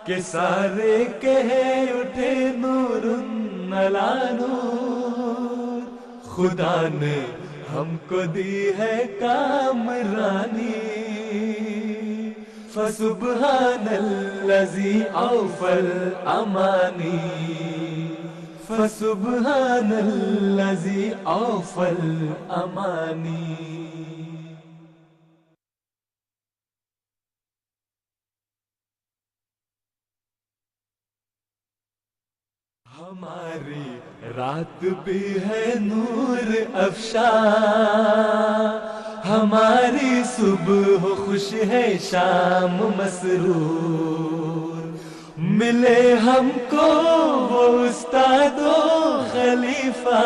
کہ سارے کہے اٹھے نور علی نور، خدا نے ہم کو دی ہے کامرانی، فسبحان الذی اوفى الامانی، فسبحان الذی اوفى الامانی۔ ہماری رات بھی ہے نور افشاں، ہماری صبح خوش ہے شام مسرور، ملے ہم کو وہ استاد و خلیفہ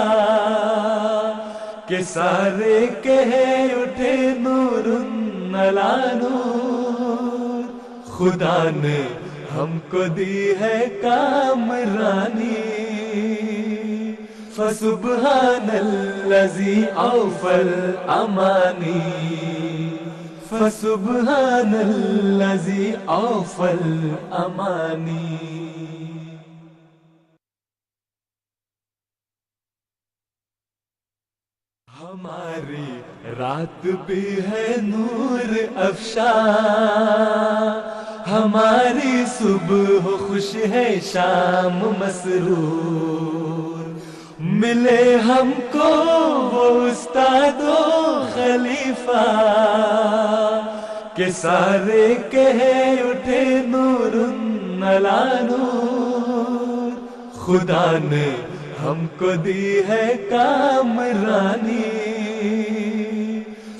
کہ سارے کہے اٹھے نور علی نور، خدا نے ہم کو دی ہے کامرانی، فسبحان الذی اوفى الامانی، فسبحان الذی اوفى الامانی۔ ہماری رات بھی ہے نور افشاں، ہماری صبح خوش ہے شام مسرور، ملے ہم کو وہ استاد و خلیفہ کہ سارے کہے اٹھے نور علی نور، خدا نے ہم کو دی ہے کامرانی،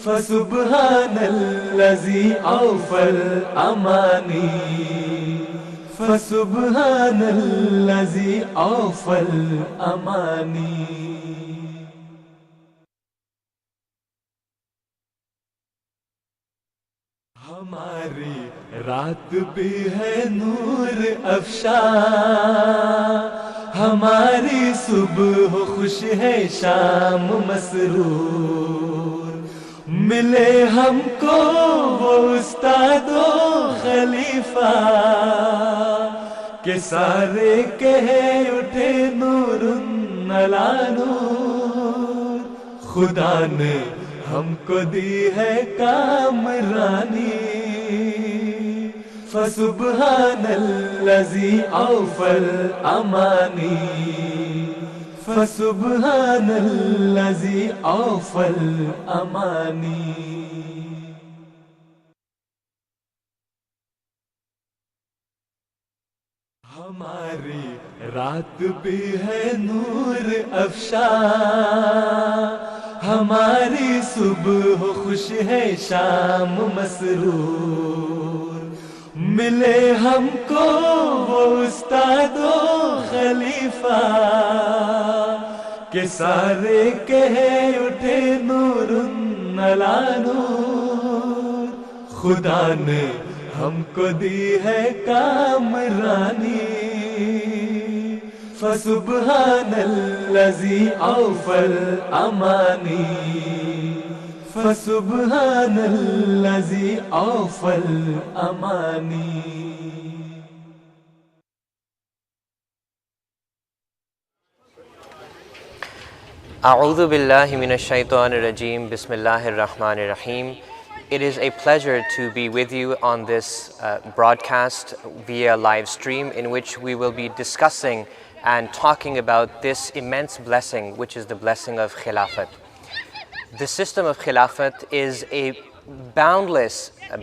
فسبحان الذی اوفى الامانی، فسبحان الذی اوفى الامانی۔ ہماری رات بھی ہے نور افشاں، ہماری صبح خوش ہے شام مسرور، ملے ہم کو وہ استاد و خلیفہ کہ سارے کہے اٹھے نور علی نور، خدا نے ہم کو دی ہے کامرانی، فسبحان الذی اوفى الامانی، فسبحان الذی اوفى الامانی۔ ہماری رات بھی ہے نور افشاں، ہماری صبح خوش ہے شام مسرور، ملے ہم کو وہ استاد و خلیفہ کہ سارے کہے اٹھے نور علی نور، خدا نے ہم کو دی ہے کامرانی، فسبحان الذی اوفى الامانی، فسبحان الذی اوفى الامانی۔ اعوذ باللہ من الشیطان الرجیم، بسم اللہ الرحمن الرحیم۔ It is a pleasure to be with you on this broadcast via live stream, in which we will be discussing and talking about this immense blessing, which is the blessing of Khilafat. The system of Khilafat is a boundless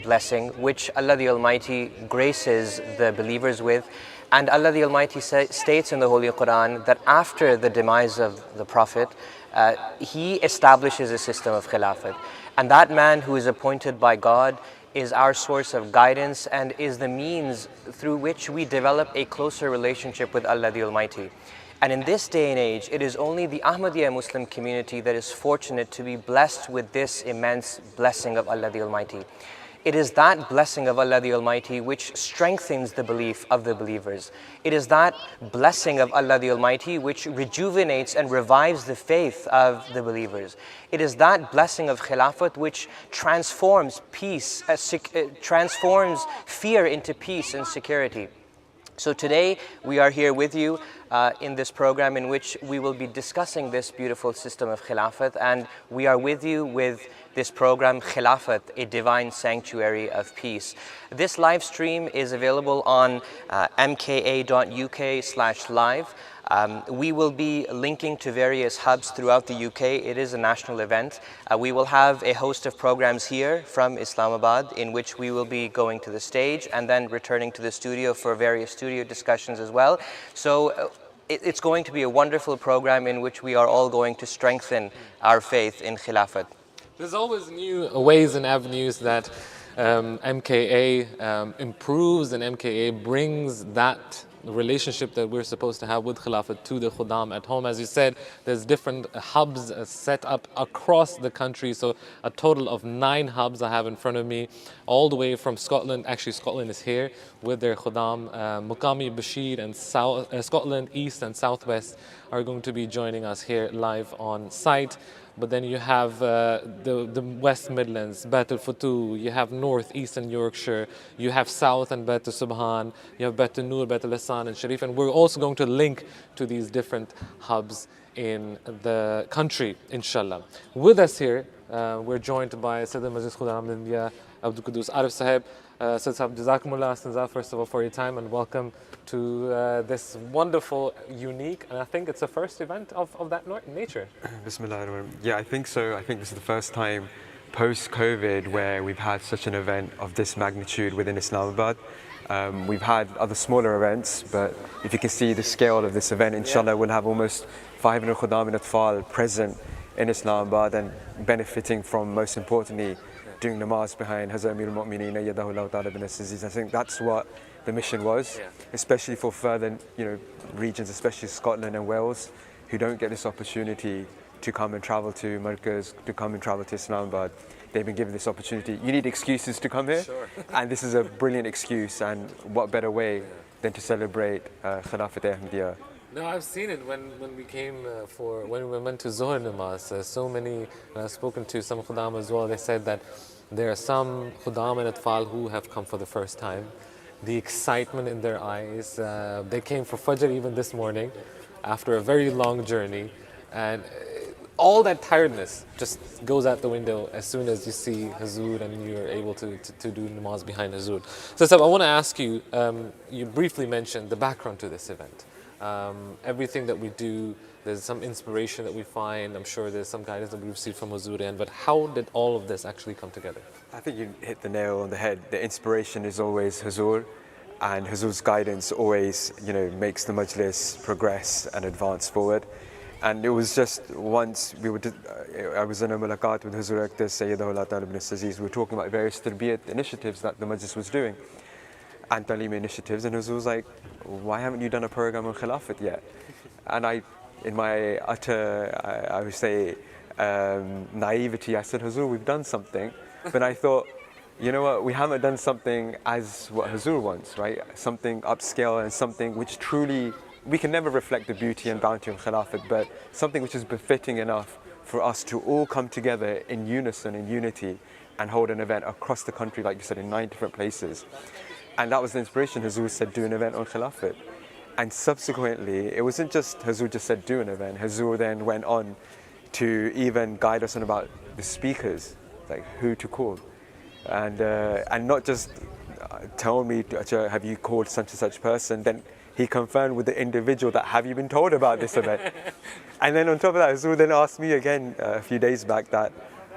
blessing which Allah the Almighty graces the believers with, and Allah the Almighty states in the Holy Quran that after the demise of the Prophet, He establishes a system of Khilafat. And that man who is appointed by God is our source of guidance and is the means through which we develop a closer relationship with Allah the Almighty. And in this day and age, it is only the Ahmadiyya Muslim community that is fortunate to be blessed with this immense blessing of Allah the Almighty. It is that blessing of Allah the Almighty which strengthens the belief of the believers. It is that blessing of Allah the Almighty which rejuvenates and revives the faith of the believers. It is that blessing of Khilafat which transforms peace, transforms fear into peace and security. So today we are here with you in this program in which we will be discussing this beautiful system of Khilafat, and we are with you with this program Khilafat, a divine sanctuary of peace. This live stream is available on mka.uk/live. We will be linking to various hubs throughout the UK. It is a national event. We will have a host of programs here from Islamabad in which we will be going to the stage and then returning to the studio for various studio discussions as well. So it's going to be a wonderful program in which we are all going to strengthen our faith in Khilafat. There's always new ways and avenues that MKA improves, and MKA brings that relationship that we're supposed to have with Khilafat to the Khuddam at home. As you said, there's different hubs set up across the country. So a total of 9 hubs I have in front of me, all the way from Scotland. Actually, Scotland is here with their Khuddam. Muqami, Bashir, and Scotland East and Southwest are going to be joining us here live on site. But then you have the West Midlands, Bet al-Futu, you have North, East and Yorkshire, you have South and Bet al-Subhan, you have Bet al-Nur, Bet al-Hassan and Sharif, and we're also going to link to these different hubs in the country, inshallah. With us here, we're joined by Sayyid al-Majlis Khuddam al-Anbiya, Abdul Qudus Arif Sahib. Sayyid Sahib, Jazakumullah Asnazah, first of all, for your time, and welcome to this wonderful, unique, and I think it's the first event of that nature. Bismillah. Yeah, I think so. I think this is the first time post-COVID where we've had such an event of this magnitude within Islamabad. We've had other smaller events, but if you can see the scale of this event, inshallah, we'll have almost 500 Khuddam and Atfal present in Islamabad and benefiting from, most importantly, doing namaz behind Hazrat Amir al-Mu'mineen ayyadahu Allah ta'ala bin as-Aziz. I think that's what the mission was, especially for further regions, especially Scotland and Wales, who don't get this opportunity to come and travel to Markaz, to come and travel to Islamabad. They've been given this opportunity. You need excuses to come here, and this is a brilliant excuse, and what better way than to celebrate Khilafat Ahmadiyya. No, I've seen it when we came when we went to Zohar Namaz. So many, I've spoken to some Khuddam as well, they said that there are some Khuddam and Atfal who have come for the first time. The excitement in their eyes. They came for Fajr even this morning after a very long journey, and all that tiredness just goes out the window as soon as you see Hazur and you're able to do namaz behind Hazur. So Sab, I want to ask you, you briefly mentioned the background to this event. Everything that we do, there's some inspiration that we find. I'm sure there's some guidance that we received from Hazur, but how did all of this actually come together? I think you hit the nail on the head. The inspiration is always Hazur, and Hazur's guidance always, makes the majlis progress and advance forward. And it was just once I was in a mulaqat with Hazur Akhtar Sayyidah Allah Ta'ala bin Aziz. We were talking about various tarbiyat initiatives that the majlis was doing, and Talim initiatives, and Hazur was like, why haven't you done a program on Khilafat yet? And I, in my utter, I would say, naivety, I said, Hazur, we've done something. But I thought, you know what, we haven't done something as what Hazur wants, right? Something upscale and something which truly, we can never reflect the beauty and bounty of Khilafat, but something which is befitting enough for us to all come together in unison, in unity, and hold an event across the country, like you said, in 9 different places. And that was the inspiration. Hazur said, do an event on Khilafat. And subsequently, it wasn't just Hazur just said, do an event. Hazur then went on to even guide us on about the speakers, like who to call. And not just tell me, have you called such and such person? Then he confirmed with the individual that, have you been told about this event? And then on top of that, Hazur then asked me again a few days back that,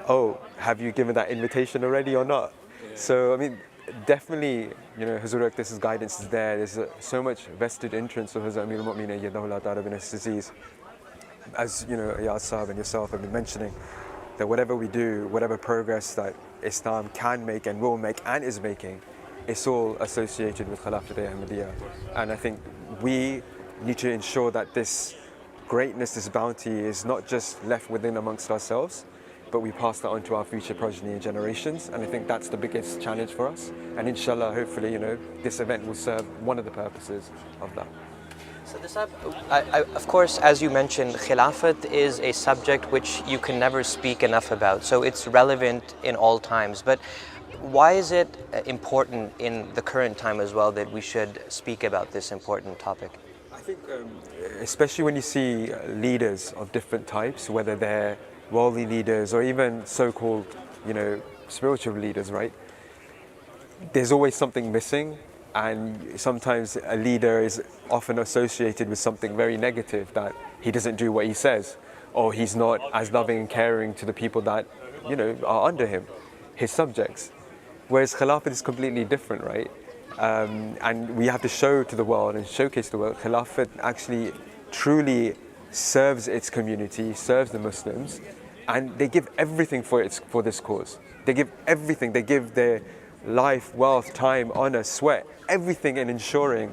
oh, have you given that invitation already or not? So, I mean, definitely, Hazur Akhtar's guidance is there. There's so much vested interest of Hazrat Amir al-Mu'mineen ayyadahu Allah ta'ala bin as-Aziz. As Yas Sahib and yourself have been mentioning, that whatever we do, whatever progress that Islam can make and will make and is making, it's all associated with Khilafat Ahmadiyya. And I think we need to ensure that this greatness, this bounty is not just left within amongst ourselves, but we pass that on to our future progeny and generations. And I think that's the biggest challenge for us. And inshallah, hopefully, this event will serve one of the purposes of that. So this, of course, as you mentioned, Khilafat is a subject which you can never speak enough about. So it's relevant in all times. But why is it important in the current time as well that we should speak about this important topic? I think, especially when you see leaders of different types, whether they're worldly leaders or even so-called, spiritual leaders, right? There's always something missing, and sometimes a leader is often associated with something very negative, that he doesn't do what he says, or he's not as loving and caring to the people that, are under him, his subjects. Whereas Khilafat is completely different, right? And we have to show to the world and showcase the world, Khilafat actually truly serves its community, serves the Muslims, and they give everything for this cause. They give everything. They give their life, wealth, time, honor, sweat, everything in ensuring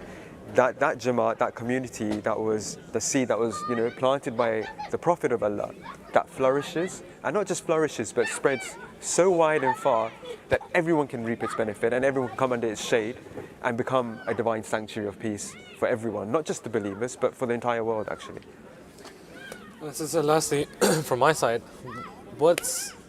that Jamaat, that community, that was the seed that was planted by the Prophet of Allah, that flourishes, and not just flourishes but spreads so wide and far that everyone can reap its benefit and everyone can come under its shade and become a divine sanctuary of peace for everyone, not just the believers but for the entire world actually. So lastly, from my side, what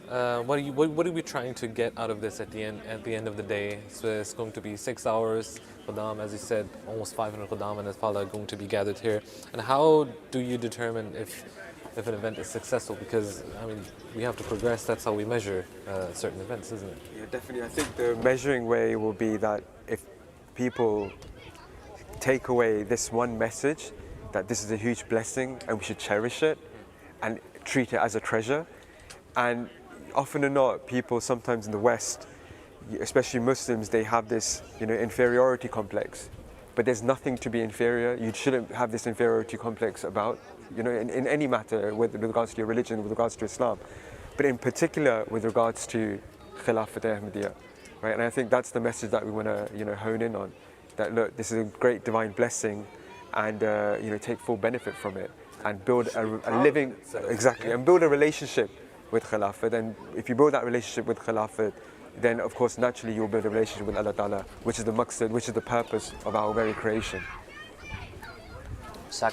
are we trying to get out of this at the end of the day? So it's going to be 6 hours Qudam, as you said, almost 500 Qudam and Atfal are going to be gathered here. And how do you determine if an event is successful? Because we have to progress. That's how we measure certain events, isn't it? Yeah, definitely. I think the measuring way will be that if people take away this one message, that this is a huge blessing and we should cherish it and treat it as a treasure. And often or not, people sometimes in the West, especially Muslims, they have this inferiority complex. But there's nothing to be inferior. You shouldn't have this inferiority complex about, in any matter, with regards to your religion, with regards to Islam. But in particular, with regards to Khilafat Ahmadiyya, right? And I think that's the message that we want to, hone in on. That look, this is a great divine blessing, and take full benefit from it, and build a living, exactly, and build a relationship with Khilafat. And if you build that relationship with Khilafat, then of course naturally you'll build a relationship with Allah Ta'ala, which is the maqsad, which is the purpose of our very creation. So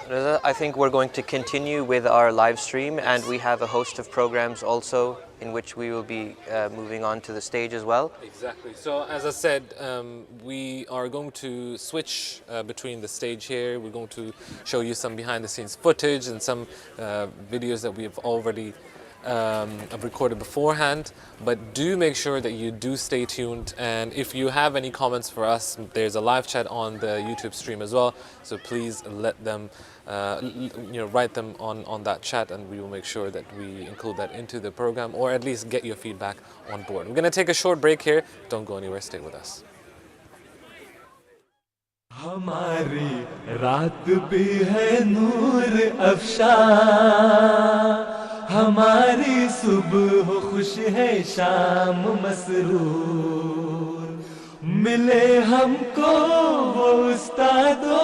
Raza, I think we're going to continue with our live stream, and we have a host of programs also in which we will be moving on to the stage as well. Exactly. So as I said, we are going to switch between the stage here. We're going to show you some behind the scenes footage and some videos that we have already recorded beforehand, but do make sure that you do stay tuned. And if you have any comments for us, there's a live chat on the YouTube stream as well, so please let them write them on that chat, and we will make sure that we include that into the program, or at least get your feedback on board. We're going to take a short break here. Don't go anywhere, stay with us. हमारी रात भी है नूर अफशा, हमारी सुबह खुश है शाम मसरूर, मिले हमको वो उस्तादो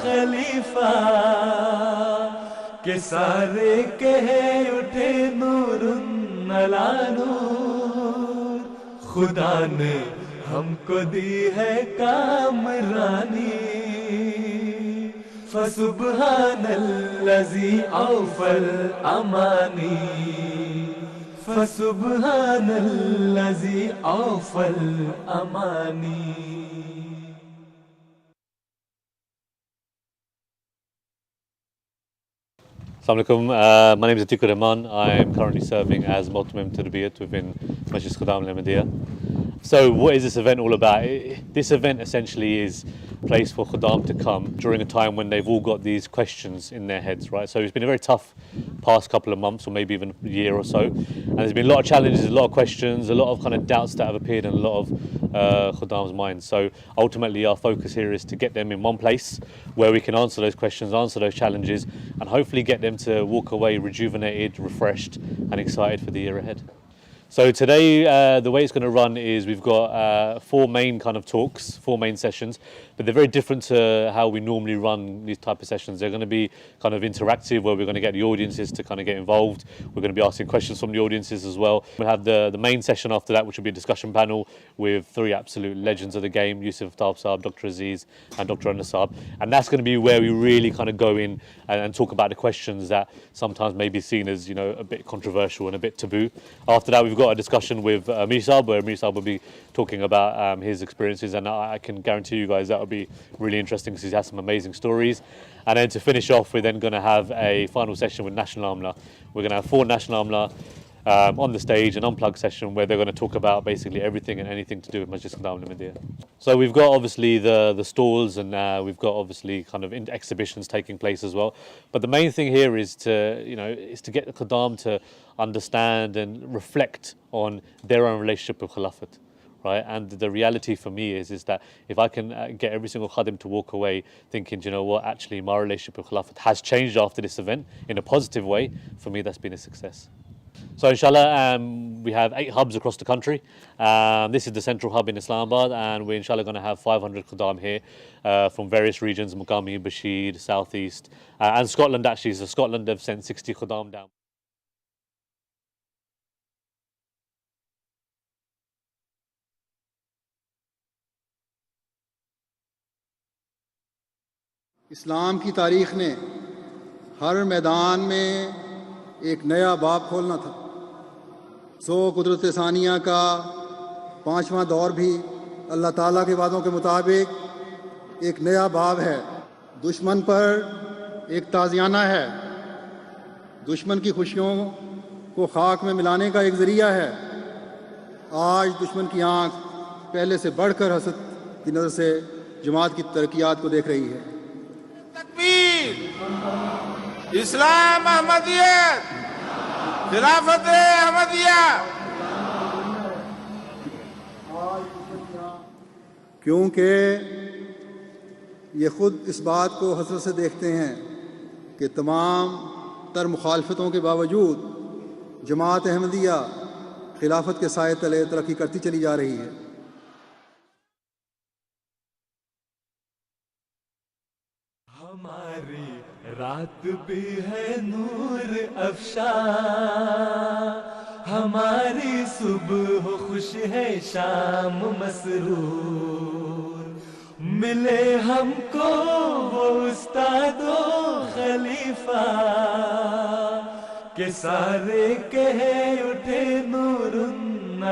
खलीफा के सारे कहे उठे नूरुन अला नूर, खुदा ने हमको दी है कामरानी, फसुब्हानल्लज़ी औफल अमानी, फसुब्हानल्लज़ी औफल अमानी. Assalamu alaikum. My name is Atikur Rahman. I am currently serving as Multimam Tarbiyat within Majlis Khudam al-Ahmadiyya. So what is this event all about? This event essentially is a place for Khudam to come during a time when they've all got these questions in their heads, right? So it's been a very tough past couple of months, or maybe even a year or so. And there's been a lot of challenges, a lot of questions, a lot of kind of doubts that have appeared in a lot of Khudam's minds. So ultimately our focus here is to get them in one place where we can answer those questions, answer those challenges, and hopefully get them to walk away rejuvenated, refreshed, and excited for the year ahead. So today, the way it's going to run is we've got 4 main kind of talks, 4 main sessions, but they're very different to how we normally run these type of sessions. They're going to be kind of interactive, where we're going to get the audiences to kind of get involved. We're going to be asking questions from the audiences as well. We'll have the main session after that, which will be a discussion panel with 3 absolute legends of the game, Yusuf Tab Saab, Dr. Aziz and Dr. Anasab. And that's going to be where we really kind of go in and talk about the questions that sometimes may be seen as, a bit controversial and a bit taboo. After that, we've got got a discussion with Amir Saab, where Amir Saab will be talking about his experiences, and I can guarantee you guys that will be really interesting because he has some amazing stories. And then to finish off, we're then going to have a final session with National Amla. We're going to have 4 National Amla on the stage, an unplugged session where they're going to talk about basically everything and anything to do with Masjid Khadam al-Ahmadiyya. So we've got obviously the stalls, and we've got obviously kind of exhibitions taking place as well. But the main thing here is to get the Khadam to understand and reflect on their own relationship with Khilafat. Right, and the reality for me is that if I can get every single Khadim to walk away thinking, you know what, actually my relationship with Khilafat has changed after this event in a positive way, for me that's been a success. So inshallah, we have 8 hubs across the country. This is the central hub in Islamabad, and we're inshallah going to have 500 Khadam here from various regions, Muqami, Bashir, Southeast, and Scotland actually. So Scotland have sent 60 Khadam down. इस्लाम की तारीख़ ने हर मैदान में एक नया बाब खोलना था। सो कुदरत सानिया का 5वां दौर भी अल्लाह ताला के वादों के मुताबिक एक नया बाब है। दुश्मन पर एक ताज़ियाना है, दुश्मन की खुशियों को खाक में मिलाने का एक ज़रिया है। आज दुश्मन की आँख पहले से बढ़कर हसद की नज़र से जमात की तरक्कियात को देख रही है। इस्लाम अहमदियत, खिलाफत अहमदिया। क्योंकि ये ख़ुद इस बात को हसरत से देखते हैं कि तमाम तर मुखालफतों के बावजूद जमात अहमदिया खिलाफत के साए तले तरक्की करती चली जा रही है। हमारी रात भी है नूर अफशा, हमारी सुबह खुश है शाम मसरूर। मिले हमको वो उस्तादो खलीफा के सारे कहे उठे नूरुन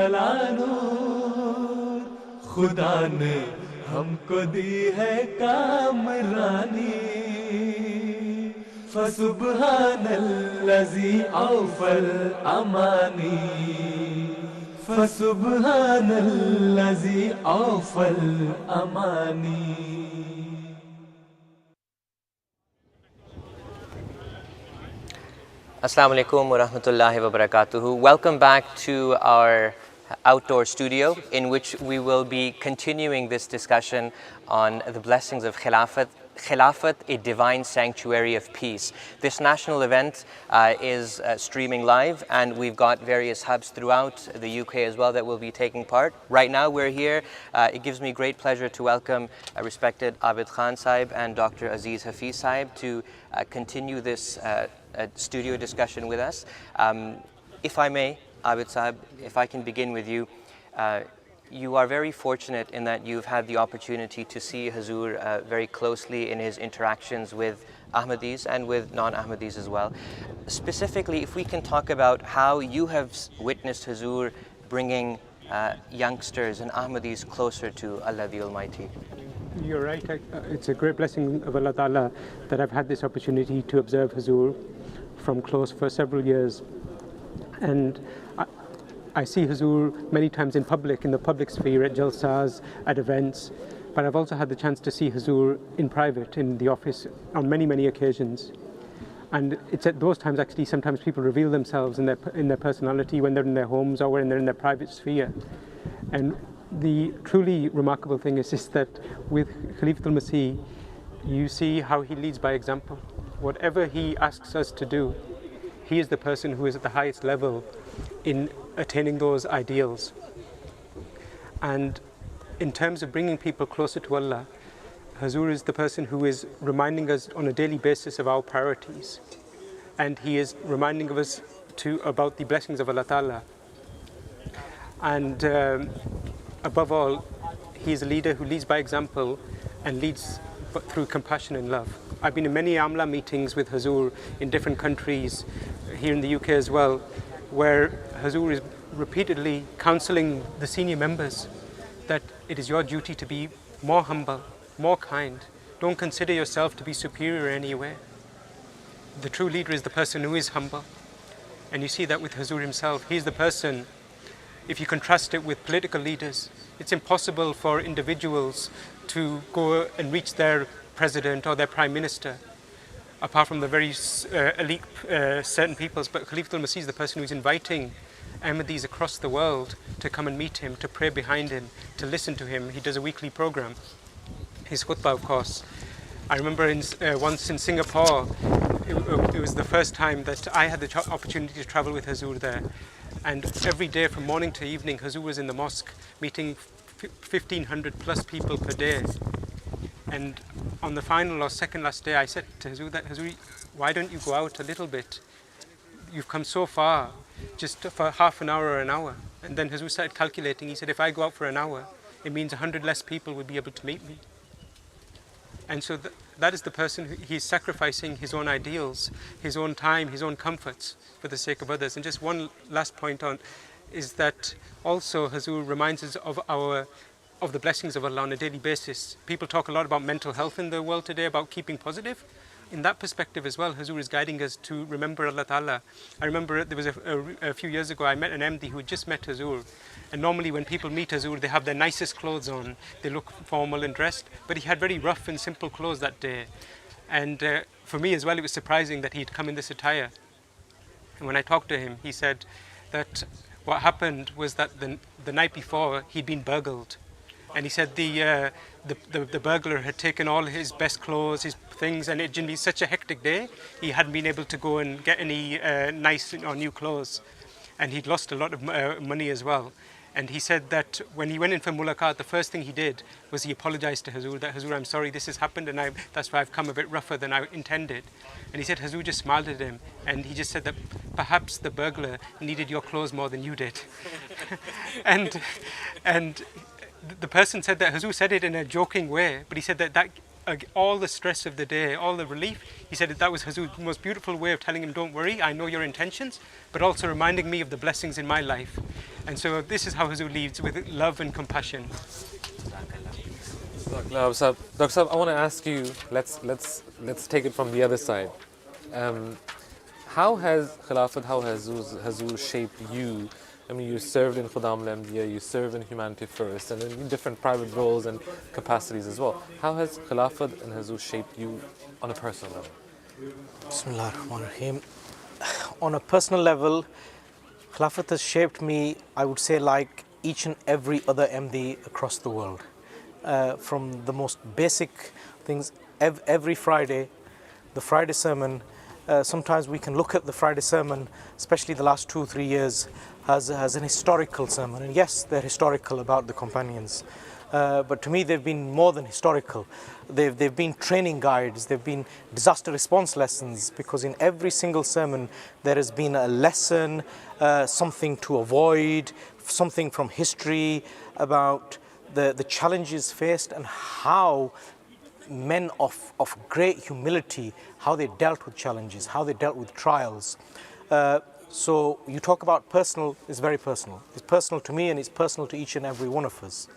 अला नूर। खुदा ने हमको दी है कामरानी, फसुब्हानल्लज़ी औफल अमानी, फसुब्हानल्लज़ी औफल अमानी। Assalamu alaikum wa rahmatullahi wa barakatuhu. Welcome back to our outdoor studio, in which we will be continuing this discussion on the blessings of Khilafat. Khilafat, a divine sanctuary of peace. This national event is streaming live, and we've got various hubs throughout the UK as well that will be taking part. Right now we're here. It gives me great pleasure to welcome respected Abid Khan Sahib and Dr. Aziz Hafiz Sahib to continue this studio discussion with us. If I may, Abid Sahib, if I can begin with you. You are very fortunate in that you've had the opportunity to see Hazur very closely in his interactions with Ahmadis and with non-Ahmadis as well. Specifically, if we can talk about how you have witnessed Hazur bringing youngsters and Ahmadis closer to Allah the Almighty. You're right. It's a great blessing of Allah Ta'ala that I've had this opportunity to observe Hazur from close for several years. And I see Hazur many times in public, in the public sphere, at jalsas, at events, but I've also had the chance to see Hazur in private, in the office, on many, many occasions. And it's at those times actually sometimes people reveal themselves in their personality when they're in their homes or when they're in their private sphere. And the truly remarkable thing is that with Khalifa al-Masih, you see how he leads by example. Whatever he asks us to do, he is the person who is at the highest level in attaining those ideals. And in terms of bringing people closer to Allah, Hazur is the person who is reminding us on a daily basis of our priorities, and he is reminding us about the blessings of Allah Ta'ala. And above all, he is a leader who leads by example and leads through compassion and love. I've been in many Amla meetings with Hazur in different countries, here in the UK as well, where Hazur is repeatedly counseling the senior members that it is your duty to be more humble, more kind. Don't consider yourself to be superior anywhere. The true leader is the person who is humble. And you see that with Huzur himself. He's the person, if you contrast it with political leaders, it's impossible for individuals to go and reach their president or their prime minister, apart from the very elite certain peoples. But Khalifa al-Masih is the person who's inviting Ahmadis across the world to come and meet him, to pray behind him, to listen to him. He does a weekly program. His khutbah, of course. I remember once in Singapore, it was the first time that I had the opportunity to travel with Huzur there. And every day from morning to evening, Huzur was in the mosque meeting 1,500 plus people per day. And on the final or second last day, I said to Huzur that, Huzur, why don't you go out a little bit? You've come so far, just for half an hour or an hour. And then Huzur started calculating. He said, if I go out for an hour, it means 100 less people will be able to meet me. And so that is the person who he's sacrificing his own ideals, his own time, his own comforts for the sake of others. And just one last point on is that also Huzur reminds us of the blessings of Allah on a daily basis. People talk a lot about mental health in the world today, about keeping positive. In that perspective as well, Huzur is guiding us to remember Allah Ta'ala. I remember there was a few years ago, I met an MD who had just met Huzur. And normally when people meet Huzur, they have their nicest clothes on. They look formal and dressed. But he had very rough and simple clothes that day. And for me as well, it was surprising that he'd come in this attire. And when I talked to him, he said that what happened was that the night before, he'd been burgled. And he said the burglar had taken all his best clothes, his things, and it had been such a hectic day, he hadn't been able to go and get any nice or new clothes. And he'd lost a lot of money as well. And he said that when he went in for mulaqat, the first thing he did was he apologized to Huzur, that Huzur, I'm sorry this has happened, and that's why I've come a bit rougher than I intended. And he said Huzur just smiled at him, and he just said that perhaps the burglar needed your clothes more than you did. and the person said that Huzur said it in a joking way, but he said that all the stress of the day, all the relief, he said that was Huzur's most beautiful way of telling him, don't worry, I know your intentions, but also reminding me of the blessings in my life. And so this is how Huzur leads, with love and compassion. Dr. Saab, I want to ask you, let's take it from the other side. How has Khilafat, how has Huzur shaped you? I mean, you served in Khudam al-Amdiya, you served in Humanity First, and in different private roles and capacities as well. How has Khilafat and Huzur shaped you on a personal level? Bismillah ar-Rahman ar-Rahim. On a personal level, Khilafat has shaped me, I would say, like each and every other MD across the world. From the most basic things, every Friday, the Friday sermon, sometimes we can look at the Friday sermon, especially the last 2 or 3 years, as an historical sermon. And yes, they're historical about the companions. But to me, they've been more than historical. They've been training guides, they've been disaster response lessons, because in every single sermon, there has been a lesson, something to avoid, something from history about the challenges faced and how men of great humility, how they dealt with challenges, how they dealt with trials. So you talk about personal, it's very personal. It's personal to me and it's personal to each and every one of us.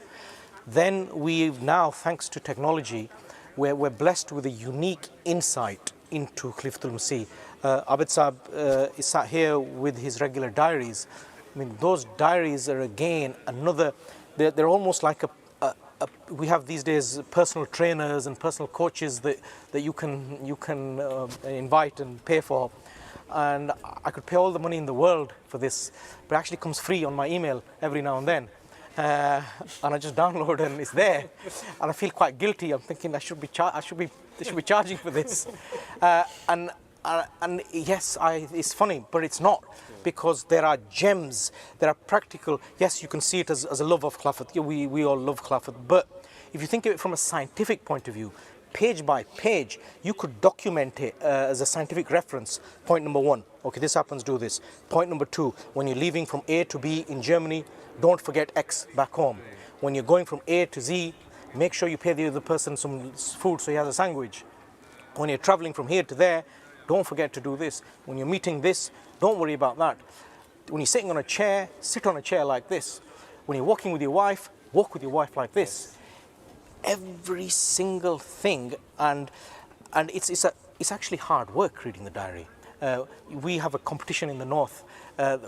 Then we've now, thanks to technology, we're blessed with a unique insight into Khilafat al-Masih. Abid Saab is sat here with his regular diaries. I mean, those diaries are again another, they're almost like we have these days personal trainers and personal coaches that you can invite and pay for. And I could pay all the money in the world for this, but it actually comes free on my email every now and then. And I just download and it's there, and I feel quite guilty. I'm thinking I should be charging for this. And yes, it's funny, but it's not, because there are gems, there are practical. Yes, you can see it as a love of Khilafat. We all love Khilafat, but if you think of it from a scientific point of view, page by page, you could document it as a scientific reference. Point number 1, okay, this happens, do this. Point number 2, when you're leaving from A to B in Germany, don't forget X back home. When you're going from A to Z, make sure you pay the other person some food so he has a sandwich. When you're traveling from here to there, don't forget to do this. When you're meeting this, don't worry about that. When you're sitting on a chair, sit on a chair like this. When you're walking with your wife, walk with your wife like this. Every single thing, and it's actually hard work reading the diary. We have a competition in the north,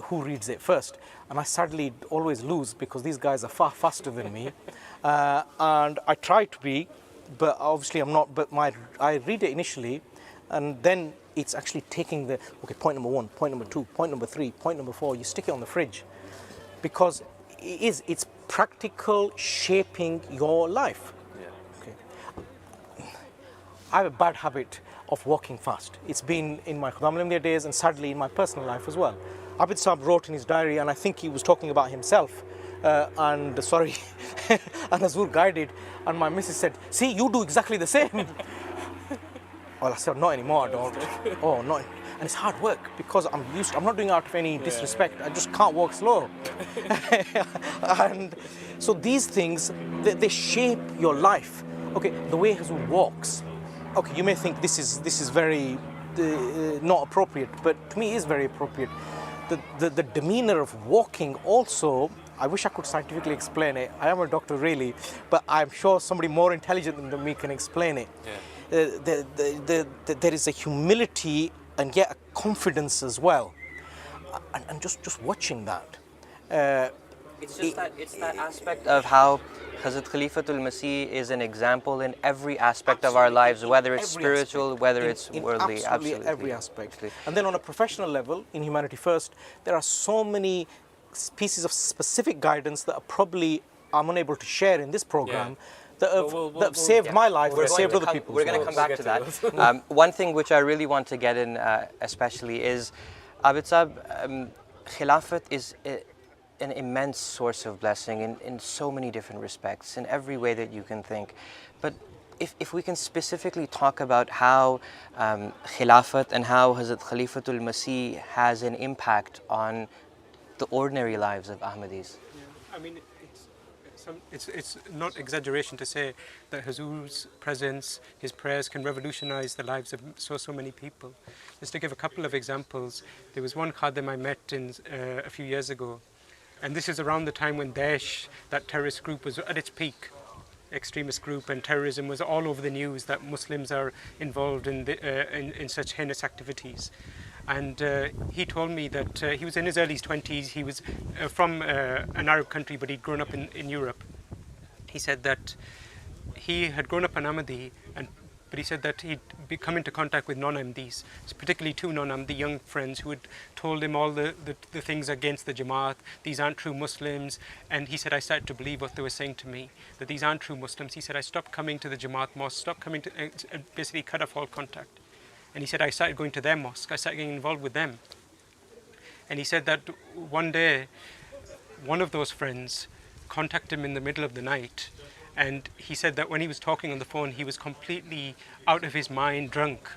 who reads it first, and I sadly always lose because these guys are far faster than me, and I try to be, but obviously I'm not. But I read it initially, and then it's actually taking the point number 1, point number 2, point number 3, point number 4. You stick it on the fridge because it's practical shaping your life. I have a bad habit of walking fast. It's been in my Khudam Lamdia days and sadly in my personal life as well. Abid Saab wrote in his diary, and I think he was talking about himself, and Hazur guided, and my missus said, see, you do exactly the same. Well, I said, not anymore, I don't. Oh, not. And it's hard work because I'm not doing it out of any disrespect. I just can't walk slow. And so these things, they shape your life. Okay, the way Hazur walks. Okay, you may think this is very not appropriate, but to me it is very appropriate. The demeanor of walking also, I wish I could scientifically explain it. I am a doctor really, but I'm sure somebody more intelligent than me can explain it. Yeah. There is a humility and yet a confidence as well, and just watching that. It's that aspect of how Hazrat Khalifatul Masih is an example in every aspect of our lives, whether it's spiritual, whether it's worldly, absolutely every aspect. And then on a professional level, in Humanity First, there are so many pieces of specific guidance that are probably I'm unable to share in this program. That have saved my life and saved other people's. We're going to come back to that. One thing which I really want to get in especially is, Abid Saab, Khilafat is an immense source of blessing in so many different respects, in every way that you can think. But if we can specifically talk about how Khilafat and how Hazrat Khalifatul Masih has an impact on the ordinary lives of Ahmadis. Yeah. I mean, it's not exaggeration to say that Hazur's presence, his prayers can revolutionize the lives of so many people. Just to give a couple of examples, there was one Khadim I met a few years ago, and this is around the time when Daesh, that terrorist group, was at its peak, extremist group, and terrorism was all over the news that Muslims are involved in such heinous activities. And he told me that he was in his early 20s. He was from an Arab country, but he'd grown up in Europe. He said that he had grown up an Ahmadi, but he said that he'd come into contact with non-Ahmadis, particularly two non-Ahmadi young friends who had told him all the things against the Jamaat. These aren't true Muslims. And he said, I started to believe what they were saying to me, that these aren't true Muslims. He said, I stopped coming to the Jamaat mosque, stopped coming to, basically cut off all contact. And he said, I started going to their mosque. I started getting involved with them. And he said that one day, one of those friends contacted him in the middle of the night. And he said that when he was talking on the phone, he was completely out of his mind, drunk.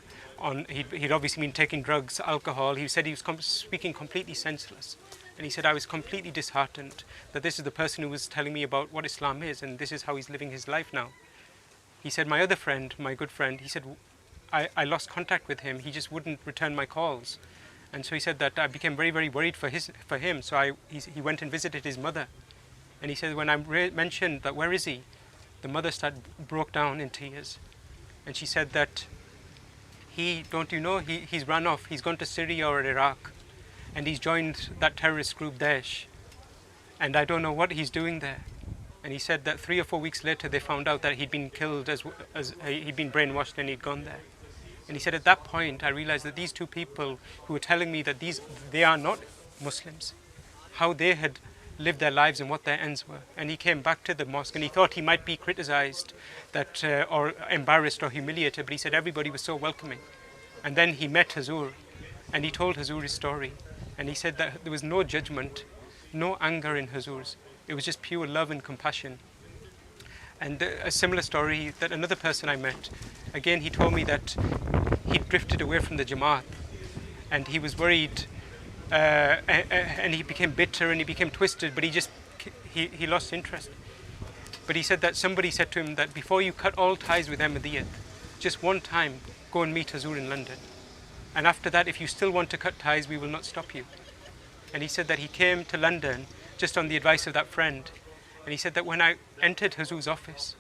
He'd obviously been taking drugs, alcohol. He said he was speaking completely senseless. And he said, I was completely disheartened that this is the person who was telling me about what Islam is, and this is how he's living his life now. He said, my other friend, my good friend, he said, I lost contact with him. He just wouldn't return my calls. And so he said that I became very, very worried for him. So he went and visited his mother. And he said, when I mentioned that, where is he? The mother broke down in tears. And she said that don't you know, he's run off. He's gone to Syria or Iraq. And he's joined that terrorist group, Daesh. And I don't know what he's doing there. And he said that 3 or 4 weeks later, they found out that he'd been killed as he'd been brainwashed and he'd gone there. And he said, at that point, I realized that these two people who were telling me that they are not Muslims, how they had lived their lives and what their ends were. And he came back to the mosque and he thought he might be criticized or embarrassed or humiliated, but he said everybody was so welcoming. And then he met Hazur and he told Hazur his story. And he said that there was no judgment, no anger in Hazur's. It was just pure love and compassion. And a similar story that another person I met, again, he told me that he drifted away from the Jamaat and he was worried and he became bitter and he became twisted, but he lost interest. But he said that somebody said to him that before you cut all ties with Ahmadiyyat, just one time go and meet Hazur in London. And after that, if you still want to cut ties, we will not stop you. And he said that he came to London just on the advice of that friend. And he said that when I entered Huzur's office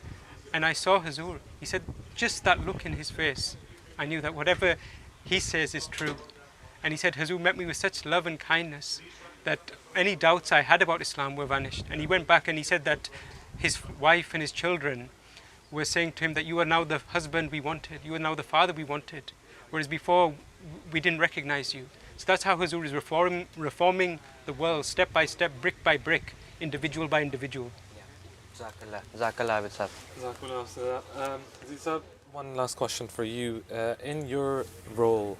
and I saw Huzur, he said, just that look in his face, I knew that whatever he says is true. And he said, Huzur met me with such love and kindness that any doubts I had about Islam were vanished. And he went back and he said that his wife and his children were saying to him that you are now the husband we wanted, you are now the father we wanted, whereas before we didn't recognize you. So that's how Huzur is reforming the world step by step, brick by brick, individual by individual. Jazakallah. Jazakallah Abid Sahib. Zisa, one last question for you. In your role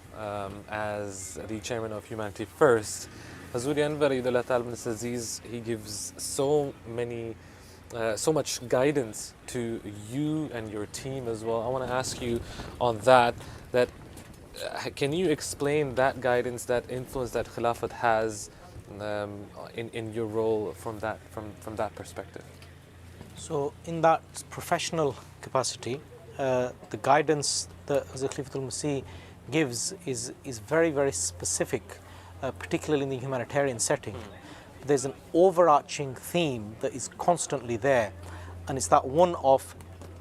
as the chairman of Humanity First, Hazuri Anwar Eidullah Ta'ala ibn Aziz, he gives so much guidance to you and your team as well. I want to ask you on that can you explain that guidance, that influence that Khilafat has in your role from that perspective? So in that professional capacity, the guidance that Hazrat Khalifatul Masih gives is very, very specific, particularly in the humanitarian setting. There's an overarching theme that is constantly there, and it's that one of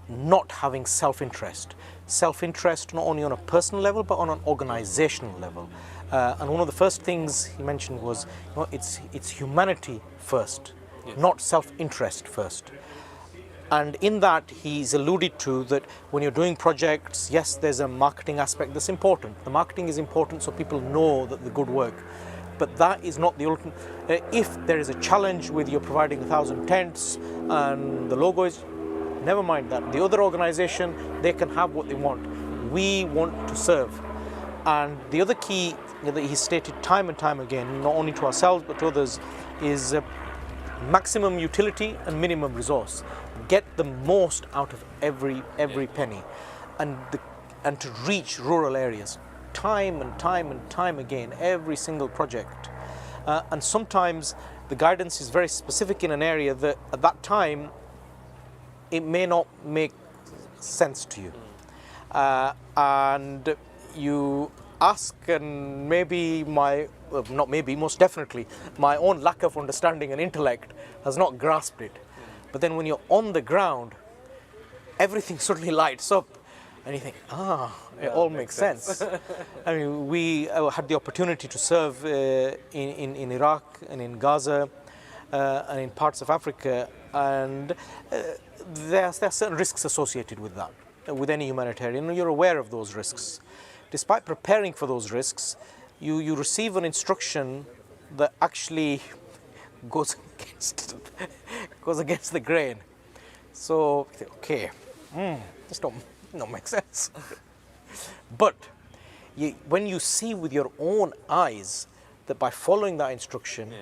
not having self-interest. Self-interest not only on a personal level but on an organizational level. And one of the first things he mentioned was, it's humanity first, not self-interest first. And in that, he's alluded to that when you're doing projects, yes, there's a marketing aspect that's important. The marketing is important so people know that the good work. But that is not the ultimate. If there is a challenge with you're providing 1,000 tents and the logo is, never mind that. The other organization, they can have what they want. We want to serve. And the other key that he stated time and time again, not only to ourselves but to others, is maximum utility and minimum resource. Get the most out of every penny, and to reach rural areas time and time again, every single project. And sometimes the guidance is very specific in an area that at that time it may not make sense to you, and you ask, and maybe most definitely my own lack of understanding and intellect has not grasped it. But then when you're on the ground, everything suddenly lights up and you think, it all makes sense. I mean, we had the opportunity to serve in Iraq and in Gaza and in parts of Africa, and there are certain risks associated with that, with any humanitarian. You're aware of those risks. Despite preparing for those risks, you receive an instruction that actually goes against the grain. So, okay, this don't make sense. But when you see with your own eyes that by following that instruction,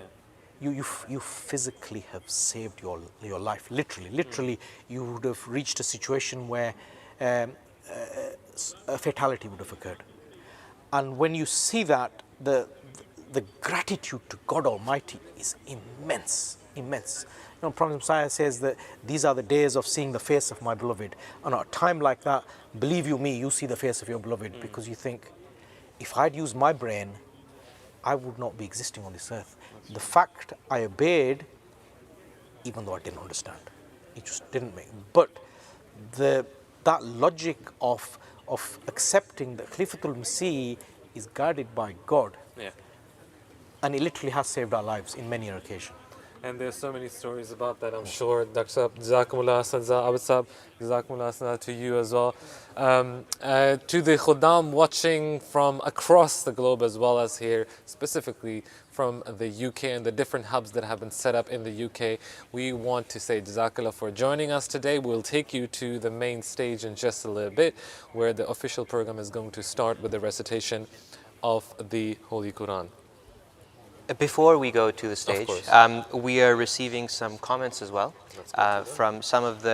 you physically have saved your life. Literally, you would have reached a situation where a fatality would have occurred. And when you see that, the gratitude to God Almighty is immense. Prophet Messiah says that these are the days of seeing the face of my beloved. And at a time like that, believe you me, you see the face of your beloved, because you think, if I'd used my brain, I would not be existing on this earth. The fact I obeyed, even though I didn't understand, it just didn't make. But that logic of accepting that Khalifatul Masih is guided by God, and it literally has saved our lives in many occasions. And there's so many stories about that, I'm sure. Dr. Saab, Jazakumullah Abid Saab, Jazakumullah to you as well. To the Khuddam watching from across the globe as well as here, specifically from the UK and the different hubs that have been set up in the UK, we want to say Jazakallah for joining us today. We'll take you to the main stage in just a little bit, where the official program is going to start with the recitation of the Holy Quran. Before we go to the stage, we are receiving some comments as well from some of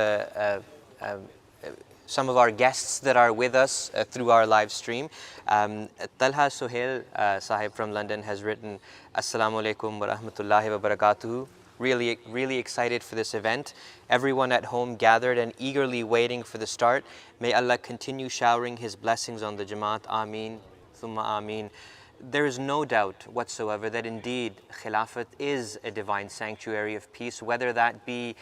our guests that are with us through our live stream. Talha Suhail Sahib from London has written, Assalamu alaikum wa rahmatullahi wa barakatuhu. Really excited for this event. Everyone at home gathered and eagerly waiting for the start. May Allah continue showering His blessings on the Jamaat. Ameen. Thumma Ameen. there is no doubt whatsoever that indeed Khilafat is a divine sanctuary of peace, whether that be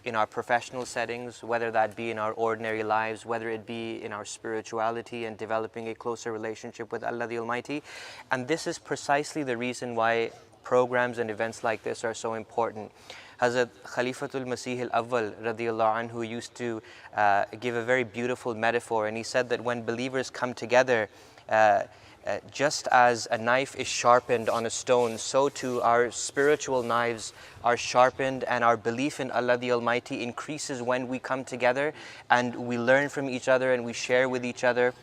in our professional settings, whether that be in our ordinary lives, whether it be in our spirituality and developing a closer relationship with Allah the Almighty. And this is precisely the reason why programs and events like this are so important. Hazrat Khalifatul Masih al-Awwal radiyallahu anhu used to give a very beautiful metaphor, and he said that when believers come together, just as a knife is sharpened on a stone, so too our spiritual knives are sharpened, and our belief in Allah the Almighty increases when we come together and we learn from each other and we share with each other.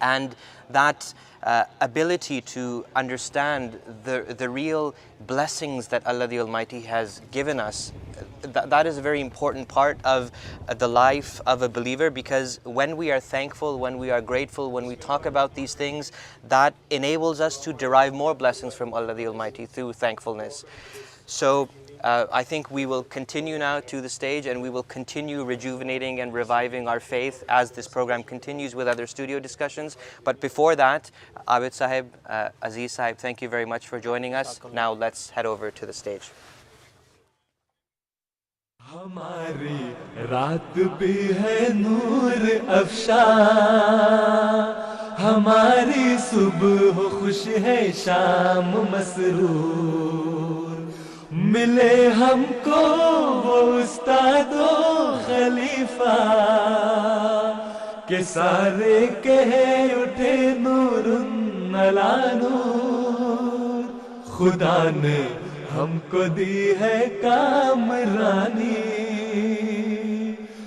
And that ability to understand the real blessings that Allah the Almighty has given us, that is a very important part of the life of a believer, because when we are thankful, when we are grateful, when we talk about these things, that enables us to derive more blessings from Allah the Almighty through thankfulness. So I think we will continue now to the stage, and we will continue rejuvenating and reviving our faith as this program continues with other studio discussions. But before that, Abid Sahib, Aziz Sahib, thank you very much for joining us. Now let's head over to the stage. हमारी रात भी है नूर अफशा, हमारी सुबह खुश है शाम मसरूर, मिले हमको वो उस्तादो खलीफा के सारे कहे उठे नूरुन अला नूर, खुदा ने हमको दी है कामरानी,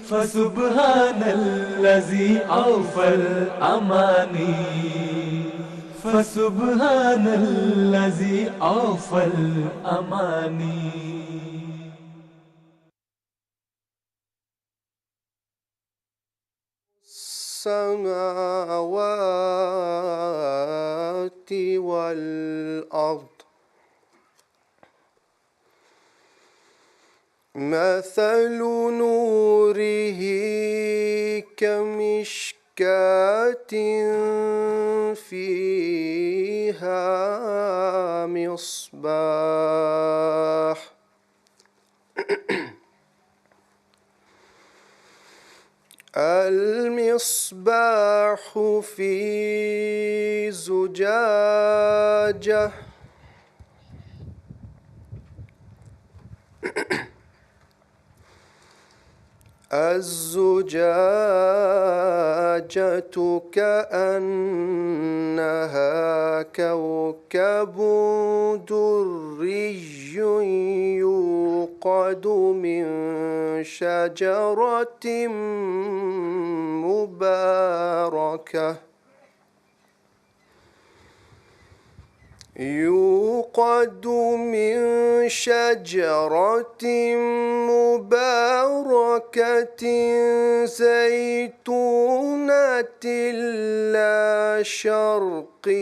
फसुब्हानल्लज़ी औफल अमानी, फसुब्हानल्लज़ी औफल अमानी. السماوات والأرض مثل نوره كمشكاة فيها مصباح المصباح في زجاجة الزجاجة كأنها كوكب دري يوقد من شجرة مباركة مباركة زيتونة لا شرقية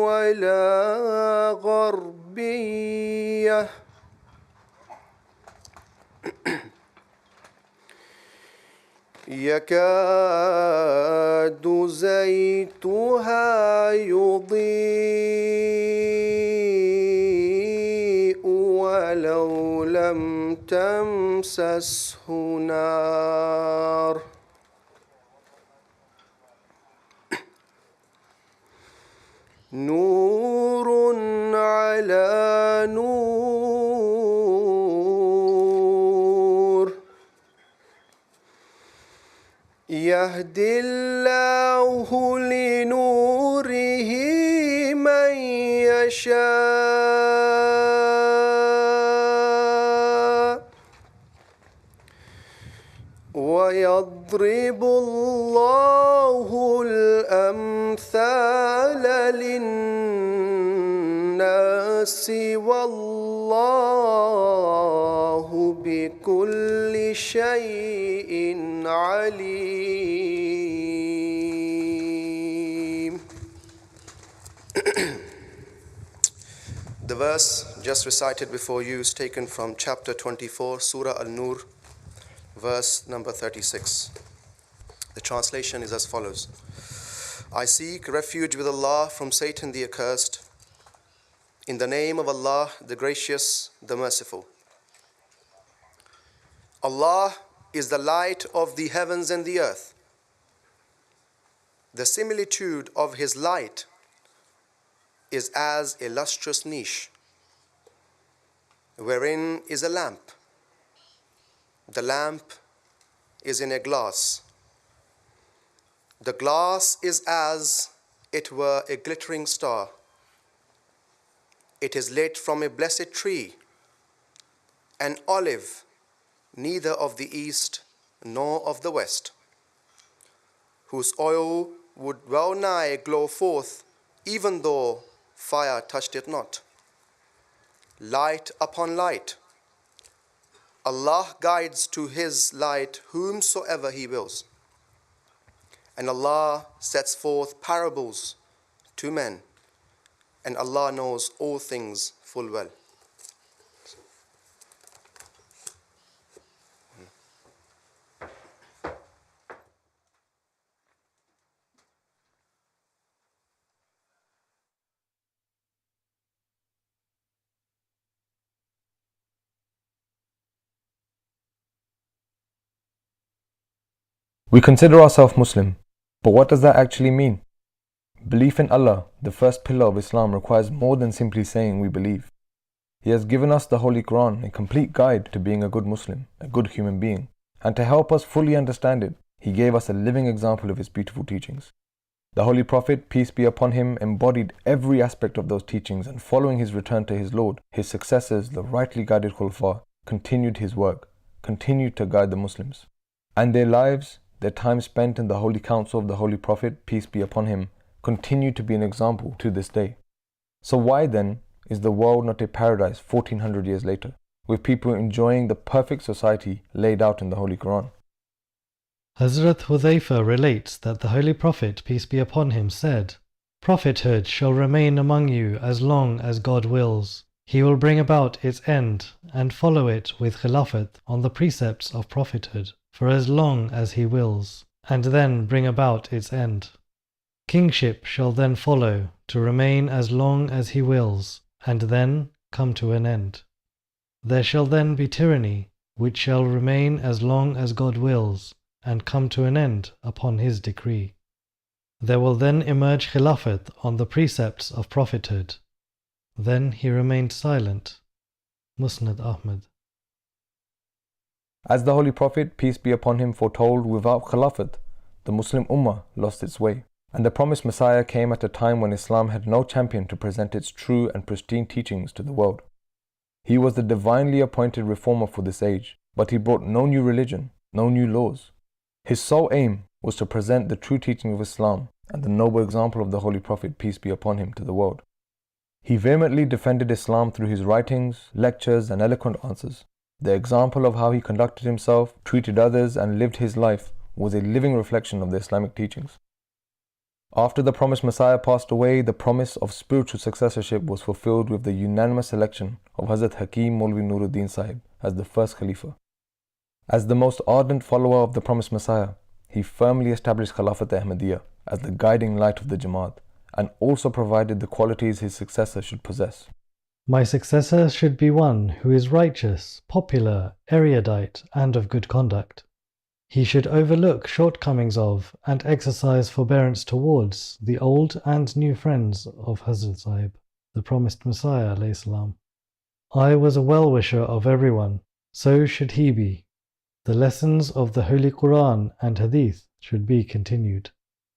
ولا غربية يكاد زيتها يضيء ولو لم تمسسه نار نور على نور يهدي الله لنوره من يشاء ويضرب الله الأمثال للناس والله بكل شيء عليم. The verse just recited before you is taken from chapter 24, Surah Al-Nur, verse number 36. The translation is as follows. I seek refuge with Allah from Satan the accursed. In the name of Allah, the Gracious, the Merciful. Allah is the light of the heavens and the earth. The similitude of His light is as a lustrous niche, wherein is a lamp. The lamp is in a glass. The glass is as it were a glittering star. It is lit from a blessed tree, an olive, neither of the east nor of the west, whose oil would well nigh glow forth, even though fire touched it not. Light upon light. Allah guides to His light whomsoever He wills. And Allah sets forth parables to men, and Allah knows all things full well. We consider ourselves Muslim, but what does that actually mean? Belief in Allah, the first pillar of Islam, requires more than simply saying we believe. He has given us the Holy Quran, a complete guide to being a good Muslim, a good human being, and to help us fully understand it, He gave us a living example of His beautiful teachings. The Holy Prophet, peace be upon him, embodied every aspect of those teachings, and following his return to his Lord, his successors, the rightly guided Khilafat, continued his work, continued to guide the Muslims. And their lives, their time spent in the holy counsel of the Holy Prophet, peace be upon him, continue to be an example to this day. So why then is the world not a paradise 1400 years later, with people enjoying the perfect society laid out in the Holy Quran? Hazrat Hudhayfa relates that the Holy Prophet, peace be upon him, said, "Prophethood shall remain among you as long as God wills. He will bring about its end and follow it with Khilafat on the precepts of prophethood for as long as He wills, and then bring about its end. Kingship shall then follow to remain as long as He wills, and then come to an end. There shall then be tyranny, which shall remain as long as God wills, and come to an end upon His decree. There will then emerge Khilafat on the precepts of prophethood." Then he remained silent. Musnad Ahmad. As the Holy Prophet, peace be upon him, foretold, without Khilafat, the Muslim Ummah lost its way, and the promised Messiah came at a time when Islam had no champion to present its true and pristine teachings to the world. He was the divinely appointed reformer for this age, but he brought no new religion, no new laws. His sole aim was to present the true teaching of Islam and the noble example of the Holy Prophet, peace be upon him, to the world. He vehemently defended Islam through his writings, lectures, and eloquent answers. The example of how he conducted himself, treated others, and lived his life was a living reflection of the Islamic teachings. After the promised Messiah passed away, the promise of spiritual successorship was fulfilled with the unanimous election of Hazrat Hakim Maulvi Nuruddin Sahib as the first Khalifa. As the most ardent follower of the promised Messiah, he firmly established Khilafat Ahmadiyya as the guiding light of the Jamaat, and also provided the qualities his successor should possess. "My successor should be one who is righteous, popular, erudite, and of good conduct. He should overlook shortcomings of and exercise forbearance towards the old and new friends of Hazrat Sahib, the promised Messiah alayhi salam. I was a well-wisher of everyone, so should he be. The lessons of the Holy Quran and Hadith should be continued."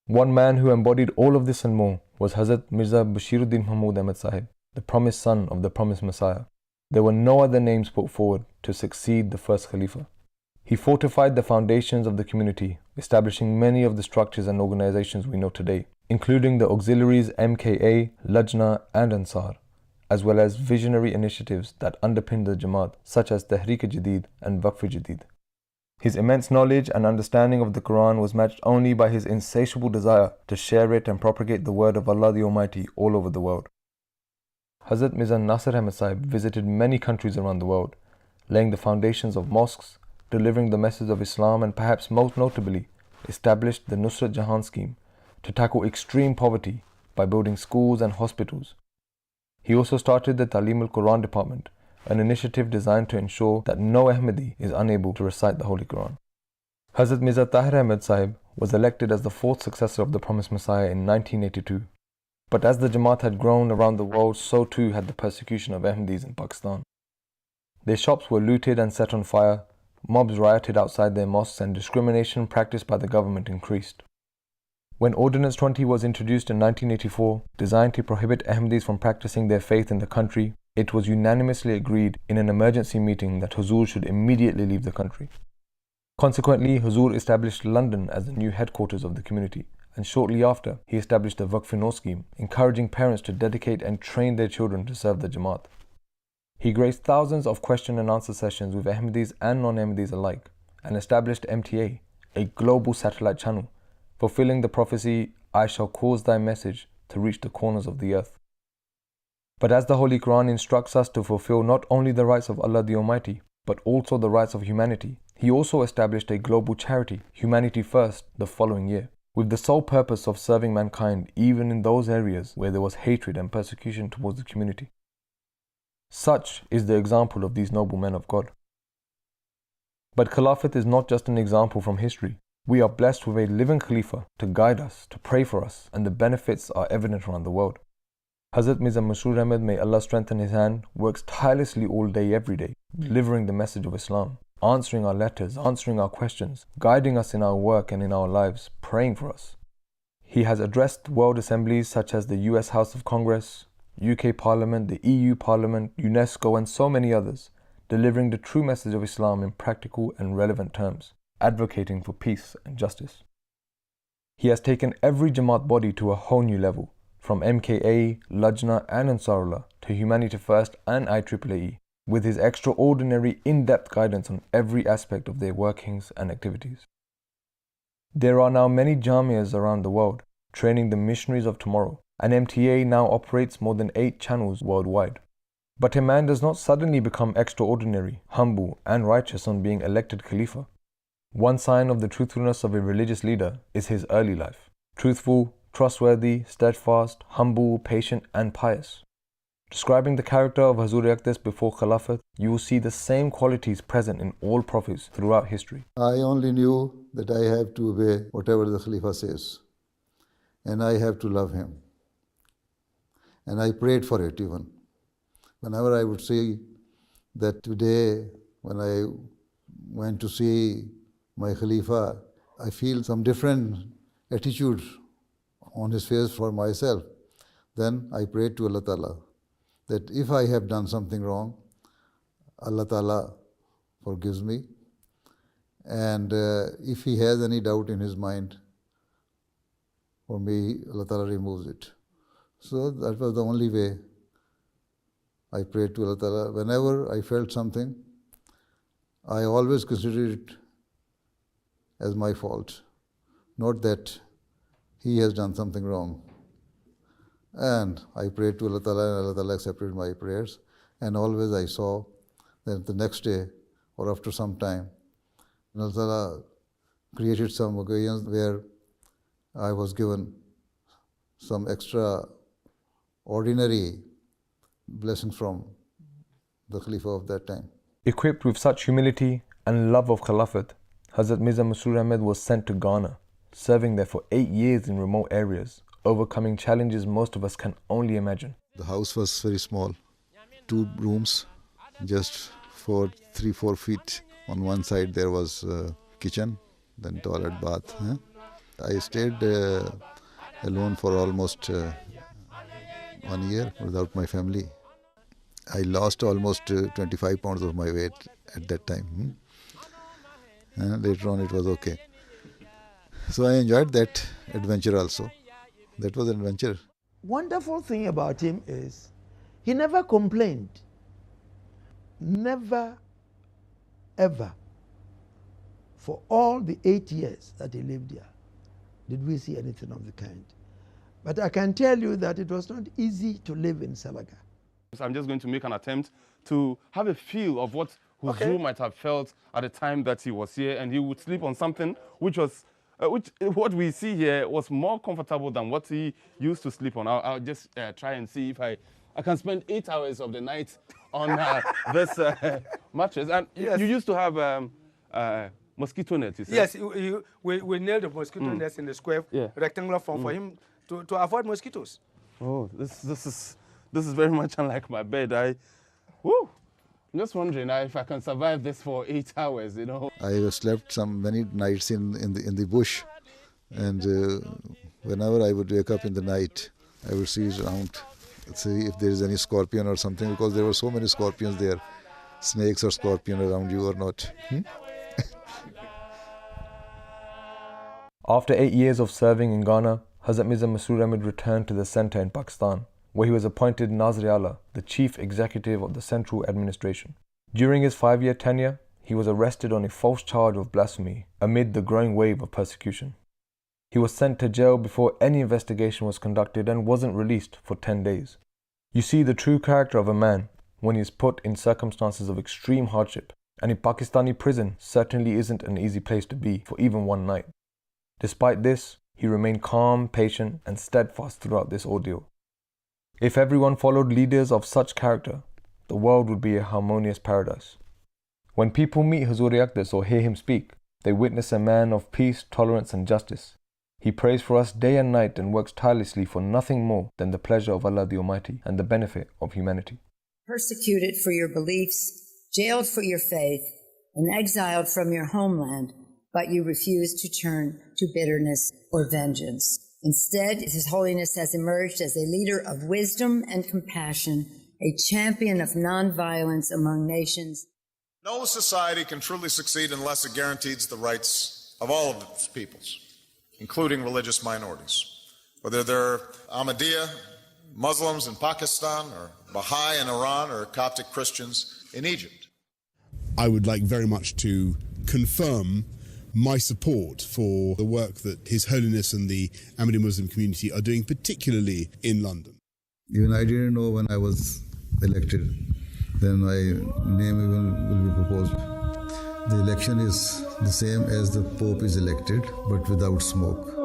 One man who embodied all of this and more was Hazrat Mirza Bashiruddin Mahmud Ahmad Sahib, the promised son of the promised Messiah. There were no other names put forward to succeed the first Khalifa. He fortified the foundations of the community, establishing many of the structures and organizations we know today, including the auxiliaries MKA, Lajna, and Ansar, as well as visionary initiatives that underpinned the Jamaat, such as Tehreek-e-Jadid and Waqf-e-Jadid. His immense knowledge and understanding of the Quran was matched only by his insatiable desire to share it and propagate the word of Allah the Almighty all over the world. Hazrat Mirza Nasir Ahmad Sahib visited many countries around the world, laying the foundations of mosques, delivering the message of Islam, and perhaps most notably, established the Nusrat Jahan scheme to tackle extreme poverty by building schools and hospitals. He also started the Talim al-Quran department, an initiative designed to ensure that no Ahmadi is unable to recite the Holy Quran. Hazrat Mirza Tahir Ahmad Sahib was elected as the fourth successor of the Promised Messiah in 1982. But as the Jamaat had grown around the world, so too had the persecution of Ahmadis in Pakistan. Their shops were looted and set on fire, mobs rioted outside their mosques, and discrimination practiced by the government increased. When Ordinance 20 was introduced in 1984, designed to prohibit Ahmadis from practicing their faith in the country, it was unanimously agreed in an emergency meeting that Huzur should immediately leave the country. Consequently, Huzur established London as the new headquarters of the community, and shortly after, he established the Waqf-e-Nau scheme, encouraging parents to dedicate and train their children to serve the Jamaat. He graced thousands of question and answer sessions with Ahmadis and non-Ahmadis alike, and established MTA, a global satellite channel, fulfilling the prophecy, "I shall cause thy message to reach the corners of the earth." But as the Holy Quran instructs us to fulfill not only the rights of Allah the Almighty, but also the rights of humanity, he also established a global charity, Humanity First, the following year, with the sole purpose of serving mankind even in those areas where there was hatred and persecution towards the community. Such is the example of these noble men of God. But Khilafat is not just an example from history. We are blessed with a living Khalifa to guide us, to pray for us, and the benefits are evident around the world. Hazrat Mirza Masroor Ahmad, may Allah strengthen his hand, works tirelessly all day, every day, delivering the message of Islam, answering our letters, answering our questions, guiding us in our work and in our lives, praying for us. He has addressed world assemblies such as the US House of Congress, UK Parliament, the EU Parliament, UNESCO, and so many others, delivering the true message of Islam in practical and relevant terms, advocating for peace and justice. He has taken every Jamaat body to a whole new level, from MKA, Lajna and Ansarullah to Humanity First and IEEE, with his extraordinary in-depth guidance on every aspect of their workings and activities. There are now many Jamias around the world training the missionaries of tomorrow, and MTA now operates more than 8 channels worldwide. But a man does not suddenly become extraordinary, humble and righteous on being elected Khalifa. One sign of the truthfulness of a religious leader is his early life. Truthful, trustworthy, steadfast, humble, patient and pious. Describing the character of Hazur Aqdas before Khilafat, you will see the same qualities present in all prophets throughout history. I only knew that I have to obey whatever the Khalifa says, and I have to love him. And I prayed for it even. Whenever I would see that today, when I went to see my Khalifa, I feel some different attitude on his face for myself. Then I prayed to Allah Ta'ala that if I have done something wrong, Allah Ta'ala forgives me. And if he has any doubt in his mind for me, Allah Ta'ala removes it. So that was the only way I prayed to Allah Ta'ala. Whenever I felt something, I always considered it as my fault, not that he has done something wrong. And I prayed to Allah Ta'ala, and Allah Ta'ala accepted my prayers. And always I saw that the next day or after some time, Allah Ta'ala created some occasions where I was given some extraordinary blessings from the Khalifa of that time. Equipped with such humility and love of Khilafat, Hazrat Mirza Masroor Ahmad was sent to Ghana, serving there for 8 years in remote areas, overcoming challenges most of us can only imagine. The house was very small, 2 rooms, just for 3-4 feet. On one side there was a kitchen, then toilet, bath. I stayed alone for almost 1 year without my family. I lost almost 25 pounds of my weight at that time. Later on it was okay. So I enjoyed that adventure also. That was an adventure. Wonderful thing about him is he never complained. Never, ever. For all the 8 years that he lived here, did we see anything of the kind. But I can tell you that it was not easy to live in Salaga. I'm just going to make an attempt to have a feel of what Huzur might have felt at the time that he was here, and he would sleep on something which was what we see here was more comfortable than what he used to sleep on. I'll just try and see if I can spend 8 hours of the night on this mattress. And Yes. you used to have mosquito nets, you said? Yes, we nailed the mosquito nets in the square rectangular form for him to avoid mosquitoes. Oh, this is very much unlike my bed. I'm just wondering if I can survive this for 8 hours, you know. I have slept many nights in the bush, and whenever I would wake up in the night, I would see around, see if there is any scorpion or something, because there were so many scorpions there, snakes or scorpion around you or not. After 8 years of serving in Ghana, Hazrat Mirza Masroor Ahmad returned to the centre in Pakistan, where he was appointed Nazir-e-Ala, the chief executive of the central administration. During his 5-year tenure, he was arrested on a false charge of blasphemy amid the growing wave of persecution. He was sent to jail before any investigation was conducted and wasn't released for 10 days. You see the true character of a man when he is put in circumstances of extreme hardship, and a Pakistani prison certainly isn't an easy place to be for even one night. Despite this, he remained calm, patient, and steadfast throughout this ordeal. If everyone followed leaders of such character, the world would be a harmonious paradise. When people meet Huzur Aqdas or hear him speak, they witness a man of peace, tolerance, and justice. He prays for us day and night and works tirelessly for nothing more than the pleasure of Allah the Almighty and the benefit of humanity. Persecuted for your beliefs, jailed for your faith, and exiled from your homeland, but you refuse to turn to bitterness or vengeance. Instead, His Holiness has emerged as a leader of wisdom and compassion, a champion of nonviolence among nations. No society can truly succeed unless it guarantees the rights of all of its peoples, including religious minorities, whether they're Ahmadiyya, Muslims in Pakistan, or Baha'i in Iran, or Coptic Christians in Egypt. I would like very much to confirm my support for the work that His Holiness and the Ahmadi Muslim community are doing, particularly in London. Even I didn't know when I was elected, then my name even will be proposed. The election is the same as the Pope is elected, but without smoke.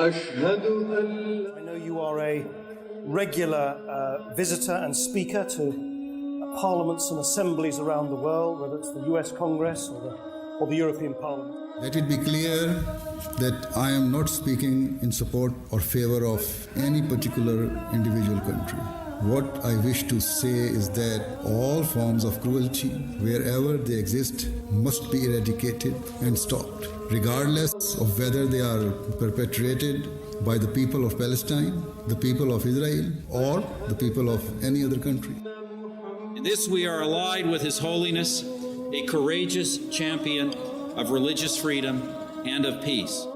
I know you are a regular visitor and speaker to parliaments and assemblies around the world, whether it's the US Congress or the European Parliament. Let it be clear that I am not speaking in support or favor of any particular individual country. What I wish to say is that all forms of cruelty, wherever they exist, must be eradicated and stopped, regardless of whether they are perpetrated by the people of Palestine, the people of Israel, or the people of any other country. In this, we are allied with His Holiness, a courageous champion of religious freedom and of peace.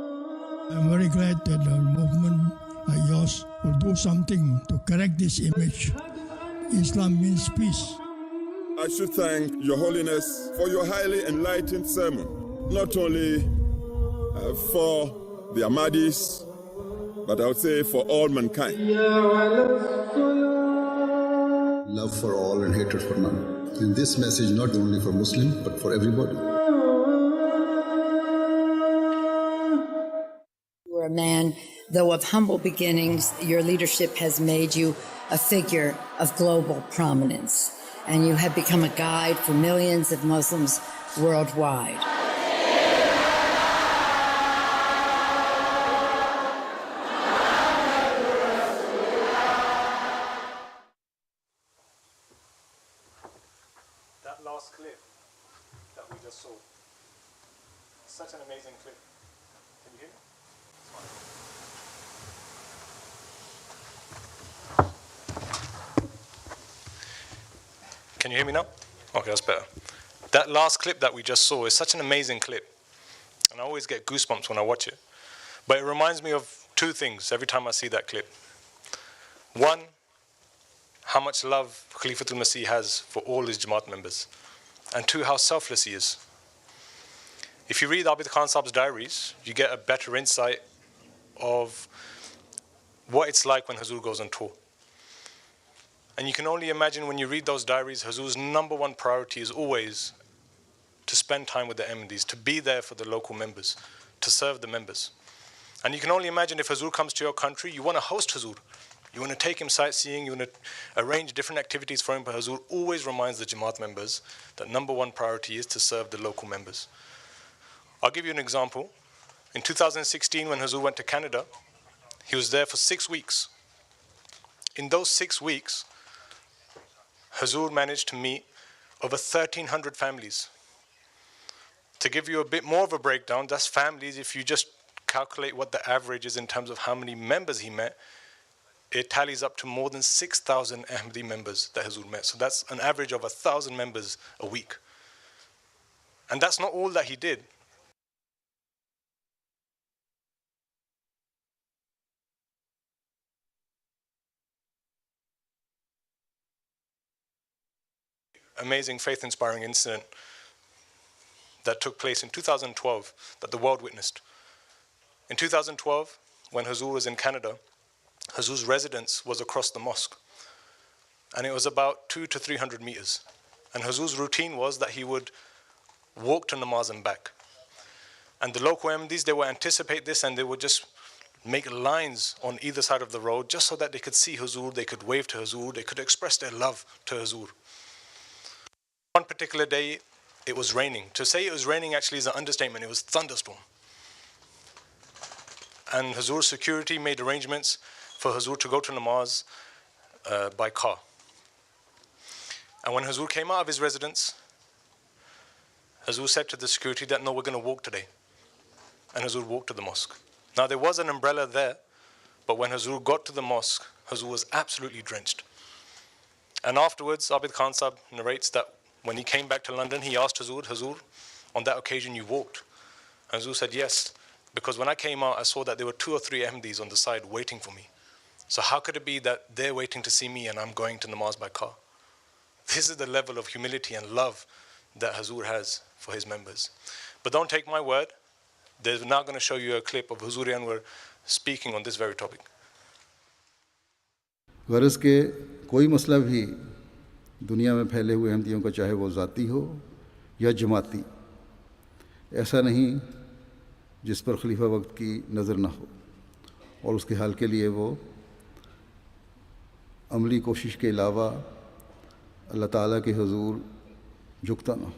I'm very glad that the movement like yours will do something to correct this image. Islam means peace. I should thank Your Holiness for your highly enlightened sermon, not only for the Ahmadis, but I would say for all mankind. Love for all and hatred for none. And this message not only for Muslims, but for everybody. You are a man, though of humble beginnings, your leadership has made you a figure of global prominence, and you have become a guide for millions of Muslims worldwide. That last clip that we just saw, such an amazing clip. Can you hear me? Can you hear me now? Okay, that's better. That last clip that we just saw is such an amazing clip. And I always get goosebumps when I watch it. But it reminds me of two things every time I see that clip. One, how much love Khalifatul Masih has for all his Jamaat members. And two, how selfless he is. If you read Abid Khan Saab's diaries, you get a better insight of what it's like when Hazur goes on tour. And you can only imagine when you read those diaries, Hazur's number one priority is always to spend time with the Ahmadis, to be there for the local members, to serve the members. And you can only imagine if Hazur comes to your country, you want to host Hazur. You want to take him sightseeing, you want to arrange different activities for him, but Hazur always reminds the Jamaat members that number one priority is to serve the local members. I'll give you an example. In 2016, when Hazur went to Canada, he was there for 6 weeks. In those 6 weeks, Hazur managed to meet over 1,300 families. To give you a bit more of a breakdown, that's families, if you just calculate what the average is in terms of how many members he met, it tallies up to more than 6,000 Ahmadi members that Hazur met. So that's an average of 1,000 members a week. And that's not all that he did. Amazing faith-inspiring incident that took place in 2012 that the world witnessed. In 2012, when Hazur was in Canada, Hazur's residence was across the mosque. And it was about 200 to 300 meters. And Hazur's routine was that he would walk to namaz and back. And the local Ahmadis, they would anticipate this and they would just make lines on either side of the road just so that they could see Hazur, they could wave to Hazur, they could express their love to Hazur. One particular day, it was raining. To say it was raining actually is an understatement. It was thunderstorm. And Hazur's security made arrangements for Hazur to go to namaz by car. And when Hazur came out of his residence, Hazur said to the security that, no, we're going to walk today. And Hazur walked to the mosque. Now, there was an umbrella there, but when Hazur got to the mosque, Hazur was absolutely drenched. And afterwards, Abid Khan Sahib narrates that when he came back to London, he asked Hazur, Hazur, on that occasion you walked? And Hazur said, yes, because when I came out, I saw that there were 2 or 3 Ahmadis on the side waiting for me. So how could it be that they're waiting to see me and I'm going to namaz by car? This is the level of humility and love that Hazur has for his members. But don't take my word. They're now going to show you a clip of Hazur Anwar speaking on this very topic. गरज के कोई मसला भी दुनिया में फैले हुए अहमदियों का, चाहे वो ज़ाती हो या जमाती, ऐसा नहीं जिस पर खलीफा वक्त की नज़र ना हो और उसके हल के लिए वो अमली कोशिश के अलावा अल्लाह ताला के हुजूर झुकता ना हो,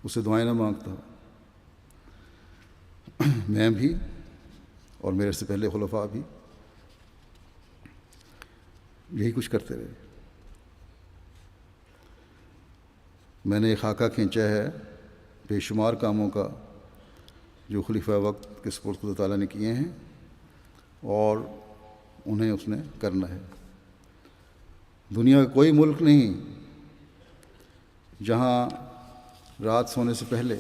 उससे दुआएं ना मांगता हो। मैं भी और मेरे से पहले खुलफा भी यही कुछ करते रहे। मैंने एक खाका खींचा है बेशुमार कामों का जो खलीफा वक्त के सुपुर्द खुदा ताला ने किए हैं और उन्हें उसने करना है। दुनिया का कोई मुल्क नहीं जहाँ रात सोने से पहले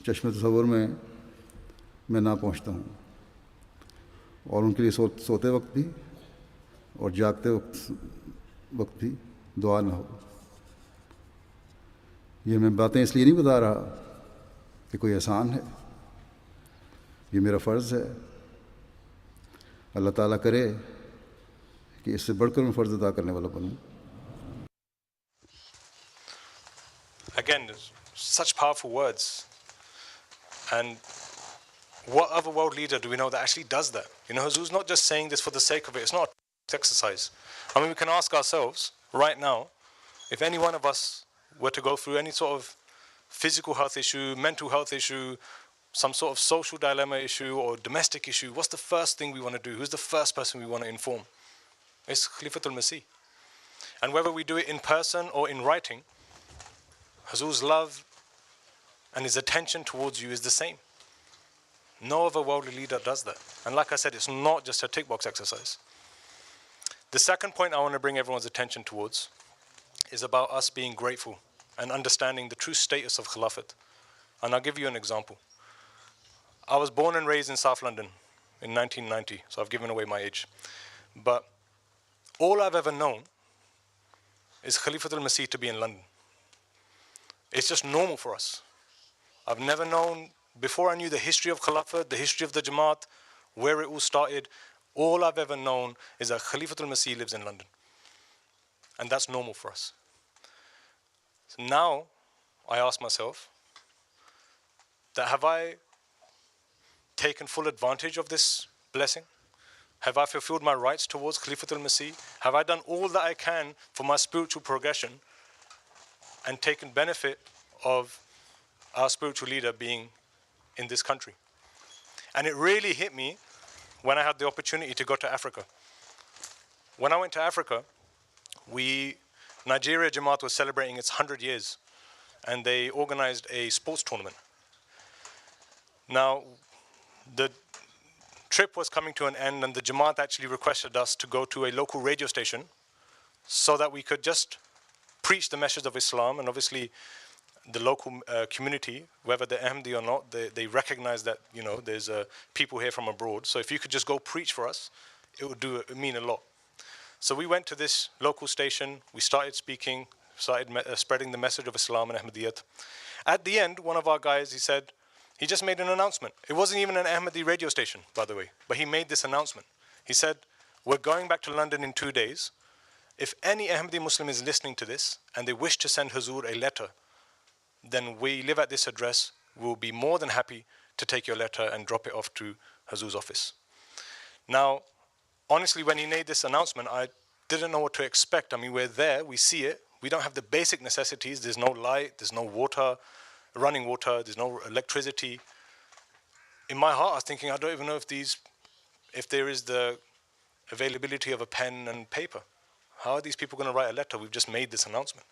चश्मे तसव्वुर में मैं ना पहुँचता हूँ और उनके लिए सोते वक्त भी और जागते वक्त भी दुआ ना हो। ये मैं बातें इसलिए नहीं बता रहा कि कोई एहसान है, ये मेरा फ़र्ज़ है। अल्लाह ताला करे कि इससे बढ़कर मैं फ़र्ज़ अदा करने वाला बनूँ। Again, such powerful words. And what other world leader do we know that actually does that? You know, Hazur's not just saying this for the sake of it. It's not exercise. I mean, we can ask ourselves right now, if any one of us were to go through any sort of physical health issue, mental health issue, some sort of social dilemma issue or domestic issue, what's the first thing we want to do? Who's the first person we want to inform? It's Khalifatul Masih. And whether we do it in person or in writing, Hazur's love and his attention towards you is the same. No other worldly leader does that. And like I said, it's not just a tick box exercise. The second point I want to bring everyone's attention towards is about us being grateful and understanding the true status of Khilafat. And I'll give you an example. I was born and raised in South London in 1990, so I've given away my age. But all I've ever known is Khalifatul Masih to be in London. It's just normal for us. I've never known, before I knew the history of Khilafat, the history of the Jamaat, where it all started. All I've ever known is that Khalifatul Masih lives in London. And that's normal for us. So now I ask myself that have I taken full advantage of this blessing? Have I fulfilled my rights towards Khalifatul Masih? Have I done all that I can for my spiritual progression and taken benefit of our spiritual leader being in this country? And it really hit me when I had the opportunity to go to Africa. When I went to Africa, Nigeria Jamaat was celebrating its 100 years, and they organized a sports tournament. Now, the trip was coming to an end, and the Jamaat actually requested us to go to a local radio station so that we could just preach the message of Islam. And obviously, the local community, whether they're Ahmadi or not, they recognize that, you know, there's people here from abroad. So if you could just go preach for us, it would mean a lot. So we went to this local station, we started speaking, started spreading the message of Islam and Ahmadiyyat. At the end, one of our guys, he just made an announcement. It wasn't even an Ahmadi radio station, by the way, but he made this announcement. He said, we're going back to London in 2 days. If any Ahmadi Muslim is listening to this and they wish to send Huzur a letter, then we live at this address. We'll be more than happy to take your letter and drop it off to Huzur's office. Now, honestly, when he made this announcement, I didn't know what to expect. I mean, we're there, we see it. We don't have the basic necessities. There's no light, there's no water, running water, there's no electricity. In my heart, I was thinking, I don't even know if there is the availability of a pen and paper. How are these people going to write a letter? We've just made this announcement.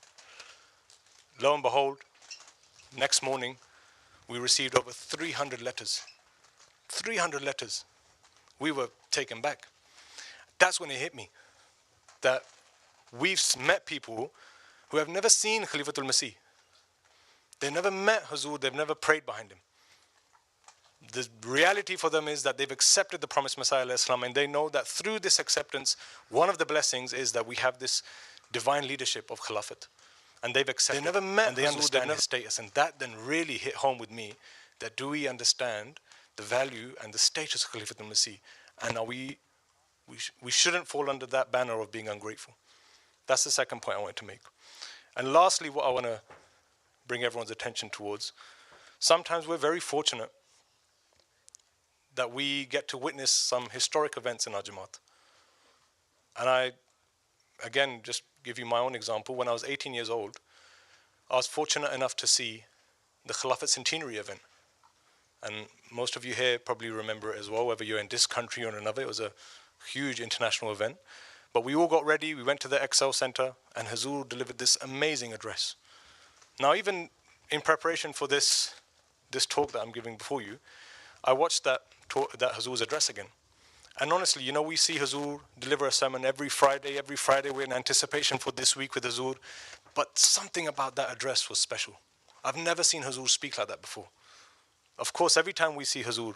Lo and behold, next morning, we received over 300 letters. 300 letters. We were taken back. That's when it hit me, that we've met people who have never seen Khalifatul Masih. They've never met Huzur, they've never prayed behind him. The reality for them is that they've accepted the promised Messiah ﷺ, and they know that through this acceptance, one of the blessings is that we have this divine leadership of Khilafat. And they've accepted. They never met and they understand his status. And that then really hit home with me, that do we understand the value and the status of Khalifatul Masih? And are we shouldn't fall under that banner of being ungrateful. That's the second point I wanted to make. And lastly, what I want to bring everyone's attention towards, sometimes we're very fortunate that we get to witness some historic events in our Jamaat. And I, again, just give you my own example. When I was 18 years old, I was fortunate enough to see the Khilafat Centenary event. And most of you here probably remember it as well, whether you're in this country or another. It was a huge international event. But we all got ready, we went to the Excel Center, and Huzur delivered this amazing address. Now, even in preparation for this talk that I'm giving before you, I watched that Huzur's address again. And honestly, you know, we see Huzur deliver a sermon every Friday. Every Friday we're in anticipation for this week with Huzur. But something about that address was special. I've never seen Huzur speak like that before. Of course, every time we see Huzur,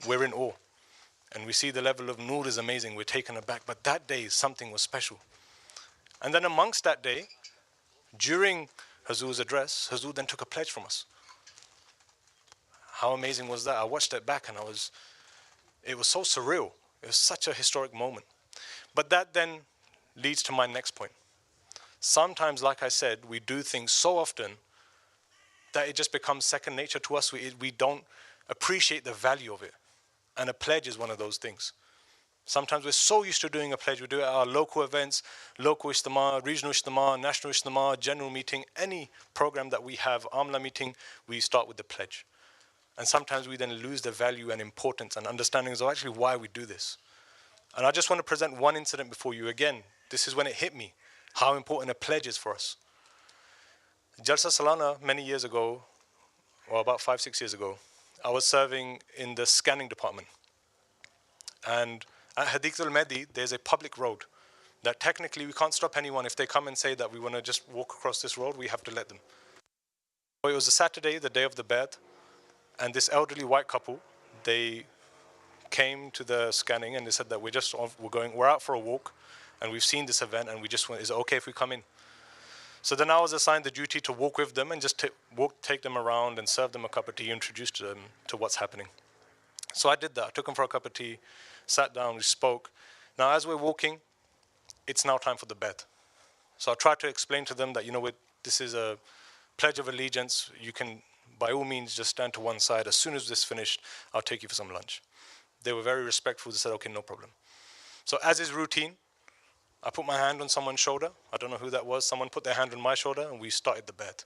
we're in awe. And we see the level of Noor is amazing, we're taken aback. But that day, something was special. And then amongst that day, during Huzur's address, Huzur then took a pledge from us. How amazing was that? I watched it back and it was so surreal. It was such a historic moment. But that then leads to my next point. Sometimes, like I said, we do things so often that it just becomes second nature to us. We don't appreciate the value of it. And a pledge is one of those things. Sometimes we're so used to doing a pledge. We do it at our local events, local ijtima, regional ijtima, national ijtima, general meeting, any program that we have, Amla meeting, we start with the pledge. And sometimes we then lose the value and importance and understandings of actually why we do this. And I just want to present one incident before you. Again, this is when it hit me, how important a pledge is for us. Jalsa Salana, many years ago, or about 5-6 years ago, I was serving in the scanning department. And at Hadiq al-Mahdi, there's a public road that technically we can't stop anyone. If they come and say that we want to just walk across this road, we have to let them. So it was a Saturday, the day of the Bai'at, and this elderly white couple, they came to the scanning and they said that we're out for a walk and we've seen this event and is it okay if we come in? So then I was assigned the duty to walk with them and just take them around and serve them a cup of tea, introduce them to what's happening. So I did that. I took him for a cup of tea, sat down, we spoke. Now, as we're walking, it's now time for the bet. So I tried to explain to them that, this is a pledge of allegiance. You can, by all means, just stand to one side. As soon as this finished, I'll take you for some lunch. They were very respectful. They said, okay, no problem. So as is routine, I put my hand on someone's shoulder. I don't know who that was. Someone put their hand on my shoulder, and we started the bet.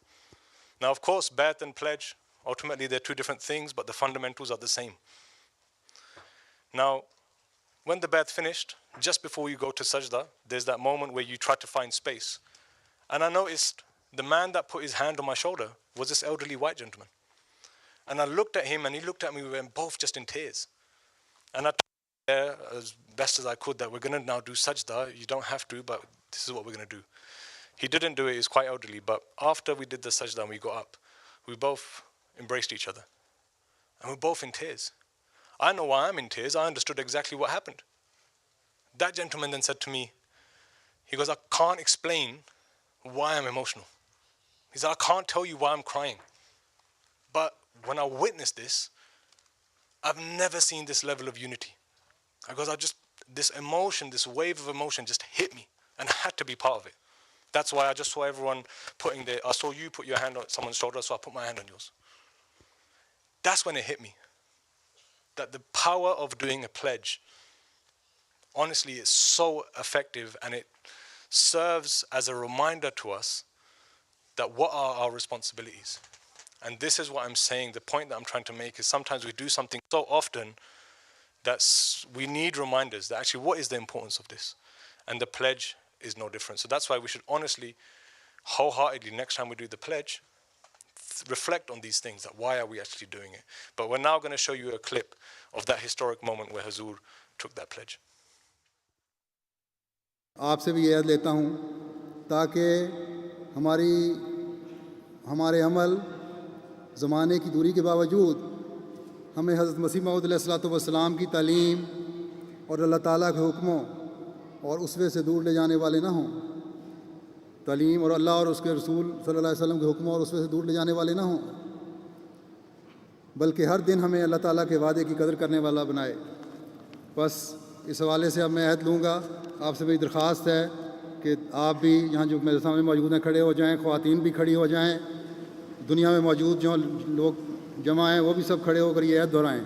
Now, of course, bet and pledge, ultimately, they're two different things, but the fundamentals are the same. Now, when the bet finished, just before you go to sajda, there's that moment where you try to find space. And I noticed the man that put his hand on my shoulder was this elderly white gentleman. And I looked at him, and he looked at me. We were both just in tears. And I told him as best as I could that we're going to now do sajda. You don't have to, but this is what we're going to do. He didn't do it. He was quite elderly. But after we did the sajda and we got up, we both embraced each other. And we're both in tears. I know why I'm in tears. I understood exactly what happened. That gentleman then said to me, he goes, I can't explain why I'm emotional. He said, I can't tell you why I'm crying. But when I witnessed this, I've never seen this level of unity. Because this emotion, this wave of emotion just hit me, and I had to be part of it. That's why I just saw everyone I saw you put your hand on someone's shoulder, so I put my hand on yours. That's when it hit me. That the power of doing a pledge, honestly, is so effective, and it serves as a reminder to us that what are our responsibilities. And this is what I'm saying. The point that I'm trying to make is sometimes we do something so often that we need reminders that actually what is the importance of this? And the pledge is no different. So that's why we should honestly, wholeheartedly, next time we do the pledge, reflect on these things, that why are we actually doing it. But we're now going to show you a clip of that historic moment where Hazur took that pledge. آپ سے بھی عہد لیتا ہوں تاکہ ہمارے عمل زمانے کی دوری کے باوجود ہمیں حضرت مسیح موعود علیہ الصلوۃ والسلام کی تعلیم اور اللہ تعالیٰ کے حکموں اور اسوے سے دور لے جانے والے نہ ہوں. تعلیم اور اللہ اور اس کے رسول صلی اللہ علیہ وسلم کے حکموں اور اسوے سے دور لے جانے والے نہ ہوں، بلکہ ہر دن ہمیں اللہ تعالیٰ کے وعدے کی قدر کرنے والا بنائے. بس اس حوالے سے اب میں عہد لوں گا. آپ سے میری درخواست ہے کہ آپ بھی یہاں جو میرے سامنے موجود ہیں کھڑے ہو جائیں، خواتین بھی کھڑی ہو جائیں، دنیا میں موجود جو لوگ جمع ہیں وہ بھی سب کھڑے ہو کر یہ عہد دہرائیں.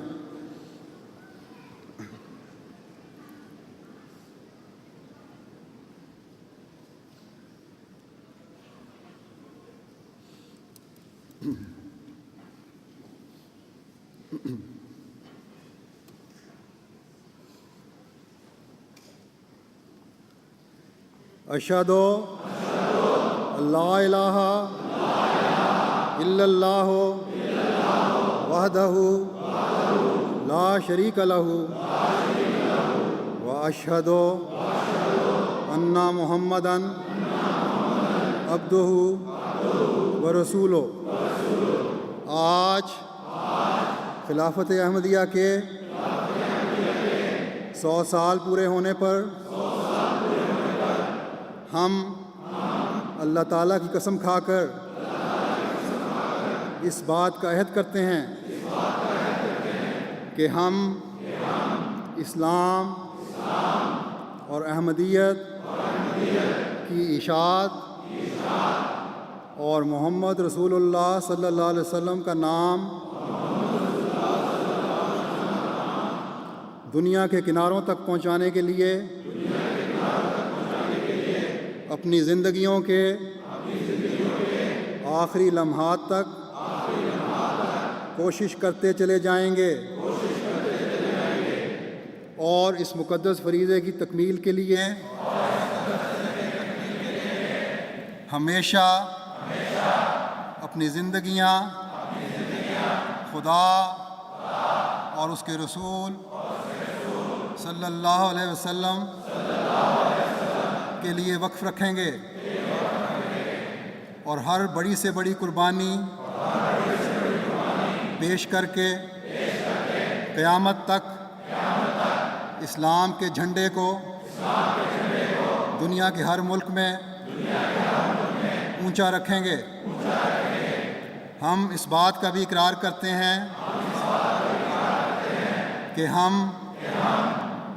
اشہدو لا الہ الا اللہ وحدہ لا شریک لہ واشہد ان محمدا عبدہ ورسولہ. آج خلافت احمدیہ کے 100 سال پورے ہونے پر ہم اللہ تعالیٰ کی قسم کھا کر اس بات کا عہد کرتے ہیں کہ ہم اسلام اور احمدیت کی اشاعت اور محمد رسول اللہ صلی اللہ علیہ وسلم کا نام دنیا کے کناروں تک پہنچانے کے لیے اپنی زندگیوں کے آخری لمحات تک کوشش کرتے چلے جائیں گے اور اس مقدس فریضے کی تکمیل کے لیے ہمیشہ اپنی زندگیاں خدا اور اس کے رسول صلی اللہ علیہ وسلم کے لیے وقف رکھیں گے اور ہر بڑی سے بڑی قربانی پیش کر کے قیامت تک اسلام کے جھنڈے کو دنیا کے ہر ملک میں اونچا رکھیں گے. ہم اس بات کا بھی اقرار کرتے ہیں कि हम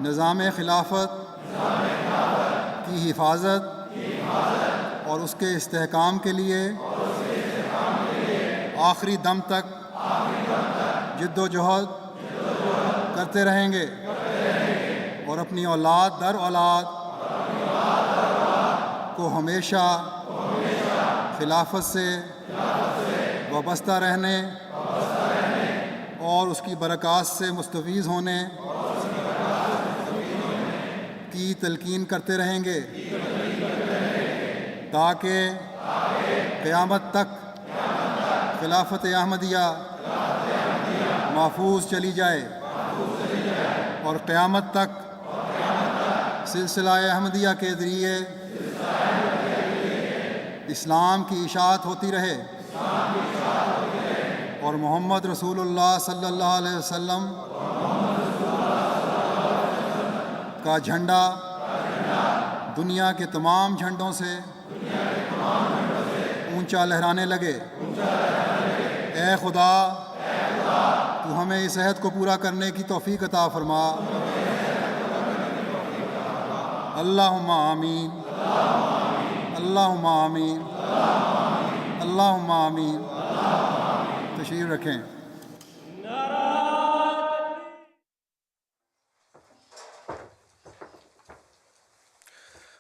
निज़ाम खिलाफत की हिफाजत और उसके इस्तेहकाम के लिए आखिरी दम तक जिद्दोजहद करते रहेंगे और अपनी औलाद दर औलाद को हमेशा खिलाफत से वाबस्ता रहने और उसकी बरक़ात से मुस्तफ़ीज़ होने की तलकीन करते रहेंगे ताकि क़यामत तक खिलाफत अहमदिया महफूज चली जाए और क़यामत तक सिलसिला अहमदिया के ज़रिए इस्लाम की इशाअत होती रहे और मोहम्मद रसूलुल्लाह सल्लल्लाहु अलैहि वसल्लम का झंडा दुनिया के तमाम झंडों से ऊंचा लहराने लगे। ए खुदा, तू हमें इस अहद को पूरा करने की तौफीक अता फरमा। अल्लाहुम्मा आमीन, अल्लाहुम्मा आमीन, अल्लाहुम्मा आमीन। तशरीफ रखें।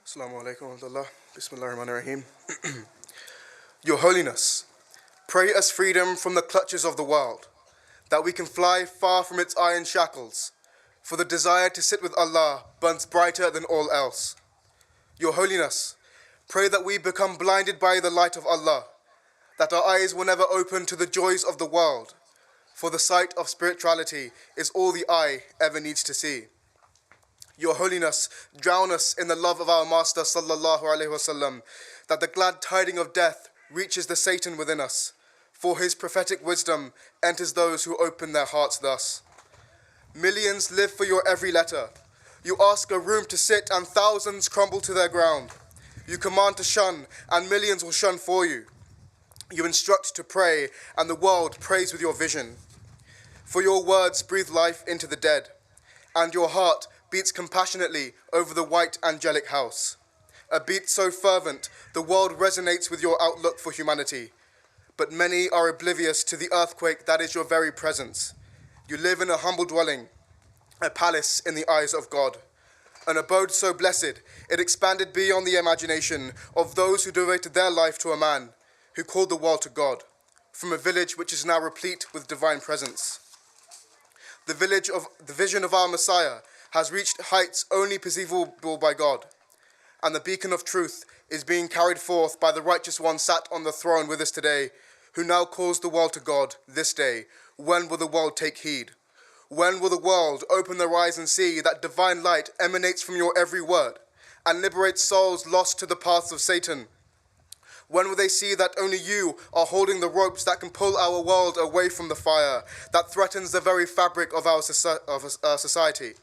Assalamu alaikum wa rahmatullah. Bismillahirrahmanirrahim. Your Holiness, pray us freedom from the clutches of the world, that we can fly far from its iron shackles, for the desire to sit with Allah burns brighter than all else. Your Holiness, pray that we become blinded by the light of Allah, that our eyes will never open to the joys of the world, for the sight of spirituality is all the eye ever needs to see. Your Holiness, drown us in the love of our Master sallallahu alaihi wasallam, that the glad tiding of death reaches the Satan within us, for his prophetic wisdom enters those who open their hearts thus. Millions live for your every letter. You ask a room to sit and thousands crumble to their ground. You command to shun and millions will shun for you. You instruct to pray and the world prays with your vision. For your words breathe life into the dead, and your heart beats compassionately over the white angelic house. A beat so fervent, the world resonates with your outlook for humanity. But many are oblivious to the earthquake that is your very presence. You live in a humble dwelling, a palace in the eyes of God. An abode so blessed, it expanded beyond the imagination of those who devoted their life to a man who called the world to God, from a village which is now replete with divine presence. The vision of our Messiah has reached heights only perceivable by God, and the beacon of truth is being carried forth by the righteous one sat on the throne with us today, who now calls the world to God this day. When will the world take heed? When will the world open their eyes and see that divine light emanates from your every word and liberates souls lost to the paths of Satan? When will they see that only you are holding the ropes that can pull our world away from the fire that threatens the very fabric of our society?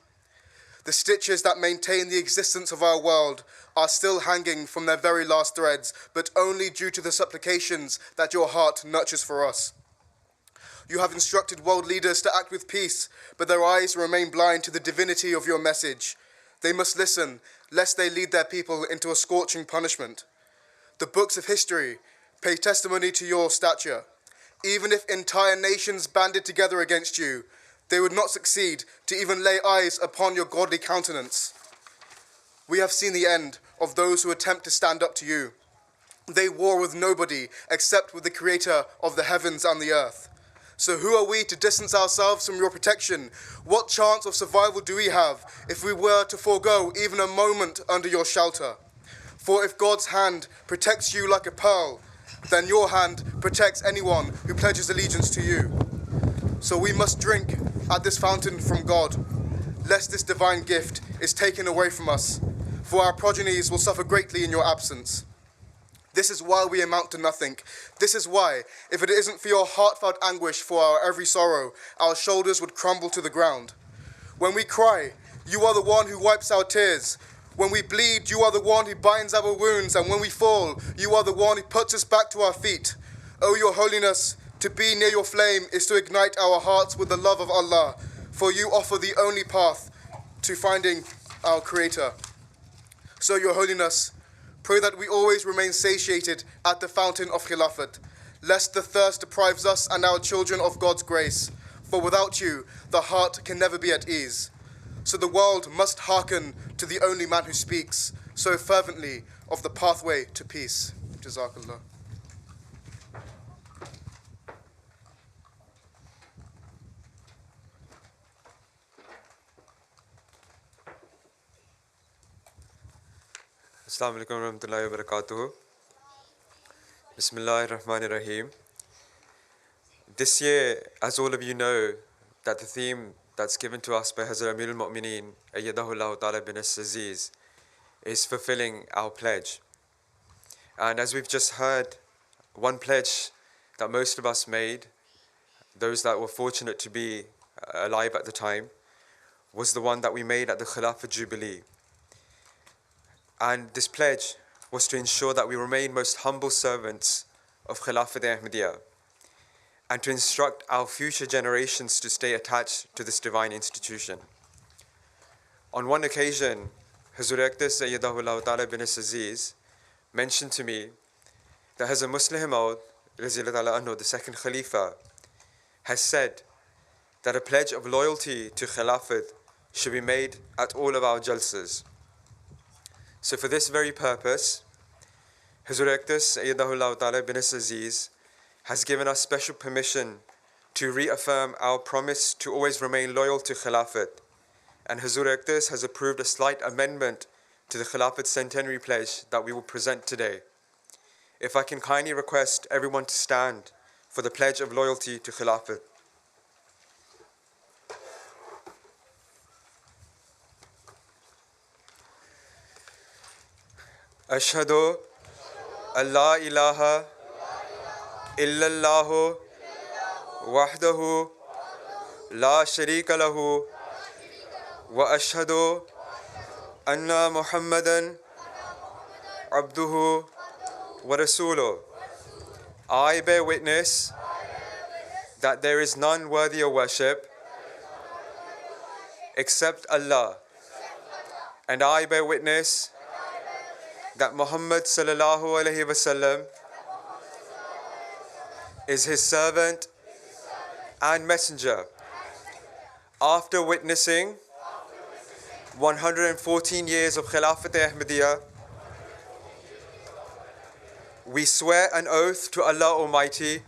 The stitches that maintain the existence of our world are still hanging from their very last threads, but only due to the supplications that your heart nurtures for us. You have instructed world leaders to act with peace, but their eyes remain blind to the divinity of your message. They must listen, lest they lead their people into a scorching punishment. The books of history pay testimony to your stature. Even if entire nations banded together against you, they would not succeed to even lay eyes upon your godly countenance. We have seen the end of those who attempt to stand up to you. They war with nobody except with the Creator of the heavens and the earth. So who are we to distance ourselves from your protection? What chance of survival do we have if we were to forego even a moment under your shelter? For if God's hand protects you like a pearl, then your hand protects anyone who pledges allegiance to you. So we must drink at this fountain from God, lest this divine gift is taken away from us, for our progenies will suffer greatly in your absence. This is why we amount to nothing. This is why, if it isn't for your heartfelt anguish for our every sorrow, our shoulders would crumble to the ground. When we cry, you are the one who wipes our tears. When we bleed, you are the one who binds our wounds, and when we fall, you are the one who puts us back to our feet. O your holiness, to be near your flame is to ignite our hearts with the love of Allah, for you offer the only path to finding our Creator. So, Your Holiness, pray that we always remain satiated at the fountain of Khilafat, lest the thirst deprives us and our children of God's grace. For without you, the heart can never be at ease. So the world must hearken to the only man who speaks so fervently of the pathway to peace. Jazakallah. Assalamu alaikum warahmatullahi wabarakatuh. Bismillahir Rahmanir Rahim. This year, as all of you know, that the theme that's given to us by Hazrat Amir al-Mu'mineen, Ayyadahullah Ta'ala bin Aziz, is fulfilling our pledge. And as we've just heard, one pledge that most of us made, those that were fortunate to be alive at the time, was the one that we made at the Khilafat Jubilee. And this pledge was to ensure that we remain most humble servants of Khilafat Ahmadiyya and to instruct our future generations to stay attached to this divine institution. On one occasion, Hazrat Aqdas Sayyidahullah Ta'ala bin Aziz mentioned to me that Hazrat Muslim Maud, the second Khalifa, has said that a pledge of loyalty to Khilafat should be made at all of our jalsas. So for this very purpose, Hazrat Aqdas Sayyidahullah Ta'ala bin Aziz has given us special permission to reaffirm our promise to always remain loyal to Khilafat. And Hazrat Aqdas has approved a slight amendment to the Khilafat Centenary pledge that we will present today. If I can kindly request everyone to stand for the pledge of loyalty to Khilafat. Ashhadu an la ilaha illallahu wahdahu la sharika lahu wa ashhadu anna Muhammadan abduhu wa rasuluh. I bear witness that there is none worthy of worship except Allah, and I bear witness that Muhammad sallallahu alaihi wasallam is his servant and messenger. After witnessing 114 years of Khilafat Ahmadiyya, we swear an oath to Allah Almighty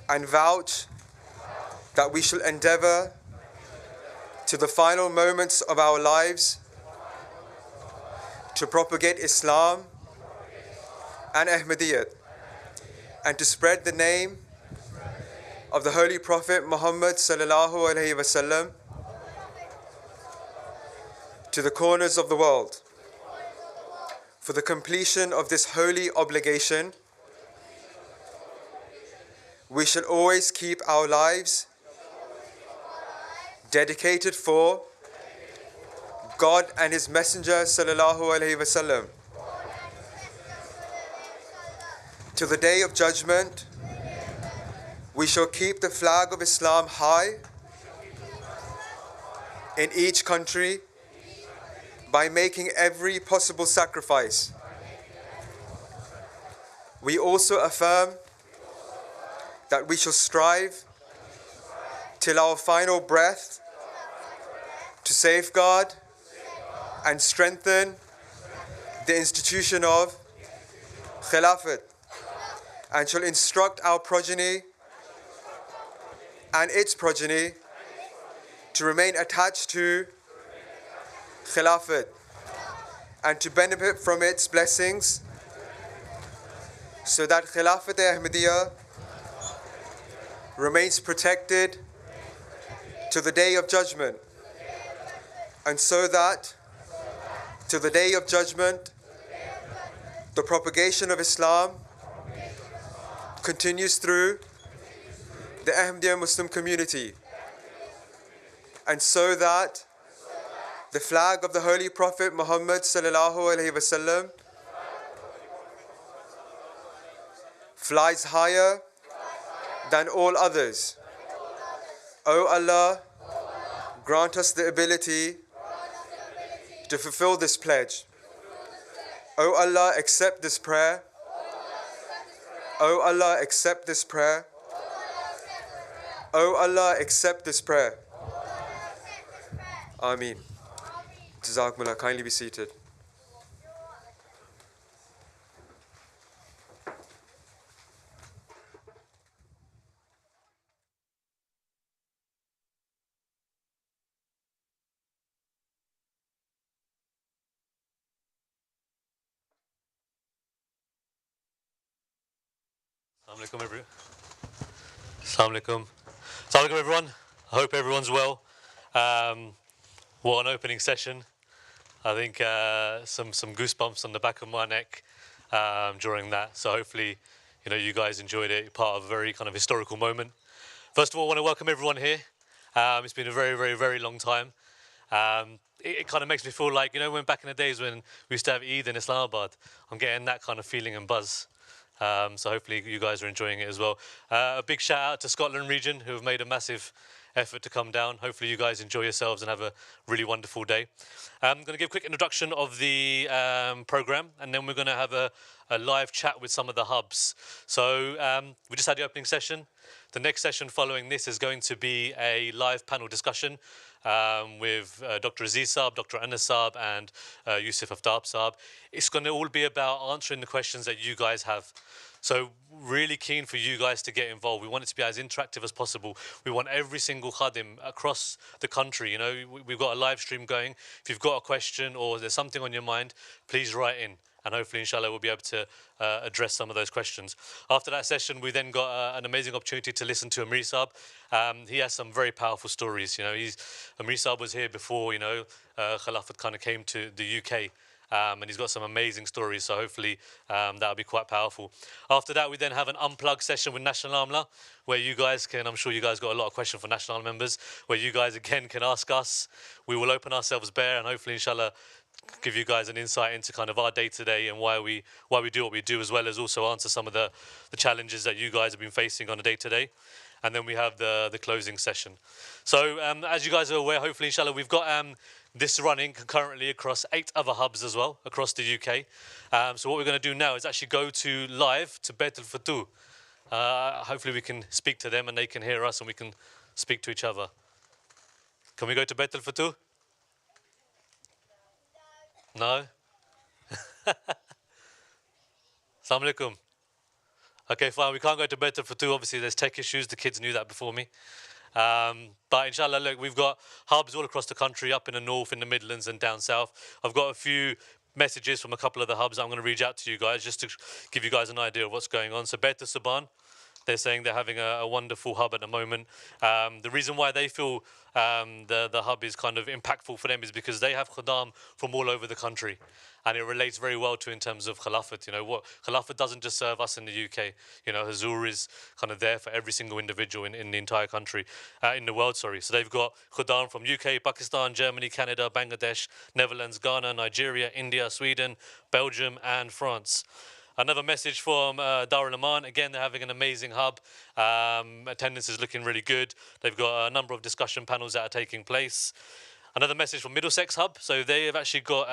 and vouch that we shall endeavor to the final moments of our lives to propagate Islam and Ahmadiyyat and to spread the name of the Holy Prophet Muhammad sallallahu alaihi wasallam to the corners of the world. For the completion of this holy obligation, we shall always keep our lives dedicated for God and His Messenger sallallahu alaihi wasallam. To the day of judgment, we shall keep the flag of Islam high in each country by making every possible sacrifice. We also affirm that we shall strive till our final breath to safeguard and strengthen the institution of Khilafat, and shall instruct our progeny and its progeny to remain attached to Khilafat and to benefit from its blessings, so that Khilafat Ahmadiyya remains protected to the day of judgment, and so that to the day of judgment the propagation of Islam continues through the Ahmadiyya Muslim community, and so that the flag of the Holy Prophet Muhammad sallallahu alaihi wasallam flies higher than all others. O Allah, grant us the ability to fulfill this pledge. O Allah, accept this prayer. O Allah, accept this prayer. O Allah, accept this prayer. Ameen. Jazakumullah. Kindly be seated. Assalamu alaikum. Assalamu alaikum, everyone. I hope everyone's well. What an opening session. I think some goosebumps on the back of my neck during that. So hopefully, you guys enjoyed it. Part of a very kind of historical moment. First of all, I want to welcome everyone here. It's been a very, very, very long time. It kind of makes me feel like, when back in the days when we used to have Eid in Islamabad, I'm getting that kind of feeling and buzz. So hopefully you guys are enjoying it as well. A big shout out to Scotland region who have made a massive effort to come down. Hopefully you guys enjoy yourselves and have a really wonderful day. I'm going to give a quick introduction of the programme, and then we're going to have a live chat with some of the hubs. So we just had the opening session. The next session following this is going to be a live panel discussion with Dr. Aziz Saab, Dr. Anas Saab, and Yusuf Aftab Saab. It's going to all be about answering the questions that you guys have. So really keen for you guys to get involved. We want it to be as interactive as possible. We want every single khadim across the country. We've got a live stream going. If you've got a question or there's something on your mind, please write in. And hopefully, inshallah, we'll be able to address some of those questions. After that session, we then got an amazing opportunity to listen to Amir Saab. He has some very powerful stories. Amir Saab was here before, Khilafat kind of came to the UK. And he's got some amazing stories, so hopefully that'll be quite powerful. After that, we then have an unplugged session with National Amla, where you guys can, I'm sure you guys got a lot of questions for National Amla members, where you guys again can ask us. We will open ourselves bare and hopefully, inshallah, give you guys an insight into kind of our day-to-day and why we do what we do, as well as also answer some of the challenges that you guys have been facing on a day-to-day. And then we have the closing session. So as you guys are aware, hopefully, inshallah, we've got this running concurrently across 8 other hubs as well across the UK. So what we're going to do now is actually go to live to Bet al-Futuh. Hopefully we can speak to them and they can hear us and we can speak to each other. Can we go to Bet al-Futuh? No? Assalamu alaikum. Okay, fine. We can't go to Bet al-Futuh. Obviously, there's tech issues. The kids knew that before me. But inshallah, look, we've got hubs all across the country, up in the north, in the Midlands and down south. I've got a few messages from a couple of the hubs I'm going to read out to you guys just to give you guys an idea of what's going on. So Bet al-Saban, they're saying they're having a wonderful hub at the moment. The reason why they feel the hub is kind of impactful for them is because they have Khuddam from all over the country. And it relates very well to in terms of Khilafat. What Khilafat doesn't just serve us in the UK. Huzur is kind of there for every single individual in the entire country, in the world, sorry. So they've got Khuddam from UK, Pakistan, Germany, Canada, Bangladesh, Netherlands, Ghana, Nigeria, India, Sweden, Belgium, and France. Another message from Darul Aman. Again, they're having an amazing hub. Attendance is looking really good. They've got a number of discussion panels that are taking place. Another message from Middlesex Hub. So they have actually got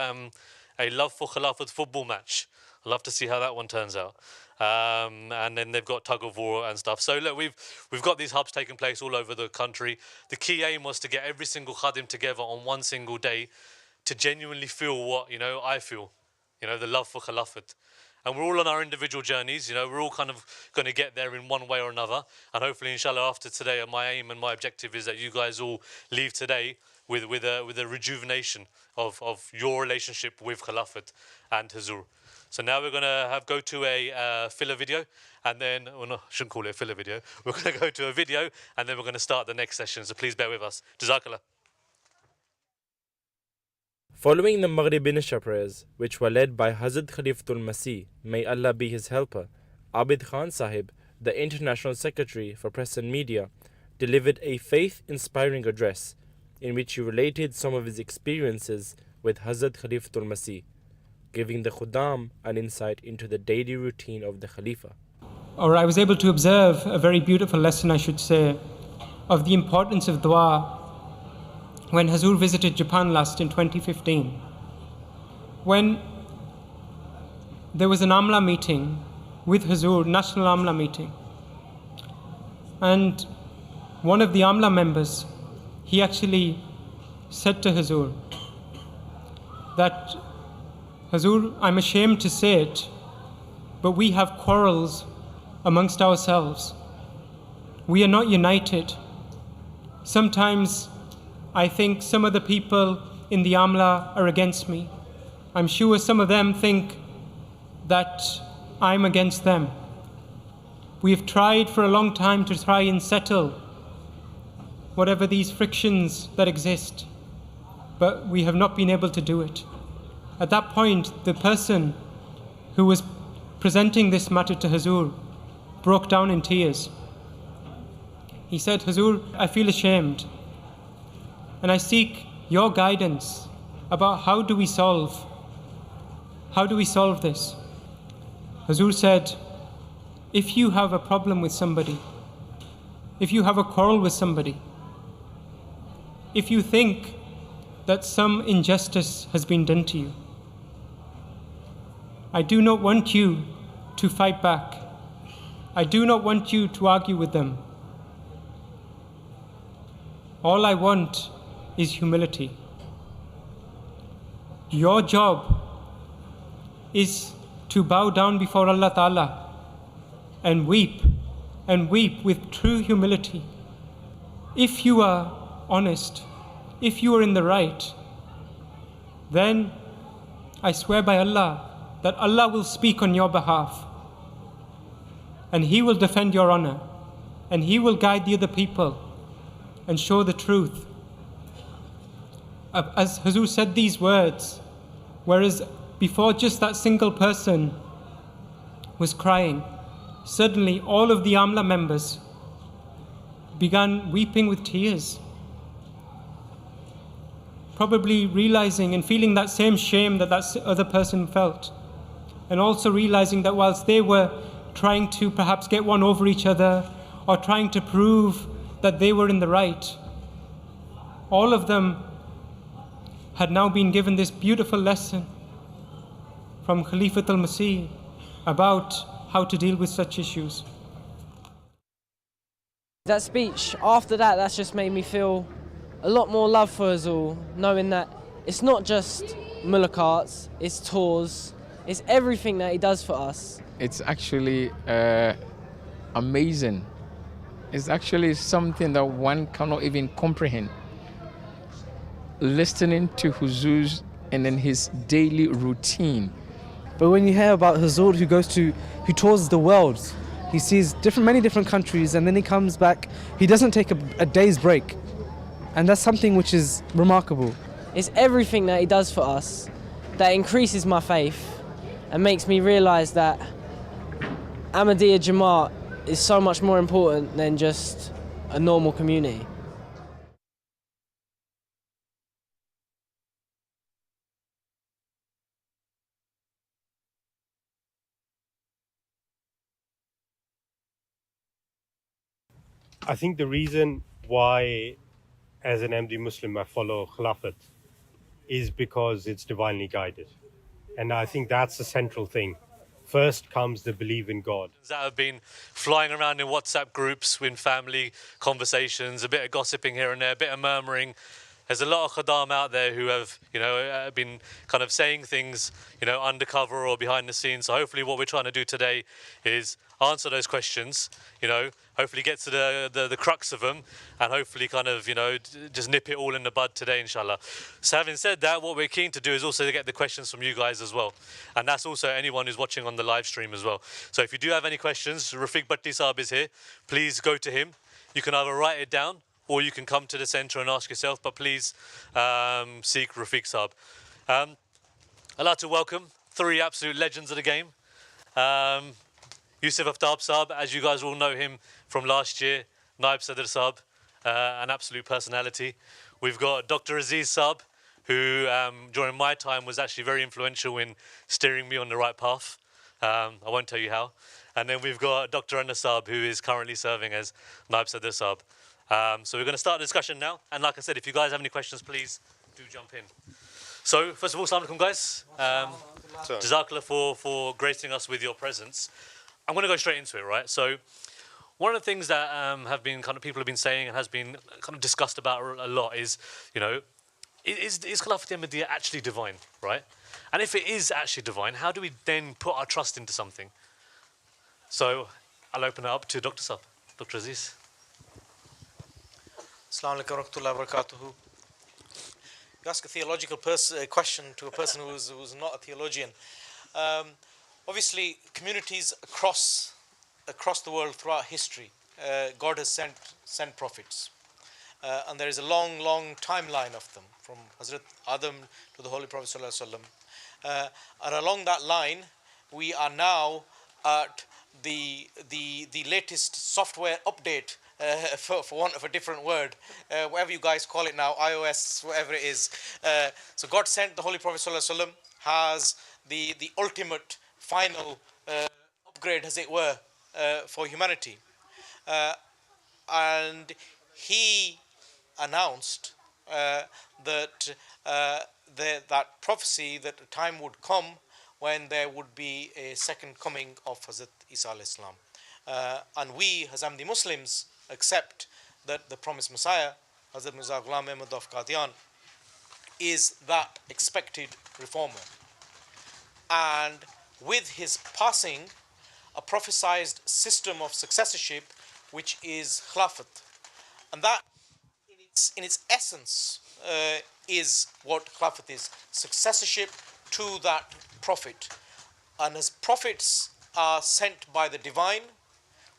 a Love for Khilafat football match. I'd love to see how that one turns out. And then they've got tug of war and stuff. So look, we've got these hubs taking place all over the country. The key aim was to get every single khadim together on one single day to genuinely feel what I feel, the love for Khilafat. And we're all on our individual journeys. We're all kind of going to get there in one way or another. And hopefully, inshallah, after today, my aim and my objective is that you guys all leave today with a rejuvenation of your relationship with Khilafat and Huzur. So now we're going to go to a filler video, and then, well, no, I shouldn't call it a filler video. We're going to go to a video, and then we're going to start the next session. So please bear with us. Jazakallah. Following the Maghrib Isha prayers, which were led by Hazrat Khalifatul Masih, may Allah be his helper, Abid Khan Sahib, the International Secretary for Press and Media, delivered a faith-inspiring address in which he related some of his experiences with Hazrat Khalifatul Masih, giving the Khuddam an insight into the daily routine of the Khalifa. Or I was able to observe a very beautiful lesson, I should say, of the importance of dua when Hazur visited Japan last in 2015. When there was an Amla meeting with Hazur, national Amla meeting, and one of the Amla members, he actually said to Hazur that, Hazur, I'm ashamed to say it, but we have quarrels amongst ourselves. We are not united. Sometimes I think some of the people in the Amla are against me. I'm sure some of them think that I'm against them. We have tried for a long time to try and settle whatever these frictions that exist, but we have not been able to do it. At that point, the person who was presenting this matter to Hazur broke down in tears. He said, Hazur, I feel ashamed, and I seek your guidance about how do we solve this? Hazur said, if you have a problem with somebody, if you have a quarrel with somebody, if you think that some injustice has been done to you, I do not want you to fight back. I do not want you to argue with them. All I want is humility. Your job is to bow down before Allah Ta'ala and weep with true humility. If you are honest, if you are in the right, then I swear by Allah that Allah will speak on your behalf, and He will defend your honor, and He will guide the other people and show the truth. As Hazur said these words, whereas before just that single person was crying, suddenly all of the Amla members began weeping with tears, probably realizing and feeling that same shame that other person felt, and also realizing that whilst they were trying to perhaps get one over each other or trying to prove that they were in the right, all of them had now been given this beautiful lesson from Khilafat al-Masih about how to deal with such issues. That speech, after that, that's just made me feel a lot more love for us all, knowing that it's not just mulaqats, it's tours, it's everything that he does for us. It's actually amazing. It's actually something that one cannot even comprehend. Listening to Huzur's and then his daily routine. But when you hear about Hazur who tours the world, he sees many different countries, and then he comes back, he doesn't take a day's break. And that's something which is remarkable. It's everything that he does for us that increases my faith and makes me realize that Ahmadiyya Jamaat is so much more important than just a normal community. I think the reason why, as an Ahmadi Muslim, I follow Khilafat is because it's divinely guided. And I think that's the central thing. First comes the belief in God. That have been flying around in WhatsApp groups, in family conversations, a bit of gossiping here and there, a bit of murmuring. There's a lot of Khaddam out there who have, been kind of saying things, undercover or behind the scenes. So hopefully what we're trying to do today is answer those questions, hopefully get to the crux of them, and hopefully kind of, just nip it all in the bud today, inshallah. So having said that, what we're keen to do is also to get the questions from you guys as well. And that's also anyone who's watching on the live stream as well. So if you do have any questions, Rafiq Bhatti Saab is here. Please go to him. You can either write it down, or you can come to the centre and ask yourself, but please seek Rafiq Saab. I'd like to welcome 3 absolute legends of the game. Yusuf Aftab Saab, as you guys all know him from last year, Naib Sadr Saab, an absolute personality. We've got Dr. Aziz Saab, who during my time was actually very influential in steering me on the right path. I won't tell you how. And then we've got Dr. Anna Saab, who is currently serving as Naib Sadr Saab. So we're going to start the discussion now. And like I said, if you guys have any questions, please do jump in. So first of all, assalamu alaikum, guys. Jazakallah for gracing us with your presence. I'm going to go straight into it, right? So one of the things that people have been saying and has been kind of discussed about a lot is, you know, is Khilafat Ahmadiyya actually divine, right? And if it is actually divine, how do we then put our trust into something? So I'll open it up to Dr. Saab, Dr. Aziz. Assalamu alaikum wa rahmatullahi wa barakatuhu. You ask a theological question to a person who's not a theologian. Obviously, communities across the world throughout history, God has sent prophets. And there is a long, long timeline of them, from Hazrat Adam to the Holy Prophet Sallallahu Alaihi Wasallam. And along that line, we are now at the latest software update, for want of a different word, whatever you guys call it now, iOS, whatever it is. So God sent the Holy Prophet Sallallahu Alaihi Wasallam, has the ultimate final upgrade, as it were, for humanity. And he announced that prophecy, that a time would come when there would be a second coming of Hazrat Isa alayhi salam. And we, as Ahmadi Muslims, accept that the promised Messiah, Hazrat Mirza Ghulam Ahmad of Qadian, is that expected reformer. And with his passing, a prophesied system of successorship, which is Khilafat. And that, in its essence, is what Khilafat is: successorship to that prophet. And as prophets are sent by the divine,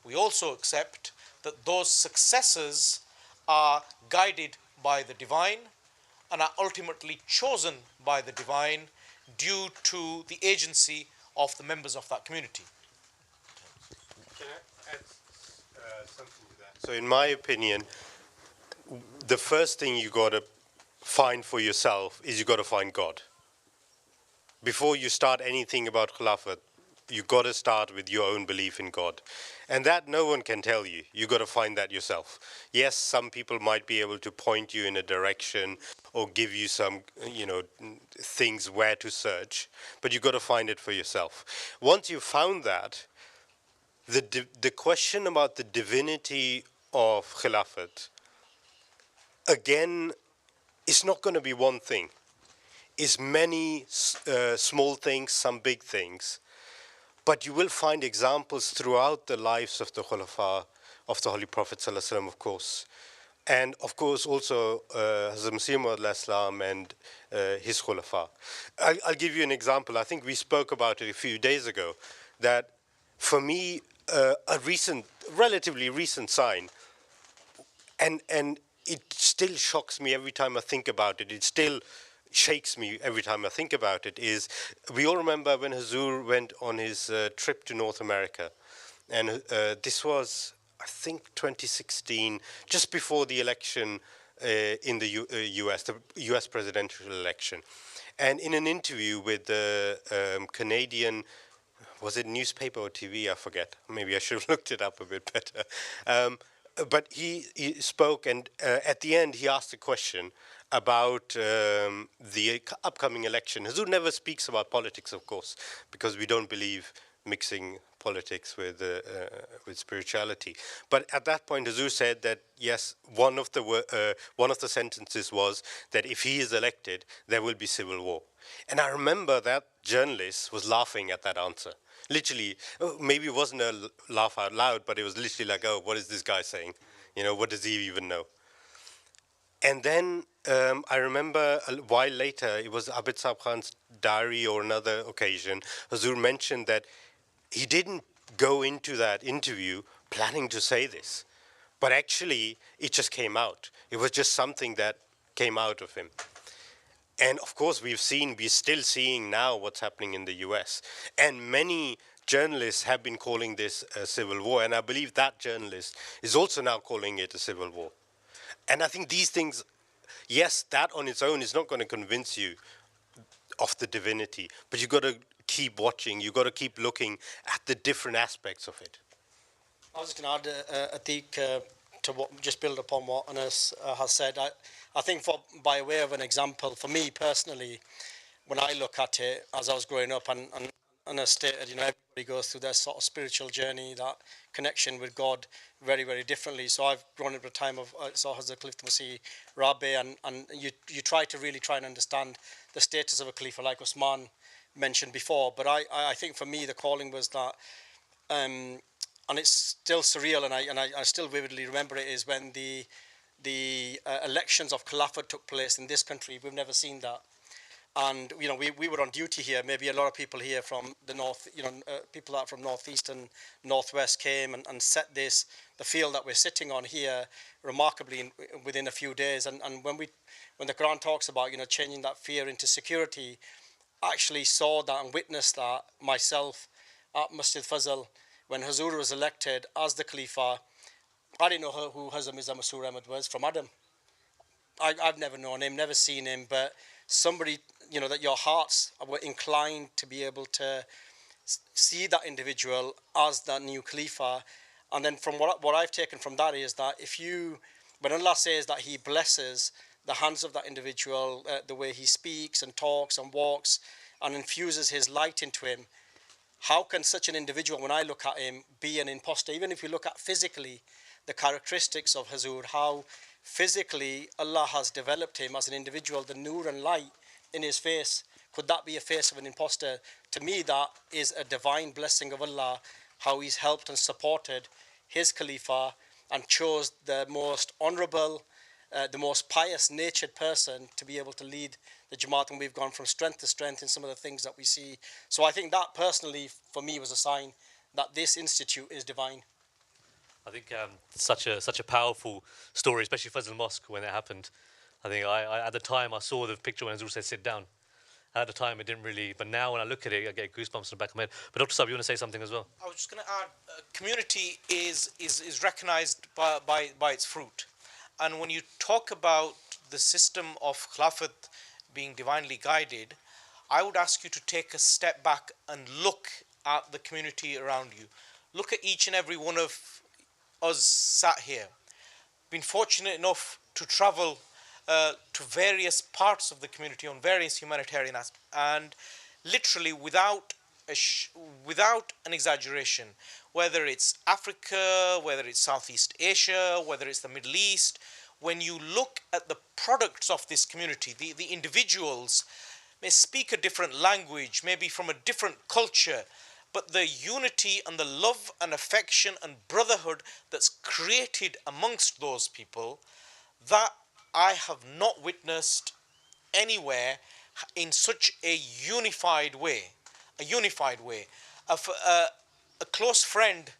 we also accept that those successors are guided by the divine and are ultimately chosen by the divine due to the agency of the members of that community. Can I add something to that? So in my opinion, the first thing you got to find for yourself is you got to find God. Before you start anything about Khilafat, you got to start with your own belief in God. And that no one can tell you. You got to find that yourself. Yes, some people might be able to point you in a direction or give you some, things where to search, but you got to find it for yourself. Once you've found that, the question about the divinity of Khilafat, again, it's not going to be one thing. It's many small things, some big things. But you will find examples throughout the lives of the Khulafa, of the Holy Prophet ﷺ, of course. And of course also Hazrat Masih Maud and his Khulafa. I'll give you an example. I think we spoke about it a few days ago, that for me, a relatively recent sign, and it still shocks me every time I think about it, it still shakes me every time I think about it, is we all remember when Hazur went on his trip to North America. And this was, I think, 2016, just before the election in the US, the US presidential election. And in an interview with the Canadian, was it newspaper or TV? I forget. Maybe I should have looked it up a bit better. But he spoke, and at the end he asked a question about the upcoming election. Hazur never speaks about politics, of course, because we don't believe mixing politics with spirituality. But at that point, Hazur said that yes, one of the sentences was that if he is elected, there will be civil war. And I remember that journalist was laughing at that answer. Literally, maybe it wasn't a laugh out loud, but it was literally like, oh, what is this guy saying? What does he even know? And then I remember a while later, it was Abid Saab Khan's diary or another occasion, Hazur mentioned that he didn't go into that interview planning to say this, but actually it just came out. It was just something that came out of him. And of course, we're still seeing now what's happening in the US. And many journalists have been calling this a civil war. And I believe that journalist is also now calling it a civil war. And I think these things, yes, that on its own is not going to convince you of the divinity. But you've got to keep watching. You've got to keep looking at the different aspects of it. I was just going to add, Atiq, to just build upon what Anas has said. I think by way of an example, for me personally, when I look at it as I was growing up, and Anas stated, everybody goes through their sort of spiritual journey, that connection with God very, very differently. So I've grown up at a time of saw Hazrat Khalifa Masih Rabbi, and you try and understand the status of a Khalifa, like Usman mentioned before. But I think for me the calling was that, and it's still surreal, and I still vividly remember it, is when the elections of Khilafat took place in this country. We've never seen that. And we were on duty here. Maybe a lot of people here from the north, people that are from northeast and northwest came and set the field that we're sitting on here remarkably within a few days. And when the Quran talks about changing that fear into security, I actually saw that and witnessed that myself at Masjid Fazl when Hazur was elected as the Khalifa. I didn't know who Hazrat Mirza Masroor Ahmad was from Adam. I've never known him, never seen him, but somebody, that your hearts were inclined to be able to see that individual as that new Khalifa. And then from what I've taken from that is that when Allah says that He blesses the hands of that individual, the way he speaks and talks and walks and infuses His light into him, how can such an individual, when I look at him, be an imposter? Even if you look at physically the characteristics of Hazur, how physically Allah has developed him as an individual, the nur and light in his face, could that be a face of an imposter? To me, that is a divine blessing of Allah, how He's helped and supported His Khalifa and chose the most honourable, the most pious natured person to be able to lead the Jamaat, and we've gone from strength to strength in some of the things that we see. So I think that personally for me was a sign that this institute is divine. I think such a powerful story, especially Fazl Mosque when it happened. I think I at the time I saw the picture when Azul said sit down. At the time it didn't really, but now when I look at it, I get goosebumps in the back of my head. But Dr. Saab, you want to say something as well? I was just going to add, community is recognized by its fruit. And when you talk about the system of Khilafat being divinely guided, I would ask you to take a step back and look at the community around you. Look at each and every one of us sat here. Been fortunate enough to travel to various parts of the community on various humanitarian aspects, and literally without an exaggeration, whether it's Africa, whether it's Southeast Asia, whether it's the Middle East, when you look at the products of this community, the individuals may speak a different language, maybe from a different culture, but the unity and the love and affection and brotherhood that's created amongst those people, that I have not witnessed anywhere in such a unified way. A close friend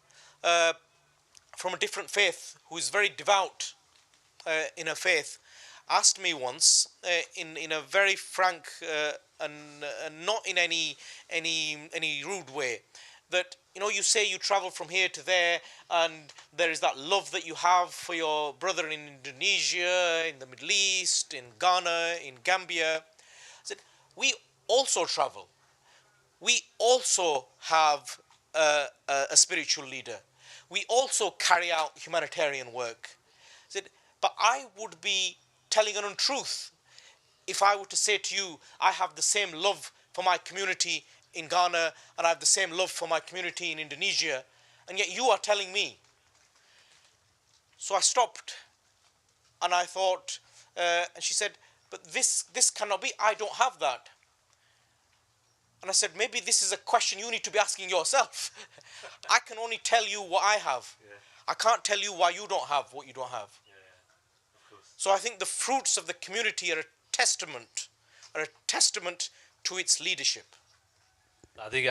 from a different faith who is very devout in her faith asked me once in a very frank and not in any rude way, that you say you travel from here to there and there is that love that you have for your brother in Indonesia, in the Middle East, in Ghana, in Gambia. I said, we also travel. We also have a spiritual leader. We also carry out humanitarian work. I said, but I would be telling an untruth if I were to say to you, I have the same love for my community in Ghana and I have the same love for my community in Indonesia, and yet you are telling me. So I stopped and I thought, and she said, but this cannot be, I don't have that. And I said, maybe this is a question you need to be asking yourself. I can only tell you what I have. Yeah. I can't tell you why you don't have what you don't have. Yeah, of course. So I think the fruits of the community are a testament to its leadership. I think,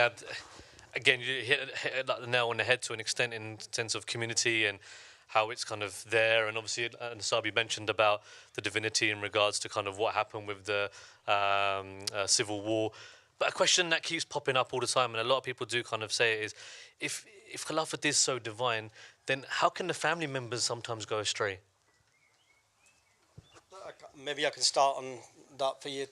again, you hit the nail on the head to an extent in sense of community and how it's kind of there. And obviously, Nasabi mentioned about the divinity in regards to kind of what happened with the civil war. But a question that keeps popping up all the time, and a lot of people do kind of say it, is, if Khilafat is so divine, then how can the family members sometimes go astray? Maybe I can start on that for you.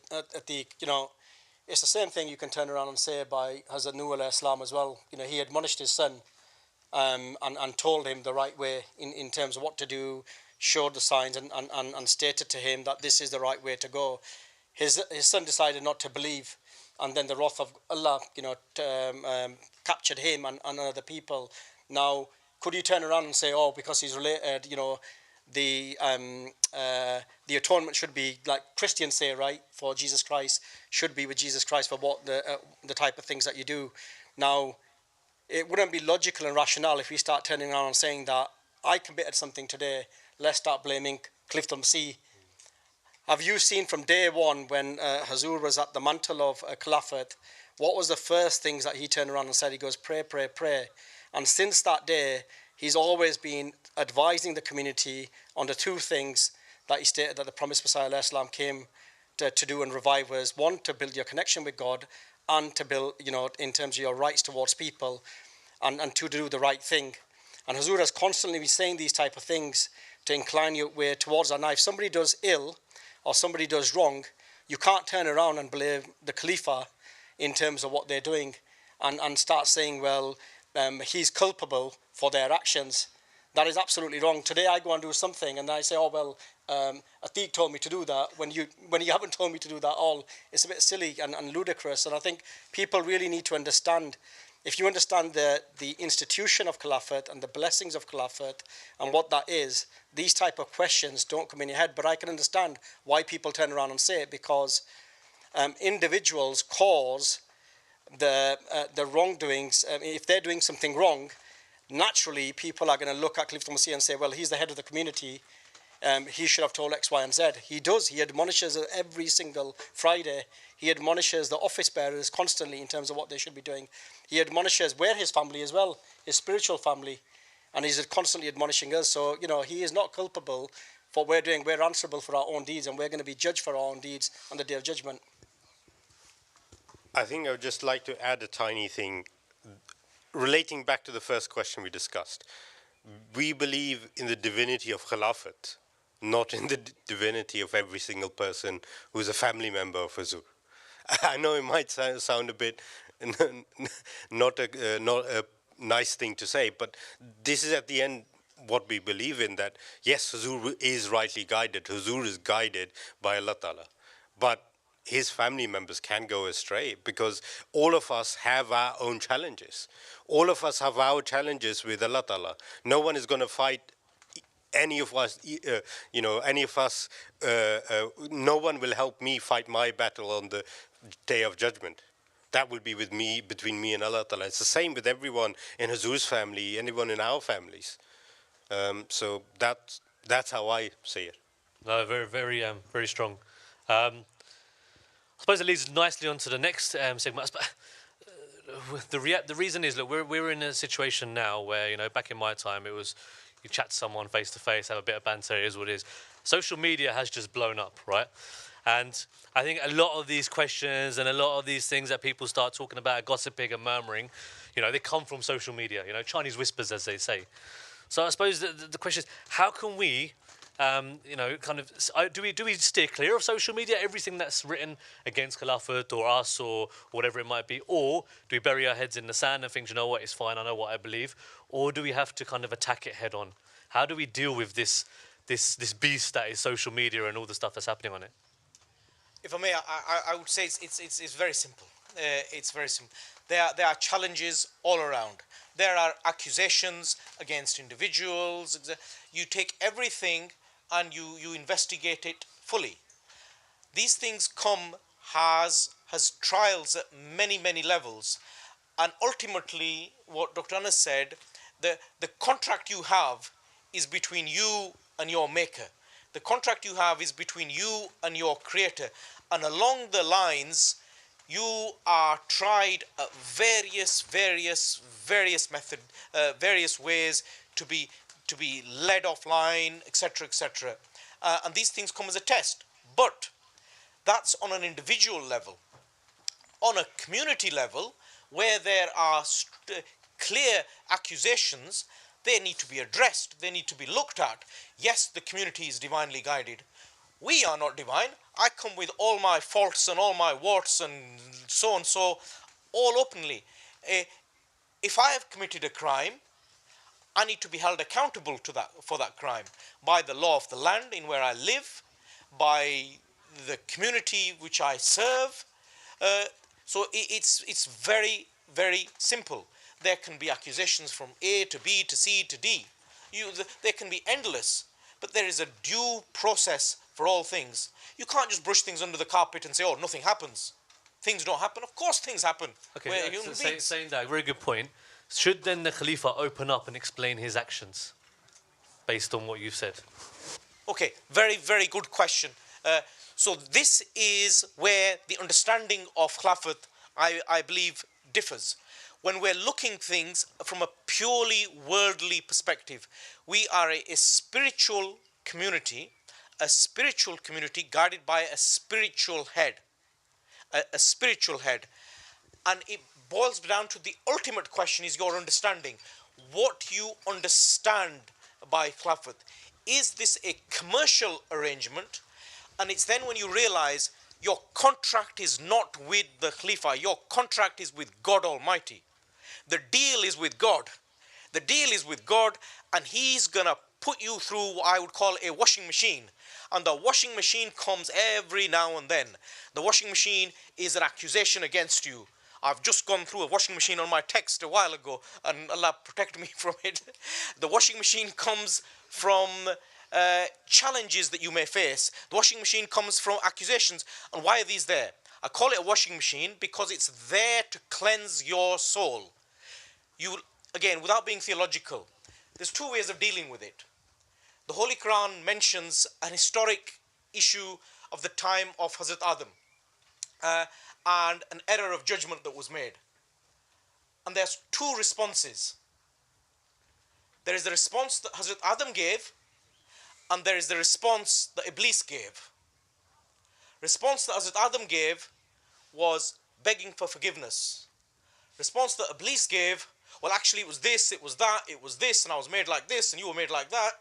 It's the same thing you can turn around and say by Hazrat Nuh alayhi salam as well. He admonished his son and told him the right way in terms of what to do, showed the signs and stated to him that this is the right way to go. His son decided not to believe, and then the wrath of Allah, captured him and other people. Now, could you turn around and say, oh, because he's related, the atonement should be like Christians say, right? For Jesus Christ should be with Jesus Christ for what the type of things that you do. Now, it wouldn't be logical and rational if we start turning around and saying that I committed something today. Let's start blaming Khalifa Masih. Have you seen from day one when Hazur was at the mantle of Khilafat, what was the first things that he turned around and said? He goes, pray, pray, pray. And since that day, he's always been advising the community on the two things that he stated that the promised Messiah Islam came to do and revive was, one, to build your connection with God, and to build, in terms of your rights towards people, and to do the right thing. And Hazur has constantly been saying these type of things to incline your way towards that. Now, if somebody does ill or somebody does wrong, you can't turn around and blame the Khalifa in terms of what they're doing and start saying, well, he's culpable for their actions. That is absolutely wrong. Today I go and do something and I say, oh, well, Atiq told me to do that. When you haven't told me to do that at all, it's a bit silly and ludicrous. And I think people really need to understand, if you understand the institution of Khilafat and the blessings of Khilafat and what that is, these type of questions don't come in your head. But I can understand why people turn around and say it, because individuals cause the wrongdoings. If they're doing something wrong, naturally people are going to look at Khalifa Masih and say, well, he's the head of the community. He should have told X, Y, and Z. He does. He admonishes every single Friday. He admonishes the office bearers constantly in terms of what they should be doing. He admonishes where his family as well, his spiritual family, and he's constantly admonishing us. So, he is not culpable for what we're doing. We're answerable for our own deeds, and we're going to be judged for our own deeds on the Day of Judgment. I think I would just like to add a tiny thing relating back to the first question we discussed. We believe in the divinity of Khilafat, not in the divinity of every single person who's a family member of Hazur. I know it might sound a bit not a nice thing to say, but this is at the end what we believe in, that yes, Hazur is rightly guided. Hazur is guided by Allah Ta'ala. But his family members can go astray, because all of us have our own challenges. All of us have our challenges with Allah Ta'ala. No one is going to fight any of us, no one will help me fight my battle on the Day of Judgment. That will be between me and Allah Ta'ala. It's the same with everyone in Hazur's family, anyone in our families. So that's how I see it. No, very, very, very strong. I suppose it leads nicely on to the next segment. The reason is, look, we're in a situation now where, back in my time, it was you chat to someone face to face, have a bit of banter, it is what it is. Social media has just blown up, right? And I think a lot of these questions and a lot of these things that people start talking about, gossiping and murmuring, they come from social media, Chinese whispers, as they say. So I suppose the question is, how can we, do we steer clear of social media, everything that's written against Khilafat or us or whatever it might be, or do we bury our heads in the sand and think, it's fine, I know what I believe, or do we have to kind of attack it head on? How do we deal with this beast that is social media and all the stuff that's happening on it? If I may, I would say it's very simple. It's very simple. There are challenges all around. There are accusations against individuals. You take everything and you investigate it fully. These things come has trials at many levels, and ultimately, what Dr. Anas said, the contract you have is between you and your maker. The contract you have is between you and your creator, and along the lines, you are tried at various ways to be led offline, etc. And these things come as a test. But that's on an individual level. On a community level, where there are clear accusations, they need to be addressed. They need to be looked at. Yes, the community is divinely guided. We are not divine. I come with all my faults and all my warts and so, all openly. If I have committed a crime, I need to be held accountable to that, for that crime by the law of the land in where I live, by the community which I serve. So it's very, very simple. There can be accusations from A to B to C to D. They can be endless, but there is a due process for all things. You can't just brush things under the carpet and say, oh, nothing happens. Things don't happen. Of course things happen. Okay, We're human beings. saying that, very good point. Should then the Khalifa open up and explain his actions based on what you've said? Okay, very, very good question. So this is where the understanding of Khilafat, I believe, differs. When we're looking things from a purely worldly perspective, we are a spiritual community guided by a spiritual head. A spiritual head. And it boils down to the ultimate question is your understanding. What you understand by Khilafat. Is this a commercial arrangement? And it's then when you realize your contract is not with the Khalifa, your contract is with God Almighty. The deal is with God. The deal is with God, and He's gonna put you through what I would call a washing machine. And the washing machine comes every now and then. The washing machine is an accusation against you. I've just gone through a washing machine on my text a while ago, and Allah protect me from it. The washing machine comes from challenges that you may face. The washing machine comes from accusations. And why are these there? I call it a washing machine because it's there to cleanse your soul. You, again, without being theological, there's two ways of dealing with it. The Holy Quran mentions an historic issue of the time of Hazrat Adam and an error of judgment that was made. And there's two responses. There is the response that Hazrat Adam gave, and there is the response that Iblis gave. Response that Hazrat Adam gave was begging for forgiveness. Response that Iblis gave, well, actually it was this, it was that, it was this, and I was made like this, and you were made like that.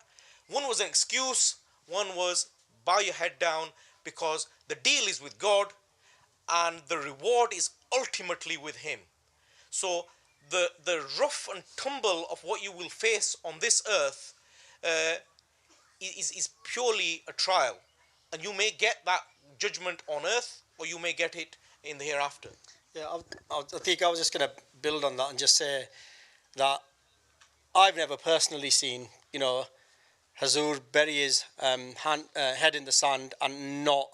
One was an excuse, one was bow your head down, because the deal is with God, and the reward is ultimately with Him. So the rough and tumble of what you will face on this earth is purely a trial. And you may get that judgment on earth, or you may get it in the hereafter. Yeah, I think I was just going to build on that and just say that I've never personally seen, Hazur bury his head in the sand and not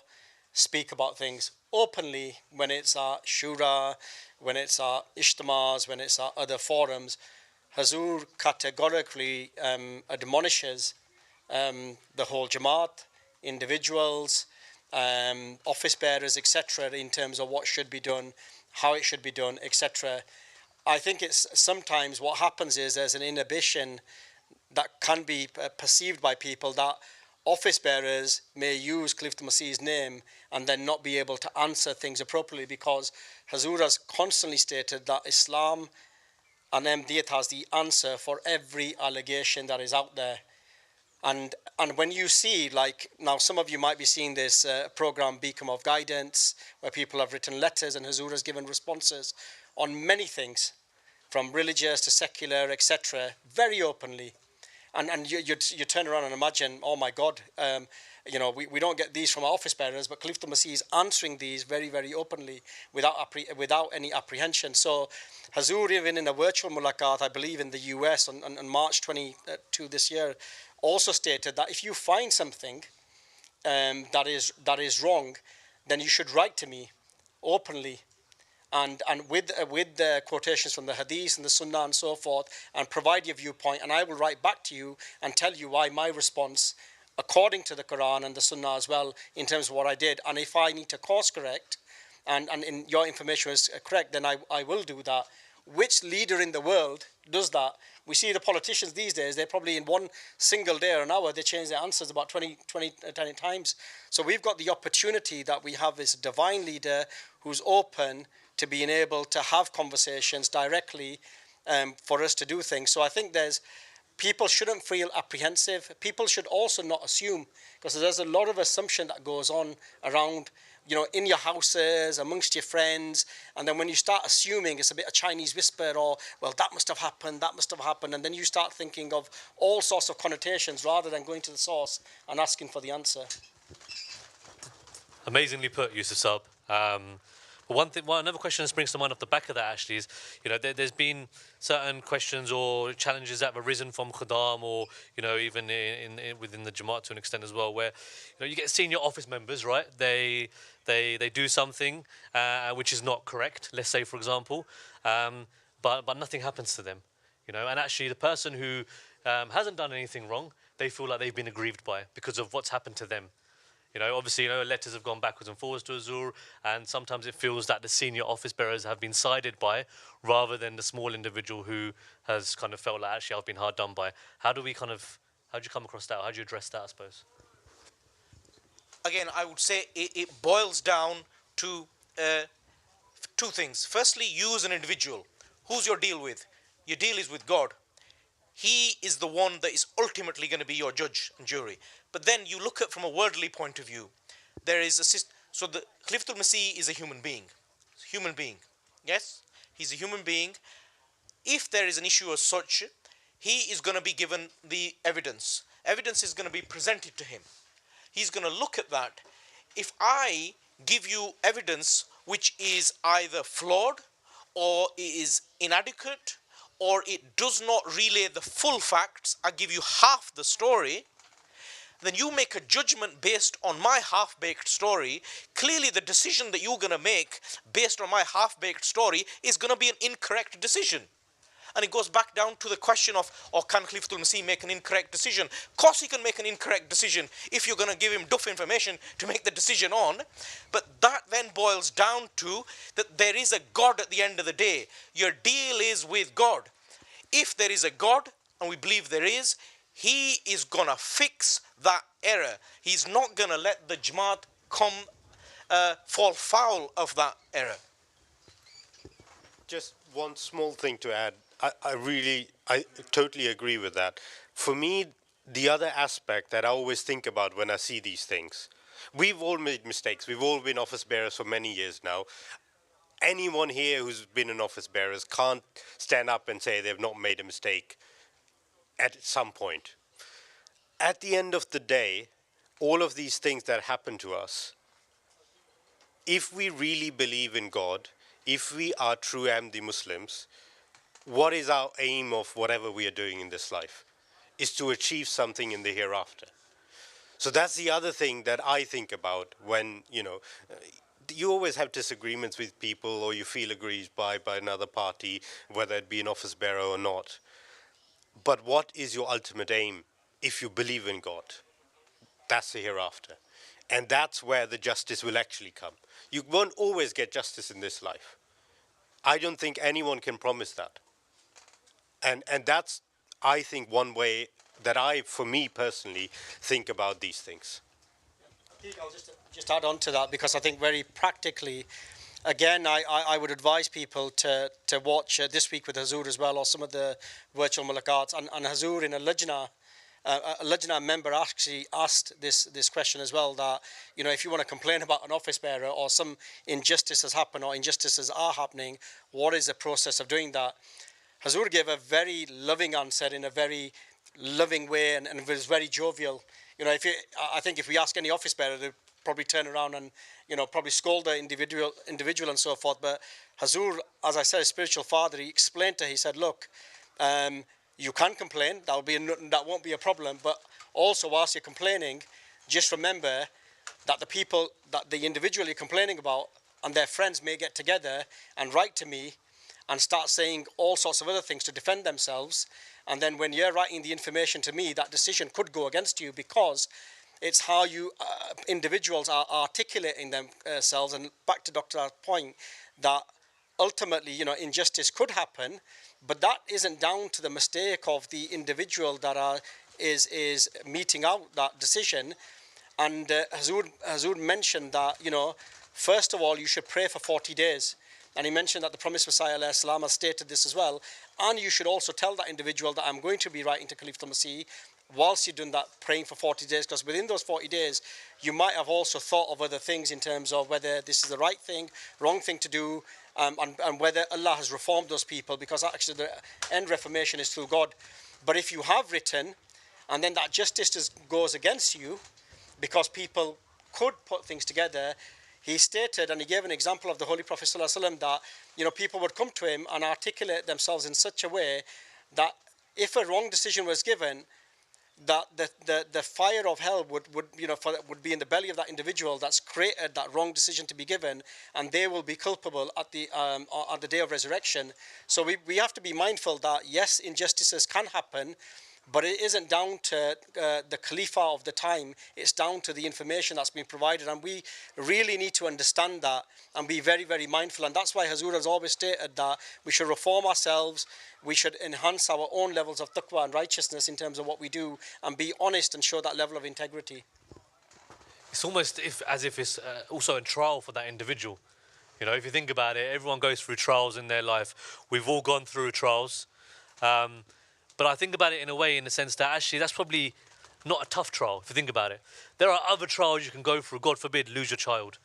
speak about things openly when it's at Shura, when it's at Ijtimas, when it's at other forums. Hazur categorically admonishes the whole Jamaat, individuals, office bearers, etc., in terms of what should be done, how it should be done, etc. I think it's sometimes what happens is there's an inhibition that can be perceived by people that office bearers may use Khalifa Masih's name and then not be able to answer things appropriately, because Hazur has constantly stated that Islam and Ahmadiyyat has the answer for every allegation that is out there. And when you see, like now some of you might be seeing this program Beacon of Guidance, where people have written letters and Hazur has given responses on many things, from religious to secular, etc., very openly. And you turn around and imagine, oh my God, we don't get these from our office bearers, but Khalifa Masih is answering these very, very openly without any apprehension. So Hazur, even in a virtual mulaqat, I believe in the US on March 22 this year, also stated that if you find something that is wrong, then you should write to me openly. And with the quotations from the hadith and the sunnah and so forth, and provide your viewpoint, and I will write back to you and tell you why my response, according to the Quran and the sunnah as well, in terms of what I did. And if I need to course correct, and in your information is correct, then I will do that. Which leader in the world does that? We see the politicians these days, they're probably in one single day or an hour, they change their answers about 20 times. So we've got the opportunity that we have this divine leader who's open to being able to have conversations directly for us to do things. So I think there's people shouldn't feel apprehensive. People should also not assume, because there's a lot of assumption that goes on around, you know, in your houses, amongst your friends, and then when you start assuming, it's a bit of Chinese whisper, or, well, that must have happened, and then you start thinking of all sorts of connotations rather than going to the source and asking for the answer. Amazingly put, Yusuf Saab. Another question that springs to mind off the back of that actually is, you know, there's been certain questions or challenges that have arisen from Khaddam, or, you know, even within the Jamaat to an extent as well, where, you know, you get senior office members, right? They do something which is not correct, let's say, for example, but nothing happens to them, you know, and actually the person who hasn't done anything wrong, they feel like they've been aggrieved by because of what's happened to them. You know, obviously, you know, letters have gone backwards and forwards to Azur, and sometimes it feels that the senior office bearers have been sided by, rather than the small individual who has kind of felt like, actually, I've been hard done by. How do you come across that? How do you address that, I suppose? Again, I would say it boils down to two things. Firstly, you as an individual, who's your deal with? Your deal is with God. He is the one that is ultimately going to be your judge and jury. But then you look at from a worldly point of view. There is so the Khalifatul Masih is a human being. Human being. Yes? He's a human being. If there is an issue as such, he is going to be given the evidence. Evidence is going to be presented to him. He's going to look at that. If I give you evidence which is either flawed or is inadequate, or it does not relay the full facts, I give you half the story, then you make a judgment based on my half-baked story. Clearly the decision that you're going to make based on my half-baked story is going to be an incorrect decision. And it goes back down to the question of, or can Khalifatul Masih make an incorrect decision? Of course he can make an incorrect decision if you're going to give him duff information to make the decision on. But that then boils down to that there is a God at the end of the day. Your deal is with God. If there is a God, and we believe there is, he is going to fix that error. He's not going to let the Jamaat fall foul of that error. Just one small thing to add. I totally agree with that. For me, the other aspect that I always think about when I see these things, we've all made mistakes. We've all been office bearers for many years now. Anyone here who's been an office bearer can't stand up and say they've not made a mistake at some point. At the end of the day, all of these things that happen to us, if we really believe in God, if we are true Ahmadi Muslims, what is our aim of whatever we are doing in this life? Is to achieve something in the hereafter. So that's the other thing that I think about when, you know, you always have disagreements with people, or you feel aggrieved by another party, whether it be an office bearer or not. But what is your ultimate aim if you believe in God? That's the hereafter. And that's where the justice will actually come. You won't always get justice in this life. I don't think anyone can promise that. And that's, I think, one way that for me personally, think about these things. I'll just add on to that, because I think very practically, again, I would advise people to watch This Week with Hazur as well, or some of the virtual mulaqats. And Hazur in a Lajna member actually asked this question as well, that, you know, if you want to complain about an office bearer or some injustice has happened or injustices are happening, what is the process of doing that? Hazur gave a very loving answer in a very loving way, and was very jovial. You know, I think if we ask any office bearer, they'd probably turn around and, you know, probably scold the individual and so forth. But Hazur, as I said, a spiritual father, he explained to her, he said, look, you can complain, that won't be a problem, but also whilst you're complaining, just remember that the individual you're complaining about and their friends may get together and write to me and start saying all sorts of other things to defend themselves. And then when you're writing the information to me, that decision could go against you, because it's how you individuals are articulating themselves. And back to Dr. R's point, that ultimately, you know, injustice could happen, but that isn't down to the mistake of the individual that is meting out that decision. And Hazur mentioned that, you know, first of all, you should pray for 40 days. And he mentioned that the promised Messiah ﷺ has stated this as well. And you should also tell that individual that I'm going to be writing to Khalifa al-Masih whilst you're doing that, praying for 40 days, because within those 40 days, you might have also thought of other things in terms of whether this is the right thing, wrong thing to do, and whether Allah has reformed those people, because actually the end reformation is through God. But if you have written, and then that justice goes against you, because people could put things together, he stated, and he gave an example of the Holy Prophet ﷺ, that people would come to him and articulate themselves in such a way that if a wrong decision was given, that the fire of hell would be in the belly of that individual that's created that wrong decision to be given, and they will be culpable at the day of resurrection. So we have to be mindful that yes, injustices can happen, but it isn't down to the Khalifa of the time. It's down to the information that's been provided, and we really need to understand that and be very, very mindful. And that's why Hazur has always stated that we should reform ourselves, we should enhance our own levels of taqwa and righteousness in terms of what we do, and be honest and show that level of integrity. It's almost as if it's also a trial for that individual. If you think about it, everyone goes through trials in their life. We've all gone through trials. But I think about it in a way, in the sense that actually that's probably not a tough trial, if you think about it. There are other trials you can go through. God forbid, lose your child,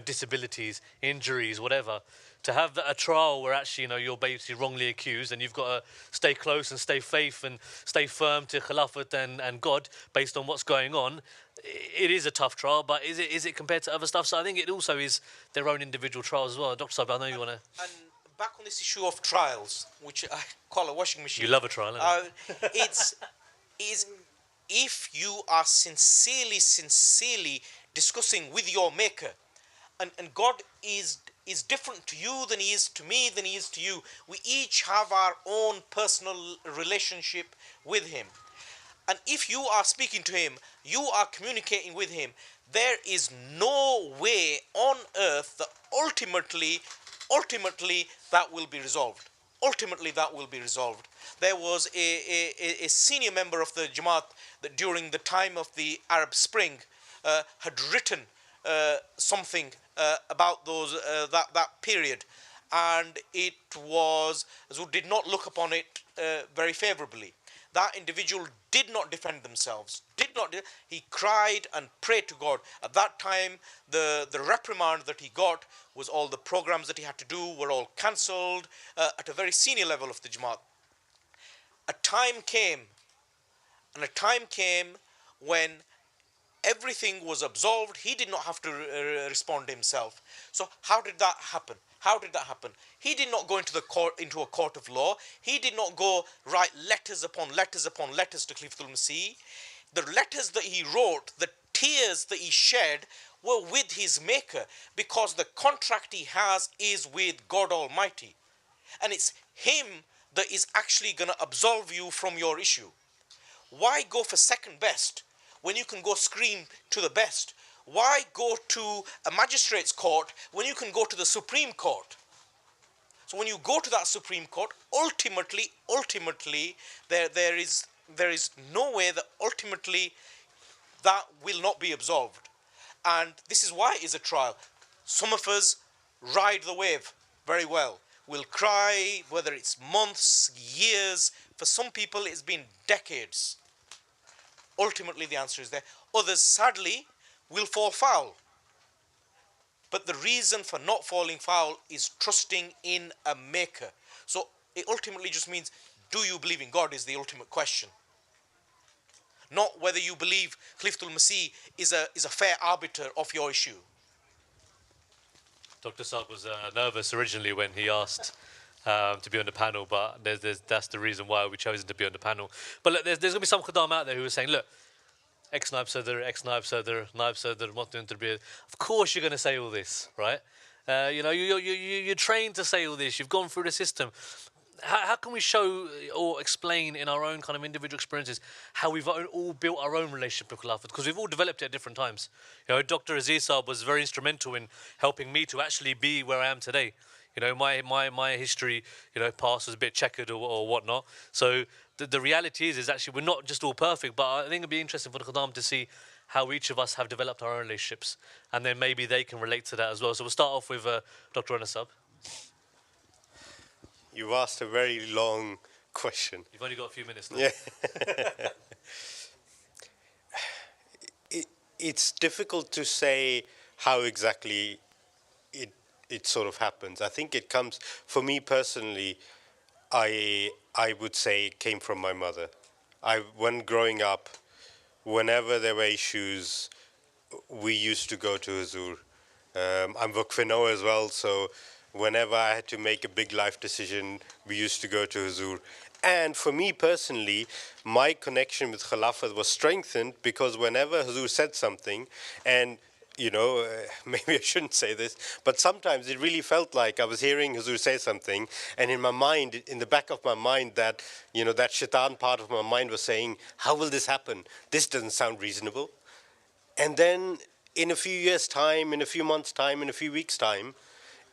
disabilities, injuries, whatever. To have a trial where actually, you're basically wrongly accused, and you've got to stay close and stay faith and stay firm to Khilafat and God based on what's going on. It is a tough trial, but is it compared to other stuff? So I think it also is their own individual trials as well. Dr. Saab, I know you want to... And back on this issue of trials, which I call a washing machine. You love a trial, don't you? Is if you are sincerely discussing with your Maker, and God is different to you than He is to me, than He is to you. We each have our own personal relationship with Him. And if you are speaking to Him, you are communicating with Him, there is no way on earth that ultimately that will be resolved. Ultimately that will be resolved. There was a senior member of the Jamaat that during the time of the Arab Spring had written something about that period, and it was, Azur did not look upon it very favorably. That individual did not defend themselves, he cried and prayed to God. At that time, the reprimand that he got was all the programs that he had to do were all cancelled at a very senior level of the Jamaat. A time came when everything was absolved. He did not have to respond himself. So how did that happen? He did not go into a court of law. He did not go write letters upon letters upon letters to Khalifa al-Masih. The letters that he wrote, the tears that he shed, were with his Maker, because the contract he has is with God Almighty, and it's Him that is actually going to absolve you from your issue. Why go for second best when you can go scream to the best? Why go to a magistrate's court when you can go to the Supreme Court? So when you go to that Supreme Court, ultimately, there is no way that ultimately that will not be absolved. And this is why it is a trial. Some of us ride the wave very well. We'll cry, whether it's months, years. For some people, it's been decades. Ultimately, the answer is there. Others, sadly, will fall foul. But the reason for not falling foul is trusting in a Maker. So it ultimately just means, do you believe in God is the ultimate question. Not whether you believe Khalifa al-Masih is a fair arbiter of your issue. Dr. Saab was nervous originally when he asked to be on the panel, but that's the reason why we chose him to be on the panel. But look, there's going to be some Khadam out there who are saying, look, ex-Naib Sadr, Naib Sadr, of course you're going to say all this, right? You're trained to say all this. You've gone through the system. How can we show or explain in our own kind of individual experiences how we've all built our own relationship with Khilafat? Because we've all developed it at different times. Dr. Aziz Saab was very instrumental in helping me to actually be where I am today. My history, past was a bit checkered or whatnot. So the reality is actually we're not just all perfect, but I think it'd be interesting for the Khadam to see how each of us have developed our own relationships, and then maybe they can relate to that as well. So we'll start off with Dr. Saab. You've asked a very long question. You've only got a few minutes left. Yeah. It's difficult to say how exactly it sort of happens. I think it comes, for me personally, I would say it came from my mother. When growing up, whenever there were issues, we used to go to Huzur. I'm Waqfino as well, so whenever I had to make a big life decision, we used to go to Huzur. And for me personally, my connection with Khilafat was strengthened because whenever Huzur said something, and you know, maybe I shouldn't say this, but sometimes it really felt like I was hearing Huzur say something, and in my mind, in the back of my mind, that, you know, that shaitan part of my mind was saying, how will this happen? This doesn't sound reasonable. And then in a few years' time, in a few months' time, in a few weeks' time,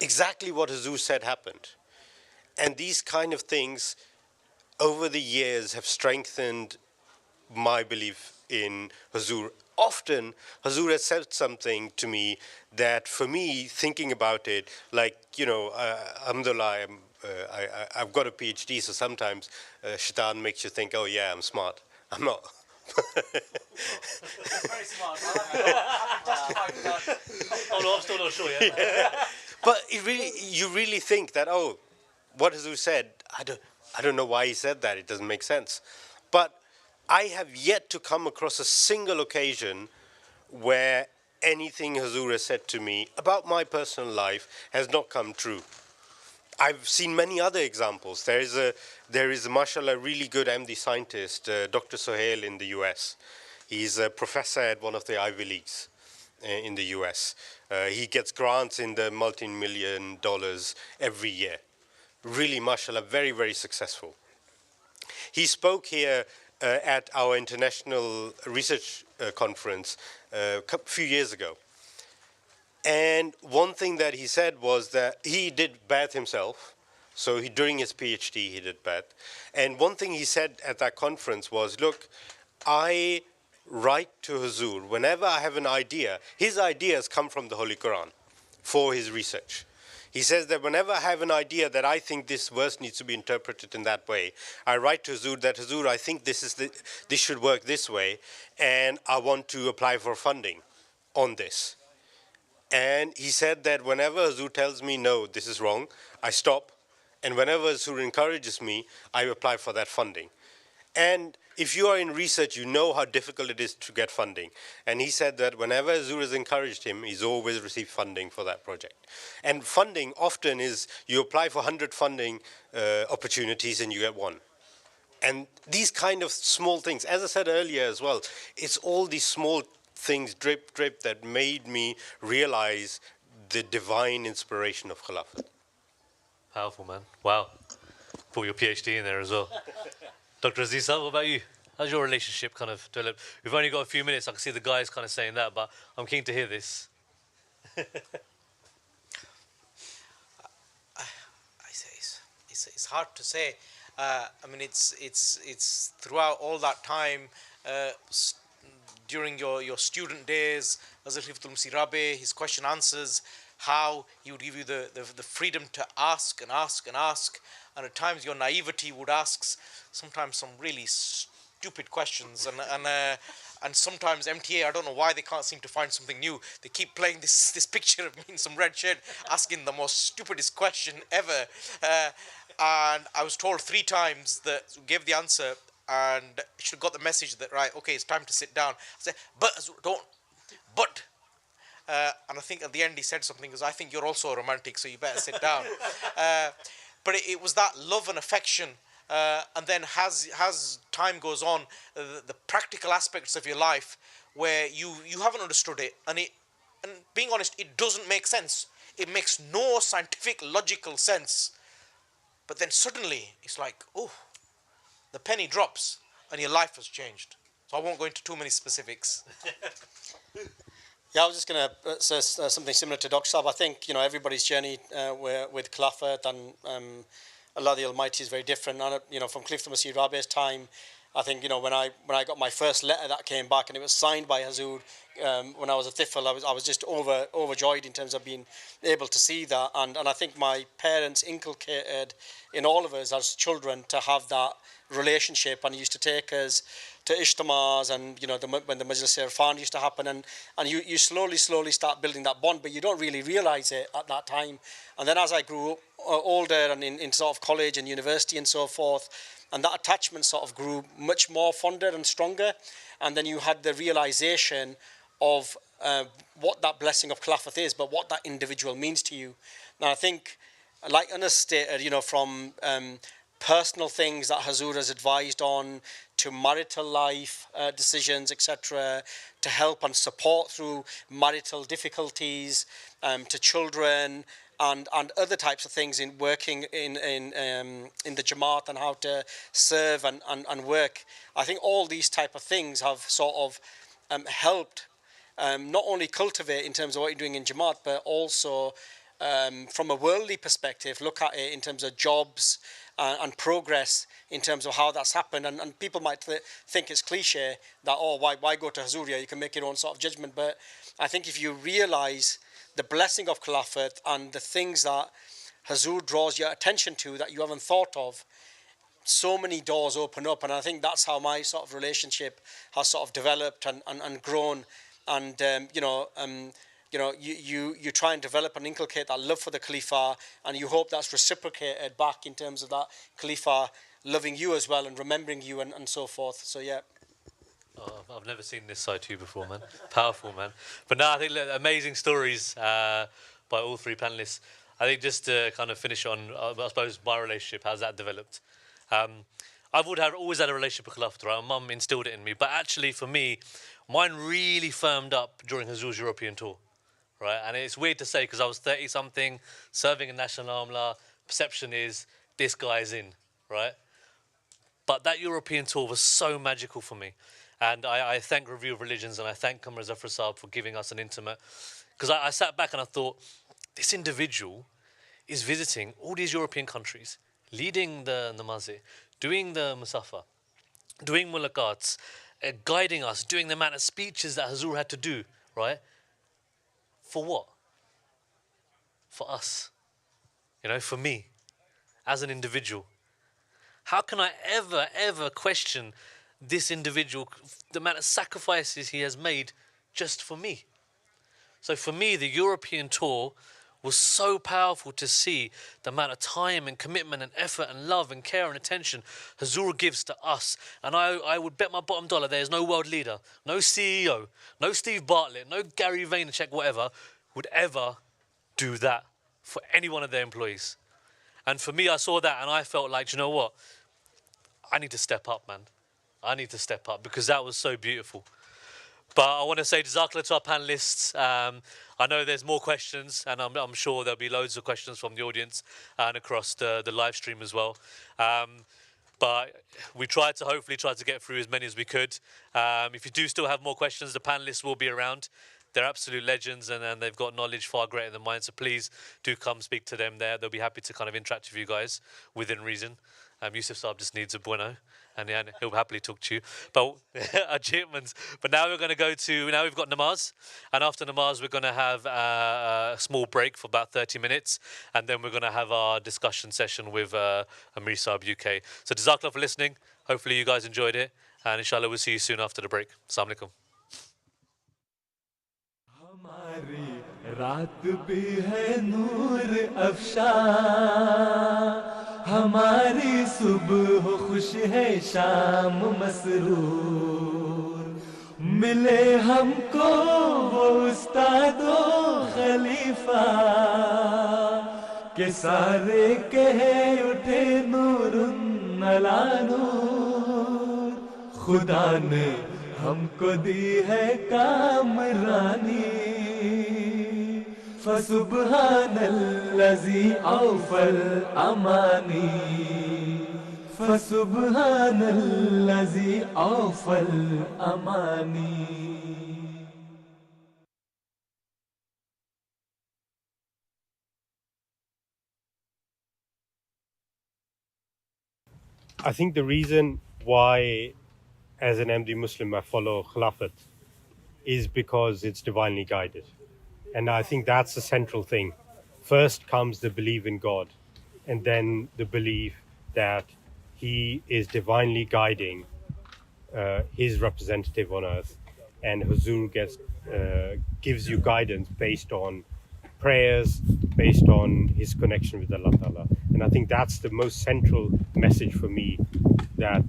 exactly what Huzur said happened. And these kind of things over the years have strengthened my belief in Huzur. Often, Huzur has said something to me that, for me, thinking about it, like, you know, alhamdulillah, I've got a PhD, so sometimes shaitan makes you think, oh yeah, I'm smart. I'm not. Very smart. Oh no, I'm still not sure yet. Yeah. But you really think that, oh, what Huzur said, I don't know why he said that. It doesn't make sense. But I have yet to come across a single occasion where anything Huzur has said to me about my personal life has not come true. I've seen many other examples. There is mashallah, a really good MD scientist, Dr. Sohail in the US. He's a professor at one of the Ivy Leagues in the US. He gets grants in the multi-million dollars every year. Really, mashallah, very, very successful. He spoke here at our international research conference a few years ago. And one thing that he said was that he did Ba'ath himself. So during his PhD, he did Ba'ath. And one thing he said at that conference was, look, I write to Huzur whenever I have an idea. His ideas come from the Holy Quran for his research. He says that whenever I have an idea that I think this verse needs to be interpreted in that way, I write to Huzur that, Huzur, I think this should work this way, and I want to apply for funding on this. And he said that whenever Huzur tells me, no, this is wrong, I stop. And whenever Huzur encourages me, I apply for that funding. And if you are in research, you know how difficult it is to get funding. And he said that whenever Huzur has encouraged him, he's always received funding for that project. And funding often is, you apply for 100 funding opportunities and you get one. And these kind of small things, as I said earlier as well, it's all these small things, drip, drip, that made me realize the divine inspiration of Khilafat. Powerful, man. Wow. Put your PhD in there as well. Dr. Aziza, what about you? How's your relationship kind of developed? We've only got a few minutes. I can see the guys kind of saying that, but I'm keen to hear this. It's hard to say. I mean, it's throughout all that time, during your student days, Hazrat Khalifatul Masih Rabi, his question answers, how he would give you the freedom to ask and ask and ask, and at times your naivety would ask sometimes some really stupid questions, and sometimes MTA, I don't know why they can't seem to find something new. They keep playing this picture of me in some red shirt asking the most stupidest question ever, and I was told 3 times that gave the answer and should have got the message that, right, okay, it's time to sit down. I said, and I think at the end he said something, because I think you're also a romantic, so you better sit down. But it was that love and affection, and then as time goes on, the practical aspects of your life where you haven't understood it, and being honest, it doesn't make sense. It makes no scientific, logical sense. But then suddenly, it's like, oh, the penny drops, and your life has changed. So I won't go into too many specifics. Yeah, I was just going to say something similar to Dr. Saab. I think, you know, everybody's journey with Khilafat and Allah the Almighty is very different. And, you know, from Khalifa Masih Rabi's time, I think, when I got my first letter that came back and it was signed by Hazur, when I was a tifl, I was just overjoyed in terms of being able to see that, and I think my parents inculcated in all of us as children to have that relationship, and he used to take us to Ishtamas, and when the Majlis Irfan used to happen, and you slowly start building that bond, but you don't really realize it at that time. And then as I grew older and in sort of college and university and so forth, and that attachment sort of grew much more fonder and stronger, and then you had the realization of what that blessing of Khilafat is, but what that individual means to you. Now I think, like Anas stated, from personal things that Hazur has advised on, to marital life decisions, etc., to help and support through marital difficulties, to children, and other types of things in working in the Jamaat, and how to serve and work. I think all these type of things have sort of helped not only cultivate in terms of what you're doing in Jamaat, but also from a worldly perspective, look at it in terms of jobs and progress in terms of how that's happened. And people might think it's cliche that, why go to Hazur? You can make your own sort of judgment. But I think if you realize the blessing of Khilafat and the things that Hazur draws your attention to that you haven't thought of, so many doors open up. And I think that's how my sort of relationship has sort of developed and grown. And you try and develop and inculcate that love for the Khalifa, and you hope that's reciprocated back in terms of that Khalifa loving you as well and remembering you and so forth. So yeah. Oh, I've never seen this side to you before, man. Powerful, man. But no, I think amazing stories by all three panelists. I think just to kind of finish on, I suppose, my relationship, how's that developed? I've always had a relationship with Khilafat, right? My mum instilled it in me. But actually, for me, mine really firmed up during Hazur's European tour, right? And it's weird to say because I was 30-something, serving in National Amla. Perception is, this guy's in, right? But that European tour was so magical for me. And I thank Review of Religions and I thank Qamar Zafar Saab for giving us an intimate... Because I sat back and I thought, this individual is visiting all these European countries, leading the namazi, doing the musafa, doing mulaqats, guiding us, doing the amount of speeches that Hazur had to do, right? For what? For us. For me, as an individual. How can I ever question this individual, the amount of sacrifices he has made just for me? So for me, the European tour was so powerful to see the amount of time and commitment and effort and love and care and attention Hazur gives to us. And I would bet my bottom dollar there's no world leader, no CEO, no Steve Bartlett, no Gary Vaynerchuk, whatever, would ever do that for any one of their employees. And for me, I saw that and I felt like, you know what? I need to step up, man. I need to step up because that was so beautiful. But I want to say Jazakallah to our panelists. I know there's more questions, and I'm sure there'll be loads of questions from the audience and across the live stream as well. But we hopefully tried to get through as many as we could. If you do still have more questions, the panelists will be around. They're absolute legends and they've got knowledge far greater than mine. So please do come speak to them there. They'll be happy to kind of interact with you guys within reason. Yusuf Saab just needs a bueno, and he'll happily talk to you. But achievements. But now we're going to now we've got namaz, and after namaz we're going to have a small break for about 30 minutes, and then we're going to have our discussion session with Amir Saab UK. So Jazakallah for listening. Hopefully you guys enjoyed it, and inshallah we'll see you soon after the break. Assalamu alaikum. रात भी है नूर अफ़शा हमारी सुबह खुश है शाम मसरूर मिले हमको वो उस्तादो खलीफा के सारे कहे उठे नूरुन अला नूर खुदा ने हमको दी है कामरानी फसुब्हानल्लज़ी औफ़ल अमानी फसुब्हानल्लज़ी औफ़ल अमानी I think the reason why as an Ahmadi Muslim, I follow Khilafat is because it's divinely guided. And I think that's the central thing. First comes the belief in God, and then the belief that He is divinely guiding His representative on earth, and Huzur gives you guidance based on prayers, based on his connection with Allah Ta'ala. And I think that's the most central message for me that,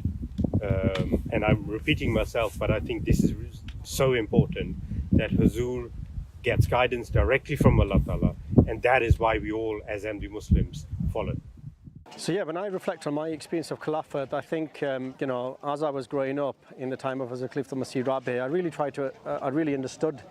and I'm repeating myself, but I think this is so important that Huzur gets guidance directly from Allah Ta'ala, and that is why we all, as Ahmadi Muslims, follow. So yeah, when I reflect on my experience of Khilafat, I think, as I was growing up in the time of Hazrat Khalifa Masih Rabi, I really understood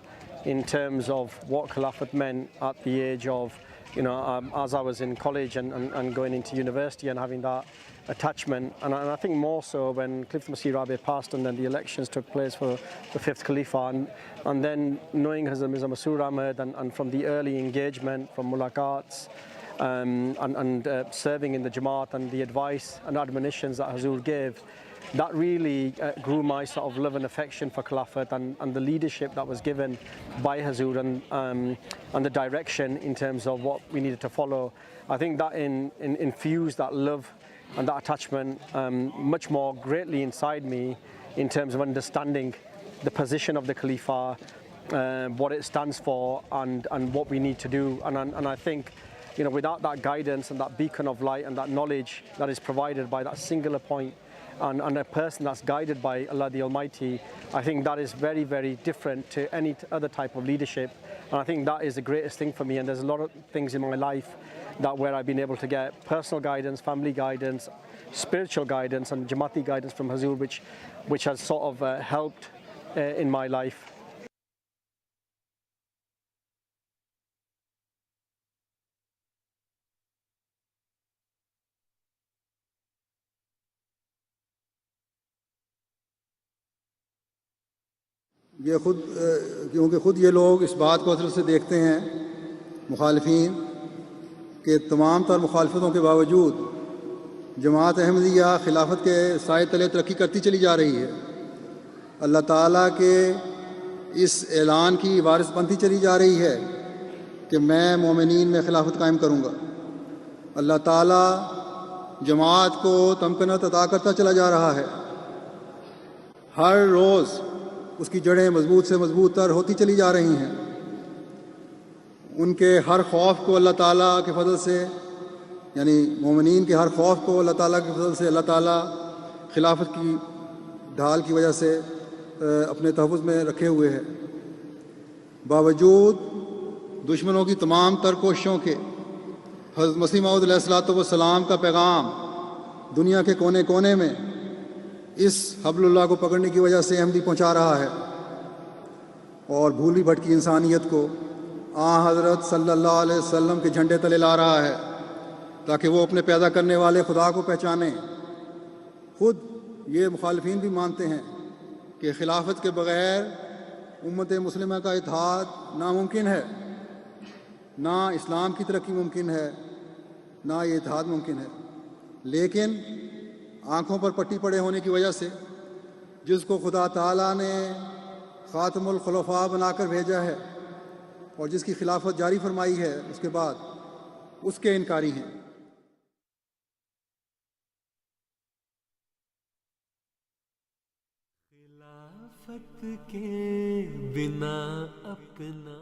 in terms of what Khilafat meant at the age of, as I was in college and going into university and having that attachment. And I think more so when Khalifa Masih Rabi passed and then the elections took place for the 5th Khalifa, and then knowing Hazrat Mirza Masroor Ahmad and from the early engagement, from mulaqats, and serving in the Jamaat and the advice and admonitions that Hazur gave, that really grew my sort of love and affection for Khilafat and the leadership that was given by Hazur and the direction in terms of what we needed to follow. I think that infused that love and that attachment much more greatly inside me in terms of understanding the position of the Khalifa, what it stands for and what we need to do. And I think, without that guidance and that beacon of light and that knowledge that is provided by that singular point and a person that's guided by Allah the Almighty, I think that is very, very different to any other type of leadership. And I think that is the greatest thing for me. And there's a lot of things in my life where I've been able to get personal guidance, family guidance, spiritual guidance and Jamaati guidance from Hazur, which has sort of helped in my life. ये क्योंकि ख़ुद ये लोग इस बात को असर से देखते हैं मुखालिफिन कि तमाम तर मुखालफतों के बावजूद जमात अहमदिया खिलाफत के साए तले तरक्की करती चली जा रही है। अल्लाह ताला के इस ऐलान की वारिस बनती चली जा रही है कि मैं मोमिनीन में खिलाफत कायम करूँगा। अल्लाह ताला जमात को तमकनत अता करता चला जा रहा है। हर रोज़ उसकी जड़ें मजबूत से मजबूत तर होती चली जा रही हैं। उनके हर खौफ को अल्लाह ताला के फजल से, यानी मोमिनीन के हर खौफ को अल्लाह ताला के फजल से अल्लाह ताला खिलाफत की ढाल की वजह से अपने तहफ़्फ़ुज़ में रखे हुए हैं। बावजूद दुश्मनों की तमाम तर कोशिशों के हज़रत मसीह मौऊद अलैहिस्सलाम का पैगाम दुनिया के कोने कोने में इस हब्लुल्लाह को पकड़ने की वजह से अहमदी पहुंचा रहा है और भूली भटकी इंसानियत को हज़रत सल्लल्लाहु अलैहि वसल्लम के झंडे तले ला रहा है ताकि वो अपने पैदा करने वाले खुदा को पहचाने। ख़ुद ये मुखालिफिन भी मानते हैं कि खिलाफत के बग़ैर उम्मत मुस्लिमा का इत्तेहाद नामुमकिन है, ना इस्लाम की तरक्की मुमकिन है, ना ये इत्तेहाद मुमकिन है। लेकिन आँखों पर पट्टी पड़े होने की वजह से जिसको खुदा ताला ने ख़ातमुल खुलफ़ा बनाकर भेजा है और जिसकी खिलाफत जारी फरमाई है उसके बाद उसके इनकारी हैं। खिलाफत के बिना अपना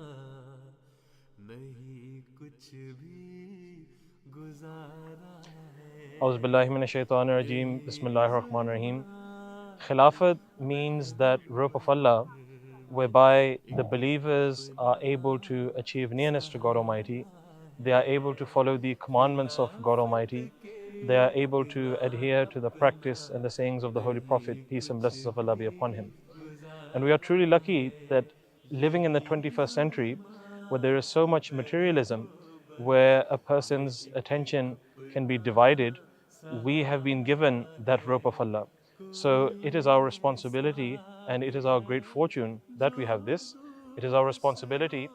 नहीं कुछ भी गुजारा है। Auzu billahi minash shaitanir rajeem. Bismillahir Rahmanir Rahim. Khilafat means that rope of Allah, whereby the believers are able to achieve nearness to God Almighty. They are able to follow the commandments of God Almighty. They are able to adhere to the practice and the sayings of the Holy Prophet, peace and blessings of Allah be upon him. And we are truly lucky that living in the 21st century, where there is so much materialism, where a person's attention can be divided, we have been given that rope of Allah. So it is our responsibility and it is our great fortune that we have this. It is our responsibility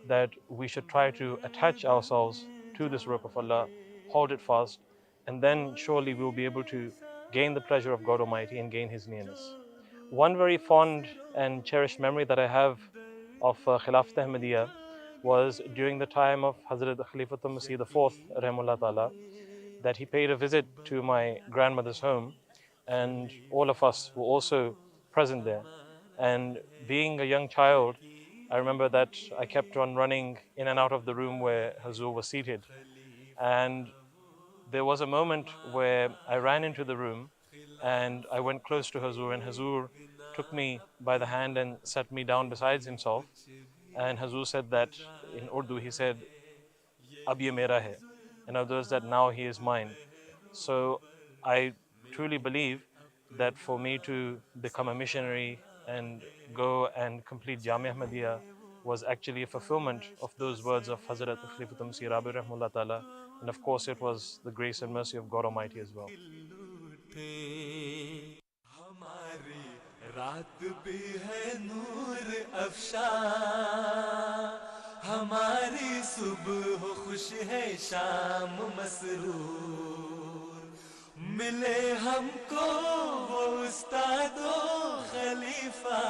that we should try to attach ourselves to this rope of Allah, hold it fast, and then surely we will be able to gain the pleasure of God Almighty and gain His nearness. One very fond and cherished memory that I have of Khilafat Ahmadiyya was during the time of Hazrat Khalifa Masih IV, Rahimullah Ta'ala, that he paid a visit to my grandmother's home, and all of us were also present there. And being a young child, I remember that I kept on running in and out of the room where Hazur was seated. And there was a moment where I ran into the room and I went close to Hazur, and Hazur took me by the hand and sat me down beside himself. And Hazur said that in Urdu, he said, Ab ye mera hai. In other words, that now he is mine. So I truly believe that for me to become a missionary and go and complete Jamia Ahmadiyya was actually a fulfillment of those words of Hazrat Khalifa Masih Rabi Rahmullah Ta'ala. And of course, it was the grace and mercy of God Almighty as well. हमारी रात भी है नूर अफशा, हमारी सुबह खुश है शाम मसरूर, मिले हमको वो उस्तादो खलीफा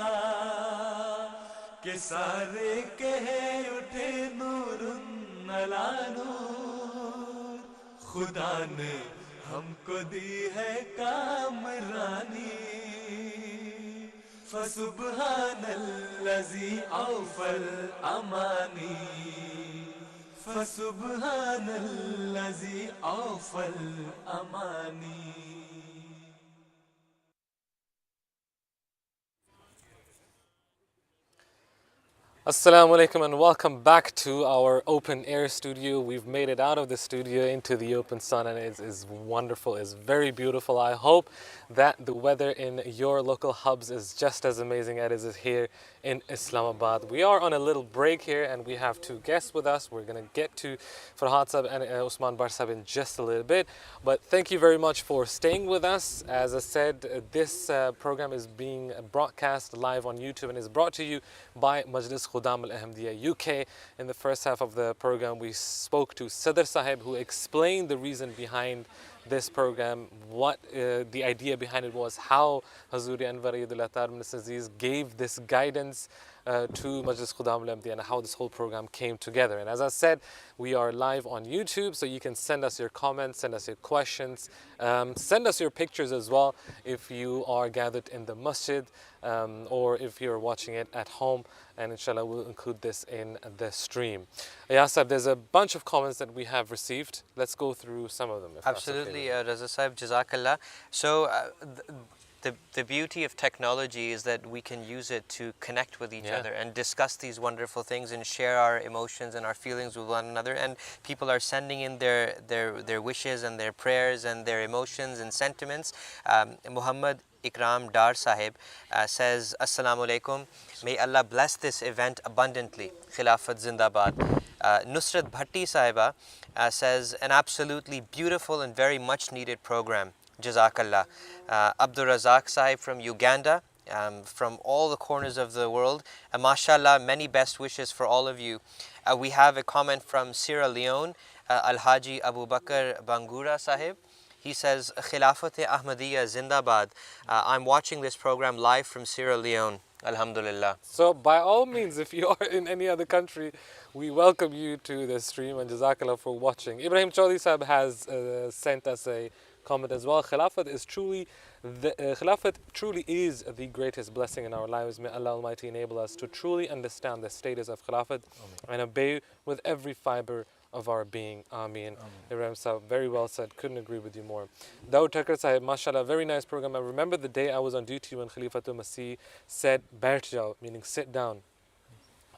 के सारे कहे उठे नूरुन अला नूर, खुदा ने हमको दी है कामरानी, फसुब्हानल्लज़ी औफल अमानी, फसुब्हानल्लज़ी औफल अमानी. Assalamu alaikum and welcome back to our open air studio. We've made it out of the studio into the open sun, and it is wonderful. It's very beautiful. I hope that the weather in your local hubs is just as amazing as it is here in Islamabad. We are on a little break here and we have two guests with us. We're going to get to Farhad Sahib and Usman Bar Sahib in just a little bit. But thank you very much for staying with us. As I said, this program is being broadcast live on YouTube and is brought to you by Majlis Khudam al-Ahmadiyya UK. In the first half of the program, we spoke to Sadr Sahib, who explained the reason behind this program, what the idea behind it was, how Hazuri Anwar Eidul Attar ibn Aziz gave this guidance to Majlis Khudam al-Ahmadiyya and how this whole program came together. And as I said, we are live on YouTube, so you can send us your comments, send us your questions, send us your pictures as well if you are gathered in the masjid or if you're watching it at home, and inshallah we'll include this in the stream. Yasab, there's a bunch of comments that we have received. Let's go through some of them. If Absolutely, Raza Sahib, Jazakallah. So the beauty of technology is that we can use it to connect with each other and discuss these wonderful things and share our emotions and our feelings with one another. And people are sending in their wishes and their prayers and their emotions and sentiments. Muhammad Ikram Dar Sahib says, Assalamu alaikum. May Allah bless this event abundantly. Khilafat Zindabad. Nusrat Bhatti Sahiba says, an absolutely beautiful and very much needed program. Jazakallah. Abdur Razak Sahib from Uganda, from all the corners of the world. Mashallah, many best wishes for all of you. We have a comment from Sierra Leone, Al-Haji Abu Bakr Bangura Sahib. He says, Khilafat Ahmadiyya Zindabad. I'm watching this program live from Sierra Leone. Alhamdulillah. So by all means, if you are in any other country, we welcome you to the stream, and Jazakallah for watching. Ibrahim Chaudhry Sahib has sent us a comment as well. Khilafat is truly the greatest blessing in our lives. May Allah Almighty enable us to truly understand the status of Khilafat and obey with every fiber of our being. Ameen. Ibrahim Sahib, very well said. Couldn't agree with you more. Dawood Thakkar Sahib, mashallah, very nice program. I remember the day I was on duty when Khalifatul Masih said, Baith jao, meaning sit down.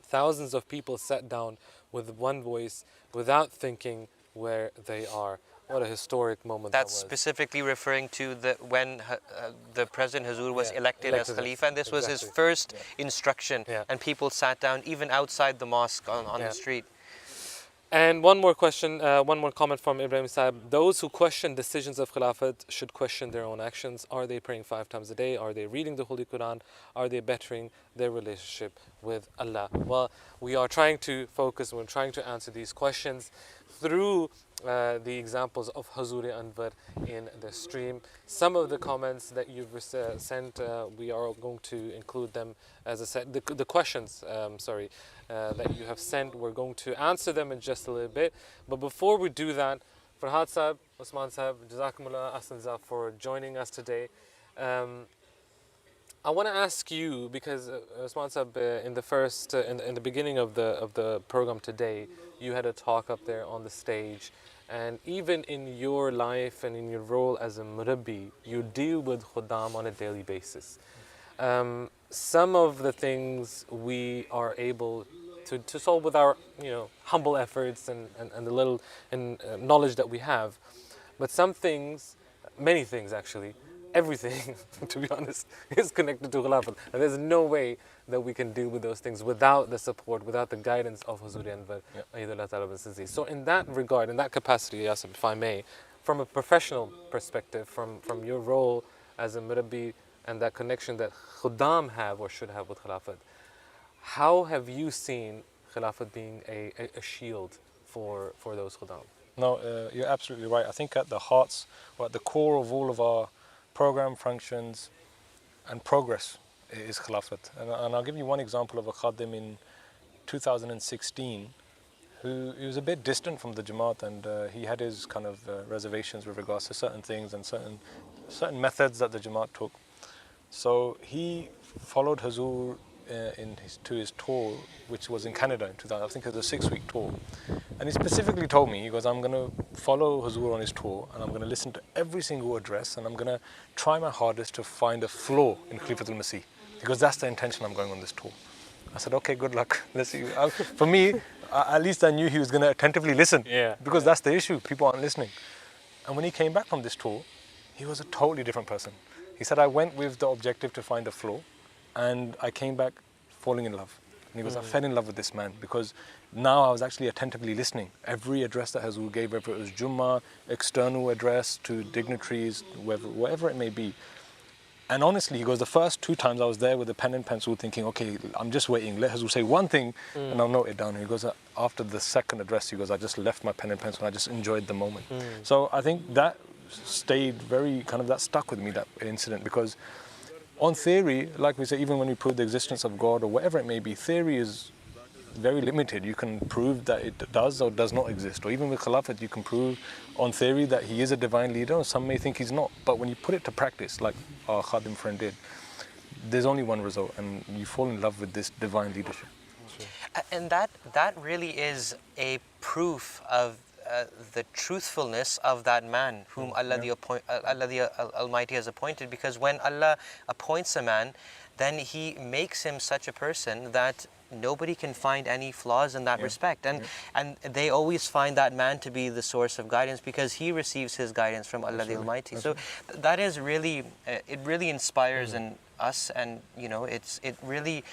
Thousands of people sat down with one voice without thinking where they are. What a historic moment That's that was. Specifically referring to when the President Hazur was elected as Khalifa, and this was his first instruction, and people sat down even outside the mosque on the street. And one more question, one more comment from Ibrahim Sahib. Those who question decisions of Khilafat should question their own actions. Are they praying 5 times a day? Are they reading the Holy Quran? Are they bettering their relationship with Allah? Well, we are trying to focus, we're trying to answer these questions. through the examples of Hazur Anwar in the stream. Some of the comments that you've sent, we are going to include them as I said. The questions, that you have sent, we're going to answer them in just a little bit. But before we do that, Farhad Sahib, Osman Sahib, Jazakumullah Ahsan for joining us today. I want to ask you, because Osman Sahib, in the beginning of the program today, you had a talk up there on the stage, and even in your life and in your role as a murabbi, you deal with khuddam on a daily basis. Some of the things we are able to solve with our humble efforts and the little knowledge that we have, but some things, many things actually, everything, to be honest, is connected to Khilafat. And there's no way that we can deal with those things without the support, without the guidance of Hazur Anwar, Ayyadullah Ta'ala bin Sinzi. So in that regard, in that capacity, Yasir, if I may, from a professional perspective, from your role as a murabbi and that connection that Khuddam have or should have with Khilafat, how have you seen Khilafat being a shield for those Khuddam? No, you're absolutely right. I think at the hearts, or at the core of all of our program functions and progress is Khilafat. And I'll give you one example of a Khadim in 2016 who he was a bit distant from the Jamaat, and he had his kind of reservations with regards to certain things and certain methods that the Jamaat took. So he followed Hazur to his tour, which was in Canada in 2000. I think it was a 6-week tour. And he specifically told me, he goes, I'm going to follow Hazur on his tour, and I'm going to listen to every single address, and I'm going to try my hardest to find a flaw in Khilafat al-Masih. Because that's the intention I'm going on this tour. I said, okay, good luck. Let's see. For me, at least I knew he was going to attentively listen. Because that's the issue. People aren't listening. And when he came back from this tour, he was a totally different person. He said, I went with the objective to find a flaw, and I came back falling in love. And he goes, I fell in love with this man because now I was actually attentively listening. Every address that Hazur gave, whether it was Jummah, external address to dignitaries, whatever it may be. And honestly, he goes, the first 2 times I was there with a pen and pencil thinking, okay, I'm just waiting. Let Hazur say one thing and I'll note it down. He goes, after the second address, he goes, I just left my pen and pencil and I just enjoyed the moment. So I think that stayed that stuck with me, that incident, because on theory, like we say, even when we prove the existence of God or whatever it may be, theory is very limited. You can prove that it does or does not exist. Or even with Khilafat, you can prove on theory that he is a divine leader, or some may think he's not. But when you put it to practice, like our Khadim friend did, there's only one result, and you fall in love with this divine leadership. And that really is a proof of the truthfulness of that man whom Allah the Almighty has appointed, because when Allah appoints a man, then He makes him such a person that nobody can find any flaws in that respect, and they always find that man to be the source of guidance because he receives his guidance from Allah the Almighty. So that is really, it really inspires in us, and it really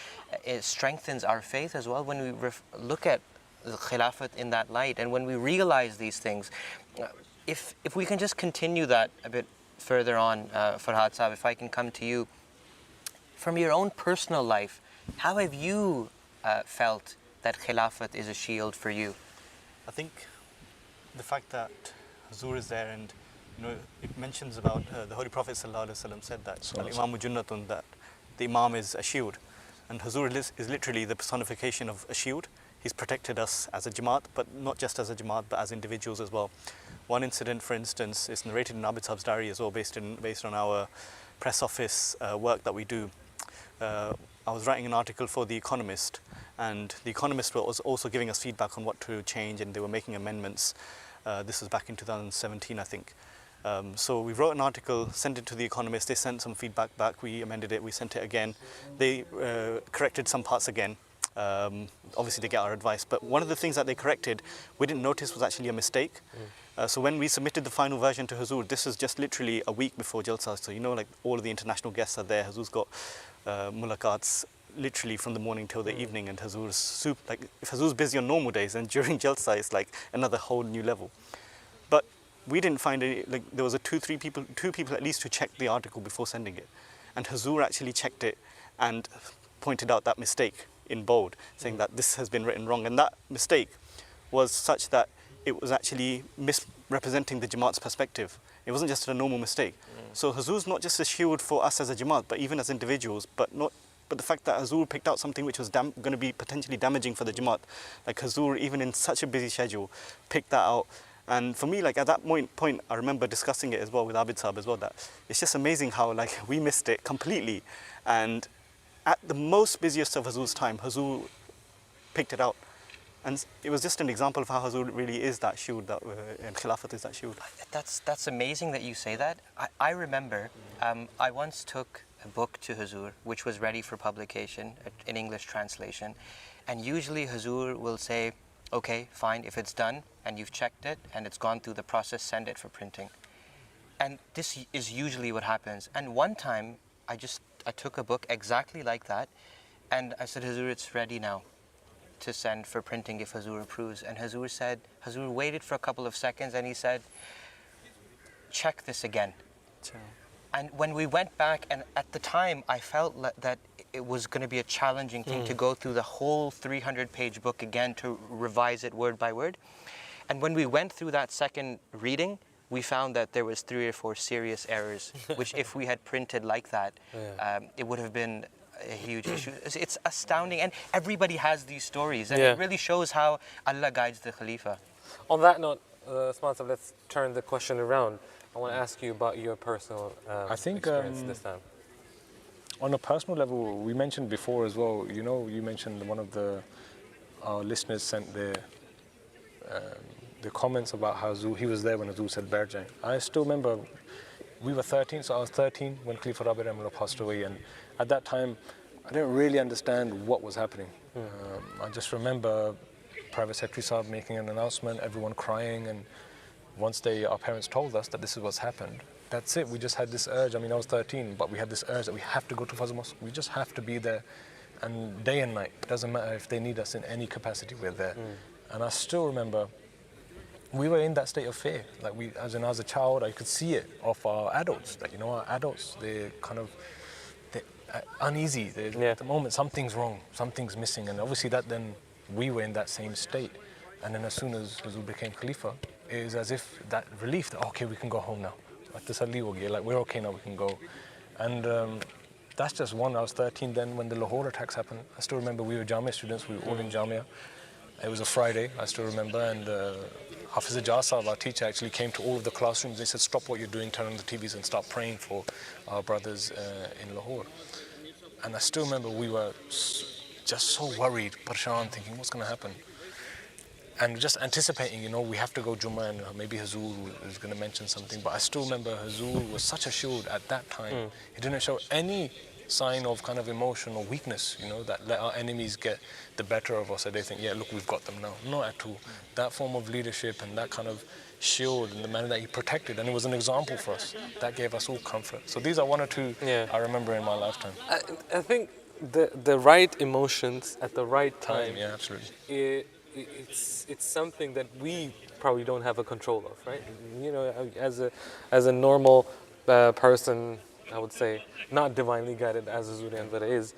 strengthens our faith as well when we look at the Khilafat in that light, and when we realize these things. If we can just continue that a bit further on, Farhad Sahib, if I can come to you, from your own personal life, how have you felt that Khilafat is a shield for you? I think the fact that Hazur is there, and it mentions about the Holy Prophet ﷺ said that Al-Imamu Junnatun, that the Imam is a shield, and Hazur is literally the personification of a shield. He's protected us as a Jamaat, but not just as a Jamaat, but as individuals as well. One incident, for instance, is narrated in Abid Saab's diary as well, based on our press office work that we do. I was writing an article for The Economist, and The Economist was also giving us feedback on what to change, and they were making amendments. This was back in 2017, I think. So we wrote an article, sent it to The Economist. They sent some feedback back. We amended it. We sent it again. They corrected some parts again. Obviously, they get our advice. But one of the things that they corrected, we didn't notice was actually a mistake. So when we submitted the final version to Hazur, this is just literally a week before Jalsa. So like all of the international guests are there. Hazur's got mulaqats literally from the morning till the evening, and Hazur's if Hazur's busy on normal days, and during Jalsa it's like another whole new level. But we didn't find any, there was two people at least who checked the article before sending it, and Hazur actually checked it and pointed out that mistake in bold, saying that this has been written wrong, and that mistake was such that it was actually misrepresenting the Jamaat's perspective. It wasn't just a normal mistake. So Hazur's not just a shield for us as a Jamaat, but even as individuals, but the fact that Hazur picked out something which was going to be potentially damaging for the Jamaat, like Hazur, even in such a busy schedule, picked that out. And for me, like at that point, I remember discussing it as well with Abid Saab as well, that it's just amazing how like we missed it completely. And at the most busiest of Hazur's time, Hazur picked it out. And it was just an example of how Hazur really is that shield, and Khilafat is that shield. That's amazing that you say that. I remember I once took a book to Hazur which was ready for publication in English translation, and usually Hazur will say, okay, fine, if it's done and you've checked it and it's gone through the process, send it for printing. And this is usually what happens. And one time I took a book exactly like that and I said, Hazur, it's ready now to send for printing if Hazur approves. And Hazur waited for a couple of seconds and he said, check this again. And when we went back, and at the time I felt that it was going to be a challenging thing to go through the whole 300-page book again to revise it word by word. And when we went through that second reading, we found that there was 3 or 4 serious errors, which if we had printed like that, it would have been a huge issue. It's astounding, and everybody has these stories, and it really shows how Allah guides the Khalifa. On that note, Sponsor, let's turn the question around. I want to ask you about your personal I think experience this time. On a personal level, we mentioned before as well, you know, you mentioned one of our listeners sent the comments about how he was there when Hazur said Berjang. I still remember we were 13, so I was 13 when Khalifa Rabi Rahimahullah passed away, and at that time I didn't really understand what was happening. I just remember Private Secretary Saab making an announcement, everyone crying, and once our parents told us that this is what's happened, that's it. We just had this urge. I mean, I was 13, but we had this urge that we have to go to Fazl Mosque. We just have to be there, and day and night. It doesn't matter if they need us in any capacity, we're there. And I still remember we were in that state of fear. Like as a child, I could see it of our adults. That our adults, they're uneasy. At the moment, something's wrong, something's missing, and obviously then we were in that same state. And then as soon as Hazur became Khalifa, it was as if that relief that okay, we can go home now. Like we're okay now, we can go. And that's just one. I was 13 then when the Lahore attacks happened. I still remember we were Jamia students. We were all in Jamia. It was a Friday, I still remember, and Hafiz Ijaz, our teacher, actually came to all of the classrooms. They said, stop what you're doing, turn on the TVs and start praying for our brothers in Lahore. And I still remember we were just so worried, parshan, thinking, what's going to happen? And just anticipating, we have to go Jummah, and maybe Hazur is going to mention something. But I still remember Hazur was such a shield at that time. He didn't show any sign of kind of emotion or weakness, that let our enemies get the better of us. So they think, yeah, look, we've got them now. Not at all. That form of leadership and that kind of shield and the manner that he protected, and it was an example for us. That gave us all comfort. So these are one or two I remember in my lifetime. I think the right emotions at the right time. Yeah, absolutely. It's something that we probably don't have a control of, right? As a normal person, I would say, not divinely guided as Hazur Anwar is,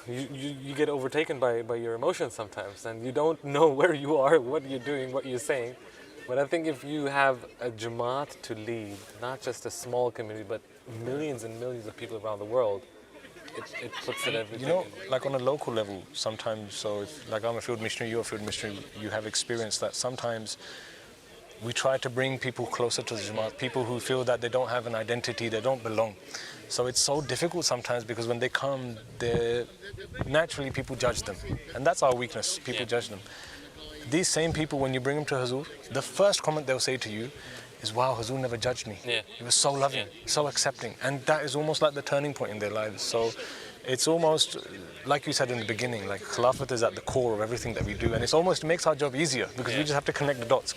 you get overtaken by your emotions sometimes, and you don't know where you are, what you're doing, what you're saying. But I think if you have a Jamaat to lead, not just a small community, but millions and millions of people around the world, it puts it everything. Like on a local level, sometimes, so if, like I'm a field missionary, you're a field missionary, you have experienced that sometimes we try to bring people closer to the Jamaat, people who feel that they don't have an identity, they don't belong. So it's so difficult sometimes because when they come, naturally people judge them. And that's our weakness, people judge them. These same people, when you bring them to Hazur, the first comment they'll say to you is, wow, Hazur never judged me. He was so loving, so accepting. And that is almost like the turning point in their lives. So it's almost, like you said in the beginning, like Khilafat is at the core of everything that we do. And it makes our job easier because we just have to connect the dots.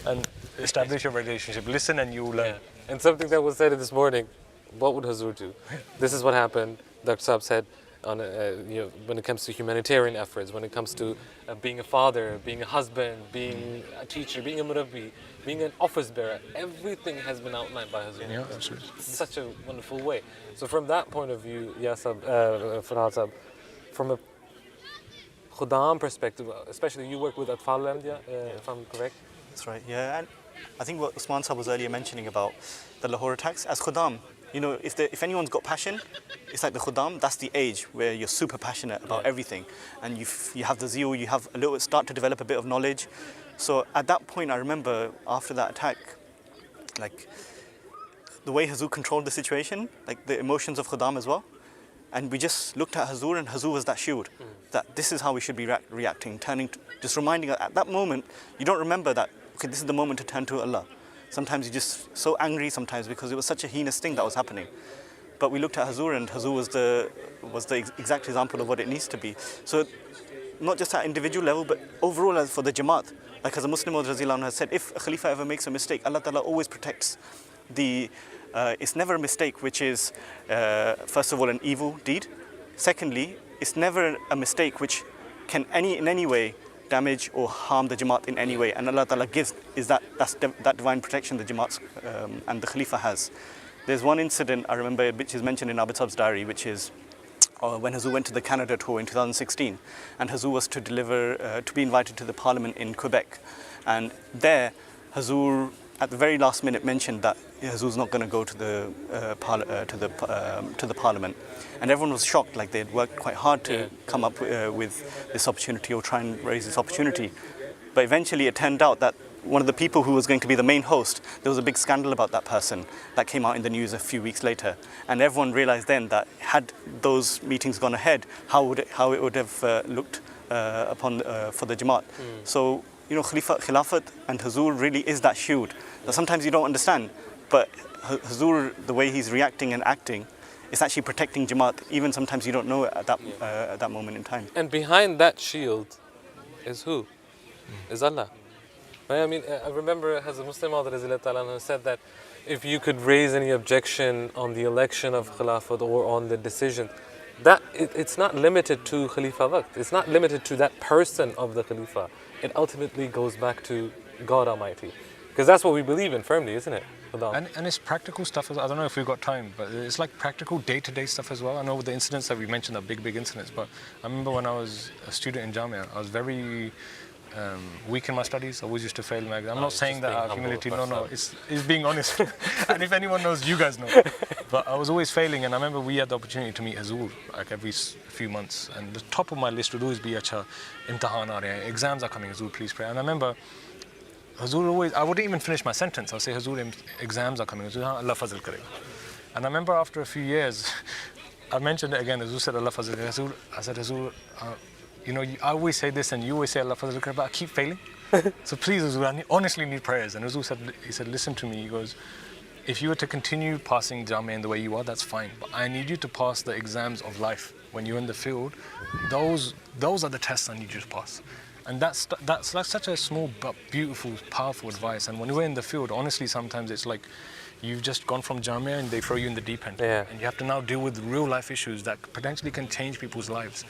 And establish a relationship. Listen and you learn. And something that was said this morning, what would Hazur do? This is what happened, Dr. Saab said, when it comes to humanitarian efforts, when it comes to being a father, being a husband, being a teacher, being a murabbi, being an office bearer, everything has been outlined by Hazur. Yeah, absolutely. Such a wonderful way. So from that point of view, Farhad Saab, from a Khudam perspective, especially you work with Atfal al-Anbiya, if I'm correct. That's right, yeah. And I think what Usman Sahib was earlier mentioning about the Lahore attacks, as Khudam, you know, if anyone's got passion, it's like the Khudam, that's the age where you're super passionate about everything. And you have the zeal, you have start to develop a bit of knowledge. So at that point, I remember after that attack, like the way Hazur controlled the situation, like the emotions of Khudam as well. And we just looked at Hazur, and Hazur was that shield, that this is how we should be reacting, just reminding us at that moment, you don't remember that, okay, this is the moment to turn to Allah. Sometimes you're just so angry sometimes because it was such a heinous thing that was happening. But we looked at Hazur, and Hazur was the exact example of what it needs to be. So not just at individual level, but overall for the Jamaat. Like as a Muslim has said, if a Khalifa ever makes a mistake, Allah Ta'ala always protects the it's never a mistake which is, first of all, an evil deed. Secondly, it's never a mistake which can in any way damage or harm the Jamaat in any way. And Allah Ta'ala gives that divine protection the Jamaat and the Khalifa has. There's one incident I remember which is mentioned in Abid Sab's diary, which is when Hazur went to the Canada tour in 2016, and Hazur was to be invited to the Parliament in Quebec. And there, Hazur at the very last minute mentioned that Hazur's not going to go to the Parliament, and everyone was shocked. Like they'd worked quite hard to come up with this opportunity or try and raise this opportunity, but eventually it turned out that one of the people who was going to be the main host, there was a big scandal about that person that came out in the news a few weeks later, and everyone realized then that had those meetings gone ahead, how it would have looked for the Jamaat. So you know, Khilafat and Hazur really is that shield that sometimes you don't understand, but Hazur, the way he's reacting and acting, is actually protecting Jamaat, even sometimes you don't know it at that moment in time. And behind that shield is who? Is Allah. I mean, I remember as a Muslim who said that if you could raise any objection on the election of Khilafat or on the decision, that it's not limited to Khalifa Waqt. It's not limited to that person of the Khalifa. It ultimately goes back to God Almighty. Because that's what we believe in firmly, isn't it? And it's practical stuff as well. I don't know if we've got time, but it's like practical day-to-day stuff as well. I know the incidents that we mentioned are big incidents, but I remember when I was a student in Jamia, I was very weak in my studies. I always used to fail in my exams. I'm not saying that out of humility, no, it's being honest. And if anyone knows, you guys know. But I was always failing, and I remember we had the opportunity to meet Hazur like every few months, and the top of my list would always be, acha, imtihan aa rahe hain, exams are coming, Hazur, please pray. And I remember Hazur always, I wouldn't even finish my sentence. I'll say, Hazur, exams are coming, Hazur, Allah fazl karega. And I remember after a few years, I mentioned it again, Hazur said, Allah fazl karega. Hazur, I said, Hazur, you know, I always say this and you always say Allah fazl karega, but I keep failing. So please, Hazur, I honestly need prayers. And Hazur said, listen to me, he goes, if you were to continue passing Jamia in the way you are, that's fine. But I need you to pass the exams of life. When you're in the field, those are the tests I need you to pass. And that's like such a small but beautiful, powerful advice. And when we're in the field, honestly, sometimes it's like you've just gone from Jamia and they throw you in the deep end. And you have to now deal with real life issues that potentially can change people's lives.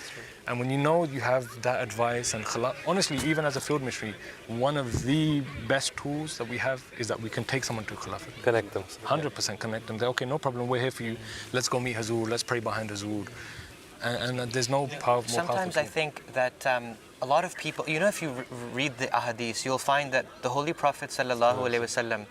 And when you know you have that advice and honestly, even as a field missionary, one of the best tools that we have is that we can take someone to Khilafat. Connect them. 100% connect them. Say, okay, no problem, we're here for you. Let's go meet Hazur, let's pray behind Hazur. And there's no more powerful Sometimes I think that a lot of people, you know, if you read the ahadith, you'll find that the Holy Prophet ﷺ,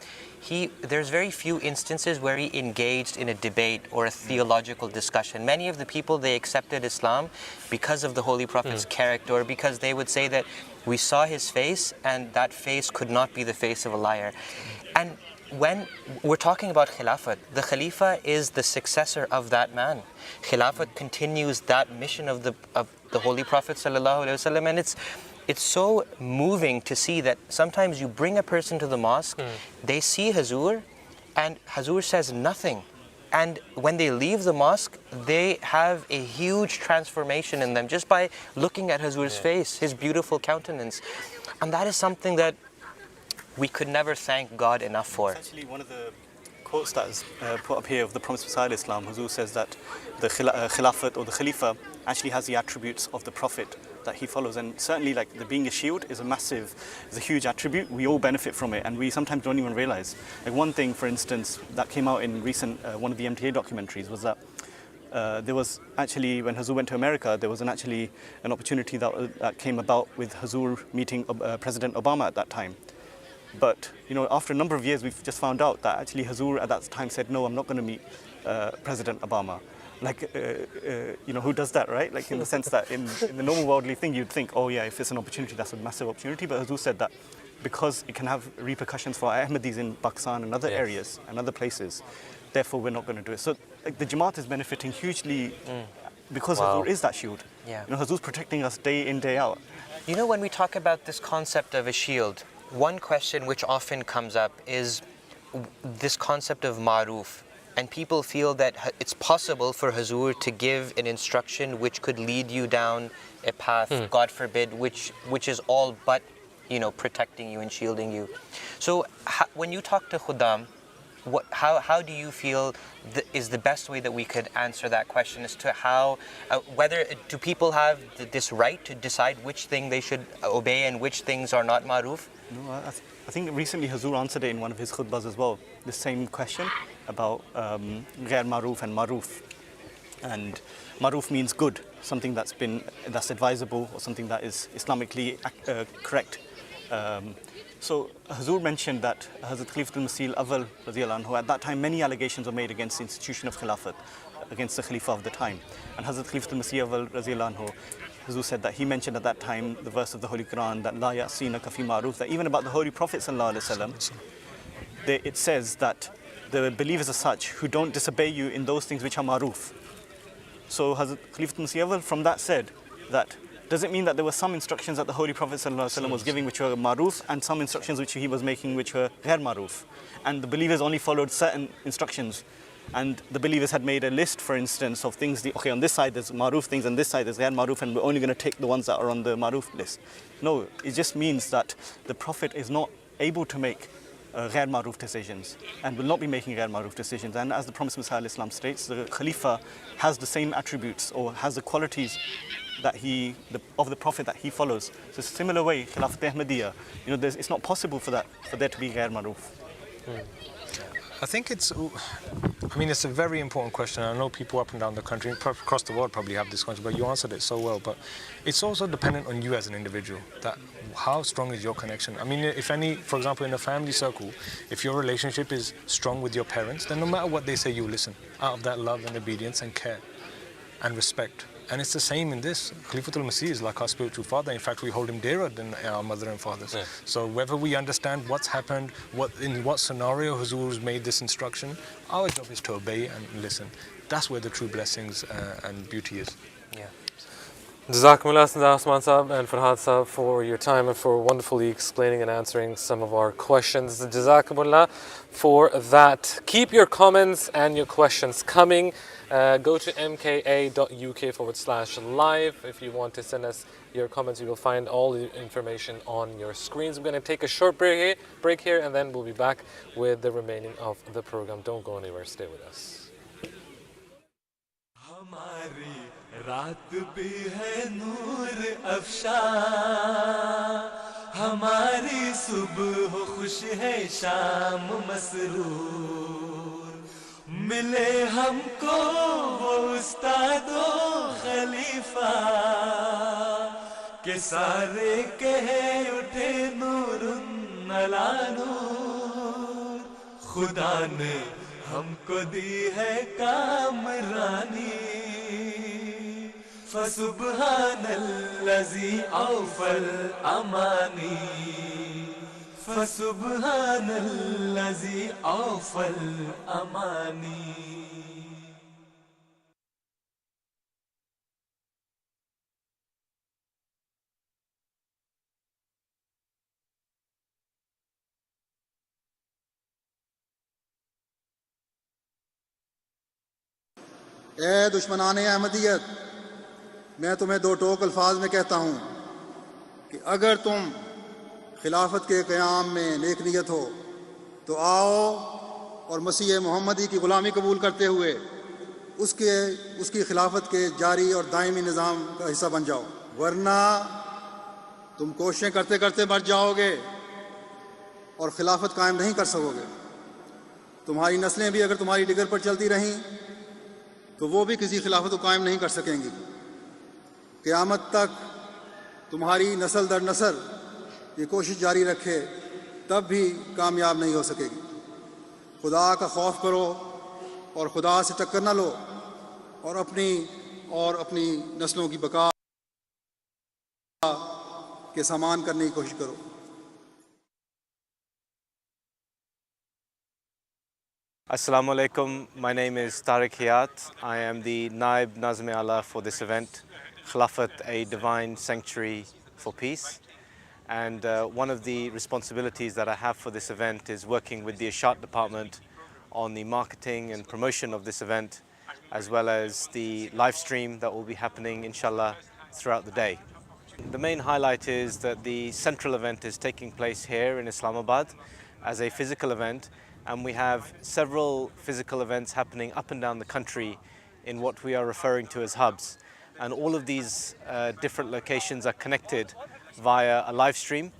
there's very few instances where he engaged in a debate or a theological discussion. Many of the people, they accepted Islam because of the Holy Prophet's character, or because they would say that we saw his face and that face could not be the face of a liar. And when we're talking about Khilafat, the Khalifa is the successor of that man. Khilafat continues that mission of the Holy Prophet ﷺ, and it's so moving to see that sometimes you bring a person to the mosque, they see Hazur, and Hazur says nothing. And when they leave the mosque, they have a huge transformation in them just by looking at Hazur's face, his beautiful countenance. And that is something that we could never thank God enough for. It's actually one of the quotes that is put up here of the Promised Messiah Islam. Hazur says that the Khilafat or the Khalifa actually has the attributes of the Prophet that he follows, and certainly like the being a shield is a huge attribute. We all benefit from it, and we sometimes don't even realize. Like one thing, for instance, that came out in recent one of the MTA documentaries was that there was actually, when Hazur went to America, there was actually an opportunity that came about with Hazur meeting President Obama at that time. But after a number of years, we've just found out that actually Hazur at that time said, no, I'm not going to meet President Obama. Like, who does that, right? Like, in the sense that in the normal worldly thing, you'd think, oh yeah, if it's an opportunity, that's a massive opportunity. But Hazur said that because it can have repercussions for Ahmadis in Pakistan and other areas and other places, therefore we're not going to do it. So the Jamaat is benefiting hugely because Hazur is that shield. Yeah. Hazur's protecting us day in, day out. When we talk about this concept of a shield, one question which often comes up is this concept of ma'ruf. And people feel that it's possible for Hazur to give an instruction which could lead you down a path, God forbid, which is all but, protecting you and shielding you. So when you talk to Khuddam, how do you feel is the best way that we could answer that question as to how, do people have this right to decide which thing they should obey and which things are not ma'ruf? No, I think recently Hazur answered it in one of his khutbahs as well, the same question about ghair maruf and maruf. And maruf means good, something that's advisable or something that is Islamically correct. So Hazur mentioned that Hazrat Khalifa al-Masih al-Awwal radiyallahu anhu, at that time many allegations were made against the institution of Khilafat, against the Khalifa of the time. And Hazrat Khalifa al-Masih al-Awwal radiyallahu anhu, Hazur said that he mentioned at that time the verse of the Holy Quran that La ya'sinaka fi ma'ruf, that even about the Holy Prophet sallallahu alaihi wasallam, it says that the believers are such who don't disobey you in those things which are ma'ruf. So Hazrat Khalifa al-Masih al-Awwal from that said that does it mean that there were some instructions that the Holy Prophet ﷺ was giving which were maruf and some instructions which he was making which were ghair maruf, and the believers only followed certain instructions, and the believers had made a list, for instance, of things, okay, on this side there's maruf things, on this side there's ghair maruf, and we're only going to take the ones that are on the maruf list. No, it just means that the Prophet is not able to make ghair maruf decisions and will not be making ghair maruf decisions. And as the Promised Messiah al-Islam states, the Khalifa has the same attributes or has the qualities that of the Prophet that he follows. So it's a similar way, Khilafat Ahmadiyya, it's not possible for there to be ghair maruf. I think it's a very important question. I know people up and down the country, across the world probably have this question, but you answered it so well. But it's also dependent on you as an individual, that how strong is your connection. For example, in a family circle, if your relationship is strong with your parents, then no matter what they say, you listen out of that love and obedience and care and respect. And it's the same in this. Khalifa al-Masih is like our spiritual father. In fact, we hold him dearer than our mother and fathers. Yeah. So whether we understand what's happened, in what scenario Hazur's made this instruction, our job is to obey and listen. That's where the true blessings and beauty is. Yeah. Jazakumullah Osman Sahab and Farhad Sahab for your time and for wonderfully explaining and answering some of our questions. Jazakumullah for that. Keep your comments and your questions coming. Go to mka.uk/live if you want to send us your comments. You will find all the information on your screens. I'm going to take a short break here and then we'll be back with the remaining of the program. Don't go anywhere. Stay with us. रात भी है नूर अफ़शा, हमारी सुबह खुश है शाम मसरूर, मिले हमको वो उस्तादो खलीफा के सारे कहे उठे नूरुन अला नूर, खुदा ने हमको दी है कामरानी, फसुब्हानल्लज़ी औफ़ल अमानी, फसुब्हानल्लज़ी औफ़ल अमानी. ए दुश्मनाने अहमदियत, मैं तुम्हें दो टोक अल्फाज में कहता हूँ कि अगर तुम खिलाफत के क़याम में नेक नियत हो तो आओ और मसीह मोहम्मदी की ग़ुलामी कबूल करते हुए उसकी खिलाफत के जारी और दायमी निज़ाम का हिस्सा बन जाओ, वरना तुम कोशिशें करते करते मर जाओगे और खिलाफत कायम नहीं कर सकोगे. तुम्हारी नस्लें भी अगर तुम्हारी डिगर पर चलती रहीं तो वो भी किसी खिलाफत को कायम नहीं कर सकेंगी। क़यामत तक तुम्हारी नस्ल दर नस्ल ये कोशिश जारी रखे तब भी कामयाब नहीं हो सकेगी। खुदा का खौफ करो और खुदा से टक्कर न लो और अपनी नस्लों की बका के सामान करने की कोशिश करो। Assalamu alaikum. My name is Tariq Hayat. I am the Naib Nazm Allah for this event, Khilafat, a divine sanctuary for peace. And one of the responsibilities that I have for this event is working with the Ashat department on the marketing and promotion of this event, as well as the live stream that will be happening, inshallah, throughout the day. The main highlight is that the central event is taking place here in Islamabad as a physical event, and we have several physical events happening up and down the country in what we are referring to as hubs. And all of these different locations are connected via a live stream,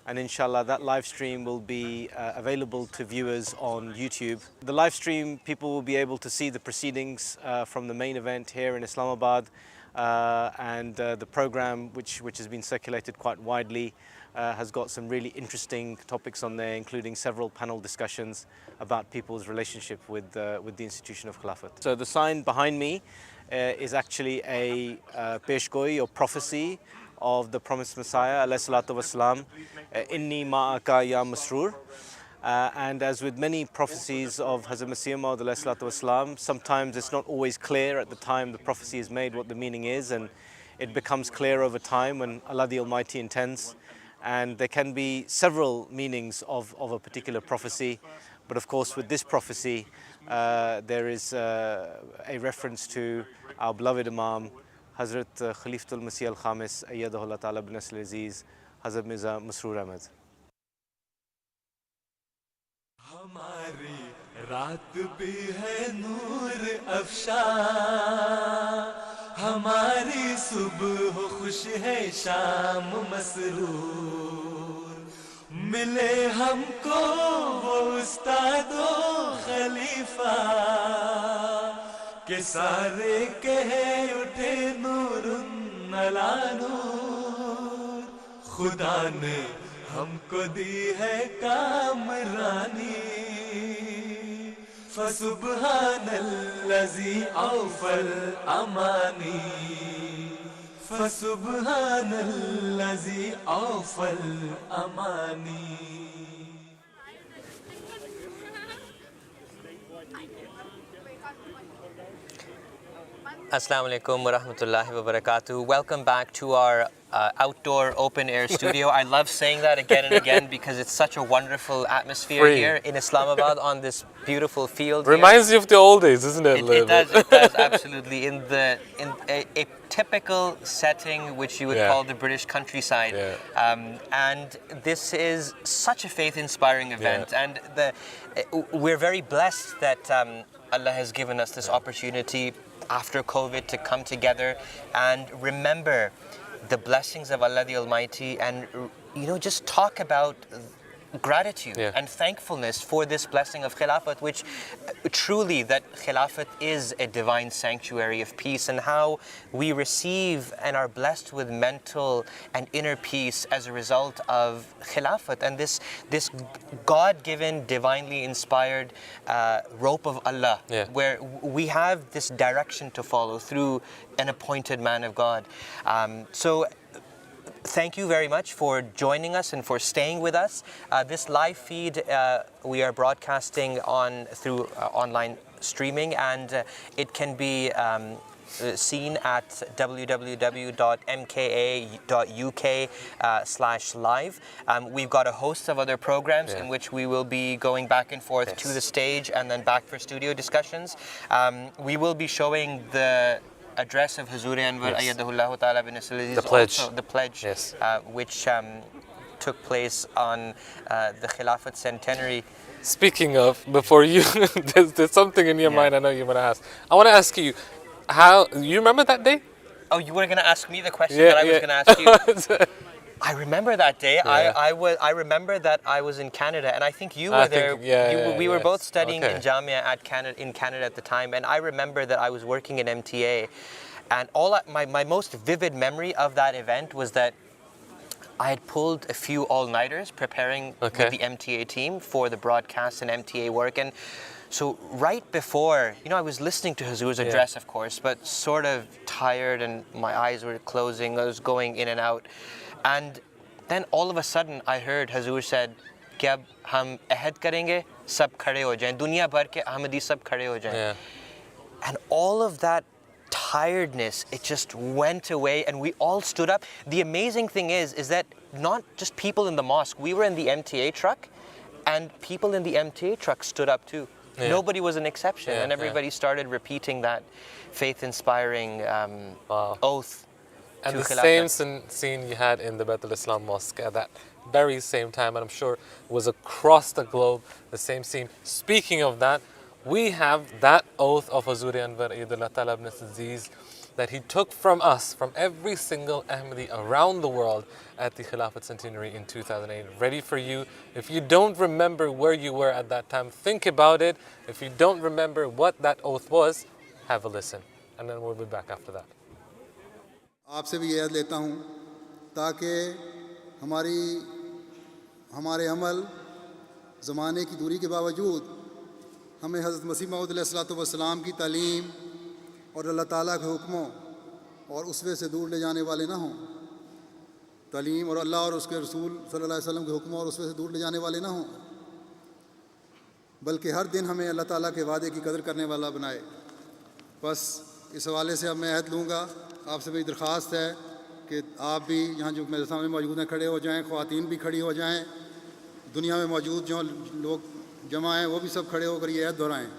and inshallah that live stream will be available to viewers on YouTube. The live stream, people will be able to see the proceedings from the main event here in Islamabad, and the program which has been circulated quite widely has got some really interesting topics on there, including several panel discussions about people's relationship with the institution of Khilafat. So the sign behind me is actually a peshgoi or prophecy of the promised Messiah, alayhi salatu wasalam, inni ma'aka ya masroor. And as with many prophecies of Hazrat Masih Maud alayhi salatu wasalam, sometimes it's not always clear at the time the prophecy is made what the meaning is, and it becomes clear over time when Allah the Almighty intends. And there can be several meanings of a particular prophecy, but of course with this prophecy there is a reference to our beloved Imam, Hazrat Khalifatul Masih al-Khamis, Ayyadahullah Ta'ala bin Nasr al-Aziz, Hazrat Mirza Masroor Ahmad. हमारी रात भी है नूर अफशा, हमारी सुबह खुश है शाम मसरूर, मिले हमको वो उस्तादो खलीफा के सारे कहे उठे नूरुन अला नूर, खुदा ने हमको दी है कामरानी, फसुब्हानल्लज़ी औफल अमानी, फसुब्हानल्लज़ी औफल अमानी. Assalamu alaikum wa rahmatullahi wa barakatuh. Welcome back to our outdoor open air studio. I love saying that again and again because it's such a wonderful atmosphere here in Islamabad on this beautiful field. Reminds you of the old days, isn't it? It does, absolutely. In a typical setting which you would call the British countryside. And this is such a faith-inspiring event. And we're very blessed that Allah has given us this opportunity after COVID to come together and remember the blessings of Allah the Almighty, and just talk about gratitude and thankfulness for this blessing of Khilafat, which truly that Khilafat is a divine sanctuary of peace, and how we receive and are blessed with mental and inner peace as a result of Khilafat and this God-given, divinely inspired rope of Allah, where we have this direction to follow through an appointed man of God. So thank you very much for joining us and for staying with us. This live feed we are broadcasting through online streaming, and it can be seen at www.mka.uk/live. We've got a host of other programs in which we will be going back and forth to the stage and then back for studio discussions. We will be showing the address of Hazur Anwar Ayyadahullah Ta'ala bin Nasr al-Aziz, the pledge, which took place on the Khilafat Centenary. Speaking of, before you, there's something in your mind I know you want to ask. I want to ask you, how you remember that day? Oh, you were going to ask me the question that I was going to ask you? I remember that day. Yeah. I remember that I was in Canada, and I think you were there. We were both studying in Jamia in Canada at the time, and I remember that I was working in MTA, and my most vivid memory of that event was that I had pulled a few all-nighters preparing with the MTA team for the broadcast and MTA work, and so right before, I was listening to Hazur's address, of course, but sort of tired and my eyes were closing. I was going in and out. And then all of a sudden I heard Hazur said, कि अब हम अहद करेंगे, सब खड़े हो जाएं, दुनिया भर के अहमदी सब खड़े हो जाएं. And all of that tiredness, it just went away and we all stood up. The amazing thing is that not just people in the mosque, we were in the MTA truck and people in the MTA truck stood up too. Nobody was an exception, and everybody started repeating that faith-inspiring oath. And the Khilafat. same scene you had in the Beit al-Islam Mosque at that very same time, and I'm sure it was across the globe, the same scene. Speaking of that, we have that oath of Hazur Anwar Eidullah Ta'ala ibn Aziz that he took from us, from every single Ahmadi around the world at the Khilafat Centenary in 2008, ready for you. If you don't remember where you were at that time, think about it. If you don't remember what that oath was, have a listen, and then we'll be back after that. आपसे भी याद लेता हूँ ताकि हमारे अमल ज़माने की दूरी के बावजूद हमें हज़रत मसीह मऊद अलैहिस्सलाम की तालीम और अल्लाह ताला के हुक्मों और उसवे से दूर ले जाने वाले ना हों. तालीम और अल्लाह और उसके रसूल सल्लल्लाहु अलैहि वसल्लम के हुक्मों और उसवे से दूर ले जाने वाले ना हों, बल्कि हर दिन हमें अल्लाह ताला के वादे की कदर करने वाला बनाए. बस इस हवाले से अब मैं अहद लूँगा. आपसे मेरी दरख्वास्त है कि आप भी यहाँ जो मेरे सामने मौजूद हैं खड़े हो जाएं, ख़वातीन भी खड़ी हो जाएं, दुनिया में मौजूद जो लोग जमा हैं वो भी सब खड़े होकर ये अहद दोहराएं.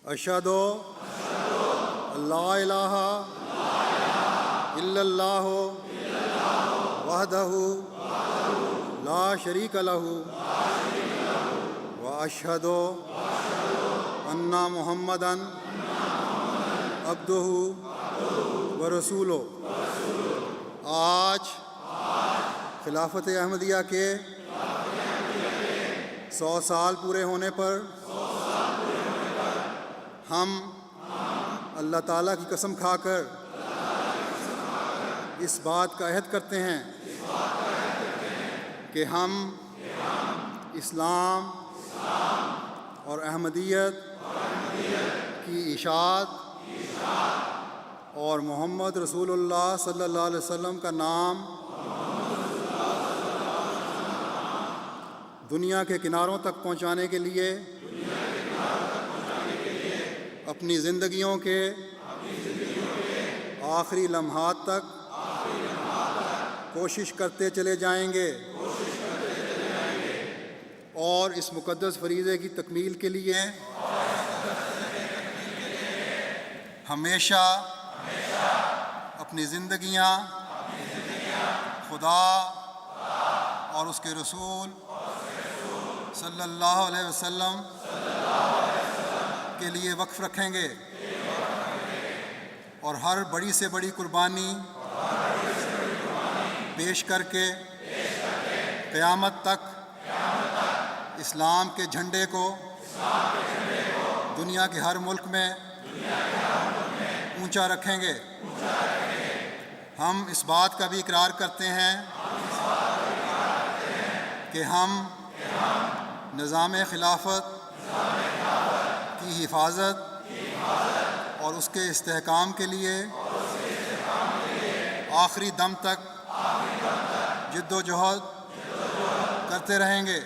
अशहदु अल्ला इलाहा इल्लल्लाहु वहदहु ला शरीक लहु व अशहदु अन्ना मुहम्मदन अब्दुहु व रसूलुहु. आज खिलाफत अहमदिया के 100 साल पूरे होने पर हम अल्लाह ताला की कसम खाकर इस बात का अहद करते हैं कि हम इस्लाम और अहमदियत की इशाअत और मोहम्मद रसूलुल्लाह सल्लल्लाहु अलैहि वसल्लम का नाम दुनिया के किनारों तक पहुंचाने के लिए अपनी ज़िंदगियों के आखिरी लम्हात तक कोशिश करते चले जाएंगे और इस मुक़द्दस फ़रीज़े की तकमील के लिए हमेशा अपनी ज़िंदगियाँ खुदा और उसके रसूल सल्लल्लाहु अलैहि वसल्लम के लिए वक्फ रखेंगे और हर बड़ी से बड़ी कुर्बानी पेश करके क़यामत तक इस्लाम के झंडे को दुनिया के हर मुल्क में ऊंचा रखेंगे. हम इस बात का भी इकरार करते हैं कि हम निज़ाम खिलाफत की हिफाजत और उसके इस्तेहकाम के लिए आखिरी दम तक जिद्दोजहद करते रहेंगे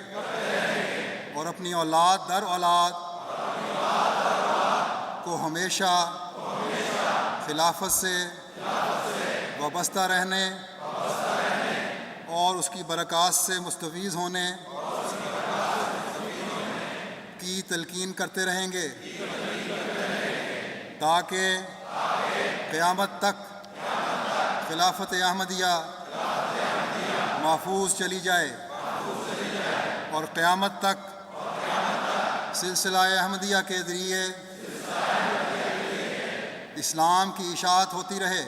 और अपनी औलाद दर औलाद को हमेशा खिलाफत से वाबस्ता रहने और उसकी बरक़ात से मुस्तफ़ीज़ होने की तलकीन करते रहेंगे. ताकि क़यामत तक खिलाफत अहमदिया महफूज चली जाए और क़यामत तक सिलसिला अहमदिया के ज़रिए इस्लाम की इशाअत होती रहे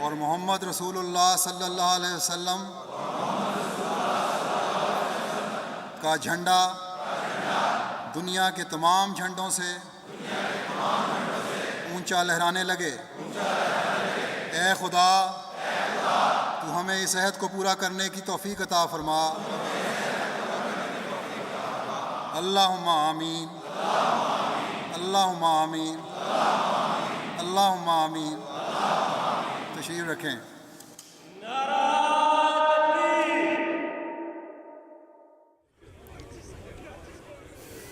और मोहम्मद रसूलुल्लाह सल्लल्लाहु अलैहि वसल्लम का झंडा दुनिया के तमाम झंडों से ऊंचा लहराने लगे। ए खुदा, तू हमें इस अहद को पूरा करने की तौफीक अता फरमा। अल्लाहुम्मा आमीन, अल्लाहुम्मा आमीन, अल्लाहुम्मा आमीन। तशरीफ रखें।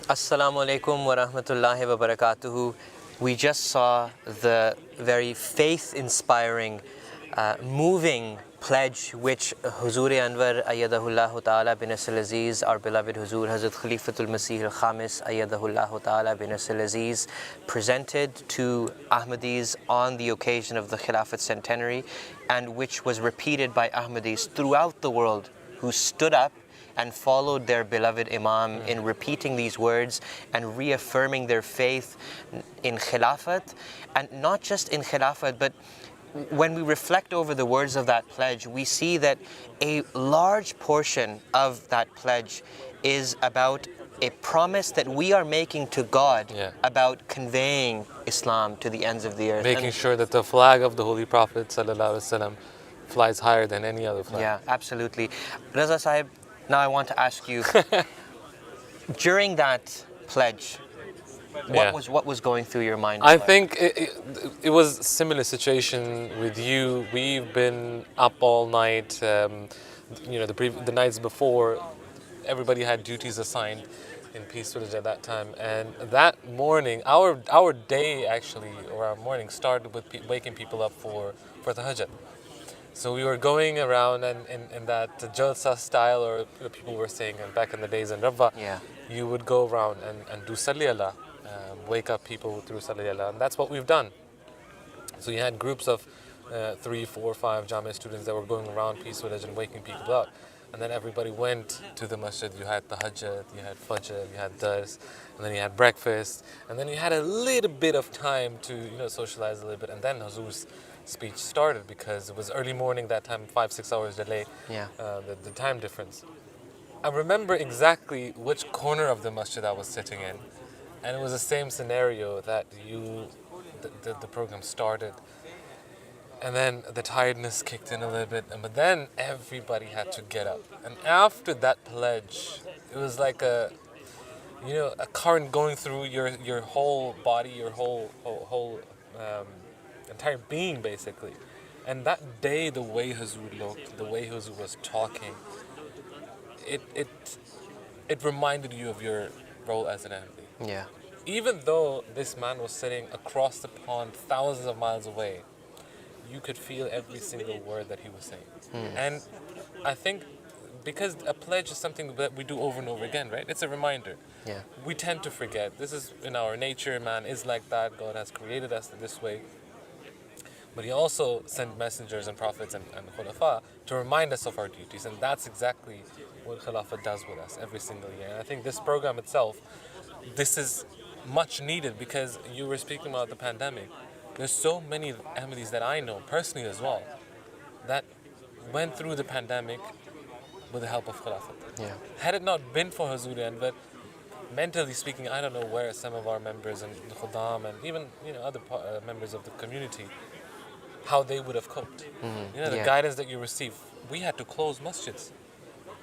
Assalamu alaikum wa rahmatullahi wa barakatuhu. We just saw the very faith-inspiring, moving pledge which Huzur Anwar Ayyadahullah Ta'ala bin Asal Aziz, our beloved Huzur Hazrat Khalifatul Masih al-Khamis Ayyadahullah Ta'ala bin Asal Aziz, presented to Ahmadis on the occasion of the Khilafat Centenary, and which was repeated by Ahmadis throughout the world who stood up and followed their beloved Imam in repeating these words and reaffirming their faith in Khilafat. And not just in Khilafat, but when we reflect over the words of that pledge, we see that a large portion of that pledge is about a promise that we are making to God about conveying Islam to the ends of the earth. Making sure that the flag of the Holy Prophet ﷺ flies higher than any other flag. Yeah, absolutely. Raza Sahib, now I want to ask you, during that pledge, what was going through your mind? I think it was a similar situation with you. We've been up all night. The nights before, everybody had duties assigned in Peace Village at that time, and that morning, our day actually, or our morning, started with waking people up for the Hajj. So we were going around in that Jalsa style, or people were saying, and back in the days in Rabba, you would go around and do Salli Allah, wake up people through Salli Allah, and that's what we've done. So you had groups of 3, 4, 5 Jamia students that were going around Peace Village and waking people up. And then everybody went to the masjid. You had tahajjud, you had fajr, you had dars, and then you had breakfast, and then you had a little bit of time to socialize a little bit, and then Hazur's speech started because it was early morning that time, 5-6 hours delay, the time difference. I remember exactly which corner of the masjid I was sitting in, and it was the same scenario that the program started, and then the tiredness kicked in a little bit, but then everybody had to get up, and after that pledge, it was like a current going through your whole body, your whole entire being, basically. And that day, the way Hazur looked, the way Hazur was talking, it reminded you of your role as an Ahmadi. Yeah. Even though this man was sitting across the pond, thousands of miles away, you could feel every single word that he was saying. And I think because a pledge is something that we do over and over again, right? It's a reminder. Yeah. We tend to forget. This is in our nature. Man is like that. God has created us this way. But he also sent messengers and prophets and Khilafat to remind us of our duties. And that's exactly what Khilafat does with us every single year. And I think this program itself, this is much needed because you were speaking about the pandemic. There's so many Ahmadis that I know personally as well that went through the pandemic with the help of Khilafat. Yeah. Had it not been for Hazur Anwar, mentally speaking, I don't know where some of our members and the Khuddam and even other members of the community, how they would have coped. The guidance that you receive. We had to close masjids.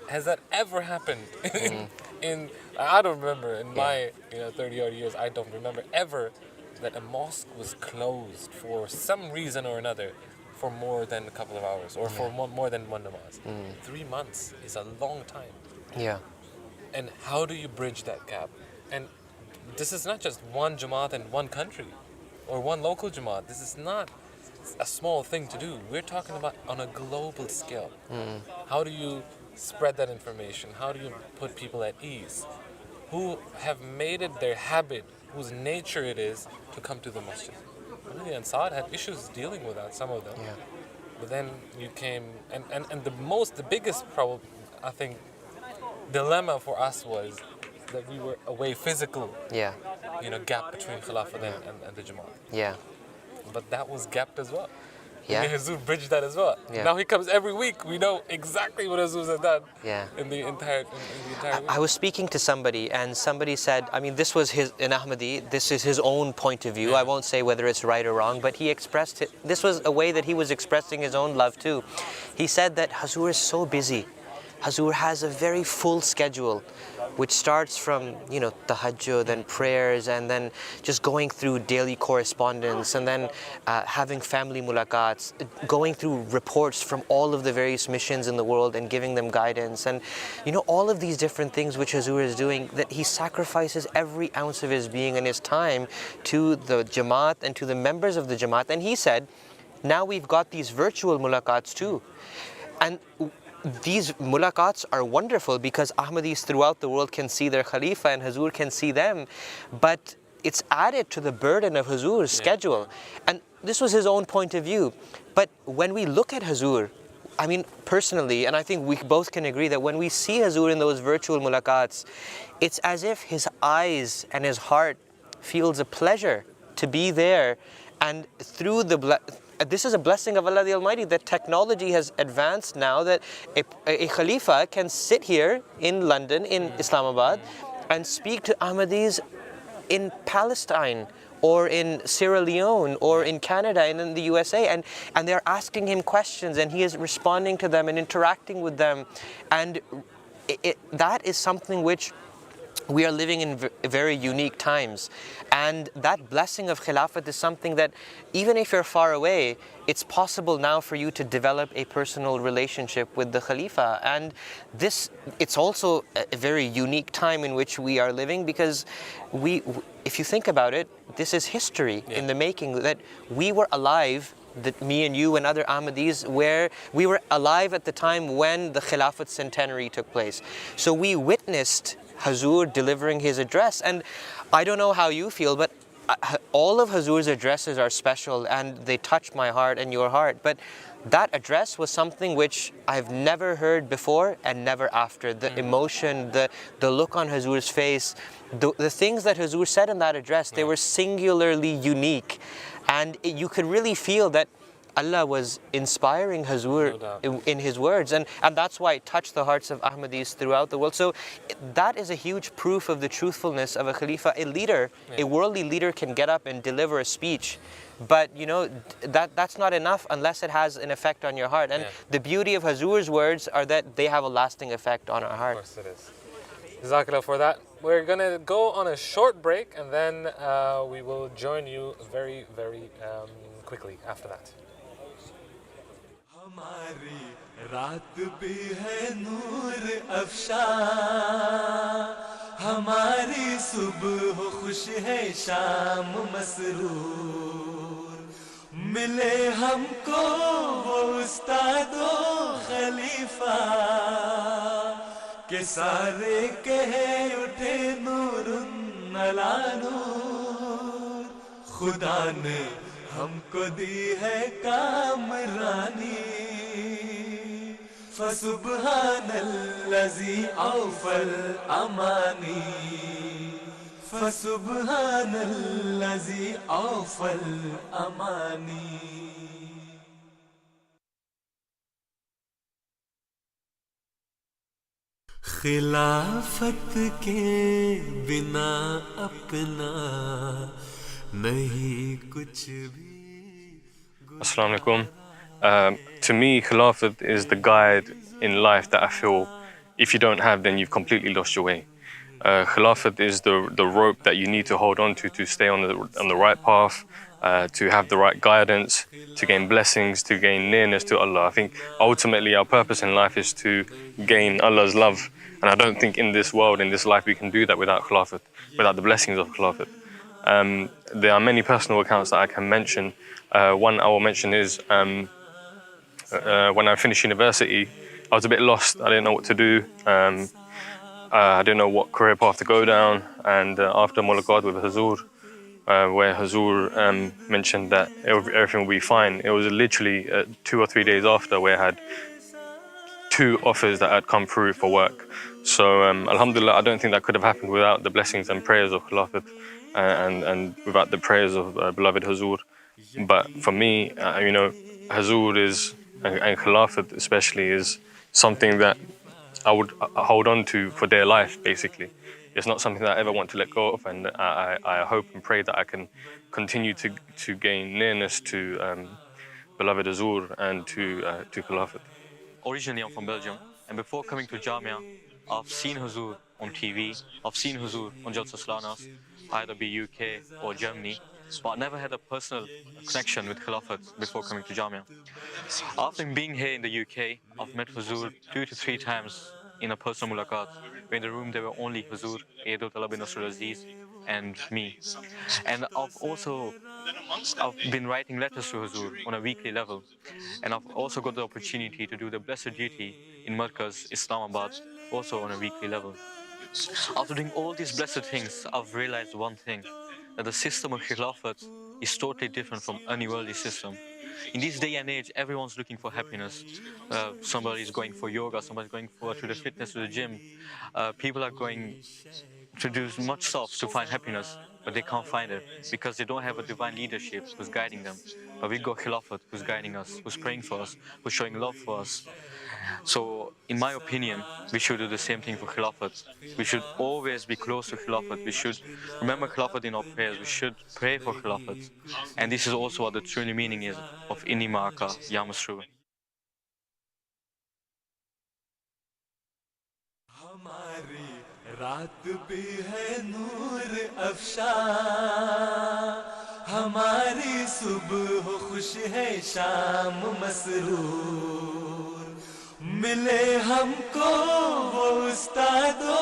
Has that ever happened? in I don't remember in my 30-odd years. I don't remember ever that a mosque was closed for some reason or another for more than a couple of hours or for more than one namaz. 3 months is a long time. Yeah. And how do you bridge that gap? And this is not just one Jamaat in one country or one local Jamaat. This is not a small thing to do. We're talking about on a global scale. How do you spread that information? How do you put people at ease? who have made it their habit, whose nature it is to come to the masjid. I mean, the Ansar had issues dealing with that, some of them. Yeah. But then you came, and the biggest problem, I think, dilemma for us was that we were away physical, Yeah. Gap between Khilafat and the Jamaat. Yeah. But that was gapped as well. Yeah. And Hazur bridged that as well. Yeah. Now he comes every week. We know exactly what Hazur has done Yeah. in the entire week. I was speaking to somebody, and somebody said, I mean, this was in Ahmadi, this is his own point of view. I won't say whether it's right or wrong, but he expressed it. This was a way that he was expressing his own love too. He said that Hazur is so busy. Hazur has a very full schedule, which starts from, tahajjud and prayers, and then just going through daily correspondence, and then having family mulaqats, going through reports from all of the various missions in the world and giving them guidance, and all of these different things which Hazur is doing, that he sacrifices every ounce of his being and his time to the Jamaat and to the members of the Jamaat. And he said, now we've got these virtual mulaqats too. And these mulaqats are wonderful because Ahmadis throughout the world can see their Khalifa and Hazur can see them, but it's added to the burden of Hazur's schedule. And this was his own point of view. But when we look at Hazur, I mean, personally, and I think we both can agree that when we see Hazur in those virtual mulaqats, it's as if his eyes and his heart feels a pleasure to be there, and through this is a blessing of Allah the Almighty, that technology has advanced now, that a Khalifa can sit here in London, in Islamabad, and speak to Ahmadis in Palestine or in Sierra Leone or in Canada and in the USA, and they're asking him questions and he is responding to them and interacting with them. And that is something which we are living in very unique times, and that blessing of Khilafat is something that even if you're far away, it's possible now for you to develop a personal relationship with the Khalifa. And it's also a very unique time in which we are living, because if you think about it, this is history in the making, that we were alive, that me and you and other Ahmadis, where we were alive at the time when the Khilafat Centenary took place. So we witnessed Hazur delivering his address, and I don't know how you feel, but all of Hazur's addresses are special and they touch my heart and your heart. But that address was something which I've never heard before and never after. The emotion, the look on Hazur's face, the things that Hazur said in that address, they were singularly unique, and you could really feel that Allah was inspiring Hazur in his words, and that's why it touched the hearts of Ahmadis throughout the world. So that is a huge proof of the truthfulness of a Khalifa. A leader, a worldly leader, can get up and deliver a speech, but that's not enough unless it has an effect on your heart. And the beauty of Hazur's words are that they have a lasting effect on our heart. Of course it is. Jazakallah for that. We're going to go on a short break, and then we will join you very, very quickly after that. हमारी रात भी है नूर अफशा, हमारी सुबह खुश है शाम मसरूर, मिले हमको वो उस्तादो खलीफा के सारे कहे उठे नूरुन अला नूर, खुदा ने हमको दी है कामरानी, फसुब्हानल्लज़ी औफल अमानी, फसुब्हानल्लज़ी औफल अमानी. खिलाफत के बिना अपना नहीं कुछ भी. Assalamu alaikum. To me, Khilafat is the guide in life that I feel if you don't have, then you've completely lost your way. Khilafat is the rope that you need to hold on to stay on the right path, to have the right guidance, to gain blessings, to gain nearness to Allah. I think ultimately our purpose in life is to gain Allah's love. And I don't think in this world, in this life, we can do that without Khilafat, without the blessings of Khilafat. There are many personal accounts that I can mention. One I will mention is when I finished university, I was a bit lost. I didn't know what to do. I didn't know what career path to go down, and after mulaqat with Hazur, where Hazur mentioned that everything will be fine, it was literally 2 or 3 days after where I had 2 offers that had come through for work. So alhamdulillah, I don't think that could have happened without the blessings and prayers of Khilafat and without the prayers of beloved Hazur. But for me, Hazur is, and Khilafat especially, is something that I would hold on to for dear life, basically. It's not something that I ever want to let go of, and I hope and pray that I can continue to gain nearness to beloved Hazur and to Khilafat. Originally, I'm from Belgium, and before coming to Jamia, I've seen Huzur on TV, I've seen Huzur on Jalsa Salanas, either be UK or Germany, but I never had a personal connection with Khilafat before coming to Jamia. After being here in the UK, I've met Huzur 2 to 3 times in a personal mulaqat. In the room there were only Huzur, Eidul Talab bin Nasrul Aziz, and me. And I've been writing letters to Huzur on a weekly level. And I've also got the opportunity to do the blessed duty in Markaz, Islamabad, also on a weekly level. After doing all these blessed things, I've realized one thing, that the system of Khilafat is totally different from any worldly system. In this day and age, everyone's looking for happiness. Somebody's going for yoga, somebody's going to the fitness, to the gym. People are going to do much stuff to find happiness, but they can't find it because they don't have a divine leadership who's guiding them. But we got Khilafat who's guiding us, who's praying for us, who's showing love for us. So, in my opinion, we should do the same thing for Khilafat. We should always be close to Khilafat. We should remember Khilafat in our prayers. We should pray for Khilafat. And this is also what the true meaning is of Inni Ma'aka, Ya Masroor. रात भी है नूर अफशा हमारी सुबह खुश है शाम मसरूर मिले हमको वो उस्तादो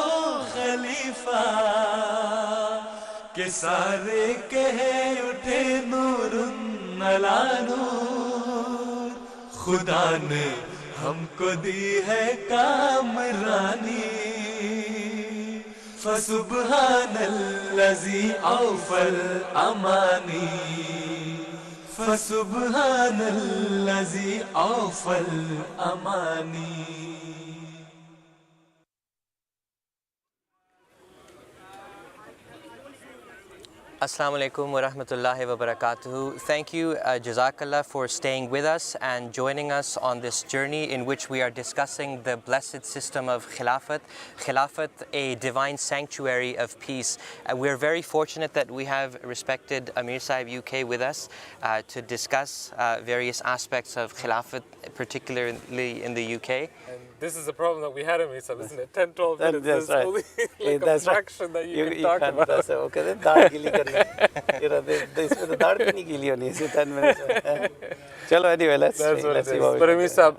खलीफा के सारे कहे उठे नूरुन अला नूर खुदा ने हमको दी है कामरानी फसुब्हानल्लज़ी औफल अमानी फसुब्हानल्लज़ी औफल अमानी Assalamu alaikum wa rahmatullahi wa barakatuhu. Thank you, Jazakallah, for staying with us and joining us on this journey in which we are discussing the blessed system of Khilafat. Khilafat, a divine sanctuary of peace. We're very fortunate that we have respected Amir Sahib UK with us to discuss various aspects of Khilafat, particularly in the UK. And this is the problem that we had in Misa, isn't it? 10, 12 minutes. That's right. Only like that's a fraction that you can talk can't about. Say, okay, then daad gili karna. This the daad bhi nahi gili honi is 10 minutes. Chalo, anyway, let's see what But Amir Sahib,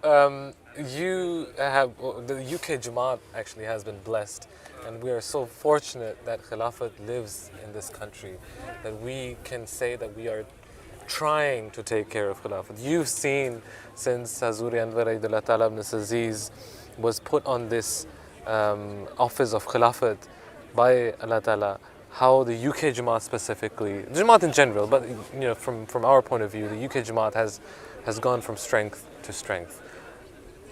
you have, the UK Jamaat actually has been blessed, and we are so fortunate that Khilafat lives in this country, that we can say that we are trying to take care of Khilafat. You've seen since Hazuri Anwar Aidullah Ta'ala ibn Aziz was put on this office of Khilafat by Allah Ta'ala, how the UK Jamaat specifically, Jamaat in general, but from our point of view, the UK Jamaat has gone from strength to strength.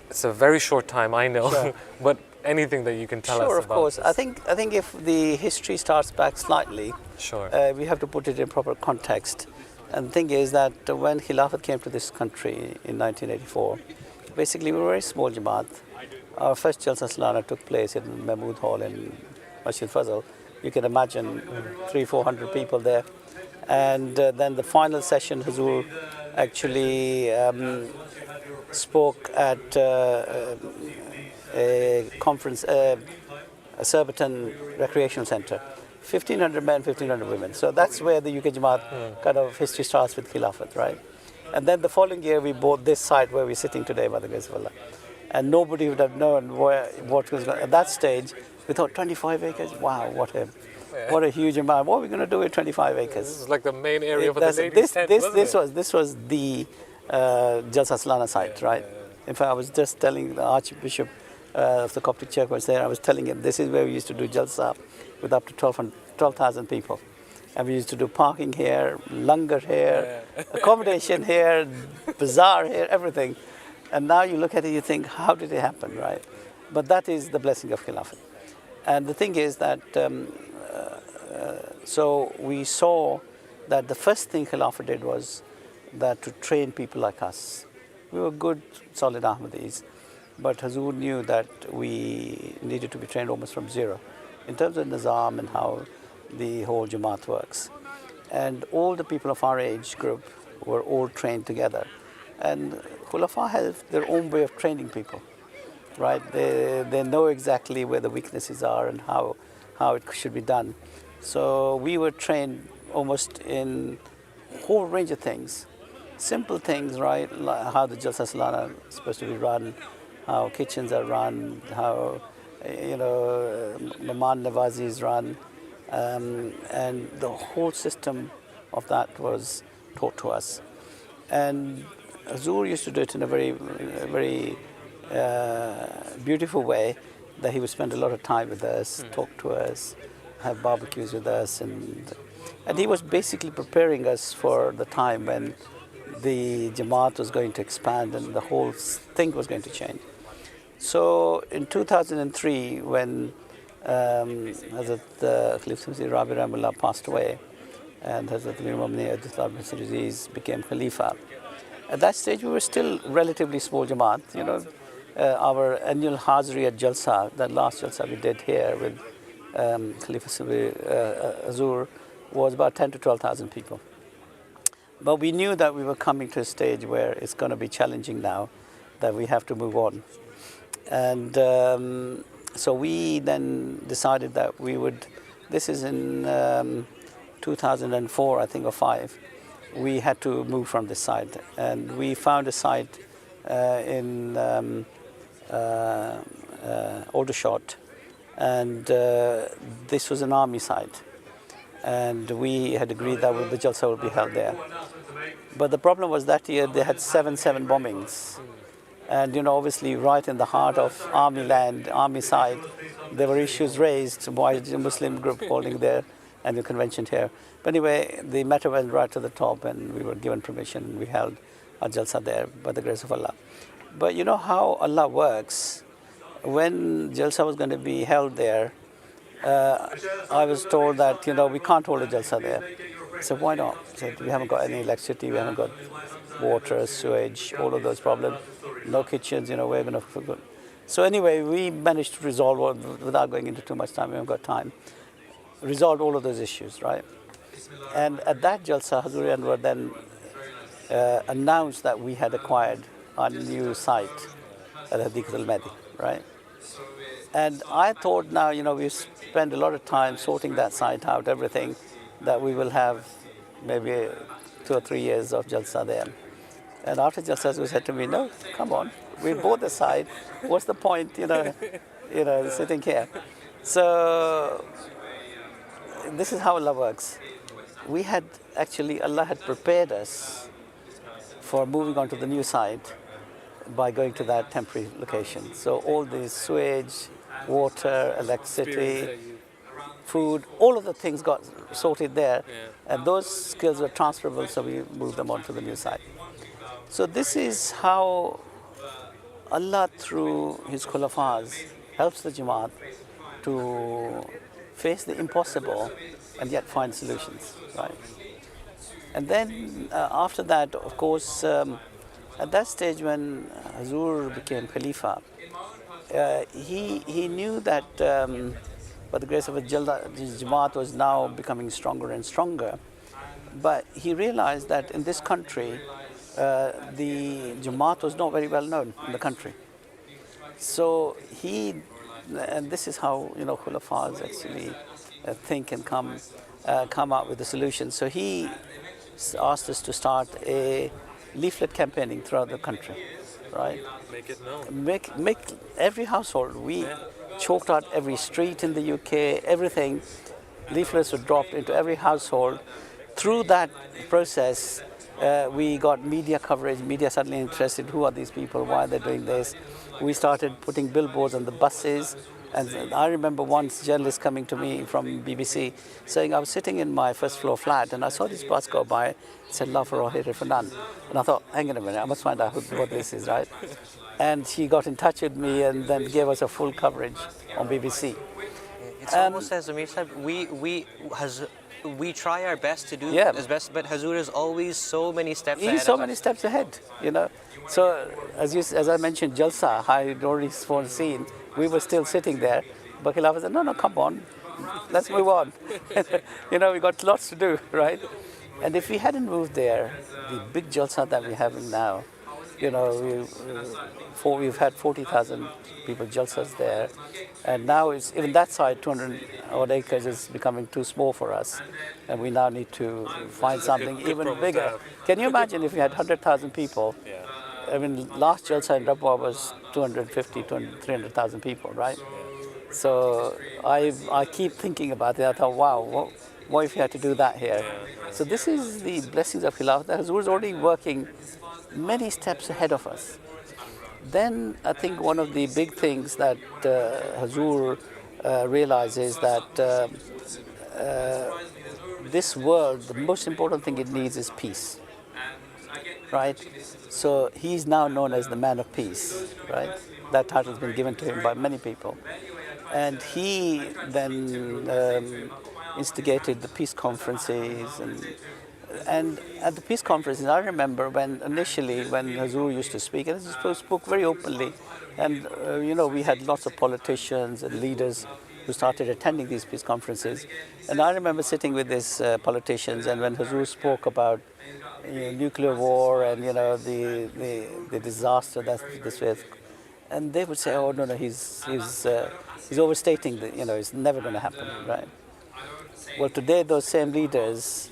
It's a very short time, I know, sure. But anything that you can tell us about Sure, of course. this. I think if the history starts back slightly, sure, we have to put it in proper context. And the thing is that when Khilafat came to this country in 1984, basically we were a very small Jamaat. Our first Jalsa Salana took place in Mahmood Hall in Masjid Fazal. You can imagine 300-400 people there. And then the final session, Hazur actually spoke at a conference, a Surbiton Recreation Centre. 1,500 men, 1,500 women. So that's where the UK Jamaat kind of history starts with Khilafat, right? And then the following year we bought this site where we're sitting today, by the grace of Allah. And nobody would have known what was going on. At that stage, we thought 25 acres, wow, what a huge amount. What are we going to do with 25 acres? This is like the main area for the ladies' tent, This was the Jalsa Salana site, right? In fact, I was just telling the Archbishop of the Coptic Church was there. I was telling him this is where we used to do Jalsa with up to 12,000 people. And we used to do parking here, langar here, accommodation here, bazaar here, everything. And now you look at it, you think, how did it happen, right? But that is the blessing of Khilafat. And the thing is that, so we saw that the first thing Khilafat did was that to train people like us. We were good, solid Ahmadis, but Hazur knew that we needed to be trained almost from zero in terms of Nizam and how the whole Jamaat works. And all the people of our age group were all trained together. And Khulafa have their own way of training people, right? They know exactly where the weaknesses are and how it should be done. So we were trained almost in a whole range of things. Simple things, right? Like how the Jalsa Salana is supposed to be run, how kitchens are run, how, Maman Nawazi is run. And the whole system of that was taught to us. And Hazur used to do it in a very beautiful way, that he would spend a lot of time with us, talk to us, have barbecues with us, and he was basically preparing us for the time when the Jamaat was going to expand and the whole thing was going to change. So in 2003, when Hazrat Khalifa Rabi Rahimullah passed away and Hazrat Amir Mu'minin Aziz became Khalifa, at that stage we were still relatively small Jamaat. Our annual Hazri at Jalsa, that last Jalsa we did here with Khalifa Hazur, was about 10 to 12,000 people. But we knew that we were coming to a stage where it's going to be challenging now, that we have to move on. And so we then decided that we would, this is in 2004, I think, or 5, we had to move from this site. And we found a site in Aldershot, and this was an army site. And we had agreed that the Jalsa would be held there. But the problem was that year they had 7 bombings. And obviously right in the heart of army land, army site, there were issues raised by the Muslim group holding there and the convention here. But anyway, the matter went right to the top and we were given permission. We held our Jalsa there by the grace of Allah. But you know how Allah works? When Jalsa was going to be held there, I was told that, we can't hold a Jalsa there. I said, why not? I said, we haven't got any electricity, we haven't got water, sewage, all of those problems. No kitchens, we're going to... So anyway, we managed to resolve, without going into too much time, we haven't got time, resolved all of those issues, right? And at that Jalsa, Hazuri Anwar then announced that we had acquired a new site at Hadiqat al-Mahdi, right? And I thought now, we spend a lot of time sorting that site out, everything, that we will have maybe 2 or 3 years of Jalsa there. And after Jalsa, he said to me, no, come on, we bought the site. What's the point, sitting here? So this is how Allah works. We had actually, Allah had prepared us for moving on to the new site by going to that temporary location. So all the sewage, water, electricity, food, all of the things got sorted there. And those skills were transferable, so we moved them on to the new site. So this is how Allah, through His Khulafas, helps the Jamaat to face the impossible and yet find solutions, right? And then after that, of course, at that stage when Hazur became Khalifa, he knew that by the grace of Allah, his Jamaat was now becoming stronger and stronger. But he realized that in this country, the Jamaat was not very well known in the country. So and this is how Khulafas actually think and come up with a solution. So he asked us to start a leaflet campaigning throughout the country, right? Make it known. Make every household. We chalked out every street in the UK, everything. Leaflets were dropped into every household. through that process, we got media coverage. Media suddenly interested. Who are these people? Why are they doing this? We started putting billboards on the buses. And I remember once journalists coming to me from BBC saying, I was sitting in my first floor flat and I saw this bus go by. It said, love for all, hatred for none. And I thought, hang on a minute, I must find out what this is, right? And she got in touch with me and then gave us a full coverage on BBC. It's almost as Amir said, we try our best to do as best, but Hazur is always so many steps ahead. He's so many steps ahead, you know. So as I mentioned, Jalsa, I had already foreseen, we were still sitting there. But Khilafat said, no, come on, let's move on. You know, we got lots to do, right? And if we hadn't moved there, the big Jalsa that we're having now, you know, we've had 40,000 people Jalsas there. And now it's, even that side, 200 odd acres is becoming too small for us. And we now need to find something even bigger. Can you imagine if we had 100,000 people? Yeah. I mean, last Jalsa in Rabwa was 300,000 people, right? So I keep thinking about it. I thought, wow, what if we had to do that here? So this is the blessings of Khilafat. Hazur is already working many steps ahead of us. Then I think one of the big things that Hazur realizes that this world, the most important thing it needs is peace, right? So he's now known as the man of peace, right? That title has been given to him by many people. And he then instigated the peace conferences and at the peace conferences, I remember when Hazur used to speak, and he spoke very openly, and you know, we had lots of politicians and leaders who started attending these peace conferences. And I remember sitting with these politicians, and when Hazur spoke about nuclear war and you know the disaster that this was, and they would say, oh no, he's overstating the, you know, it's never going to happen, right? Well, today those same leaders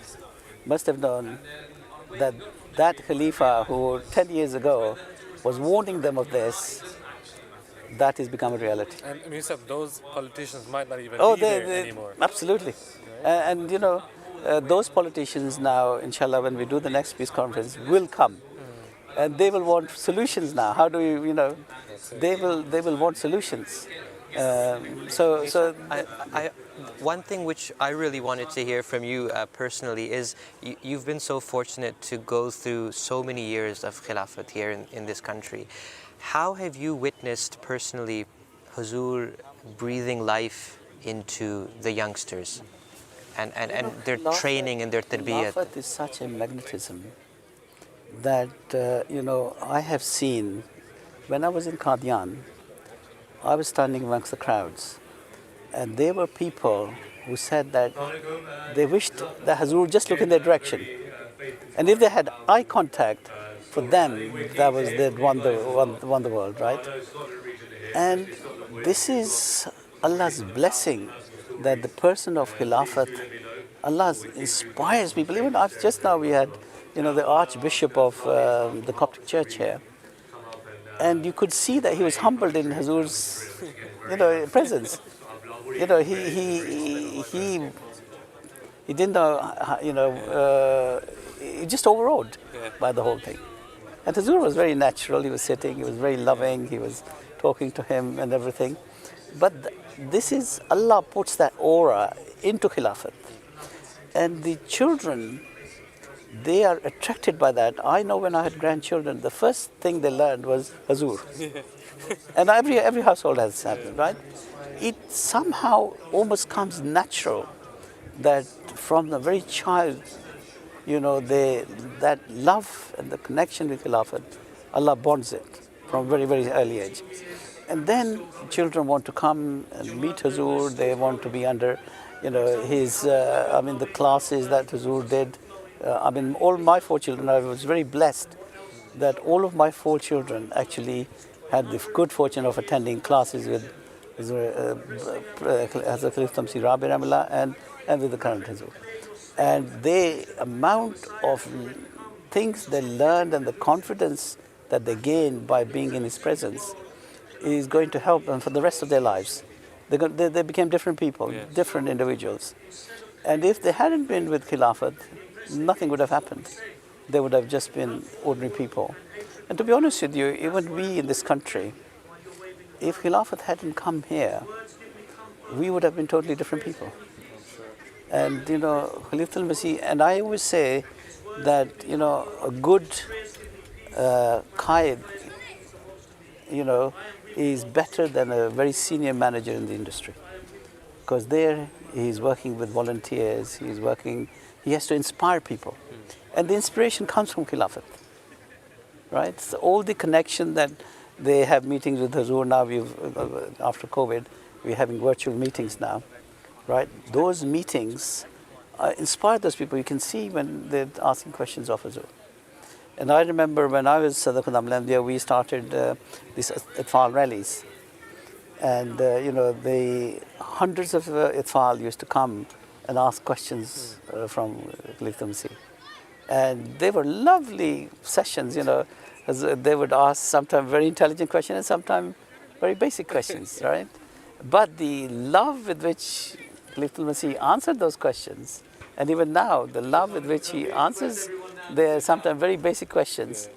must have known that that Khalifa who 10 years ago was warning them of this, that has become a reality. And you said those politicians might not even be they there anymore. Absolutely. And you know, those politicians now, inshallah, when we do the next peace conference, will come. And they will want solutions now. How do we, you know, they will want solutions. One thing which I really wanted to hear from you personally is you've been so fortunate to go through so many years of Khilafat here in this country. How have you witnessed personally Hazur breathing life into the youngsters and their training and their tarbiyat? Khilafat is such a magnetism that, you know, I have seen, when I was in Qadian, I was standing amongst the crowds, and there were people who said that they wished that Hazur would just look in their direction. And if they had eye contact, for them, that was, they'd won the world, right? And this is Allah's blessing, that the person of Khilafat, Allah inspires people. Even just now we had, you know, the Archbishop of the Coptic Church here. And you could see that he was humbled in Hazur's, you know, presence. You know, he didn't know, you know, he just overawed by the whole thing. And Hazur was very natural. He was sitting, he was very loving, he was talking to him and everything. But this is, Allah puts that aura into Khilafat. And the children, they are attracted by that. I know when I had grandchildren, the first thing they learned was Hazur. And every household has happened, right? It somehow almost comes natural that from the very child, you know, that love and the connection with Khilafat, Allah bonds it from very, very early age. And then children want to come and meet Hazur, they want to be under, you know, his, the classes that Hazur did. All my 4 children, I was very blessed that all of my 4 children actually had the good fortune of attending classes with Hazrat Khalifa Tamsi Rabi Ramillah and with the current Hazur. And the amount of things they learned and the confidence that they gained by being in his presence is going to help them for the rest of their lives. They became different people, different individuals. And if they hadn't been with Khilafat, nothing would have happened. They would have just been ordinary people. And to be honest with you, even we in this country, if Khilafat hadn't come here, we would have been totally different people. And Khalifa al-Masih, and I always say that a good qaid, is better than a very senior manager in the industry, because there he's working with volunteers, he has to inspire people, and the inspiration comes from Khilafat, right? So all the connection that they have meetings with Hazur now, after COVID, we're having virtual meetings now, right? Those meetings inspire those people. You can see when they're asking questions of Hazur. And I remember when I was Sadr Khudam Lamdia, we started these Itfal rallies. And, the hundreds of Itfal used to come and ask questions from Khalifa al-Masih. And they were lovely sessions, as they would ask sometimes very intelligent questions and sometimes very basic questions, right? But the love with which Khalifa al-Masih answered those questions, and even now, the love with which he answers their sometimes very basic questions,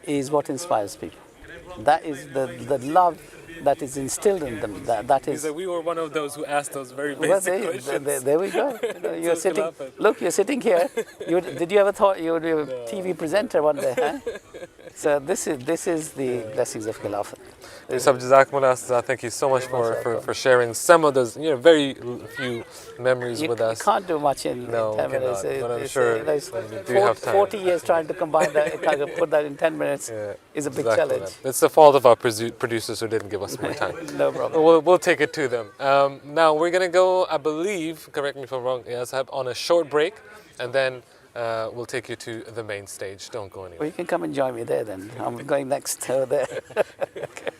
is what inspires people. That is the love that is instilled in them. That is. We were one of those who asked those very basic questions. There we go. You're sitting. Look, you're sitting here. Did you ever thought you would be a TV presenter one day? Huh? So this is the blessings of Khilafat. Thank you so much for sharing some of those very few memories with us. You can't do much in 10 minutes. But I'm sure we do have time. 40 years trying to combine that, kind of put that in 10 minutes is a big challenge. It's the fault of our producers who didn't give us more time. No problem. We'll take it to them. Now we're going to go, I believe, correct me if I'm wrong, on a short break, and then we'll take you to the main stage. Don't go anywhere. Well, you can come and join me there then. I'm going next over there. Okay.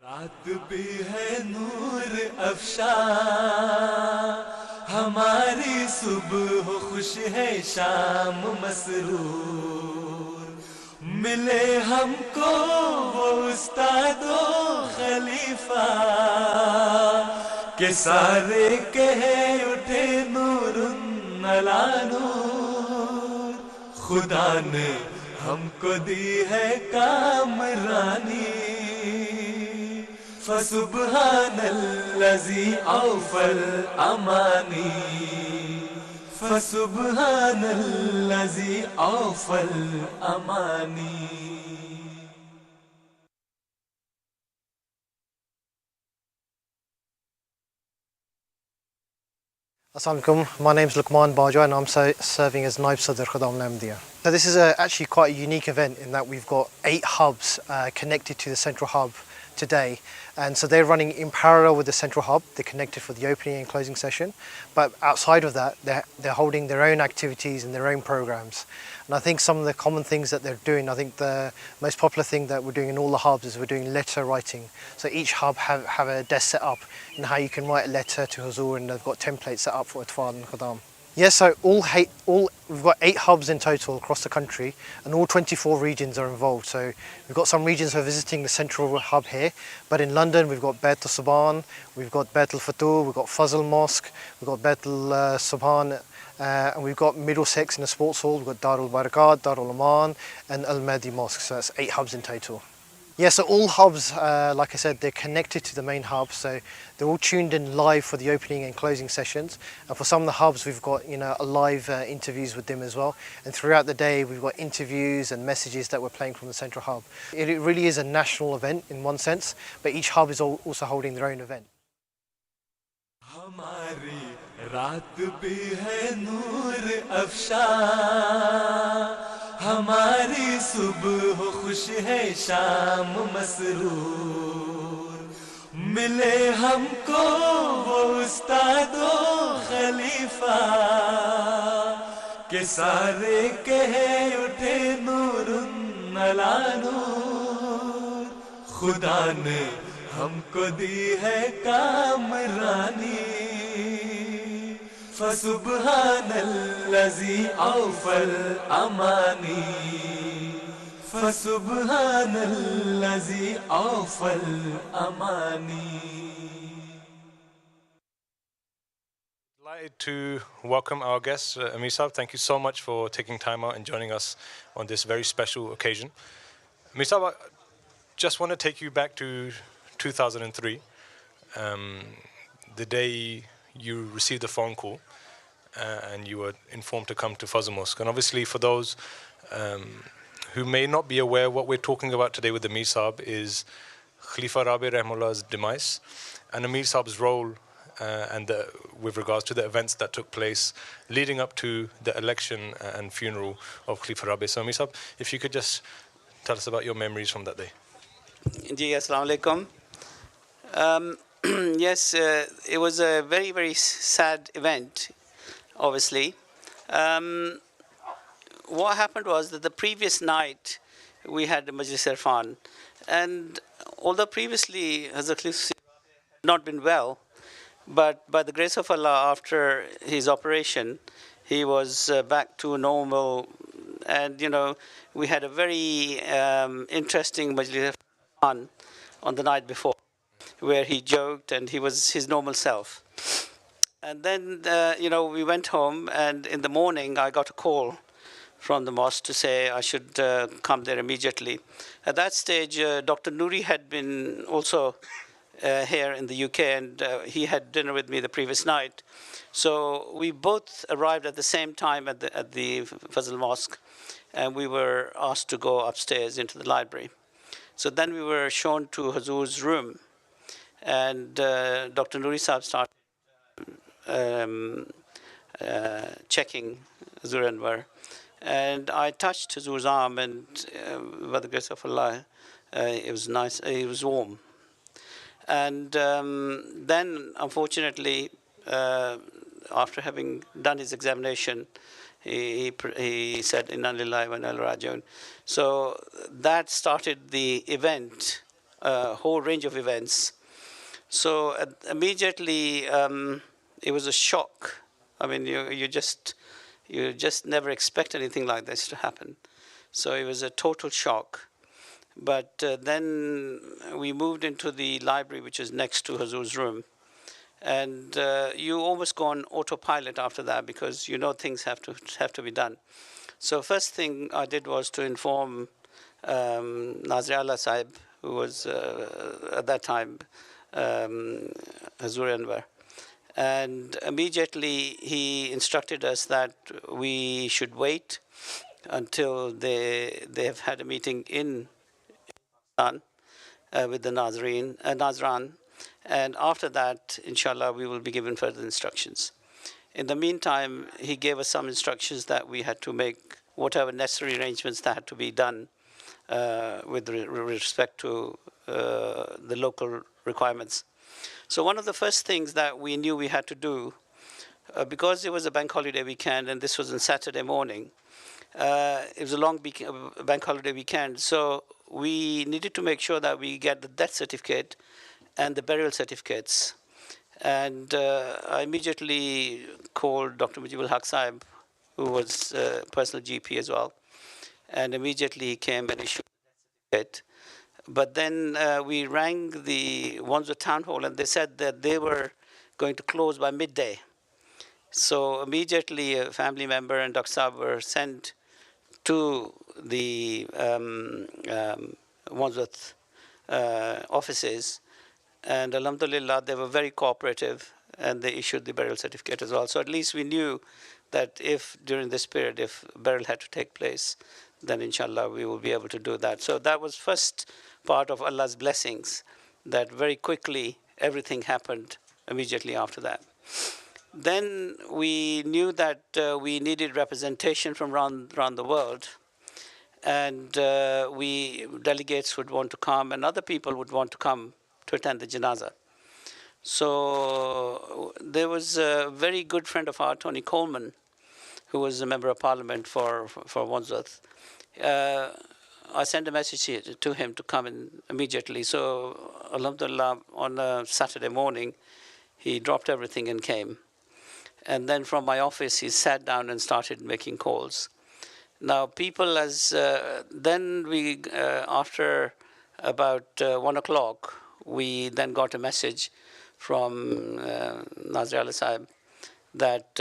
रात भी है नूर अफशा हमारी सुबह खुश है शाम मसरूर मिले हमको वो उस्तादो खलीफा के सारे कहे उठे नूरुन अला नूर खुदा ने हमको दी है कामरानी फसुब्हानल्लज़ी औफ़ल अमानी फसुब्हानल्लज़ी औफ़ल अमानी Assalamu alaikum. My name is Luqman Bajwa and I'm serving as Naib Sadr Khudam Lamdia. So this is actually quite a unique event in that we've got 8 hubs connected to the central hub today, and so they're running in parallel with the central hub. They're connected for the opening and closing session, but outside of that they're holding their own activities and their own programs. And I think some of the common things that they're doing, I think the most popular thing that we're doing in all the hubs is we're doing letter writing. So each hub have a desk set up in how you can write a letter to Hazur, and they've got templates set up for Atfal and Khudam. Yes, so we've got 8 hubs in total across the country, and all 24 regions are involved. So we've got some regions who are visiting the central hub here, but in London we've got Bait al-Subhan, we've got Bait al-Futur, we've got Fazl Mosque, we've got Bait al-Subhan, and we've got Middlesex in the sports hall, we've got Darul Barakat, Darul Aman, and Al-Mahdi Mosque. So that's 8 hubs in total. Yeah, so all hubs, like I said, they're connected to the main hub, so they're all tuned in live for the opening and closing sessions. And for some of the hubs, we've got a live interviews with them as well. And throughout the day, we've got interviews and messages that we're playing from the central hub. It really is a national event in one sense, but each hub is also holding their own event. हमारी सुबह खुश है शाम मसरूर मिले हमको वो उस्तादो खलीफा के सारे कहे उठे नूरुन अला नूर खुदा ने हमको दी है कामरानी फसुब्हानल्लज़ी औफ़ल अमानी फसुब्हानल्लज़ी औफ़ल अमानी Delighted to welcome our guest, Amir Saab. Thank you so much for taking time out and joining us on this very special occasion. Amir Saab, I just want to take you back to 2003, the day you received a phone call and you were informed to come to Fazl Mosque. And obviously for those who may not be aware, what we're talking about today with Amir Saab is Khalifa Rabi Rahmullah's demise and Amir Saab's role with regards to the events that took place leading up to the election and funeral of Khalifa Rabi. So Amir Saab, if you could just tell us about your memories from that day. Ji, Assalamu alaikum. Yes, it was a very, very sad event, obviously. What happened was that the previous night we had the Majlis Irfan, and although previously Hazrat Khalifa had not been well, but by the grace of Allah, after his operation, he was back to normal. And, you know, we had a very interesting Majlis on the night before, where he joked and he was his normal self. And then, you know, we went home, and in the morning I got a call from the mosque to say I should come there immediately. At that stage, Dr. Nouri had been also here in the UK, and he had dinner with me the previous night. So we both arrived at the same time at the Fazl Mosque, and we were asked to go upstairs into the library. So then we were shown to Hazur's room, and Dr. Nouri Saab started checking Hazur Anwar. And I touched Hazur's arm, and by the grace of Allah, it was nice, it was warm. And then, unfortunately, after having done his examination, he said, "Inna lillahi wa inna ilaihi raji'un." So that started the event, a whole range of events. So immediately, it was a shock. I mean, you just never expect anything like this to happen. So it was a total shock. But then we moved into the library, which is next to Hazur's room. And you almost go on autopilot after that, because you know things have to be done. So first thing I did was to inform Nazir Allah Sahib, who was at that time Hazur Anwar. And immediately he instructed us that we should wait until they have had a meeting in with the Nazran, and after that, inshallah, we will be given further instructions. In the meantime, he gave us some instructions that we had to make whatever necessary arrangements that had to be done with respect to the local requirements. So one of the first things that we knew we had to do, because it was a bank holiday weekend and this was on Saturday morning, it was a long bank holiday weekend, so we needed to make sure that we get the death certificate and the burial certificates. And I immediately called Dr. Mujibul Haq Sahib, who was a personal GP as well, and immediately he came and issued the certificate. But then we rang the Wandsworth Town Hall, and they said that they were going to close by midday. So immediately a family member and Dr. Saab were sent to the Wandsworth offices, and alhamdulillah, they were very cooperative, and they issued the burial certificate as well. So at least we knew that if during this period, if burial had to take place, then inshallah we will be able to do that. So that was first part of Allah's blessings, that very quickly everything happened immediately after that. Then we knew that we needed representation from around the world, and delegates would want to come, and other people would want to come to attend the janazah. So there was a very good friend of ours, Tony Coleman, who was a member of parliament for Wandsworth. I sent a message to him to come in immediately. So alhamdulillah, on a Saturday morning, he dropped everything and came. And then from my office, he sat down and started making calls. Now, people then we, after about 1 o'clock, we then got a message from Nazir Allah Sahib that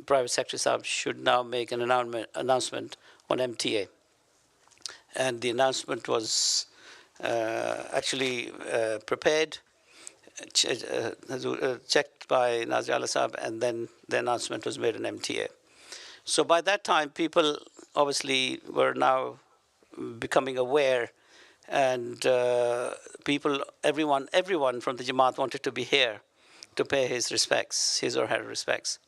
Private Secretary Saab should now make an announcement on MTA. And the announcement was actually prepared, checked by Nazir Allah Saab, and then the announcement was made on MTA. So by that time, people obviously were now becoming aware, and everyone from the Jamaat wanted to be here to pay his or her respects.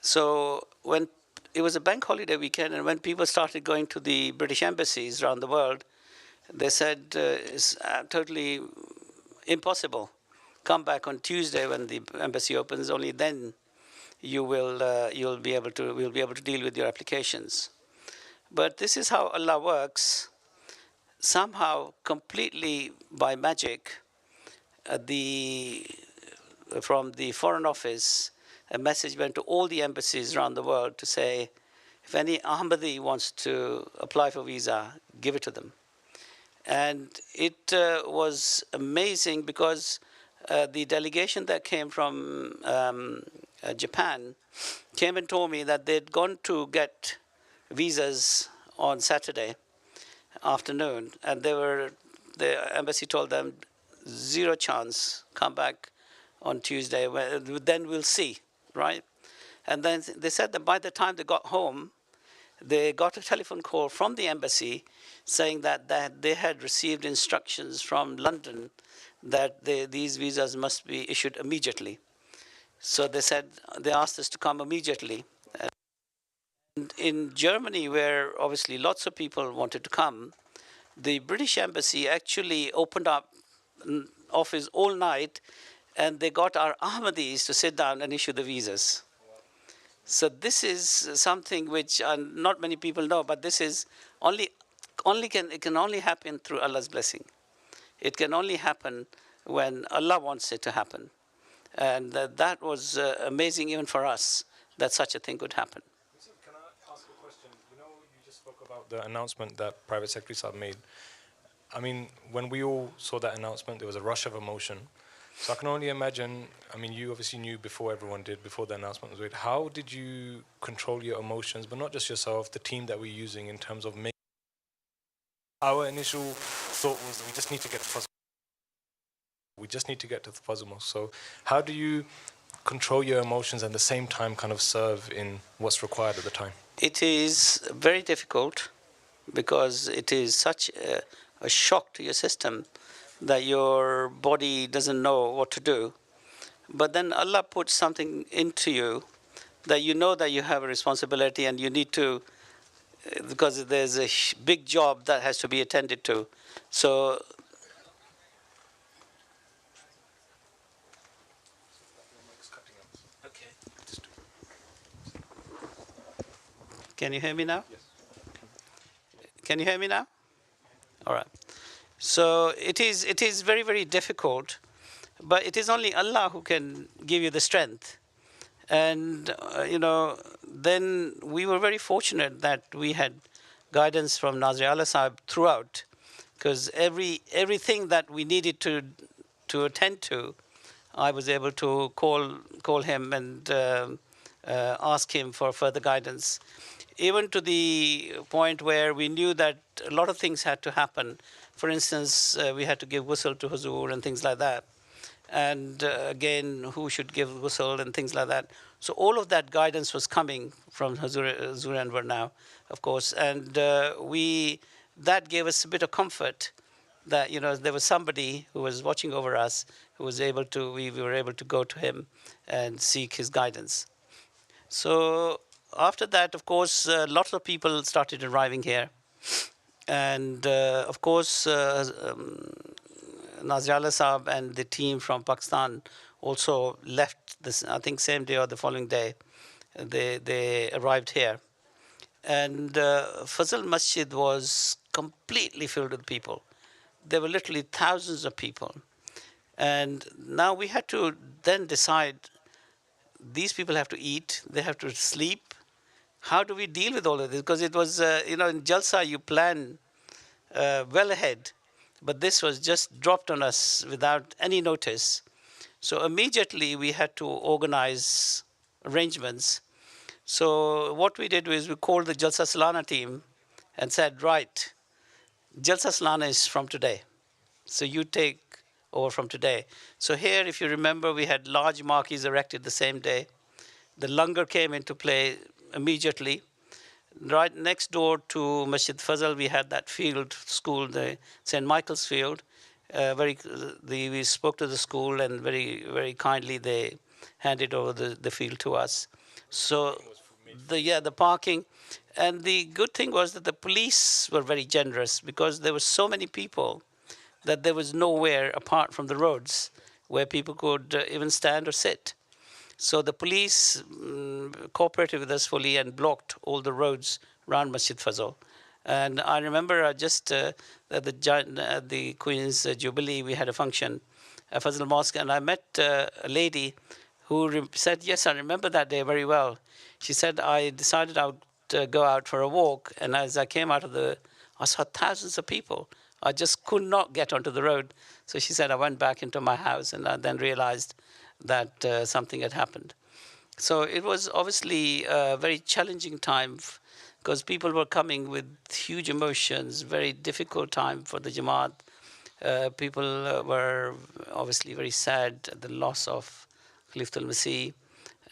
So when it was a bank holiday weekend, and when people started going to the British embassies around the world, they said it's totally impossible. Come back on Tuesday when the embassy opens. Only then we'll be able to deal with your applications. But this is how Allah works. Somehow, completely by magic, from the Foreign Office, a message went to all the embassies around the world to say, if any Ahmadi wants to apply for visa, give it to them. And it was amazing because the delegation that came from Japan came and told me that they'd gone to get visas on Saturday afternoon, and the embassy told them, zero chance, come back on Tuesday, then we'll see, right? And then they said that by the time they got home, they got a telephone call from the embassy saying that they had received instructions from London that these visas must be issued immediately. So they asked us to come immediately. And in Germany, where obviously lots of people wanted to come, the British embassy actually opened up office all night, and they got our Ahmadis to sit down and issue the visas. So this is something which not many people know, but this is it can only happen through Allah's blessing. It can only happen when Allah wants it to happen. And that was amazing even for us, that such a thing could happen. Can I ask a question? You just spoke about the announcement that Private Secretary Saab made. I mean, when we all saw that announcement, there was a rush of emotion. So I can only imagine, you obviously knew before everyone did, before the announcement was made. How did you control your emotions, but not just yourself, the team that we're using in terms of making? Our initial thought was that we just need to get to Fuzz. We just need to get to the Fuzz Mosque. So how do you control your emotions and at the same time kind of serve in what's required at the time? It is very difficult because it is such a shock to your system that your body doesn't know what to do. But then Allah puts something into you that you know that you have a responsibility and you need to, because there's a big job that has to be attended to. So can you hear me now? Yes. Can you hear me now? All right. So it is very, very difficult, but it is only Allah who can give you the strength. And, then we were very fortunate that we had guidance from Nazir Allah Sahib throughout, because everything that we needed to attend to, I was able to call him and ask him for further guidance. Even to the point where we knew that a lot of things had to happen. For instance, we had to give ghusl to Huzur and things like that. And again, who should give ghusl and things like that. So all of that guidance was coming from Huzur Anwar now, of course. And that gave us a bit of comfort that, there was somebody who was watching over us, who was we were able to go to him and seek his guidance. So after that, of course, lots of people started arriving here. And of course, Nazir Allah Saab and the team from Pakistan also left this, I think, same day or the following day. They arrived here. And Fazl Masjid was completely filled with people. There were literally thousands of people. And now we had to then decide, these people have to eat, they have to sleep. How do we deal with all of this? Because it was, in Jalsa you plan well ahead, but this was just dropped on us without any notice. So immediately we had to organize arrangements. So what we did was we called the Jalsa Salana team and said, right, Jalsa Salana is from today. So you take over from today. So here, if you remember, we had large marquees erected the same day. The langar came into play immediately. Right next door to Masjid Fazal, we had that field school, the St. Michael's Field. We spoke to the school, and very, very kindly they handed over the field to us. So, the parking. And the good thing was that the police were very generous because there were so many people that there was nowhere apart from the roads where people could even stand or sit. So the police cooperated with us fully and blocked all the roads around Masjid Fazal. And I remember just at the Queen's Jubilee, we had a function at Fazal Mosque, and I met a lady who said, yes, I remember that day very well. She said, I decided I would go out for a walk, and as I came out I saw thousands of people. I just could not get onto the road. So she said, I went back into my house, and I then realized that something had happened. So it was obviously a very challenging time because people were coming with huge emotions, very difficult time for the Jamaat. People were obviously very sad at the loss of Khalifa al-Masih.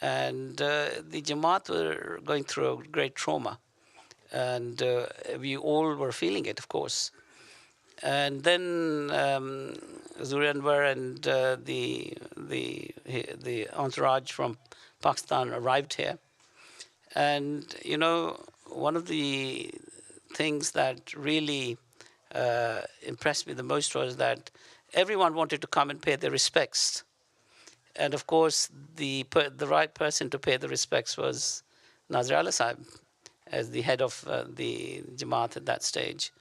And the Jamaat were going through a great trauma. And we all were feeling it, of course. And then Zuri Anwar and the entourage from Pakistan arrived here. And, you know, one of the things that really impressed me the most was that everyone wanted to come and pay their respects. And of course, the right person to pay the respects was Nazir Allah Sahib as the head of the Jamaat at that stage.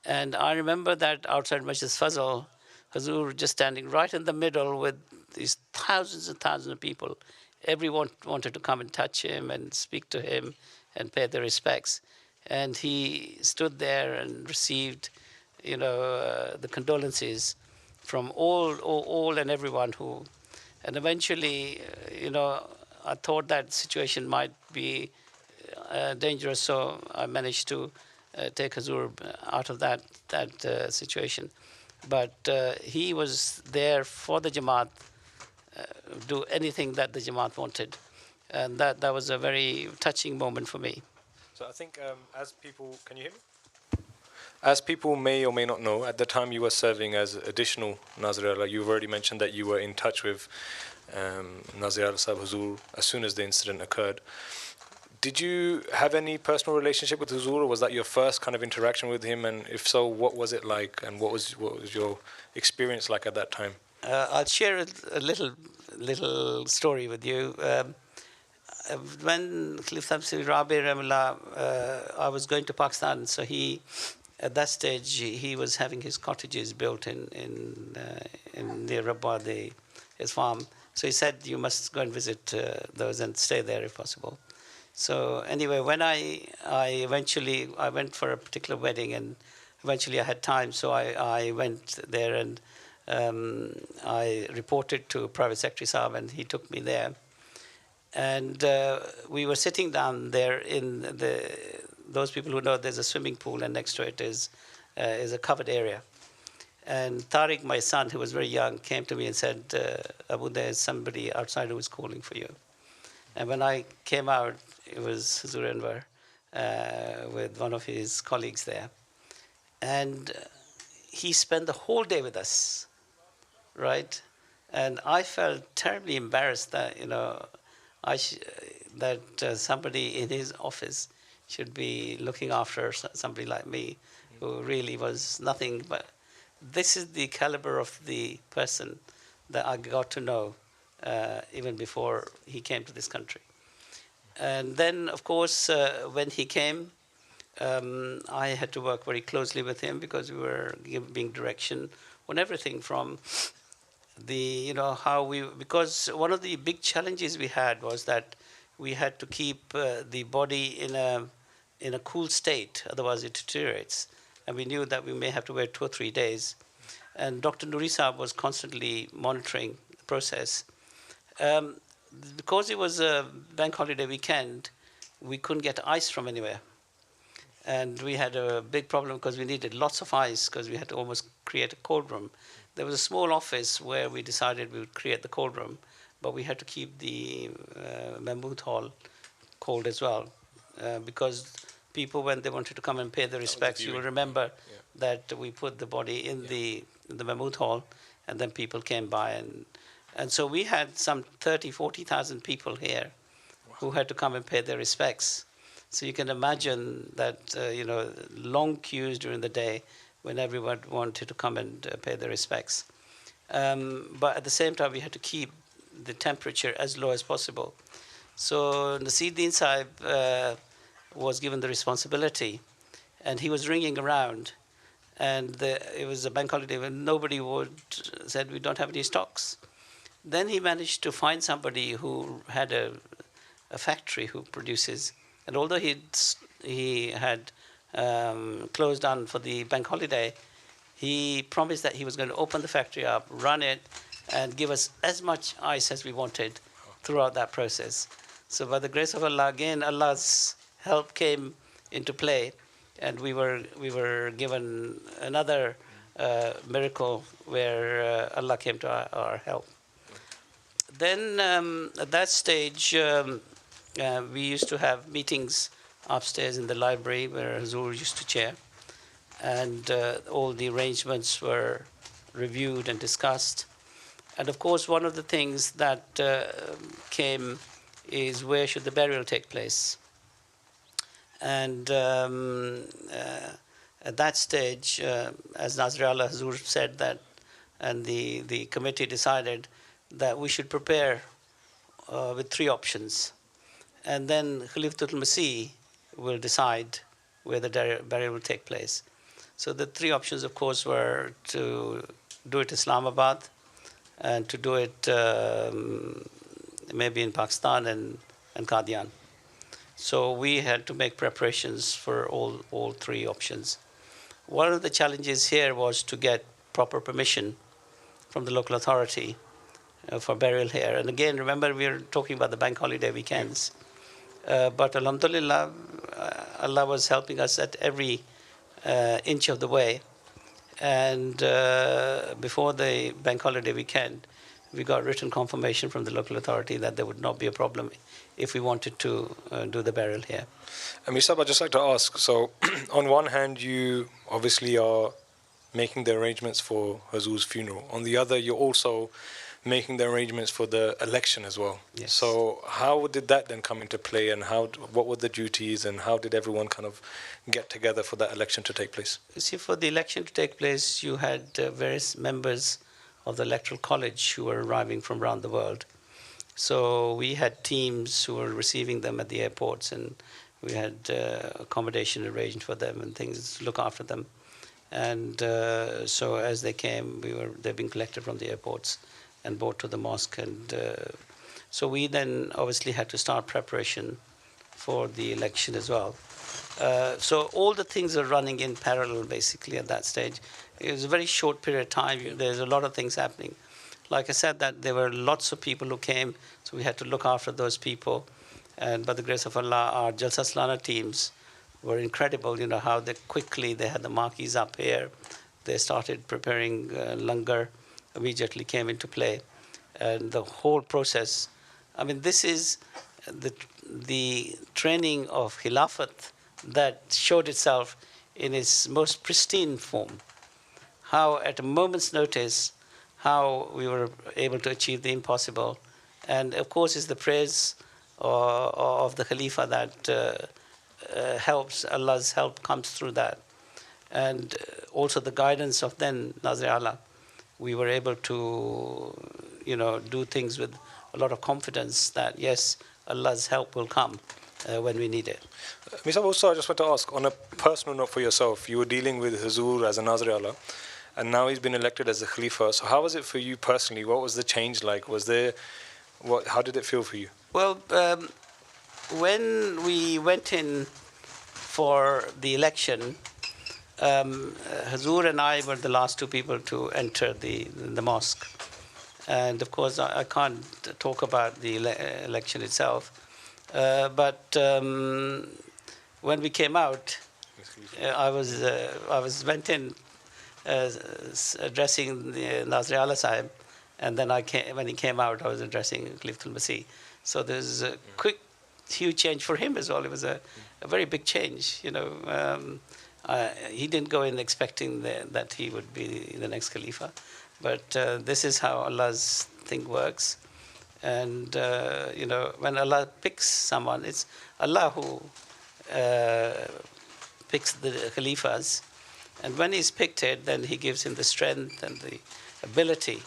And I remember that outside Masjid Fazal, Hazur just standing right in the middle with these thousands and thousands of people. Everyone wanted to come and touch him and speak to him and pay their respects. And he stood there and received, you know, the condolences from all and everyone who. And eventually, you know, I thought that situation might be dangerous, so I managed to take Hazur out of that situation. But he was there for the Jamaat, do anything that the Jamaat wanted. And that was a very touching moment for me. So I think as people, can you hear me? As people may or may not know, at the time you were serving as additional Nazir Allah, you've already mentioned that you were in touch with Nazir Allah Sahib Huzur as soon as the incident occurred. Did you have any personal relationship with Huzur, or was that your first kind of interaction with him? And if so, what was it like, and what was your experience like at that time? I'll share a little story with you. When Khalifa Rabi Rahimullah, I was going to Pakistan, so at that stage he was having his cottages built in near Rabba, his farm. So he said, you must go and visit those and stay there if possible. So anyway, when I went for a particular wedding, and eventually I had time, so I went there, and I reported to Private Secretary Saab, and he took me there. And we were sitting down there in those people who know there's a swimming pool, and next to it is a covered area. And Tariq, my son, who was very young, came to me and said, Abu, there's somebody outside who is calling for you. And when I came out, it was Huzur Anwar with one of his colleagues there. And he spent the whole day with us, right? And I felt terribly embarrassed that, you know, somebody in his office should be looking after somebody like me, who really was nothing but. This is the caliber of the person that I got to know even before he came to this country. And then, of course, when he came, I had to work very closely with him because we were giving direction on everything from because one of the big challenges we had was that we had to keep the body in a cool state, otherwise it deteriorates. And we knew that we may have to wait 2 or 3 days. And Dr. Nuri Saab was constantly monitoring the process. Because it was a bank holiday weekend, we couldn't get ice from anywhere. And we had a big problem because we needed lots of ice because we had to almost create a cold room. There was a small office where we decided we would create the cold room, but we had to keep the Mahmood Hall cold as well because people, when they wanted to come and pay their respects, you will remember that we put the body in the Mahmood Hall, and then people came by. And so we had some 40,000 people here who had to come and pay their respects. So you can imagine that, long queues during the day when everyone wanted to come and pay their respects. But at the same time, we had to keep the temperature as low as possible. So Nasiruddin Sahib was given the responsibility, and he was ringing around, and it was a bank holiday when nobody said, we don't have any stocks. Then he managed to find somebody who had a factory who produces. And although he had closed down for the bank holiday, he promised that he was going to open the factory up, run it, and give us as much ice as we wanted throughout that process. So by the grace of Allah, again, Allah's help came into play, and we were given another miracle where Allah came to our help. Then at that stage, we used to have meetings upstairs in the library where Hazur used to chair, and all the arrangements were reviewed and discussed. And of course, one of the things that came is where should the burial take place. And at that stage, as Nazir Allah Hazur said that, and the committee decided that we should prepare with 3 options. And then Khalifatul Masih will decide where the burial will take place. So the 3 options, of course, were to do it Islamabad, and to do it maybe in Pakistan and Qadian. So we had to make preparations for all 3 options. One of the challenges here was to get proper permission from the local authority for burial here. And again, remember, we were talking about the bank holiday weekends. But alhamdulillah, Allah was helping us at every inch of the way. And before the bank holiday weekend, we got written confirmation from the local authority that there would not be a problem if we wanted to do the burial here. Misab, I'd just like to ask, so on one hand, you obviously are making the arrangements for Hazur's funeral. On the other, you're also making the arrangements for the election as well. Yes. So how did that then come into play, and what were the duties, and how did everyone kind of get together for that election to take place? You see, for the election to take place, you had various members of the Electoral College who were arriving from around the world. So we had teams who were receiving them at the airports, and we had accommodation arranged for them and things to look after them. And so as they came, they've been collected from the airports and brought to the mosque. And so we then obviously had to start preparation for the election as well. So all the things are running in parallel basically at that stage. It was a very short period of time. There's a lot of things happening. Like I said, that there were lots of people who came, so we had to look after those people. And by the grace of Allah, our Jalsa Salana teams were incredible. You know how they had the marquees up here. They started preparing langar, immediately came into play. And the whole process, I mean, this is the training of Khilafat that showed itself in its most pristine form. How at a moment's notice, how we were able to achieve the impossible. And of course, it's the praise of the Khalifa that helps, Allah's help comes through that. And also the guidance of then Nazir Allah. We were able to, do things with a lot of confidence that, yes, Allah's help will come when we need it. Misab, also I just want to ask, on a personal note for yourself, you were dealing with Hazur as a Nazir Allah, and now he's been elected as the Khalifa. So how was it for you personally? What was the change like? How did it feel for you? Well, when we went in for the election, Hazur and I were the last 2 people to enter the mosque. And of course, I can't talk about the election itself. But when we came out, I went in addressing the Nazir Allah Sahib, and then when he came out, I was addressing Khalifatul Masih. So there's a huge change for him as well. It was a very big change, you know. He didn't go in expecting that he would be the next Khalifa, but this is how Allah's thing works. And you know, when Allah picks someone, it's Allah who picks the Khalifas, and when He's picked it, then He gives him the strength and the ability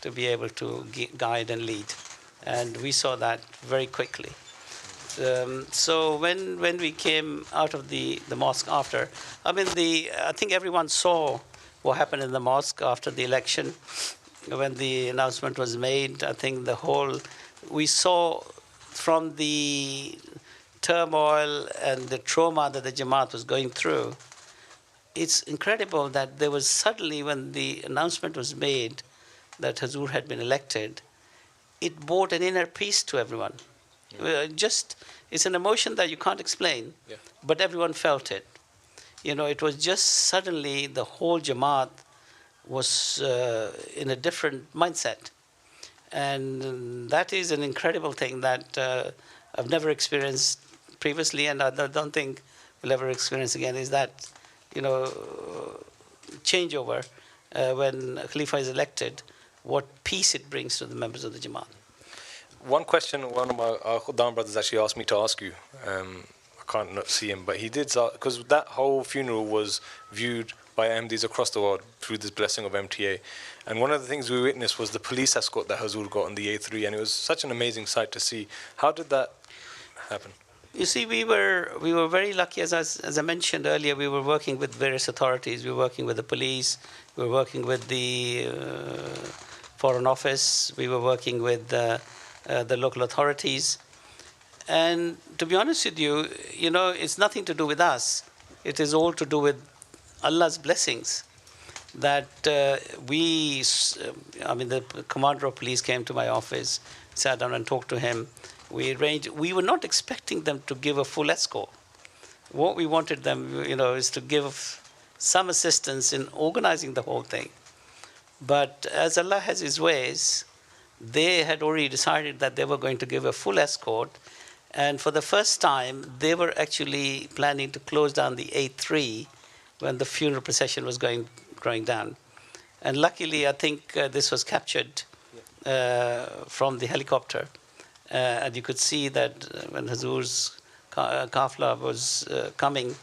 to be able to guide and lead. And we saw that very quickly. So when we came out of the mosque after, I mean, I think everyone saw what happened in the mosque after the election. When the announcement was made, I think we saw from the turmoil and the trauma that the Jamaat was going through, it's incredible that there was suddenly, when the announcement was made that Hazur had been elected, it brought an inner peace to everyone. It's an emotion that you can't explain, but everyone felt it. You know, it was just suddenly the whole Jamaat was in a different mindset. And that is an incredible thing that I've never experienced previously, and I don't think we'll ever experience again, is that, you know, changeover when Khalifa is elected, what peace it brings to the members of the Jamaat. One question one of my Khuddam brothers actually asked me to ask you. I can't not see him, but he did, because that whole funeral was viewed by MDs across the world through this blessing of MTA. And one of the things we witnessed was the police escort that Hazur got on the A3, and it was such an amazing sight to see. How did that happen? You see, we were very lucky, as I mentioned earlier. We were working with various authorities. We were working with the police. We were working with the Foreign Office. We were working with the local authorities. And to be honest with you, you know, it's nothing to do with us. It is all to do with Allah's blessings. That I mean, the commander of police came to my office, sat down and talked to him. We were not expecting them to give a full escort. What we wanted them, you know, is to give some assistance in organizing the whole thing. But as Allah has His ways, they had already decided that they were going to give a full escort. And for the first time, they were actually planning to close down the A3 when the funeral procession was going down. And luckily, I think this was captured from the helicopter. And you could see that when Hazur's kafla was coming,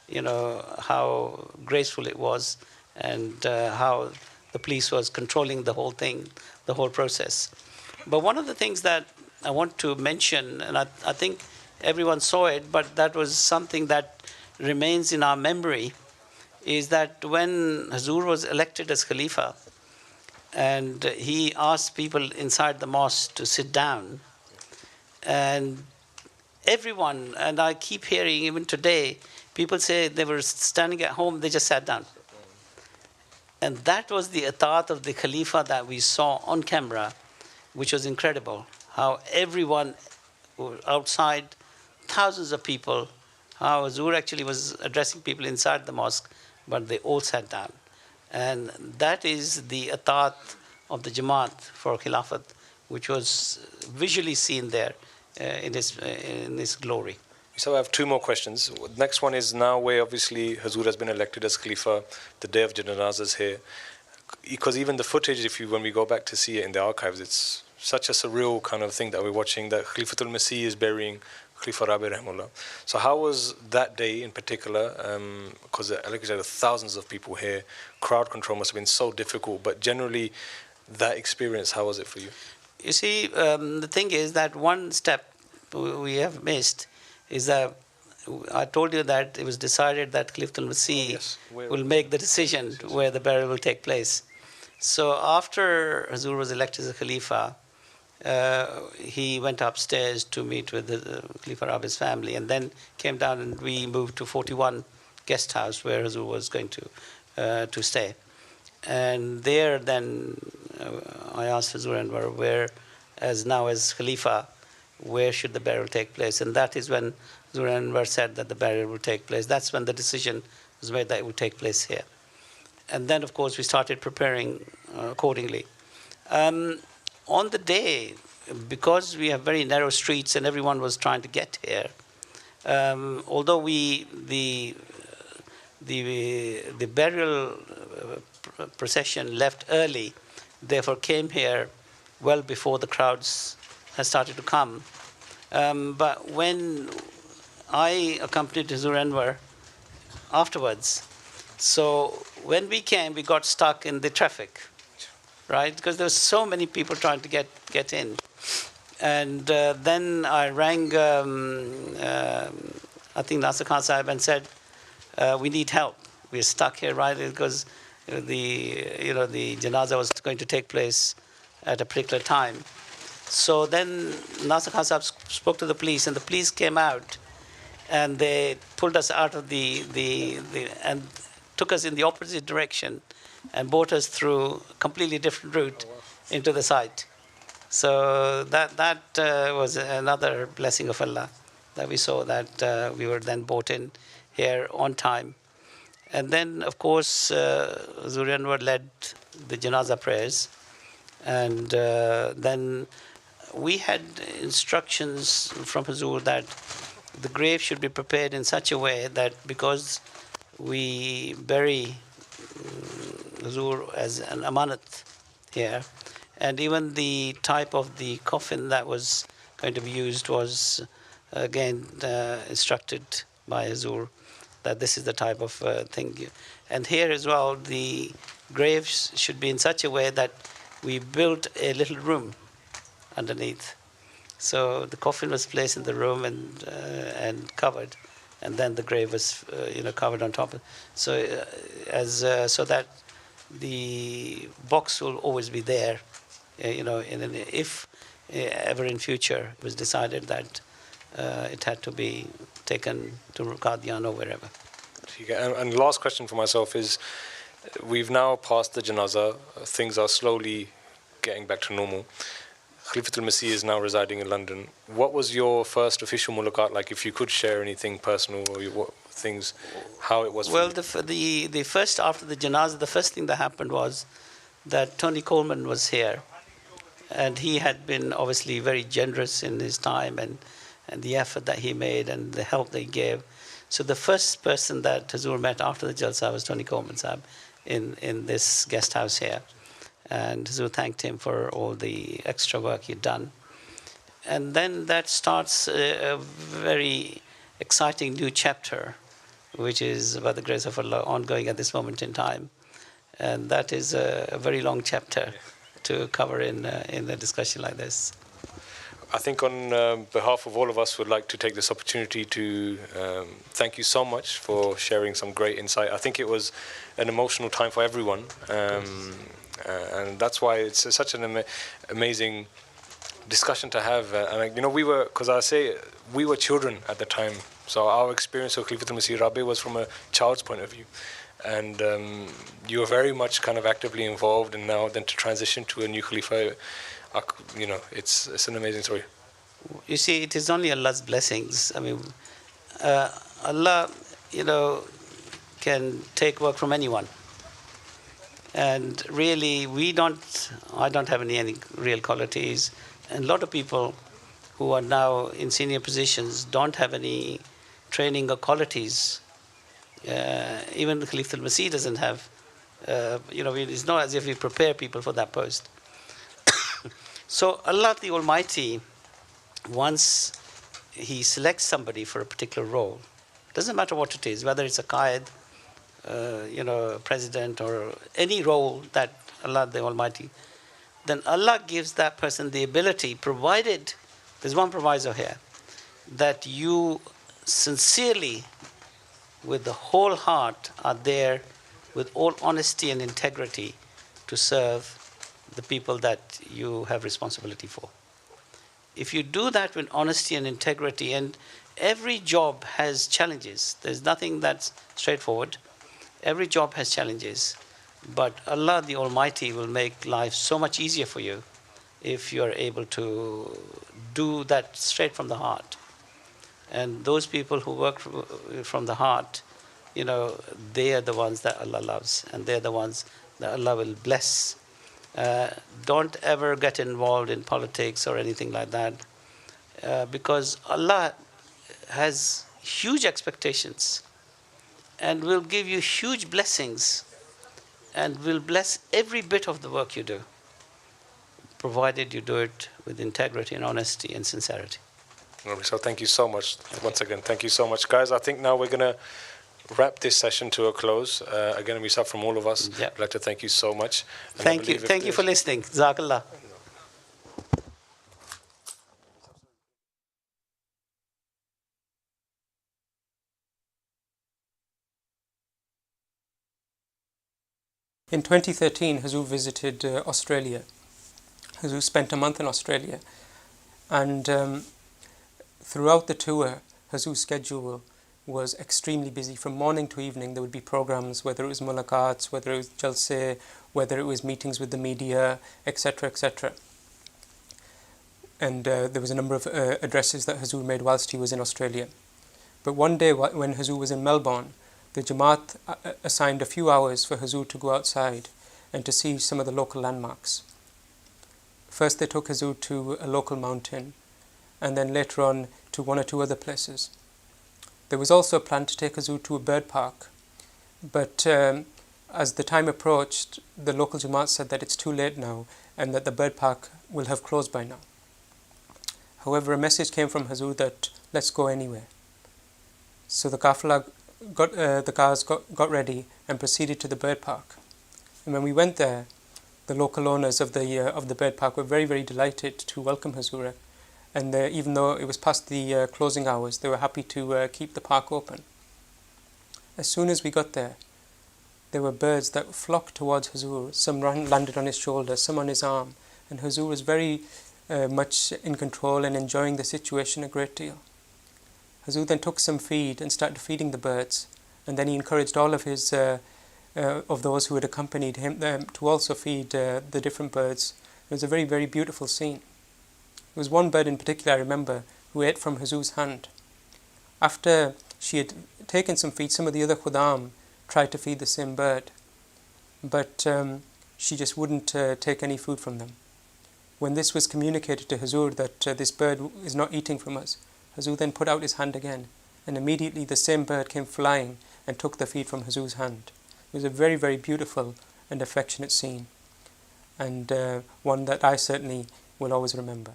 you know, how graceful it was, and how the police was controlling the whole thing, the whole process. But one of the things that I want to mention, and I think everyone saw it, but that was something that remains in our memory, is that when Hazur was elected as Khalifa, and he asked people inside the mosque to sit down, and everyone, and I keep hearing even today, people say they were standing at home, they just sat down. And that was the ataat of the Khalifa that we saw on camera, which was incredible. How everyone outside, thousands of people, how Hazur actually was addressing people inside the mosque, but they all sat down. And that is the ataat of the Jamaat for Khilafat, which was visually seen there in this glory. So I have two more questions. Next one is, now where obviously Hazur has been elected as Khalifa, the day of Janazah is here. Because even the footage, when we go back to see it in the archives, it's such a surreal kind of thing that we're watching, that Khalifatul Masih is burying Khalifa Rabi Rahimullah. So how was that day in particular? Because like I said, thousands of people here, crowd control must have been so difficult, but generally that experience, how was it for you? You see, the thing is that one step we have missed is that I told you that it was decided that Khalifatul Masih will make the decision where the burial will take place. So after Hazur was elected as a Khalifa, he went upstairs to meet with the Khalifa Rabi's family, and then came down, and we moved to 41 guest house where Hazur was going to stay. And there then I asked Huzur Anwar, where, as now as Khalifa, where should the burial take place? And that is when Huzur Anwar said that the burial would take place. That's when the decision was made that it would take place here. And then, of course, we started preparing accordingly. On the day, because we have very narrow streets and everyone was trying to get here, although the burial procession left early, therefore came here well before the crowds had started to come. But when I accompanied Huzur Anwar afterwards, so when we came, we got stuck in the traffic, right? Because there were so many people trying to get in. And then I rang, I think Nasir Khan Sahib, and said, we need help. We're stuck here, right? Because the janazah was going to take place at a particular time. So then Nasir Khan Sahib spoke to the police, and the police came out, and they pulled us out of and took us in the opposite direction, and brought us through a completely different route into the site. So that was another blessing of Allah, that we saw that we were then brought in here on time. And then, of course, Huzur Anwar led the janazah prayers. And then we had instructions from Huzur that the grave should be prepared in such a way that, because we bury Huzur as an amanat here, and even the type of the coffin that was going to be used was, again, instructed by Huzur that this is the type of thing. And here as well, the graves should be in such a way that we built a little room underneath. So the coffin was placed in the room and covered, and then the grave was covered on top. So so that the box will always be there. If ever in future it was decided that it had to be taken to Qadian or wherever. And last question for myself is, we've now passed the janazah, things are slowly getting back to normal. Khalifatul Masih is now residing in London. What was your first official mulaqat like, if you could share anything personal or things, how it was for Well, you? the first, after the janazah, the first thing that happened was that Tony Coleman was here. And he had been obviously very generous in his time and the effort that he made and the help that he gave. So the first person that Huzur met after the Jalsa was Tony Coleman Sahib in this guest house here. And Huzur thanked him for all the extra work he'd done. And then that starts a very exciting new chapter, which is, by the grace of Allah, ongoing at this moment in time. And that is a very long chapter to cover in a discussion like this. I think on behalf of all of us, would like to take this opportunity to thank you so much for sharing some great insight. I think it was an emotional time for everyone, and that's why it's such an amazing discussion to have. And we were, because I say we were children at the time, so our experience of Khalifatul Masih Rabi was from a child's point of view. And you were very much kind of actively involved, and now then to transition to a new Khalifa, it's an amazing story. You see, it is only Allah's blessings. I mean, Allah, can take work from anyone. And really, I don't have any real qualities. And a lot of people who are now in senior positions don't have any training or qualities. Even the Khalifatul Masih doesn't have, it's not as if we prepare people for that post. So Allah the Almighty, once He selects somebody for a particular role, doesn't matter what it is, whether it's a qaid, president, or any role that Allah the Almighty, then Allah gives that person the ability, provided, there's one proviso here, that you sincerely, with the whole heart, are there with all honesty and integrity to serve the people that you have responsibility for. If you do that with honesty and integrity, and every job has challenges, there's nothing that's straightforward. Every job has challenges. But Allah the Almighty will make life so much easier for you if you are able to do that straight from the heart. And those people who work from the heart, they are the ones that Allah loves, and they're the ones that Allah will bless. Don't ever get involved in politics or anything like that, because Allah has huge expectations and will give you huge blessings and will bless every bit of the work you do, provided you do it with integrity and honesty and sincerity. So thank you so much. Once again, thank you so much, guys. I think now we're going to wrap this session to a close. Again, we start from all of us. I'd like to thank you so much. And Thank you for listening. Jazakallah. In 2013, Hazur visited Australia. Hazur spent a month in Australia, and throughout the tour, Hazur's schedule was extremely busy. From morning to evening, there would be programs, whether it was mulaqats, whether it was jalse, whether it was meetings with the media, etc., etc. And there was a number of addresses that Hazur made whilst he was in Australia. But one day, when Hazur was in Melbourne, the Jamaat assigned a few hours for Hazur to go outside and to see some of the local landmarks. First they took Hazur to a local mountain, and then later on to one or two other places. There was also a plan to take Hazur to a bird park, but as the time approached, the local Jamaat said that it's too late now and that the bird park will have closed by now. However, a message came from Hazur that let's go anyway. So the Qafla the cars got ready and proceeded to the bird park. And when we went there, the local owners of the bird park were very, very delighted to welcome Hazur. And even though it was past the closing hours, they were happy to keep the park open. As soon as we got there were birds that flocked towards Hazur. Some landed on his shoulder, some on his arm. And Hazur was very much in control and enjoying the situation a great deal. Hazur then took some feed and started feeding the birds, and then he encouraged all of his of those who had accompanied him to also feed the different birds. It was a very, very beautiful scene. There was one bird in particular I remember who ate from Hazur's hand. After she had taken some feed, some of the other khudam tried to feed the same bird, but she just wouldn't take any food from them. When this was communicated to Hazur that this bird is not eating from us, Hazur then put out his hand again, and immediately the same bird came flying and took the feed from Hazur's hand. It was a very, very beautiful and affectionate scene, and one that I certainly will always remember.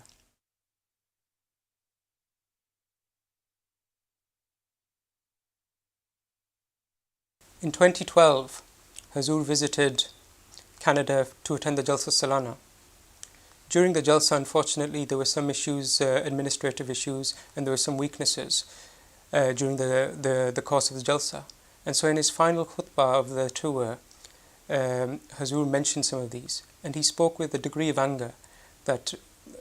In 2012, Hazur visited Canada to attend the Jalsa Salana. During the Jalsa, unfortunately, there were some issues, administrative issues, and there were some weaknesses during the course of the Jalsa. And so in his final khutbah of the tour, Hazur mentioned some of these, and he spoke with a degree of anger that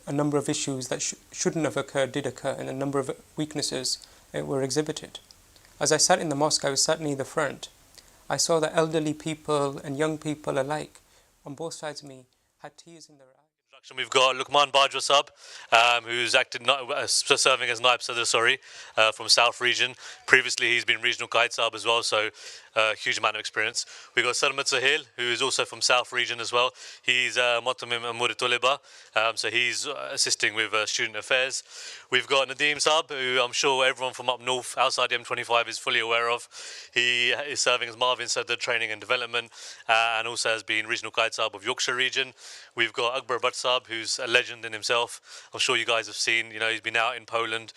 a number of issues that shouldn't have occurred did occur, and a number of weaknesses were exhibited. As I sat in the mosque, I was sat near the front. I saw that elderly people and young people alike, on both sides of me, had tears in their eyes. We've got Luqman Bajwa Sab, who's serving as Naib Sadr, from South Region. Previously, he's been Regional Qaid Sab as well, so a huge amount of experience. We've got Sarmad Sahil, who is also from South Region as well. He's Mutamim Amur Tuliba, so he's assisting with student affairs. We've got Nadeem Sab, who I'm sure everyone from up north, outside the M25, is fully aware of. He is serving as Marvin Sadr Training and Development, and also has been Regional Qaid Sab of Yorkshire Region. We've got Akbar Bhatt Sab, who's a legend in himself. I'm sure you guys have seen, he's been out in Poland,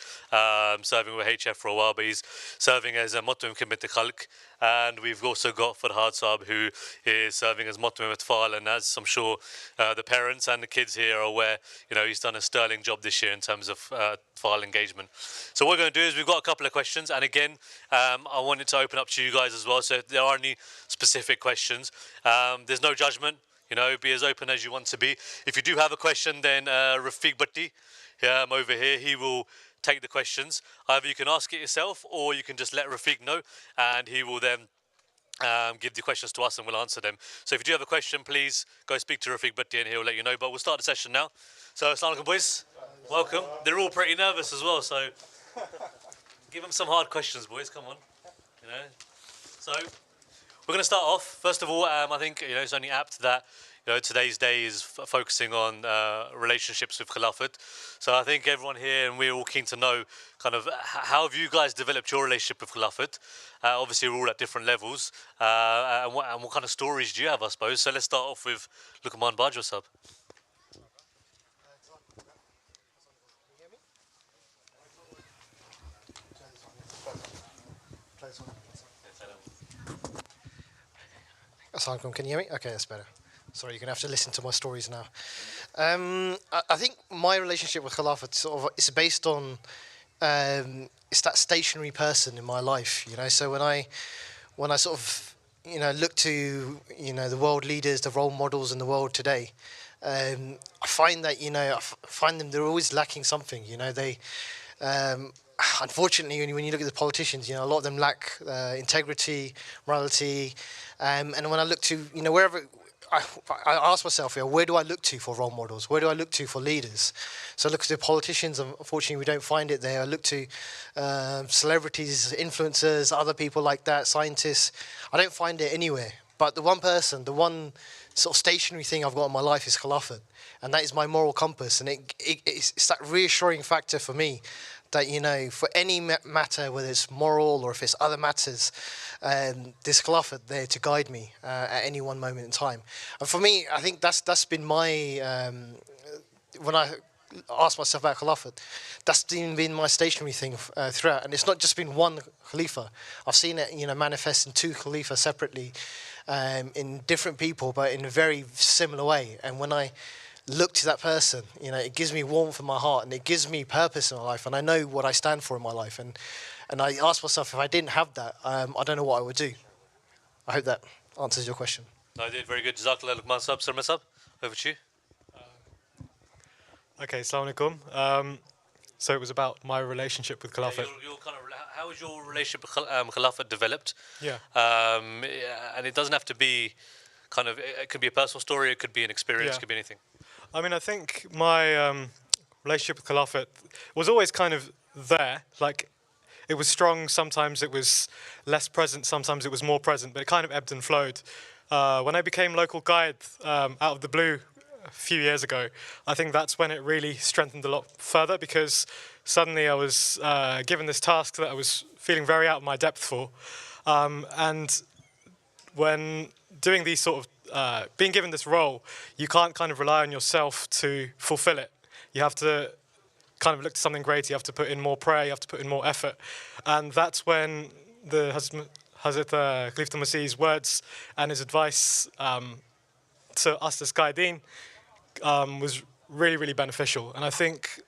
serving with HF for a while, but he's serving as a Mutamim Khidmat Khalq. And we've also got Farhad Saab, who is serving as Mutamim Atfal, and as I'm sure the parents and the kids here are aware, he's done a sterling job this year in terms of Atfal engagement. So what we're going to do is we've got a couple of questions, and again, I wanted to open up to you guys as well, so if there are any specific questions, there's no judgment. Be as open as you want to be. If you do have a question, then Rafiq Bhatti over here, he will take the questions. Either you can ask it yourself, or you can just let Rafiq know, and he will then give the questions to us and we'll answer them. So if you do have a question, please go speak to Rafiq Bhatti and he'll let you know. But we'll start the session now. So, assalamu alaikum, boys. Welcome. They're all pretty nervous as well, so give them some hard questions, boys. Come on. You know. So we're going to start off. First of all, I think it's only apt that today's day is focusing on relationships with Khilafat. So I think everyone here and we're all keen to know kind of how have you guys developed your relationship with Khilafat? Obviously, we're all at different levels. And what kind of stories do you have, I suppose? So let's start off with Luqman Bajwa Sab. Assalamualaikum, can you hear me? Okay, that's better. Sorry, you're going to have to listen to my stories now. I think my relationship with Khilafat is based on it's that stationary person in my life, So when I sort of look to the world leaders, the role models in the world today, I find that they're always lacking something. They unfortunately, when you look at the politicians, a lot of them lack integrity, morality, and when I look to wherever. I ask myself, where do I look to for role models? Where do I look to for leaders? So I look to the politicians, and unfortunately we don't find it there. I look to celebrities, influencers, other people like that, scientists. I don't find it anywhere. But the one sort of stationary thing I've got in my life is Khilafat. And that is my moral compass. And it's that reassuring factor for me that, for any matter, whether it's moral or if it's other matters, there's Khilafat there to guide me at any one moment in time. And for me, I think that's been my, when I ask myself about Khilafat, that's been my stationary thing throughout. And it's not just been one Khalifa. I've seen it, manifest in two Khalifa separately, in different people, but in a very similar way. And when I look to that person, it gives me warmth in my heart and it gives me purpose in my life, and I know what I stand for in my life. And I ask myself, if I didn't have that, I don't know what I would do. I hope that answers your question. No, I did. Very good. Jazakallah, Luqman Sab. Sarma Sab, over to you. Okay, assalamu alaikum. So it was about my relationship with Khilafat. How was your relationship with Khilafat developed? Yeah. And it doesn't have to be it could be a personal story, it could be an experience, it could be anything. I mean, I think my relationship with Khilafat was always kind of there. Like, it was strong, sometimes it was less present, sometimes it was more present, but it kind of ebbed and flowed. When I became local guide out of the blue a few years ago, I think that's when it really strengthened a lot further, because suddenly I was given this task that I was feeling very out of my depth for. And when doing these sort of being given this role, you can't kind of rely on yourself to fulfill it. You have to kind of look to something greater. You have to put in more prayer. You have to put in more effort. And that's when the Hazrat Khalifa Masih's words and his advice to us as Qaideen was really, really beneficial. And I think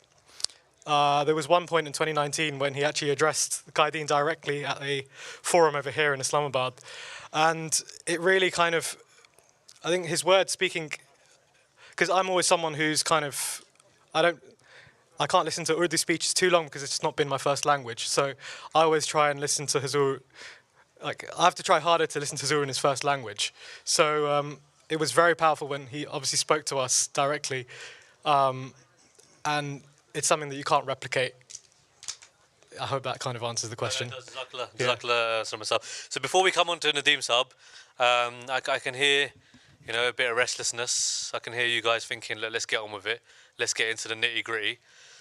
there was one point in 2019 when he actually addressed the Qaideen directly at a forum over here in Islamabad. And it really kind of, I think his words speaking, because I'm always someone who's kind of, I can't listen to Urdu speeches too long because it's just not been my first language. So I always try and listen to Huzur, I have to try harder to listen to Huzur in his first language. So it was very powerful when he obviously spoke to us directly. And it's something that you can't replicate. I hope that kind of answers the question. Jazakallah, So before we come on to Nadeem Sab, I can hear, a bit of restlessness. I can hear you guys thinking, let's get on with it. Let's get into the nitty gritty.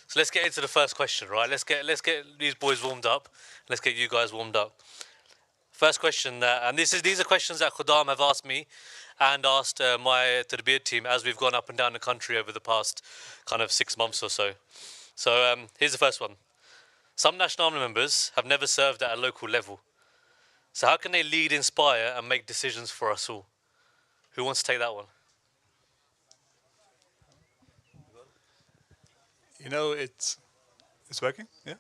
So let's get into the first question, right? Let's get these boys warmed up. Let's get you guys warmed up. First question, and these are questions that Khuddam have asked me and asked my Tarbiyat team as we've gone up and down the country over the past kind of 6 months or so. So here's the first one. Some National Army members have never served at a local level. So how can they lead, inspire and make decisions for us all? Who wants to take that one? It's working, yeah.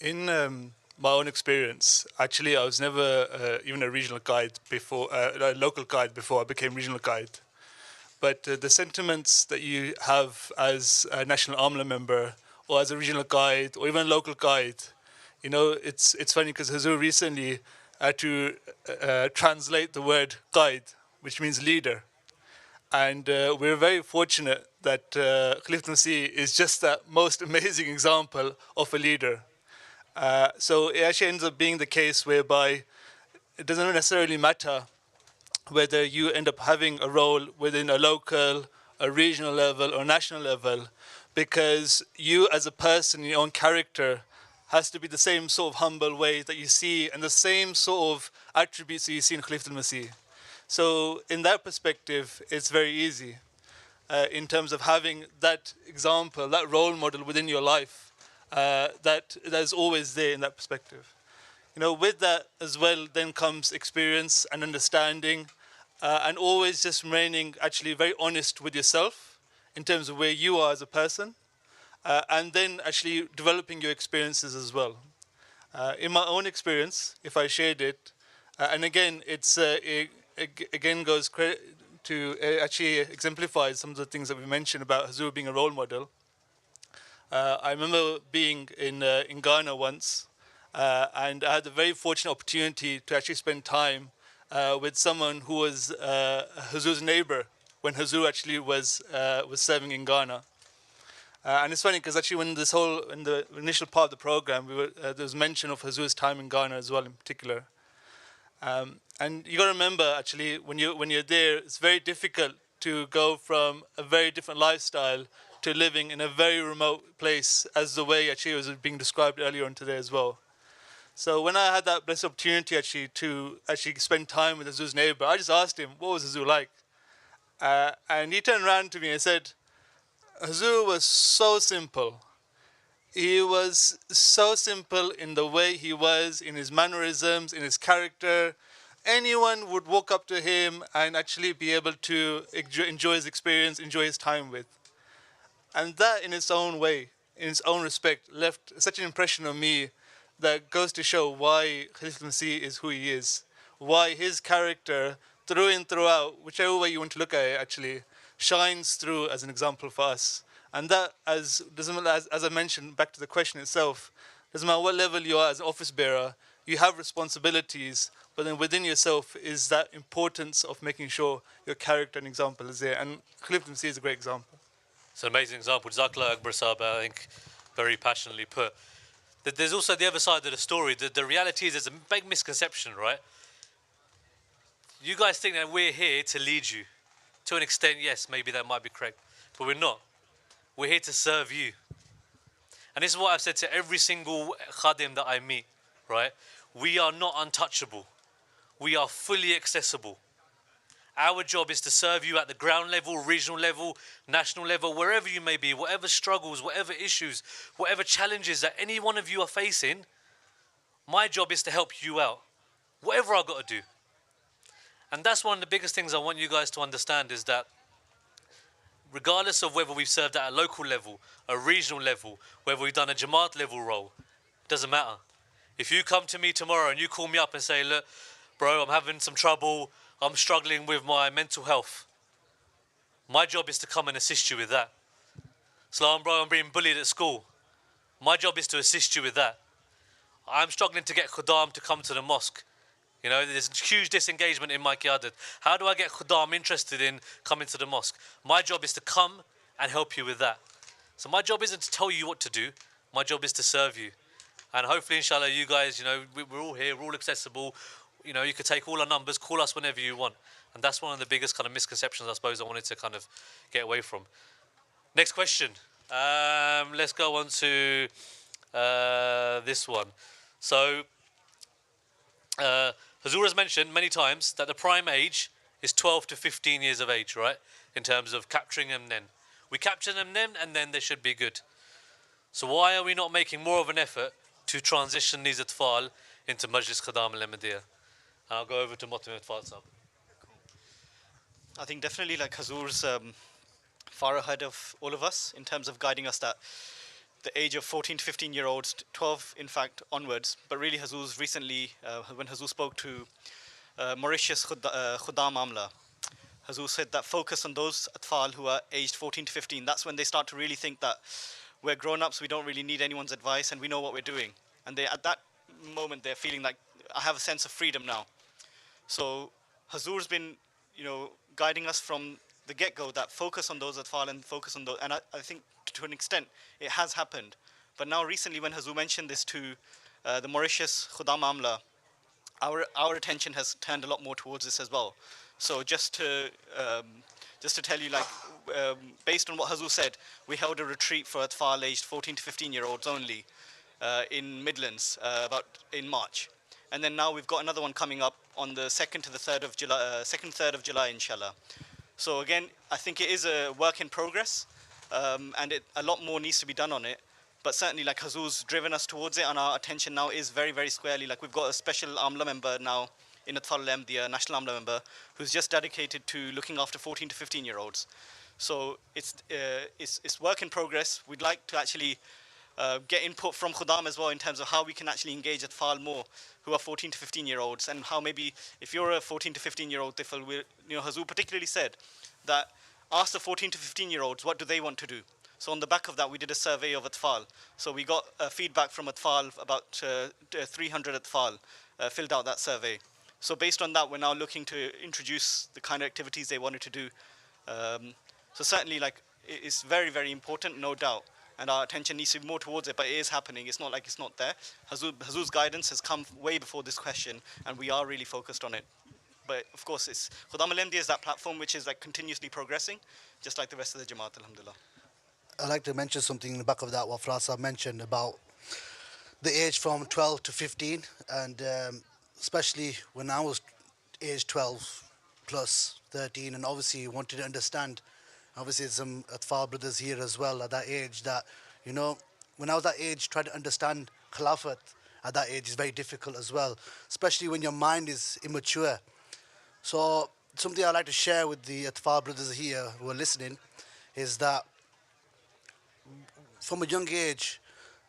In my own experience, actually, I was never even a regional guide before, a local guide before I became regional guide. But the sentiments that you have as a National Army member, or as a regional guide, or even a local guide, You know, it's funny because Hazur recently had to translate the word qaid, which means leader. And we're very fortunate that Khalifa Masih is just that most amazing example of a leader. So it actually ends up being the case whereby it doesn't necessarily matter whether you end up having a role within a local, a regional level, or national level, because you as a person, your own character, has to be the same sort of humble way that you see and the same sort of attributes that you see in Khalifa al-Masih. So in that perspective, it's very easy in terms of having that example, that role model within your life that is always there in that perspective. You know, with that as well then comes experience and understanding and always just remaining actually very honest with yourself in terms of where you are as a person and then actually developing your experiences as well. In my own experience, if I shared it, and again, it again goes to actually exemplify some of the things that we mentioned about Hazur being a role model. I remember being in Ghana once, and I had the very fortunate opportunity to actually spend time with someone who was Hazur's neighbor when Hazur actually was serving in Ghana. And it's funny because actually when in the initial part of the program, there was mention of Hazur's time in Ghana as well in particular. And you got to remember actually when you're there, it's very difficult to go from a very different lifestyle to living in a very remote place as the way actually it was being described earlier on today as well. So when I had that blessed opportunity actually to actually spend time with Hazur's neighbor, I just asked him, what was Hazur like? And he turned around to me and said, Hazur was so simple. He was so simple in the way he was, in his mannerisms, in his character. Anyone would walk up to him and actually be able to enjoy his experience, enjoy his time with. And that in its own way, in its own respect, left such an impression on me that goes to show why Khalifa Masih is who he is. Why his character, through and throughout, whichever way you want to look at it actually, shines through as an example for us. And that, as I mentioned, back to the question itself, doesn't matter what level you are as an office bearer, you have responsibilities, but then within yourself is that importance of making sure your character and example is there. And Khalifa Masih is a great example. It's an amazing example. Jazakallah Akbar Sahab, I think, very passionately put. There's also the other side of the story. The reality is there's a big misconception, right? You guys think that we're here to lead you. To an extent, yes, maybe that might be correct. But we're not. We're here to serve you. And this is what I've said to every single khadim that I meet, right? We are not untouchable. We are fully accessible. Our job is to serve you at the ground level, regional level, national level, wherever you may be, whatever struggles, whatever issues, whatever challenges that any one of you are facing, my job is to help you out, whatever I've got to do. And that's one of the biggest things I want you guys to understand is that regardless of whether we've served at a local level, a regional level, whether we've done a Jamaat level role, it doesn't matter. If you come to me tomorrow and you call me up and say, look, bro, I'm having some trouble, I'm struggling with my mental health. My job is to come and assist you with that. Salam, bro, I'm being bullied at school. My job is to assist you with that. I'm struggling to get Khuddam to come to the mosque. You know, there's huge disengagement in my qiyadat. How do I get Khuddam interested in coming to the mosque? My job is to come and help you with that. So my job isn't to tell you what to do. My job is to serve you. And hopefully, inshallah, you guys, you know, we're all here, we're all accessible. You know, you could take all our numbers, call us whenever you want. And that's one of the biggest kind of misconceptions, I suppose, I wanted to kind of get away from. Next question. Let's go on to this one. So, Hazur has mentioned many times that the prime age is 12 to 15 years of age, right? In terms of capturing them then. We capture them then and then they should be good. So why are we not making more of an effort to transition these atfal into Majlis Khadam al-Ahmadiyya? And I'll go over to Motim Atfal Sahab. I think definitely like Hazur's far ahead of all of us in terms of guiding us that the age of 14 to 15 year olds, 12 in fact onwards, but really Hazur's recently, when Hazur spoke to Mauritius Khuddam Amla, Hazur said that focus on those atfal who are aged 14 to 15, that's when they start to really think that we're grown-ups, we don't really need anyone's advice and we know what we're doing. and they at that moment they're feeling like I have a sense of freedom now. So Hazur's been, guiding us from the get-go that focus on those atfal and focus on those, and I think to an extent it has happened. But now recently when Hazur mentioned this to the Mauritius Khuda Mamla, our attention has turned a lot more towards this as well. So just to tell you, based on what Hazur said, we held a retreat for atfal aged 14 to 15-year-olds only in Midlands in March. And then now we've got another one coming up on the 2nd to the 3rd of July, 2nd, 3rd of July, inshallah. So again, I think it is a work in progress, and a lot more needs to be done on it. But certainly, like Hazur's driven us towards it, and our attention now is very, very squarely. Like we've got a special Amla member now in Atfal al-Ahmadiyya, national Amla member, who's just dedicated to looking after 14 to 15-year-olds. So it's work in progress. We'd like to actually get input from Khudam as well in terms of how we can actually engage Atfal more who are 14 to 15-year-olds, and how maybe if you're a 14 to 15-year-old Tifl, Hazur particularly said that ask the 14 to 15-year-olds what do they want to do. So on the back of that, we did a survey of Atfal. So we got feedback from Atfal, about 300 Atfal filled out that survey. So based on that, we're now looking to introduce the kind of activities they wanted to do. So certainly, it's very, very important, no doubt. And our attention needs to be more towards it, but it is happening. It's not like it's not there. Hazur's guidance has come way before this question, and we are really focused on it. But of course, Khudam al-Ahmadiyya is that platform which is continuously progressing, just like the rest of the Jamaat, alhamdulillah. I'd like to mention something in the back of that, what Frasa mentioned about the age from 12 to 15, and especially when I was age 12 plus 13, and obviously wanted to understand. Obviously, some Atfal brothers here as well at that age that, when I was that age, trying to understand Khilafat at that age is very difficult as well, especially when your mind is immature. So something I'd like to share with the Atfal brothers here who are listening is that from a young age,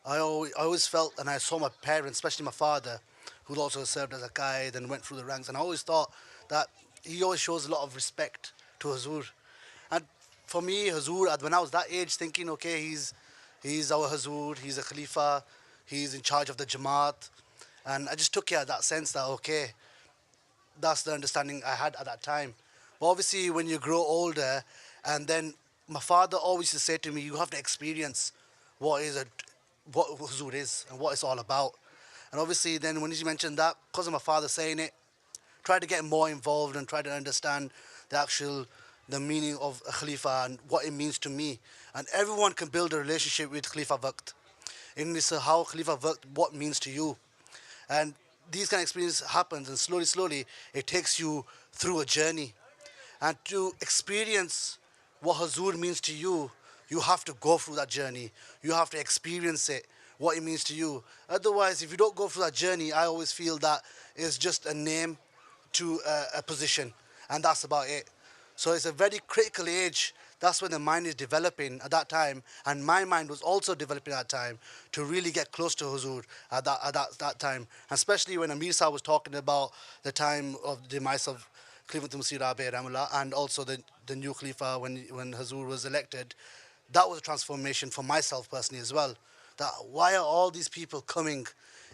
I always felt, and I saw my parents, especially my father, who also served as a guide and went through the ranks, and I always thought that he always shows a lot of respect to Hazur. And for me, Hazur, when I was that age, thinking, okay, he's our Hazur, he's a Khalifa, he's in charge of the Jamaat, and I just took it at that sense that, okay, that's the understanding I had at that time. But obviously, when you grow older, and then my father always used to say to me, you have to experience what Hazur is and what it's all about. And obviously, then when he mentioned that, because of my father saying it, tried to get more involved and try to understand the meaning of a Khalifa and what it means to me. And everyone can build a relationship with Khalifa Waqt. In this, how Khalifa Waqt, what it means to you. And these kind of experience happens, and slowly, it takes you through a journey. And to experience what Hazur means to you, you have to go through that journey. You have to experience it, what it means to you. Otherwise, if you don't go through that journey, I always feel that it's just a name to a position, and that's about it. So it's a very critical age. That's when the mind is developing at that time, and my mind was also developing at that time to really get close to Hazur at that time. And especially when Amir Sahib was talking about the time of the demise of Khalifa Masih Rabi Rahimahullah, and also the new Khalifa when Hazur was elected, that was a transformation for myself personally as well. That why are all these people coming,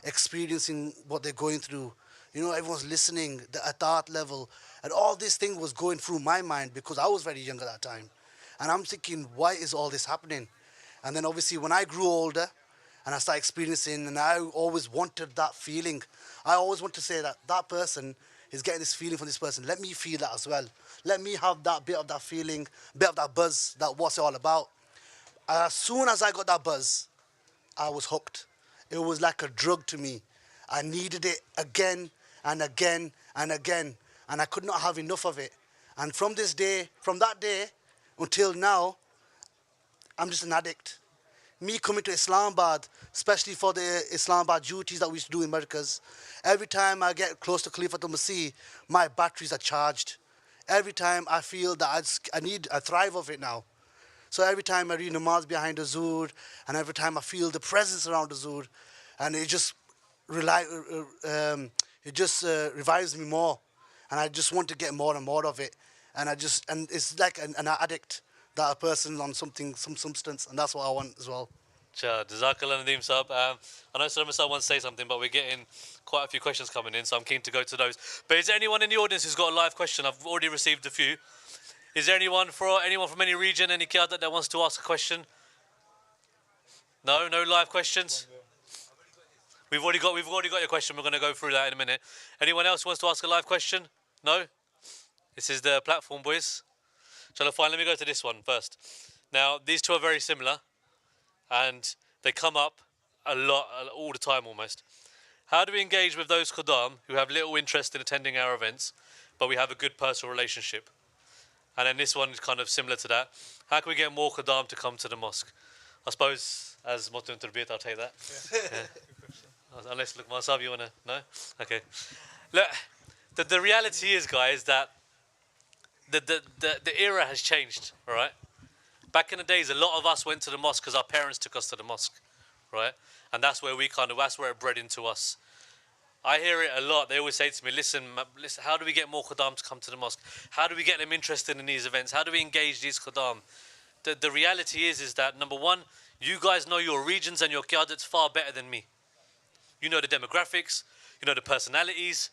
experiencing what they're going through? Everyone's listening, at that level. And all this thing was going through my mind because I was very young at that time. And I'm thinking, why is all this happening? And then obviously when I grew older and I started experiencing, and I always wanted that feeling. I always want to say that person is getting this feeling from this person. Let me feel that as well. Let me have that bit of that feeling, bit of that buzz, that what's it all about. As soon as I got that buzz, I was hooked. It was like a drug to me. I needed it again and again and again, and I could not have enough of it. And from that day until now, I'm just an addict. Me coming to Islamabad, especially for the Islamabad duties that we used to do in Americas, every time I get close to Khalifa Masih, my batteries are charged. Every time I feel that I thrive of it now. So every time I read namaz behind Hazur, and every time I feel the presence around Hazur, and it just revives me more, and I just want to get more and more of it, and it's like an addict, that a person on some substance, and that's what I want as well. Jazakallah Nadeem Sahab. I know Salama Sahab wants to say something, but we're getting quite a few questions coming in, so I'm keen to go to those. But is there anyone in the audience who's got a live question? I've already received a few. Is there anyone from any region, any Qiyada that wants to ask a question? No live questions? We've already got your question. We're going to go through that in a minute. Anyone else wants to ask a live question? No? This is the platform, boys. Shall fine, let me go to this one first. Now, these two are very similar, and they come up a lot, all the time almost. How do we engage with those Khuddam who have little interest in attending our events, but we have a good personal relationship? And then this one is kind of similar to that. How can we get more Khuddam to come to the mosque? I suppose, as Motun Tarbiyat, I'll take that. Yeah. Unless, look, Masab, you want to? No? Okay. Look, the reality is, guys, that the era has changed, all right? Back in the days, a lot of us went to the mosque because our parents took us to the mosque, right? And that's where that's where it bred into us. I hear it a lot. They always say to me, listen, how do we get more Khuddam to come to the mosque? How do we get them interested in these events? How do we engage these Khuddam? The reality is that, number one, you guys know your regions and your qiyadats far better than me. You know the demographics, you know the personalities,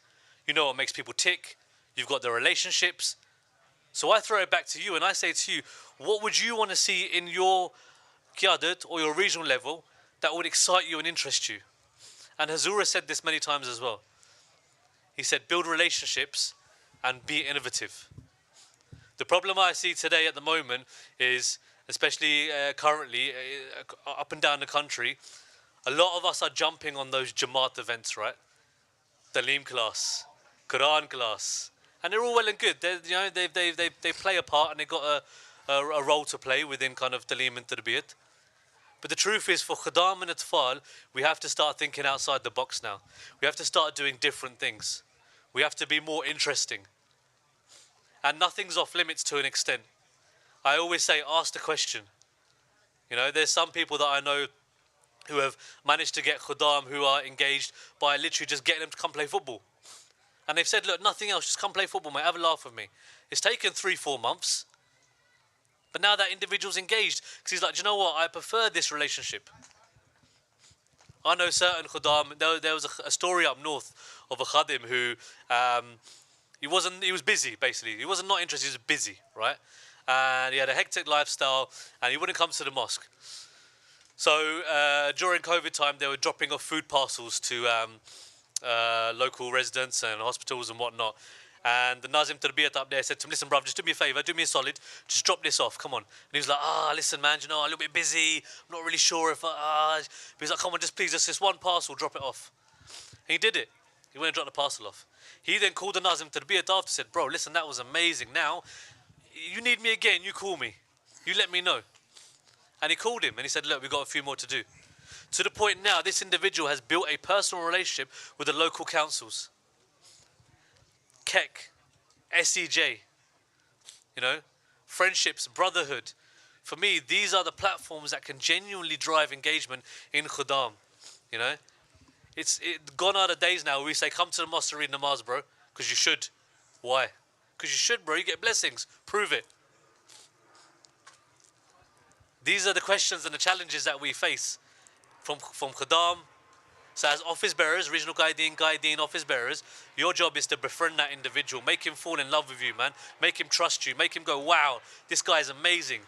you know what makes people tick, you've got the relationships. So I throw it back to you and I say to you, what would you want to see in your qiyadat or your regional level that would excite you and interest you? And Hazura said this many times as well. He said, build relationships and be innovative. The problem I see today at the moment is, especially currently, up and down the country, a lot of us are jumping on those Jamaat events, right? Talim class, Quran class, and they're all well and good. They play a part and they've got a role to play within kind of Talim and Tarbiyat. But the truth is, for Khuddam and Atfal, we have to start thinking outside the box now. We have to start doing different things. We have to be more interesting. And nothing's off limits to an extent. I always say, ask the question. You know, there's some people that I know who have managed to get Khuddam who are engaged by literally just getting them to come play football. And they've said, look, nothing else, just come play football, mate, have a laugh with me. It's taken 3-4 months. But now that individual's engaged, because he's like, do you know what, I prefer this relationship. I know certain Khuddam, there was a story up north of a Khadim who, he was busy, basically. He wasn't not interested, he was busy, right? And he had a hectic lifestyle, and he wouldn't come to the mosque. So during COVID time, they were dropping off food parcels to local residents and hospitals and whatnot. And the Nazim Tarbiyat up there said to him, listen, bruv, just do me a favour, do me a solid, just drop this off, come on. And he was like, listen, man, you know, I'm a little bit busy, I'm not really sure if But he's like, come on, just please, just this one parcel, drop it off. And he did it. He went and dropped the parcel off. He then called the Nazim Tarbiyat after, said, bro, listen, that was amazing. Now, you need me again, you call me. You let me know. And he called him and he said, look, we've got a few more to do. To the point now, this individual has built a personal relationship with the local councils. KEK, SEJ, you know, friendships, brotherhood. For me, these are the platforms that can genuinely drive engagement in Khuddam, you know. It's gone are the days now where we say, come to the mosque to read namaz, bro, because you should. Why? Because you should, bro, you get blessings. Prove it. These are the questions and the challenges that we face from Khuddam. So as office bearers, regional guideen, office bearers, your job is to befriend that individual, make him fall in love with you, man. Make him trust you, make him go, wow, this guy is amazing.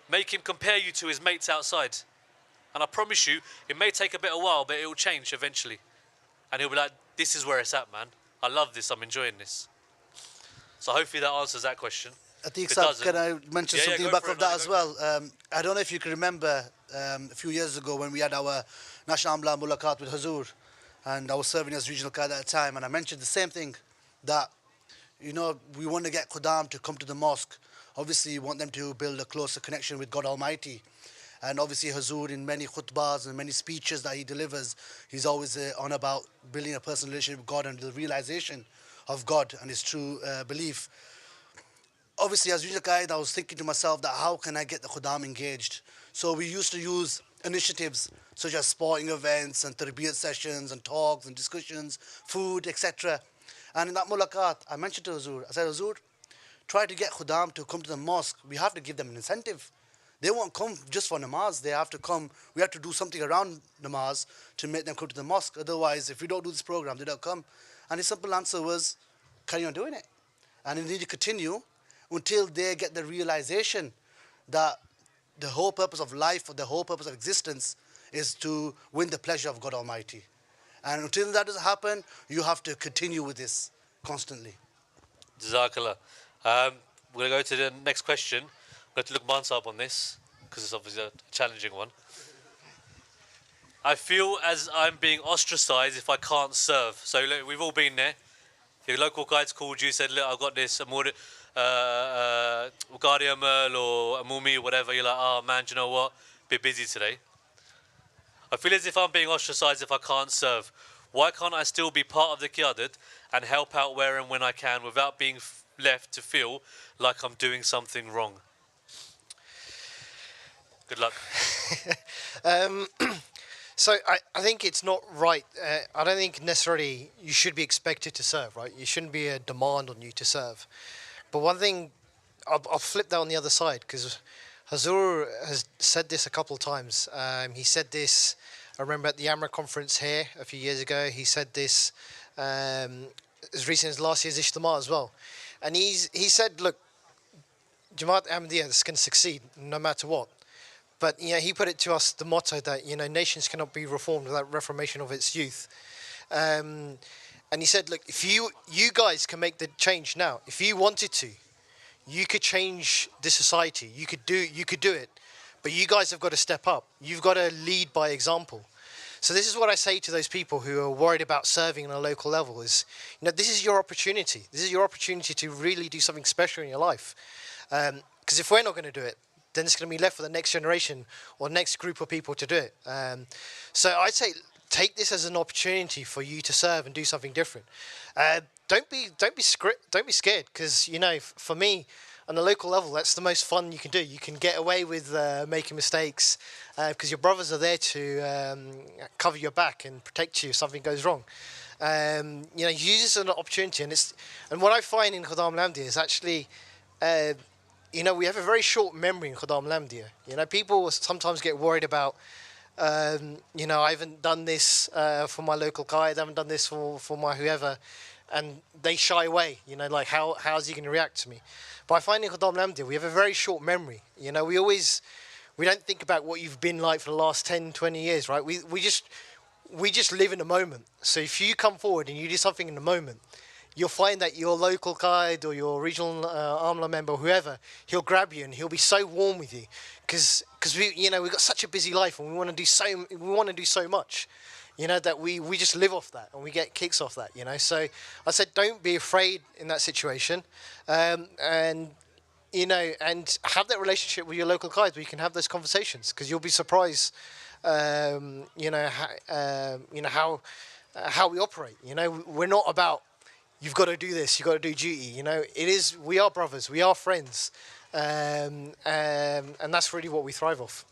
Make him compare you to his mates outside. And I promise you, it may take a bit of a while, but it will change eventually. And he'll be like, this is where it's at, man. I love this, I'm enjoying this. So hopefully that answers that question. Atiq Sahab, can I mention something back of that as well? I don't know if you can remember a few years ago when we had our National Amla Mulakat with Hazur, and I was serving as regional Qaida at the time, and I mentioned the same thing, that, you know, we want to get Khuddam to come to the mosque. Obviously, we want them to build a closer connection with God Almighty. And obviously Hazur, in many khutbahs and many speeches that he delivers, he's always on about building a personal relationship with God and the realization of God and his true belief. Obviously, as regional Qaida, I was thinking to myself that how can I get the Khuddam engaged? So we used to use initiatives such as sporting events and tarbiyat sessions and talks and discussions, food, etc. And in that mulaqat, I mentioned to Hazur, I said, Hazur, try to get Khuddam to come to the mosque. We have to give them an incentive. They won't come just for namaz. They have to come. We have to do something around namaz to make them come to the mosque. Otherwise, if we don't do this program, they don't come. And his simple answer was, carry on doing it. And you need to continue until they get the realization that the whole purpose of life or the whole purpose of existence is to win the pleasure of God Almighty. And until that doesn't happen, you have to continue with this constantly. Jazakallah. We're going to go to the next question. I'm going to look Mansab on this, because it's obviously a challenging one. I feel as I'm being ostracized if I can't serve. So look, we've all been there. Your local guides called you, said, look, I've got this Ugadi Amal or Amumi or whatever. You're like, oh man, do you know what? Bit busy today. I feel as if I'm being ostracized if I can't serve. Why can't I still be part of the Qiyadat and help out where and when I can without being left to feel like I'm doing something wrong? Good luck. So I think it's not right. I don't think necessarily you should be expected to serve, right? You shouldn't be a demand on you to serve. But one thing, I'll flip that on the other side, because Hazur has said this a couple of times. He said this, I remember at the Amra conference here a few years ago, he said this as recent as last year's Ijtima as well. And he said, look, Jamaat Ahmadiyya is going to succeed no matter what. But he put it to us, the motto that nations cannot be reformed without reformation of its youth. And he said, look, if you guys can make the change now, if you wanted to, you could change the society. You could do it. But you guys have got to step up. You've got to lead by example. So this is what I say to those people who are worried about serving on a local level: is this is your opportunity. This is your opportunity to really do something special in your life. Because if we're not going to do it, then it's going to be left for the next generation or next group of people to do it. So I'd say take this as an opportunity for you to serve and do something different. Don't be scared, because for me, on the local level, that's the most fun you can do. You can get away with making mistakes because your brothers are there to cover your back and protect you if something goes wrong. Use this as an opportunity, and what I find in Khuddam al-Ahmadiyya is actually. We have a very short memory in Khuddam al-Ahmadiyya. People sometimes get worried about, I haven't done this for my local guide, I haven't done this for my whoever, and they shy away, like how's he going to react to me? But I find in Khuddam al-Ahmadiyya, we have a very short memory. We don't think about what you've been like for the last 10, 20 years, right? We just live in the moment. So if you come forward and you do something in the moment, you'll find that your local guide or your regional Amla member or whoever, he'll grab you and he'll be so warm with you, because we've got such a busy life and we want to do so much, that we just live off that and we get kicks off that, So I said, don't be afraid in that situation, and have that relationship with your local guides where you can have those conversations, because you'll be surprised, how we operate. We're not about, you've got to do this, you've got to do duty. We are brothers, we are friends. And that's really what we thrive off.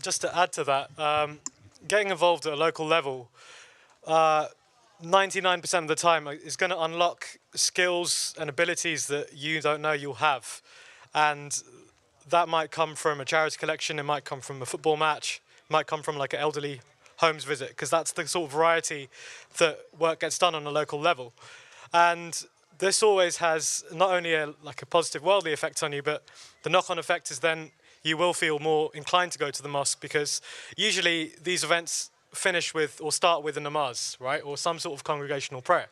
Just to add to that, getting involved at a local level, 99% of the time is going to unlock skills and abilities that you don't know you'll have. And that might come from a charity collection, it might come from a football match, it might come from like an elderly homes visit, because that's the sort of variety that work gets done on a local level. And this always has not only a positive worldly effect on you, but the knock-on effect is then you will feel more inclined to go to the mosque, because usually these events finish with or start with a namaz, right, or some sort of congregational prayer.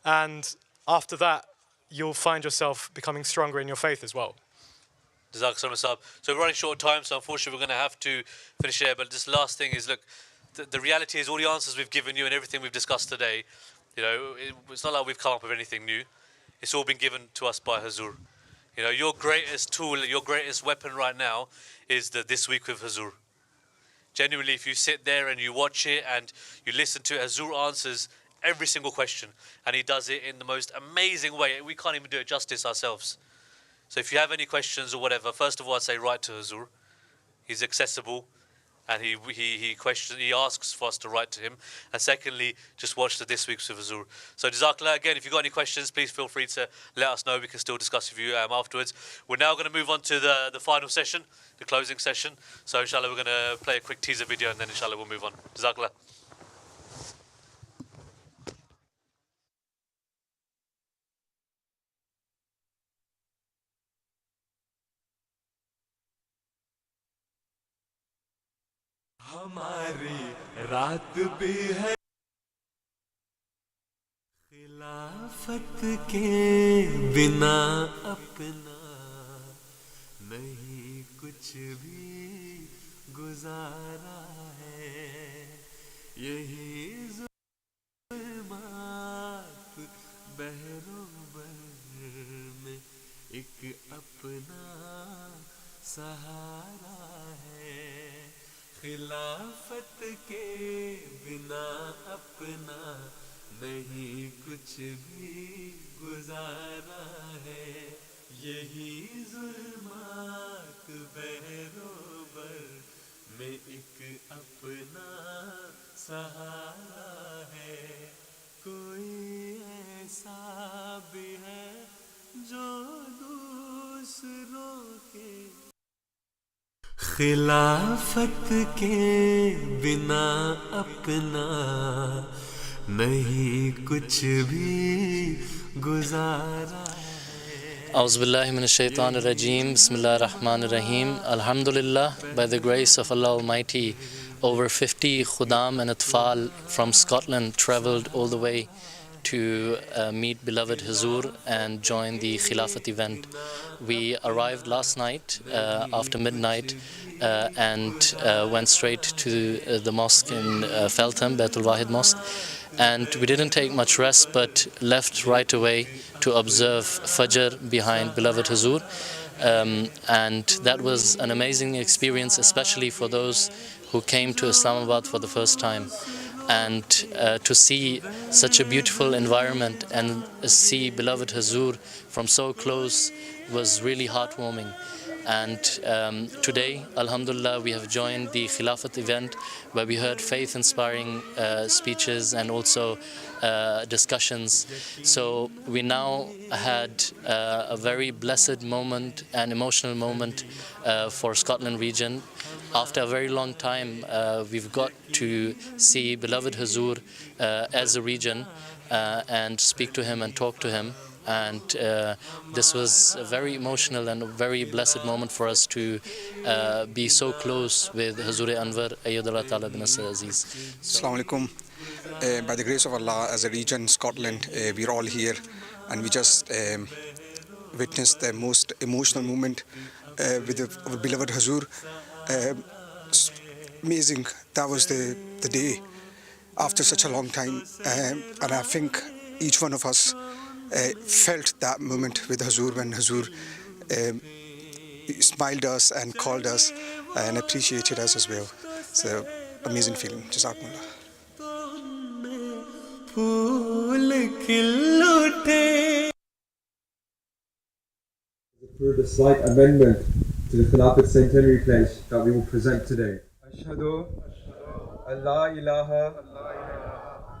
And after that, you'll find yourself becoming stronger in your faith as well. Jazakallah. So we're running short of time, so unfortunately we're going to have to finish here. But this last thing is, look, the reality is all the answers we've given you and everything we've discussed today, it's not like we've come up with anything new. It's all been given to us by Hazur. Your greatest tool, your greatest weapon right now is the This Week with Hazur. Genuinely, if you sit there and you watch it and you listen to it, Hazur answers every single question, and he does it in the most amazing way. We can't even do it justice ourselves. So if you have any questions or whatever, first of all, I'd say write to Hazur. He's accessible. and he asks for us to write to him. And secondly, just watch this week's with Huzur. So Jazakallah, again, if you've got any questions, please feel free to let us know. We can still discuss with you afterwards. We're now going to move on to the final session, the closing session. So inshallah, we're going to play a quick teaser video, and then inshallah we'll move on. Jazakallah. हमारी रात भी है खिलाफत के बिना अपना नहीं कुछ भी गुजारा है यही ज़ुल्मात बहरोबर में एक अपना सहारा है खिलाफत के बिना अपना नहीं कुछ भी गुजारा है यही ज़ुल्मात बहरोबर में एक अपना सहारा है कोई ऐसा भी है जो दूसरों के खिलाफत के बिना अपना नहीं कुछ भी गुजारा A'udhu billahi minash shaitanir rajeem. Bismillahir rahmanir rahim. Alhamdulillah, by the grace of Allah Almighty, over 50 Khudam and Atfal from Scotland traveled all the way to meet beloved Huzur and join the Khilafat event. We arrived last night after midnight and went straight to the mosque in Feltham, Baitul Wahid Mosque. And we didn't take much rest, but left right away to observe Fajr behind beloved Huzur. And that was an amazing experience, especially for those who came to Islamabad for the first time. And to see such a beautiful environment and see beloved Huzur from so close was really heartwarming. And today, Alhamdulillah, we have joined the Khilafat event where we heard faith-inspiring speeches and also discussions. So we now had a very blessed moment and emotional moment for Scotland region. After a very long time, we've got to see beloved Huzur as a region and speak to him and talk to him. And this was a very emotional and a very blessed moment for us to be so close with Huzur Anwar Ayyadullah Ta'ala bin Nasir Aziz. Assalamu alaikum. By the grace of Allah, as a region, Scotland, we're all here and we just witnessed the most emotional moment with our beloved Huzur. Amazing. That was the day after such a long time. And I think each one of us felt that moment with Huzur when Huzur smiled us and called us and appreciated us as well. So amazing feeling. Jazakumullah. Approved a slight amendment to the Khilafat Centenary pledge that we will present today. Ashhadu an la ilaha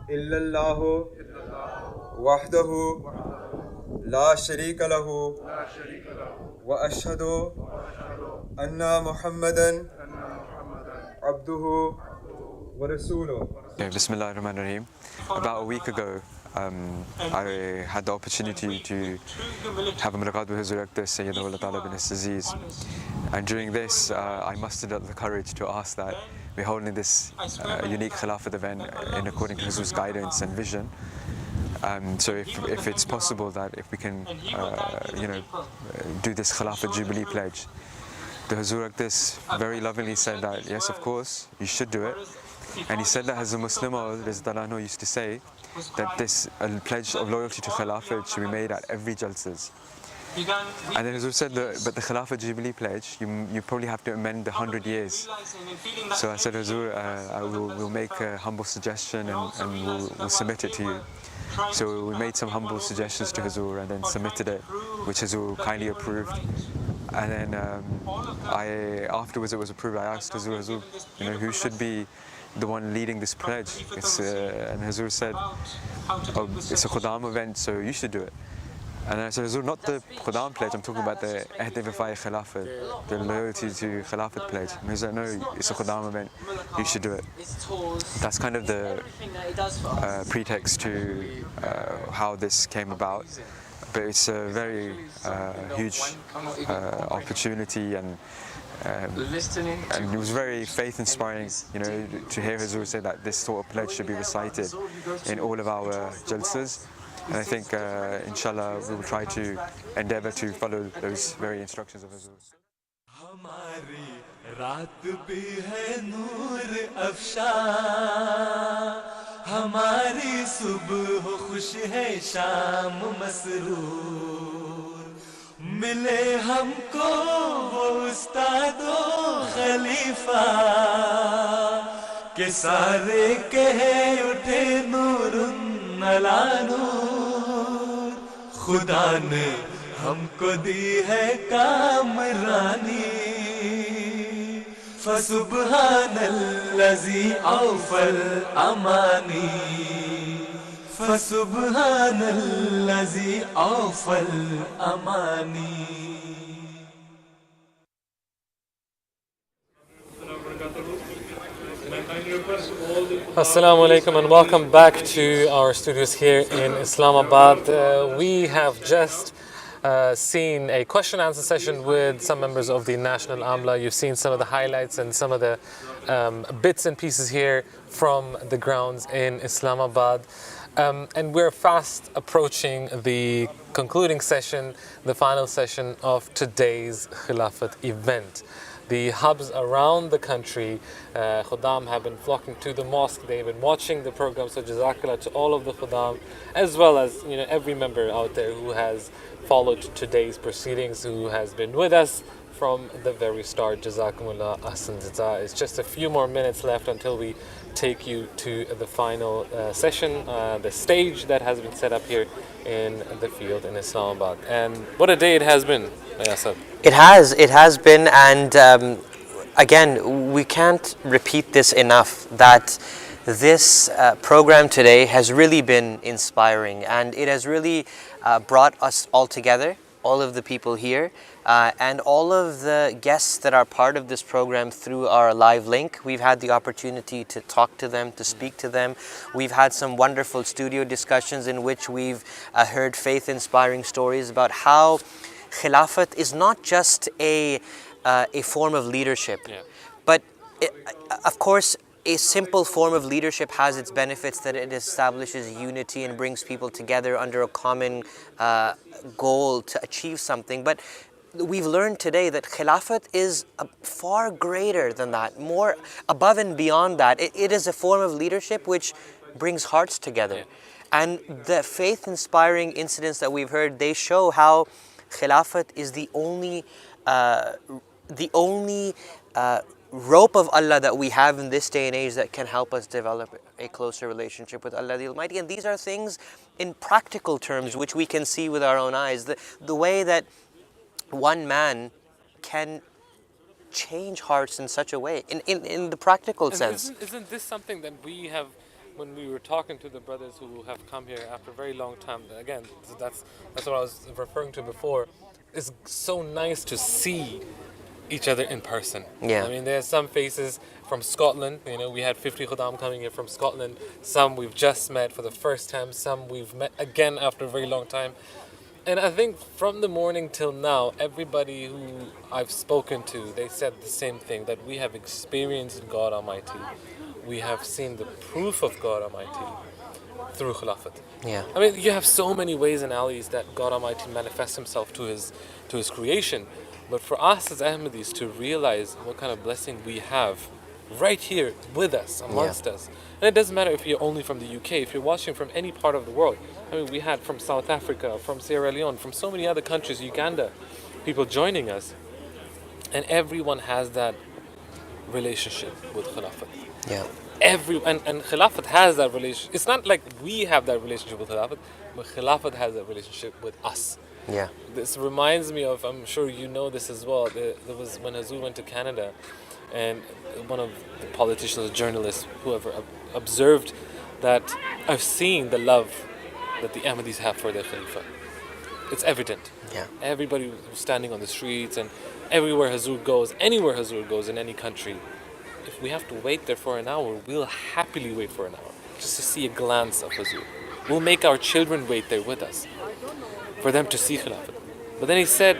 illallahu wahdahu la sharika lahu wa ashhadu anna Muhammadan abduhu wa rasuluh. Bismillahir Rahmanir Rahim. About a week ago, I had the opportunity to have a mulaqat with Huzur Aqdas Sayyidullah Ta'ala bin Aziz, and during this I mustered up the courage to ask that we're holding this unique Khilafat event in according to Huzur's guidance and vision. So if it's possible that if we can do this Khilafat Jubilee pledge, the Huzur Aqdas very lovingly said that yes, of course you should do it. And he said that as a Muslim, Rizdalanhu used to say that this pledge of loyalty to Khilafat should be made at every jalsas. And then Huzur said, but the Khilafat Jubilee pledge, you probably have to amend the 100 years. So I said, Huzur, we'll make a humble suggestion and we'll submit it to you. So we made some humble suggestions to Huzur and then submitted it, which Huzur kindly approved. And then afterwards it was approved. I asked Hazur, who should be the one leading this pledge? And Hazur said, oh, it's a Khudam event, so you should do it. And I said, Hazur, not the Khudam pledge, I'm talking about the Ihtifai Khilafat, the loyalty to Khilafat pledge. And he said, no, it's a Khudam event, you should do it. That's kind of the pretext to how this came about. But it's a very huge opportunity, and it was very faith-inspiring, to hear Hazur say that this sort of pledge should be recited in all of our jalsas. And I think, inshallah, we will try to endeavor to follow those very instructions of Hazur. हमारी रात भी है नूर अफ़शा, हमारी सुबह खुश है शाम मसरूर, मिले हमको वो उस्तादो खलीफा के सारे कहे उठे नूरुन अला नूर, खुदा ने हमको दी है कामरानी, फसुब्हानल्लज़ी औफ़ल अमानी, फसुब्हानल्लज़ी औफ़ल अमानी. Assalamu alaikum and welcome back to our studios here in Islamabad. We have just seen a question and answer session with some members of the National Amla. You've seen some of the highlights and some of the bits and pieces here from the grounds in Islamabad. And we're fast approaching the concluding session, the final session of today's Khilafat event. The hubs around the country, Khuddam have been flocking to the mosque. They've been watching the program, so Jazakallah to all of the Khuddam, as well as every member out there who has followed today's proceedings, who has been with us from the very start. Jazakumullah ahsan jaza. It's just a few more minutes left until we take you to the final session, the stage that has been set up here in the field in Islamabad. And what a day it has been, Yasab. It has been, and again, we can't repeat this enough, that this program today has really been inspiring, and it has really brought us all together, all of the people here, and all of the guests that are part of this program through our live link. We've had the opportunity to talk to them, to speak to them. We've had some wonderful studio discussions in which we've heard faith-inspiring stories about how Khilafat is not just a form of leadership, but of course a simple form of leadership has its benefits, that it establishes unity and brings people together under a common goal to achieve something. But we've learned today that Khilafat is far greater than that, more above and beyond that. It is a form of leadership which brings hearts together. And the faith-inspiring incidents that we've heard, they show how Khilafat is the only rope of Allah that we have in this day and age that can help us develop a closer relationship with Allah the Almighty. And these are things in practical terms which we can see with our own eyes. The way that one man can change hearts in such a way, in the practical sense. Isn't this something that we have, when we were talking to the brothers who have come here after a very long time, again, that's what I was referring to before, it's so nice to see each other in person. Yeah. I mean, there's some faces from Scotland, we had 50 Khuddam coming here from Scotland, some we've just met for the first time, some we've met again after a very long time. And I think from the morning till now, everybody who I've spoken to, they said the same thing, that we have experienced God Almighty. We have seen the proof of God Almighty through Khilafat. Yeah. I mean, you have so many ways and alleys that God Almighty manifests Himself to His creation. But for us as Ahmadis to realize what kind of blessing we have right here with us, amongst us. And it doesn't matter if you're only from the UK, if you're watching from any part of the world. I mean, we had from South Africa, from Sierra Leone, from so many other countries, Uganda, people joining us. And everyone has that relationship with Khilafat. Yeah. And Khilafat has that relationship. It's not like we have that relationship with Khilafat, but Khilafat has that relationship with us. Yeah. This reminds me of, I'm sure you know this as well, there was when Hazur went to Canada, and one of the politicians, journalists, whoever, observed that I've seen the love that the Ahmadis have for their Khalifa. It's evident. Yeah. Everybody was standing on the streets, and everywhere Hazur goes, anywhere Hazur goes in any country, if we have to wait there for an hour, we'll happily wait for an hour just to see a glance of Hazur. We'll make our children wait there with us for them to see Khilafat. But then he said,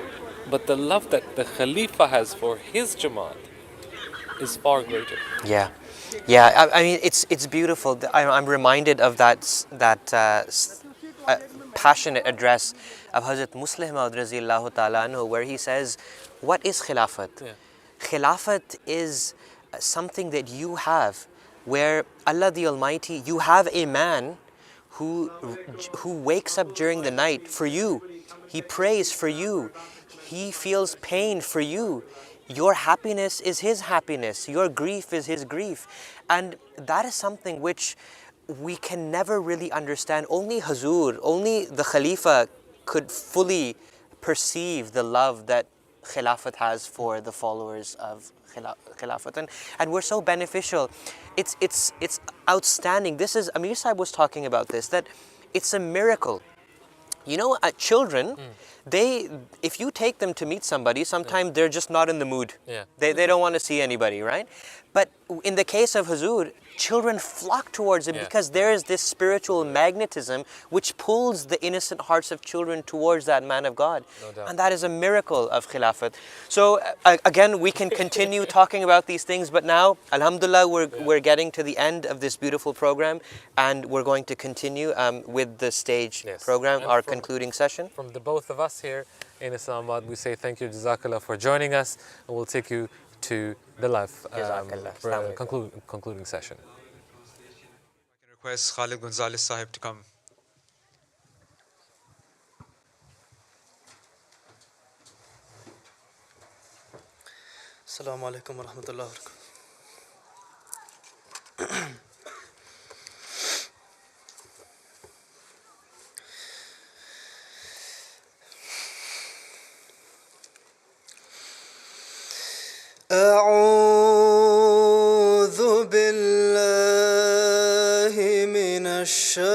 but the love that the Khalifa has for his Jamaat is far greater. Yeah, yeah. I mean, it's beautiful. I'm reminded of that passionate address of Hazrat Muslim Maud Raziyallahu Ta'ala anhu, where he says, "What is Khilafat? Yeah. Khilafat is something that you have, where Allah the Almighty, you have a man who wakes up during the night for you. He prays for you. He feels pain for you. Your happiness is his happiness. Your grief is his grief." And that is something which we can never really understand. Only Hazur, only the Khalifa could fully perceive the love that Khilafat has for the followers of Khilafat. And we're so beneficial. It's outstanding. This is, Amir Sahib was talking about this, that it's a miracle. You know, children, if you take them to meet somebody, sometimes they're just not in the mood. Yeah. They don't want to see anybody, right? But in the case of Hazur, children flock towards him because there is this spiritual magnetism which pulls the innocent hearts of children towards that man of God. No doubt. And that is a miracle of Khilafat. So again, we can continue talking about these things, but now, alhamdulillah, we're getting to the end of this beautiful program, and we're going to continue with the stage program, And our concluding session. From the both of us here in Islamabad, we say thank you, Jazakallah, for joining us, and we'll take you to the live concluding session. I can request Khalid Gonzalez Sahib to come. Assalamu alaikum wa rahmatullahi wa barakatuh. أعوذ بالله من الشيطان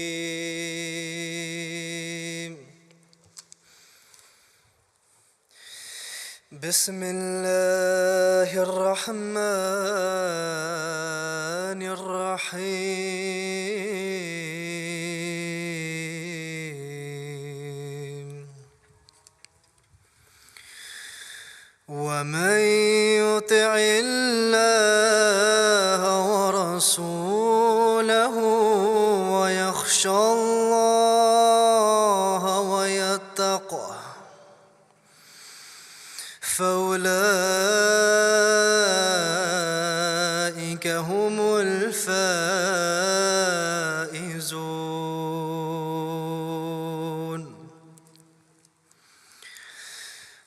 الرجيم. بسم الله الرحمن الرحيم. ومن يطع الله ورسوله ويخشى الله ويتقه فأولئك هم الفائزون.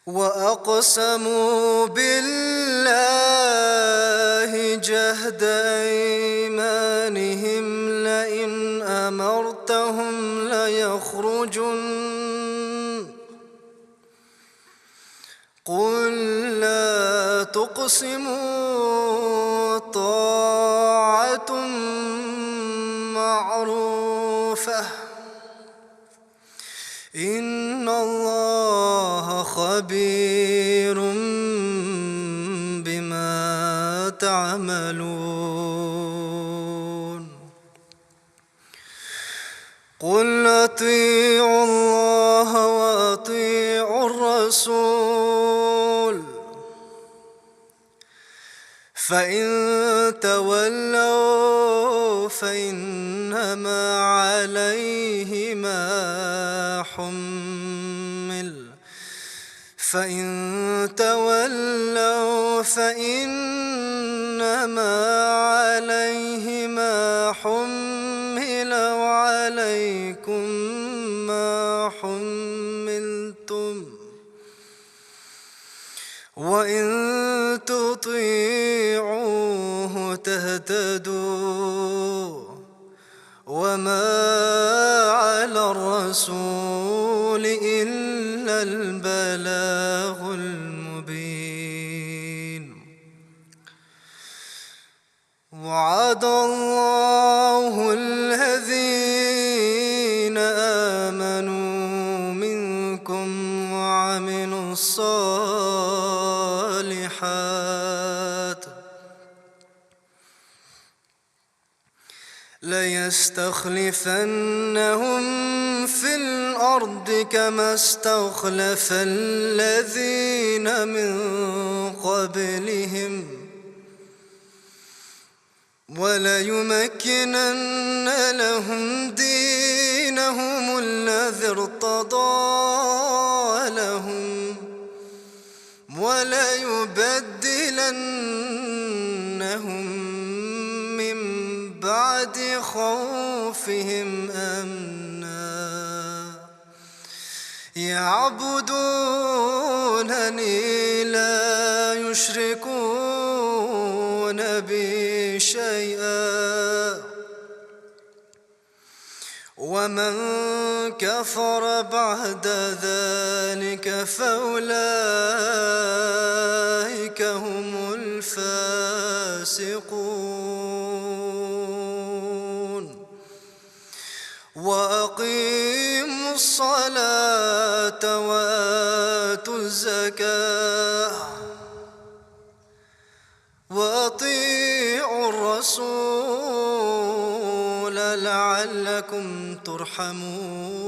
وأقسموا بالله جهد أيمانهم لئن أمرتهم ليخرجن قل لا تقسموا طاعة معروفة إن الله خبير بما تعملون. قل أطيعوا الله وأطيعوا الرسول فإن تولوا فإنما عليه ما حمل فإن تولوا فإنما عليه ما حمل وعليكم ما حملتم وإن تطيعوه تهتدوا الرسول إلا البلاغ المبين وعد الله الذين آمنوا منكم وعملوا الصالحات ليستخلفنهم في الأرض كما استخلف الذين من قبلهم وليمكنن لهم دينهم الذي ارتضى لهم وليبدلنهم من بعد خوفهم أمنا يعبدونني لا يشركون بي شيئا ومن كفر بعد ذلك فأولئك هم الفاسقون وأقيموا الصلاة وآتوا الزكاة وأطيعوا الرسول لعلكم ترحمون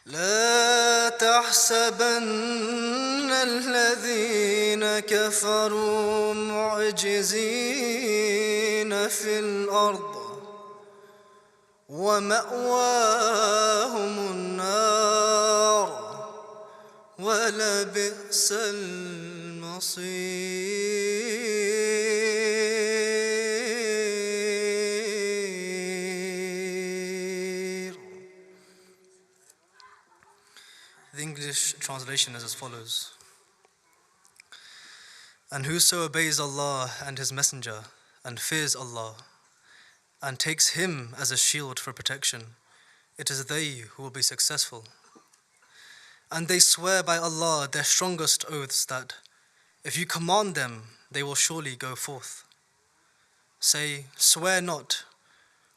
لا تحسبن الذين كفروا معجزين في الأرض ومأواهم النار ولبئس المصير. The English translation is as follows. And whoso obeys Allah and His Messenger and fears Allah and takes Him as a shield for protection, it is they who will be successful. And they swear by Allah their strongest oaths that, if you command them, they will surely go forth. Say, swear not.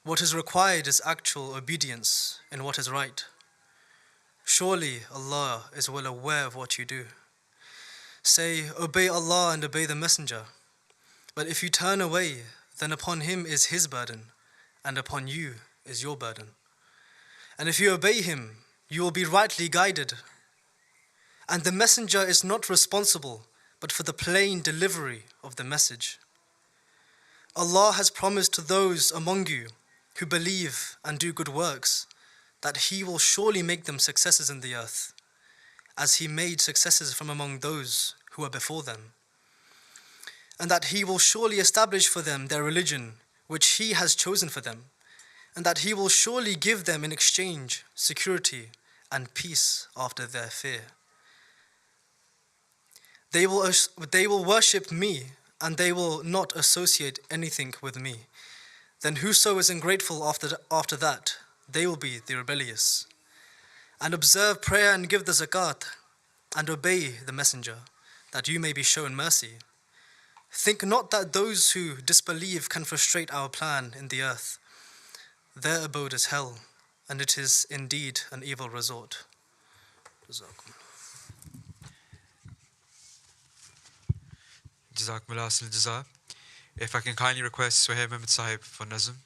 What is required is actual obedience in what is right. Surely Allah is well aware of what you do. Say, obey Allah and obey the Messenger. But if you turn away, then upon Him is His burden, and upon you is your burden. And if you obey Him, you will be rightly guided. And the Messenger is not responsible but for the plain delivery of the message. Allah has promised to those among you who believe and do good works that He will surely make them successors in the earth, as He made successors from among those who were before them, and that He will surely establish for them their religion which He has chosen for them, and that He will surely give them in exchange security and peace after their fear. They will worship me, and they will not associate anything with me. Then whoso is ungrateful after that, they will be the rebellious. And observe prayer and give the zakat, and obey the Messenger, that you may be shown mercy. Think not that those who disbelieve can frustrate our plan in the earth. Their abode is hell, and it is indeed an evil resort. Jazakumullah Asl Jaza. If I can kindly request Suhaib Ahmed Sahib for Nazm.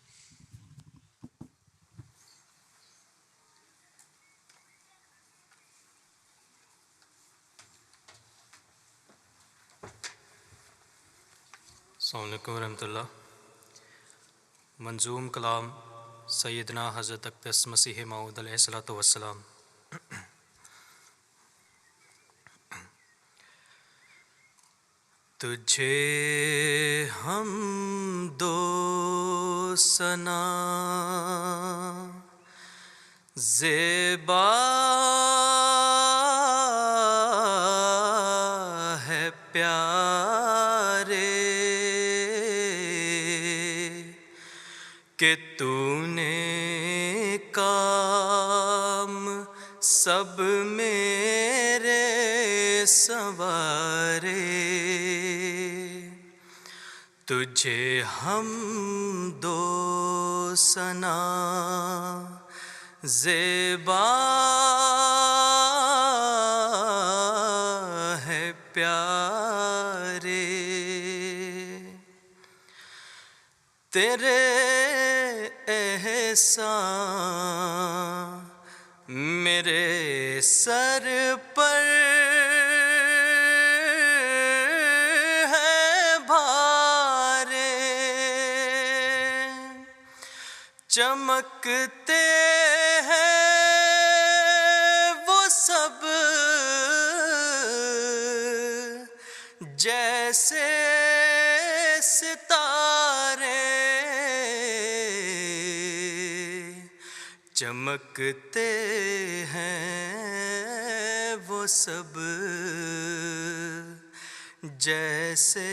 Assalamu alaikum warahmatullah. Manzoom Kalam Sayyidina Hazrat Aqdas Masih Maud alayhi salatu wassalam. तुझे हम दो सना ज़ेबा है प्यारे سب میرے سوارے تجھے حمد و ثنا زیبا ہے پیارے تیرے احسان میرے سر پر ہے بھارے چمکتے ہیں وہ سب جیسے ستارے چمکتے ہیں وہ سب جیسے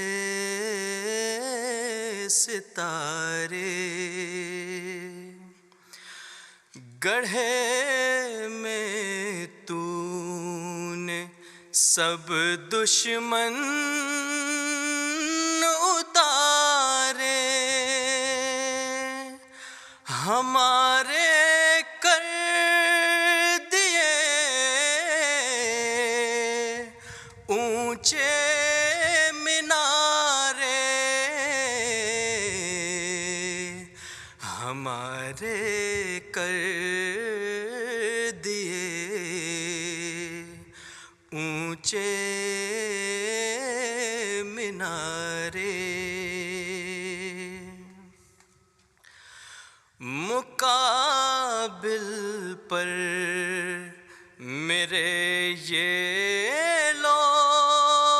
ستارے گڑھے میں تو نے سب دشمن اتارے ہمارے کر دیے اونچے مینارے ہمارے کر دیے اونچے مینارے مقابل پر میرے یہ لوگ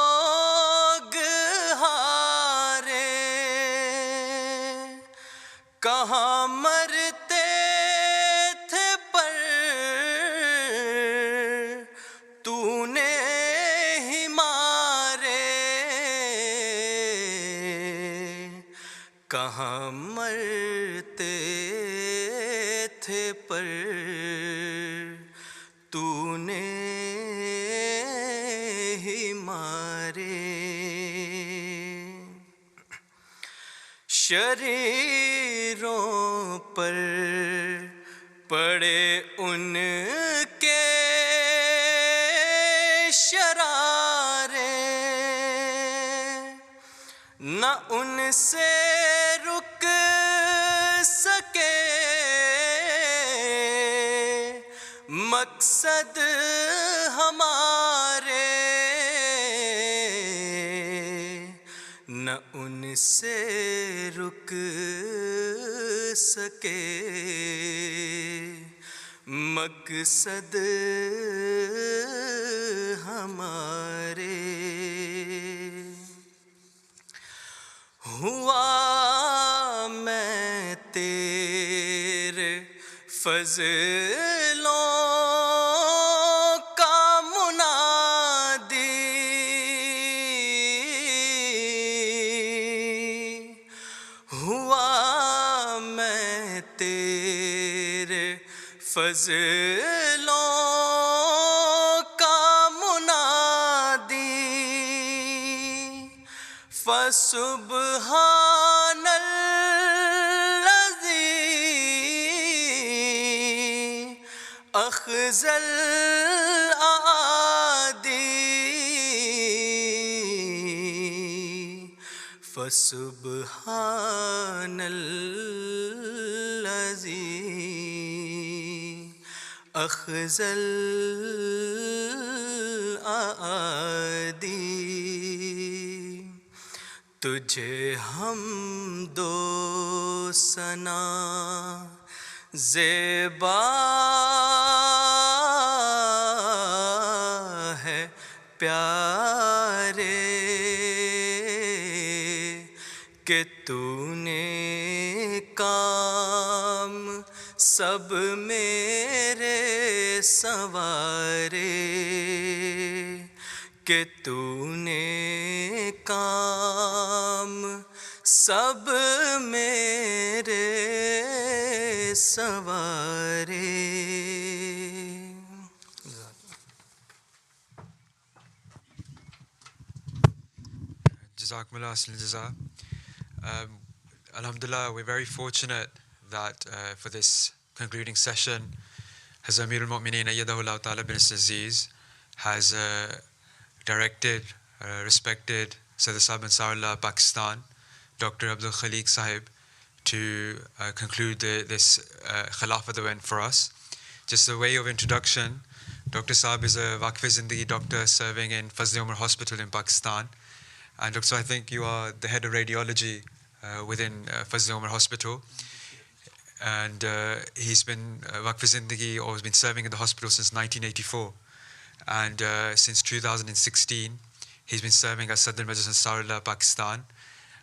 ہارے کہاں مرتے تھے پر تو نے ہی مارے کہاں مرتے تھے پر تو نے ہی مارے شریروں پر پڑے ان کے شرارے نہ ان سے رک سکے مقصد ہمارے نہ ان سے رک سکے مقصد ہمارے ہوا میں تیرے فضلوں کا منادی ہوا میں تیرے فضلوں کا منادی فسبحان الذی اخذ الاعادی فسبحان الذی اخذ الاعادی تجھے حمد و ثنا زیبا ہے پیارے کہ تو نے کام سب میرے سنوارے کہ تو نے کام سب میرے سنوارے Jazakumullah Asl Jaza. Alhamdulillah, we're very fortunate that for this concluding session, Hazrat Amir al-Mu'mineen Ayyadahullah Ta'ala bin Aziz has directed, respected Sadr Sahib Ansarullah Pakistan, Dr. Abdul Khaliq Sahib, to conclude this Khilafat event for us. Just a way of introduction, Dr. Sahib is a Waqf-e-Zindagi doctor serving in Fazl Umar Hospital in Pakistan. And Dr. I think you are the head of radiology within Fazl Umar Hospital. And he's been Waqf-e-Zindagi, or has been serving in the hospital since 1984. And since 2016, he's been serving as Sadr Majlis Ansarullah Pakistan.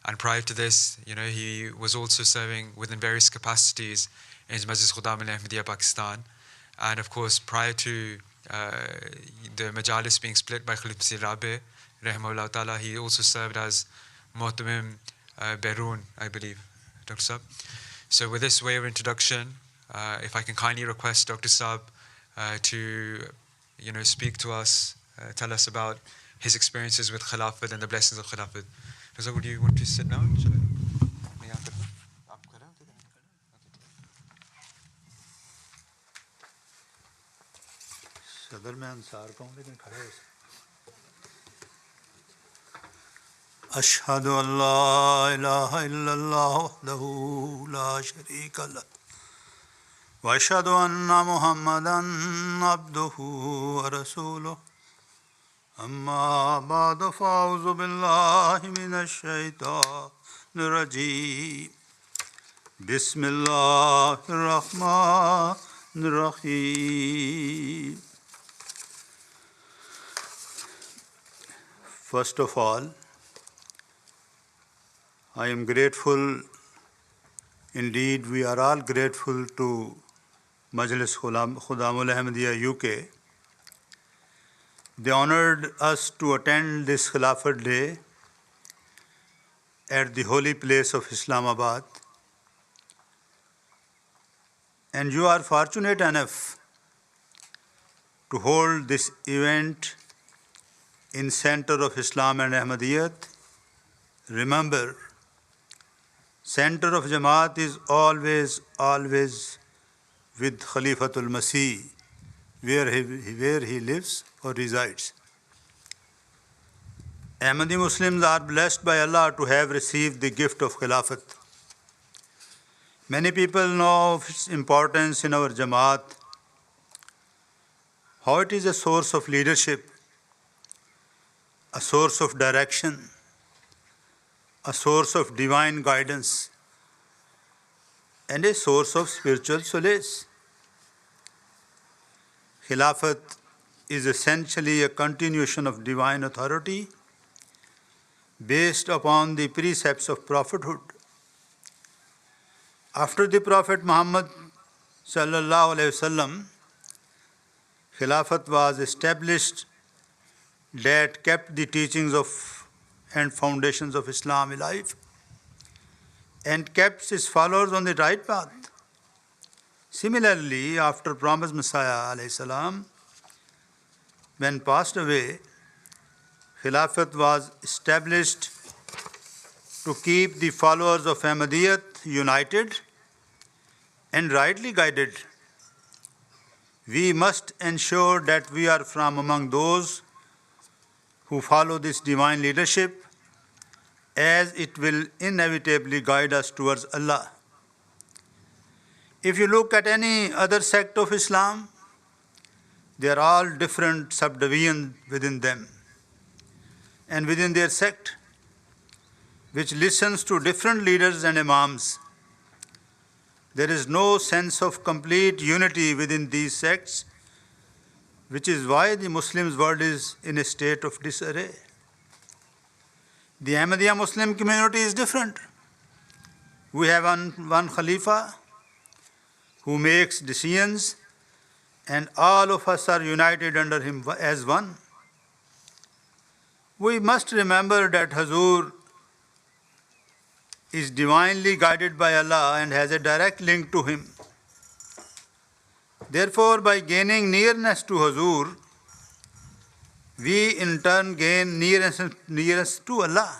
And prior to this, he was also serving within various capacities in Majlis Khudam al-Ahmadiyya Pakistan. And of course, prior to the Majalis being split by Khalifa Masih Rabi, Rahimahullah Ta'ala, he also served as Muhtamim Berun, I believe, Dr. Saab. So with this way of introduction, if I can kindly request Dr. Saab to speak to us, tell us about his experiences with Khilafat and the blessings of Khilafat. Dr. Saab, would you want to sit down? सदर में अंसार कहूँ लेकिन खड़े हो सकते अशहदु अल्ला इलाहा इल्लल्लाह वहदहु ला शरीका लह व अशहदु अन्ना मुहम्मदन अब्दुहु व रसूलुहु अम्मा बअद फ़अऊज़ु बिल्लाहि मिनश शैतानिर रजीम बिस्मिल्लाहिर रहमानिर रहीम First of all, I am grateful, indeed we are all grateful to Majlis Khudamul Ahmadiyya UK. They honored us to attend this Khilafat Day at the holy place of Islamabad. And you are fortunate enough to hold this event in center of Islam and Ahmadiyyat. Remember, center of Jamaat is always with Khalifatul Masih, where he lives or resides. Ahmadi Muslims are blessed by Allah to have received the gift of Khilafat. Many people know of its importance in our Jamaat, how it is a source of leadership, a source of direction, a source of divine guidance, and a source of spiritual solace. Khilafat is essentially a continuation of divine authority based upon the precepts of prophethood. After the Prophet Muhammad sallallahu alaihi wasallam, Khilafat was established that kept the teachings of and foundations of Islam alive and kept its followers on the right path. Similarly, after promised Messiah alayhi salam, when passed away, Khilafat was established to keep the followers of Ahmadiyyat united and rightly guided. We must ensure that we are from among those who follow this divine leadership, as it will inevitably guide us towards Allah. If you look at any other sect of Islam, they are all different subdivisions within them and within their sect, which listens to different leaders and imams. There is no sense of complete unity within these sects, which is why the Muslims world is in a state of disarray. The Ahmadiyya Muslim community is different. We have one Khalifa who makes decisions, and all of us are united under him as one. We must remember that Hazur is divinely guided by Allah and has a direct link to him. Therefore, by gaining nearness to Hazur, we in turn gain nearness to Allah.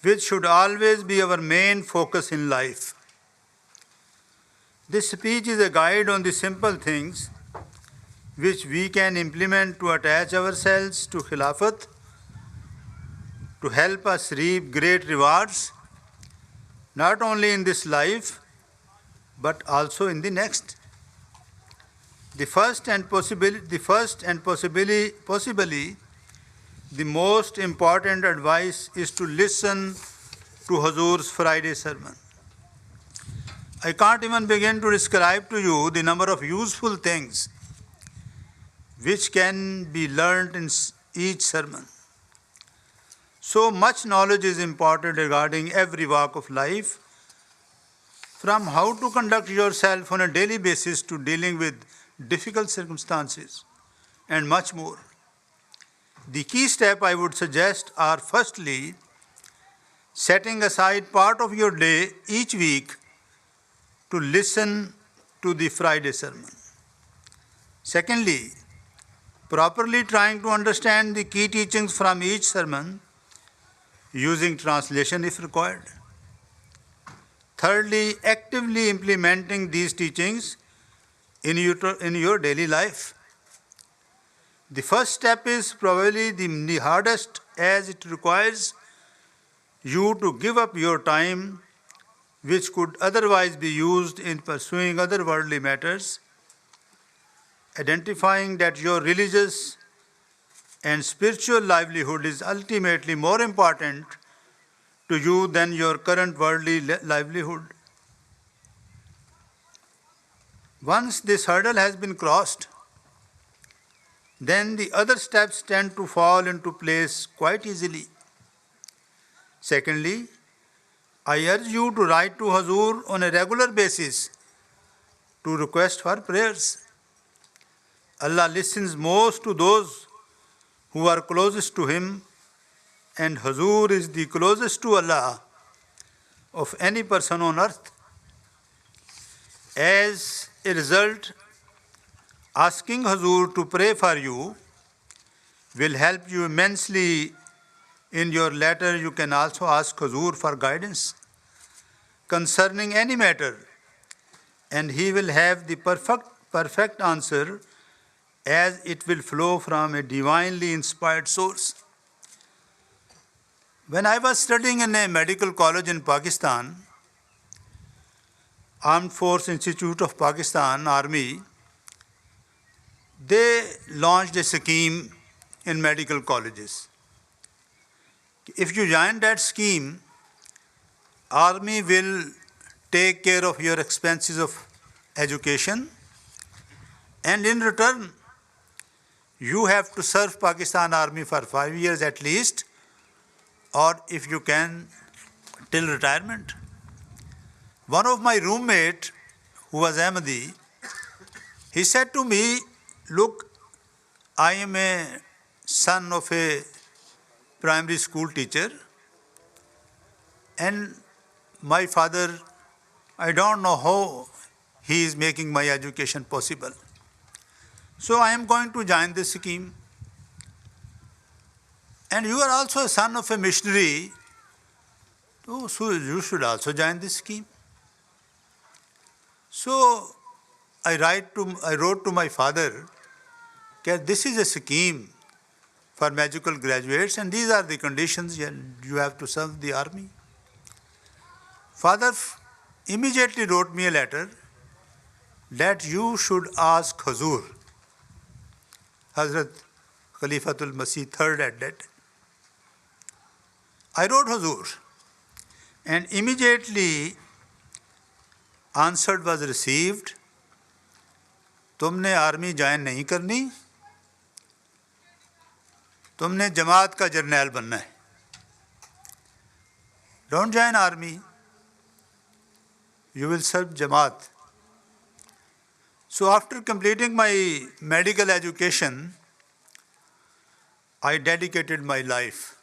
which should always be our main focus in life. This speech is a guide on the simple things which we can implement to attach ourselves to Khilafat, to help us reap great rewards, not only in this life, but also in the next. The first and possibly the most important advice is to listen to Hazur's Friday sermon. I can't even begin to describe to you the number of useful things which can be learnt in each sermon. So much knowledge is imparted regarding every walk of life, from how to conduct yourself on a daily basis to dealing with difficult circumstances, and much more. The key step I would suggest are, firstly, setting aside part of your day each week to listen to the Friday sermon. Secondly, properly trying to understand the key teachings from each sermon, using translation if required. Thirdly, actively implementing these teachings in your daily life. The first step is probably the hardest, as it requires you to give up your time which could otherwise be used in pursuing other worldly matters, identifying that your religious and spiritual livelihood is ultimately more important to you than your current worldly livelihood. Once this hurdle has been crossed, then the other steps tend to fall into place quite easily. Secondly, I urge you to write to Hazur on a regular basis to request for prayers. Allah listens most to those who are closest to Him, and Hazur is the closest to Allah of any person on earth. As a result, asking Hazur to pray for you will help you immensely. In your letter, you can also ask Hazur for guidance concerning any matter, and he will have the perfect answer, as it will flow from a divinely inspired source. When I was studying in a medical college in Pakistan, Armed Force Institute of Pakistan, Army, they launched a scheme in medical colleges. If you join that scheme, Army will take care of your expenses of education, and in return, you have to serve Pakistan Army for 5 years at least, or if you can, till retirement. One of my roommate, who was Ahmadi, he said to me, look, I am a son of a primary school teacher, and my father, I don't know how he is making my education possible. So I am going to join this scheme. And you are also a son of a missionary, so you should also join this scheme. So I wrote to my father that this is a scheme for medical graduates, and these are the conditions, and you have to serve the army. Father immediately wrote me a letter that you should ask Hazur, Hazrat Khalifatul Masih III at that time. I wrote Hazur, and immediately answer was received, तुमने army join नहीं करनी, तुमने जमात का जर्नैल बनना है. Don't join army, you will serve Jamaat. So after completing my medical education, I dedicated my life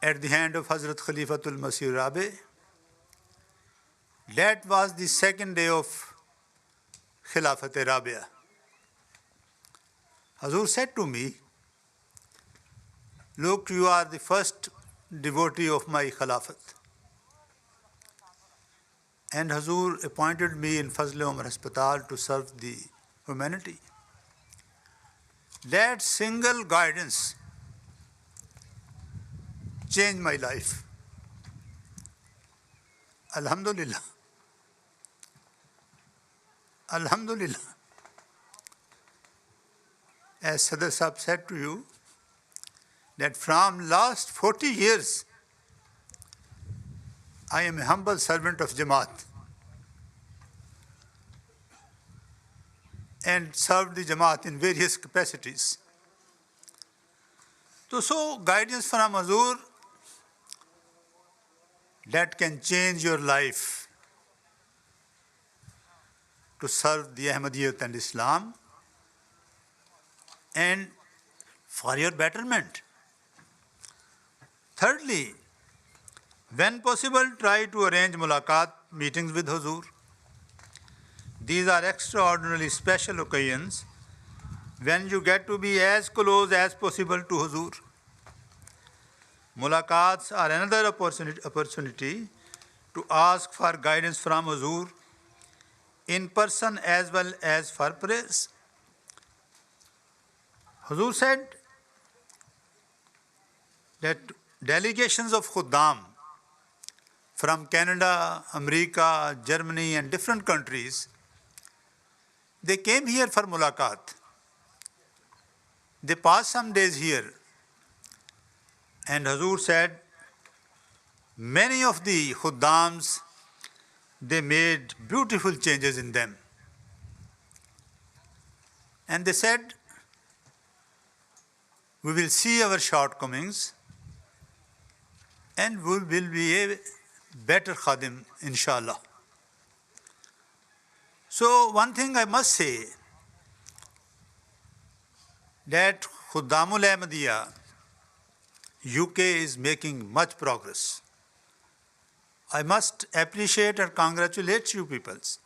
at the hand of Hazrat Khalifatul Masih Rabi. That was the second day of Khilafat Rabia. Hazur said to me, look, you are the first devotee of my Khilafat. And Hazur appointed me in Fazl Umar Hospital to serve the humanity. That single guidance changed my life. Alhamdulillah. Alhamdulillah. As Sadr Sahib said to you, that from last 40 years, I am a humble servant of Jamaat and served the Jamaat in various capacities. So guidance from Hazur that can change your life to serve the Ahmadiyyat and Islam and for your betterment. Thirdly, when possible, try to arrange mulaqat meetings with Hazur. These are extraordinarily special occasions when you get to be as close as possible to Hazur. Mulaqats are another opportunity to ask for guidance from Hazur in person as well as for prayers. Hazur said that delegations of Khuddam from Canada, America, Germany and different countries, they came here for mulaqat. They passed some days here. And Hazur said, many of the Khuddams, they made beautiful changes in them. And they said, we will see our shortcomings and we will be a better khadim, inshallah. So one thing I must say, that Khuddamul Ahmadiyya, UK is making much progress. I must appreciate and congratulate you peoples.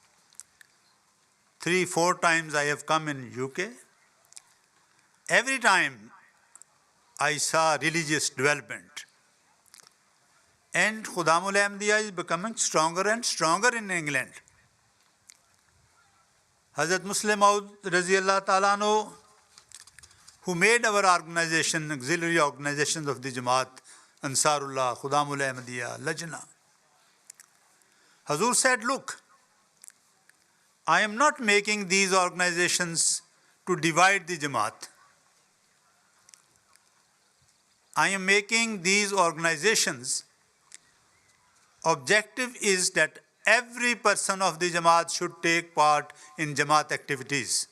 3-4 times I have come in UK. Every time I saw religious development. And Khuddamul Ahmadiyya is becoming stronger and stronger in England. Hazrat Muslim Maud Raziyallahu Ta'ala Anhu, who made our organization, auxiliary organizations of the Jamaat, Ansarullah, Khuddamul Ahmadiyya, Lajna. Hazur said, look, I am not making these organizations to divide the Jamaat. I am making these organizations, objective is that every person of the Jamaat should take part in Jamaat activities.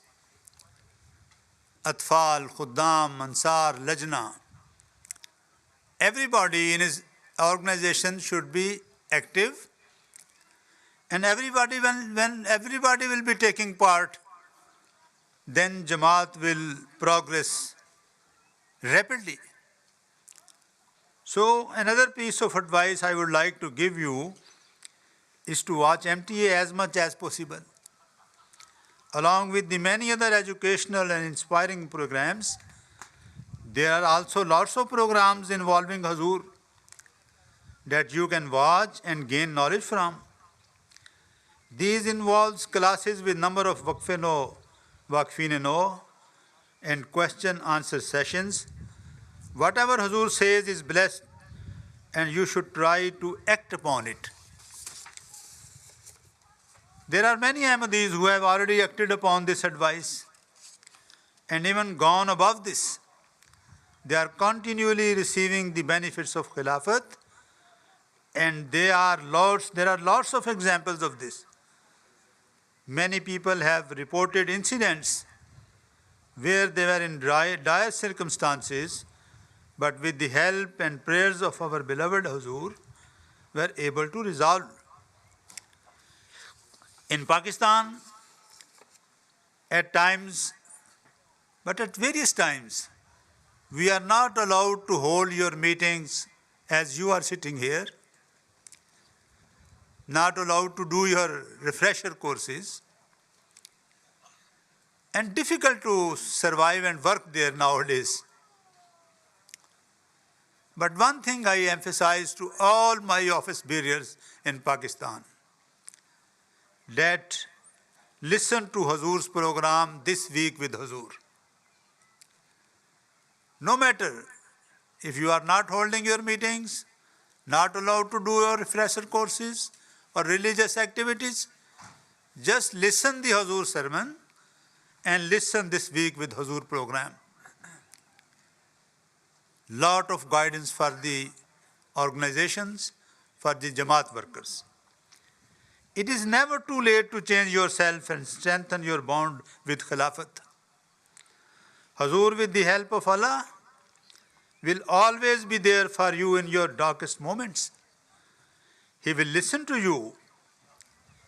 Atfal, Khuddam, Ansar, Lajna. Everybody in his organization should be active, and everybody, when everybody will be taking part, then Jamaat will progress rapidly. So another piece of advice I would like to give you is to watch MTA as much as possible. Along with the many other educational and inspiring programs, there are also lots of programs involving Hazur that you can watch and gain knowledge from. These involves classes with number of Waqf-e-No, Waqfin-e-No, and question-answer sessions. Whatever Hazur says is blessed, and you should try to act upon it. There are many Ahmadis who have already acted upon this advice and even gone above this. They are continually receiving the benefits of Khilafat, and there are lots of examples of this. Many people have reported incidents where they were in dire circumstances, but with the help and prayers of our beloved Hazur, were able to resolve. In Pakistan, at times, but at various times, we are not allowed to hold your meetings as you are sitting here, not allowed to do your refresher courses, and difficult to survive and work there nowadays. But one thing I emphasize to all my office bearers in Pakistan, that listen to Hazur's program this week with Hazur. No matter if you are not holding your meetings, not allowed to do your refresher courses or religious activities, just listen the Hazur sermon and listen this week with Hazur program. Lot of guidance for the organizations, for the Jamaat workers. It is never too late to change yourself and strengthen your bond with Khilafat. Hazur, with the help of Allah, will always be there for you in your darkest moments. He will listen to you.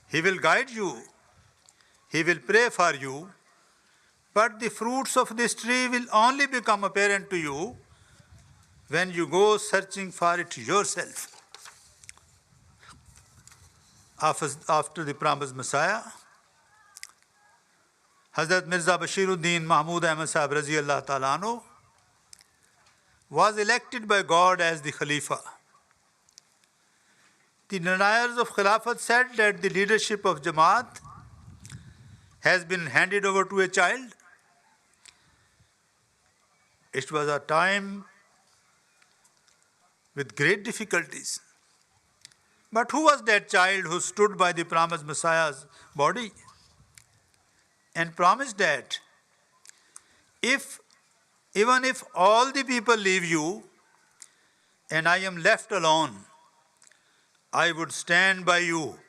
He will guide you. He will pray for you. But the fruits of this tree will only become apparent to you when you go searching for it yourself. After the promised Messiah, Hazrat Mirza Bashiruddin Mahmud Ahmad Sahib Razi Allah Ta'ala Anhu was elected by God as the Khalifa. The deniers of Khilafat said that the leadership of Jamaat has been handed over to a child. It was a time with great difficulties. But who was that child who stood by the promised Messiah's body and promised that even if all the people leave you and I am left alone, I would stand by you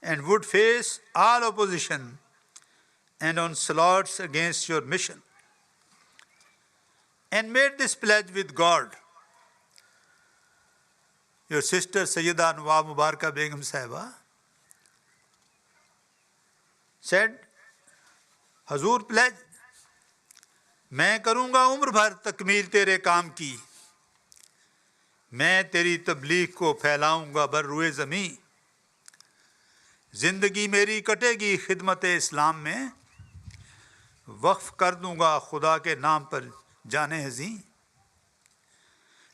and would face all opposition and onslaughts against your mission, and made this pledge with God. Your sister Sayyida Nawab Mubaraka Begum Sahiba said, Hazur pledge, मैं करूँगा उम्र भर तकमील तेरे काम की, मैं तेरी तबलीग को फैलाऊँगा बर्रुए ज़मीं, ज़िंदगी मेरी कटेगी खिदमत इस्लाम में, वक्फ कर दूँगा खुदा के नाम पर जाने हज़ीं.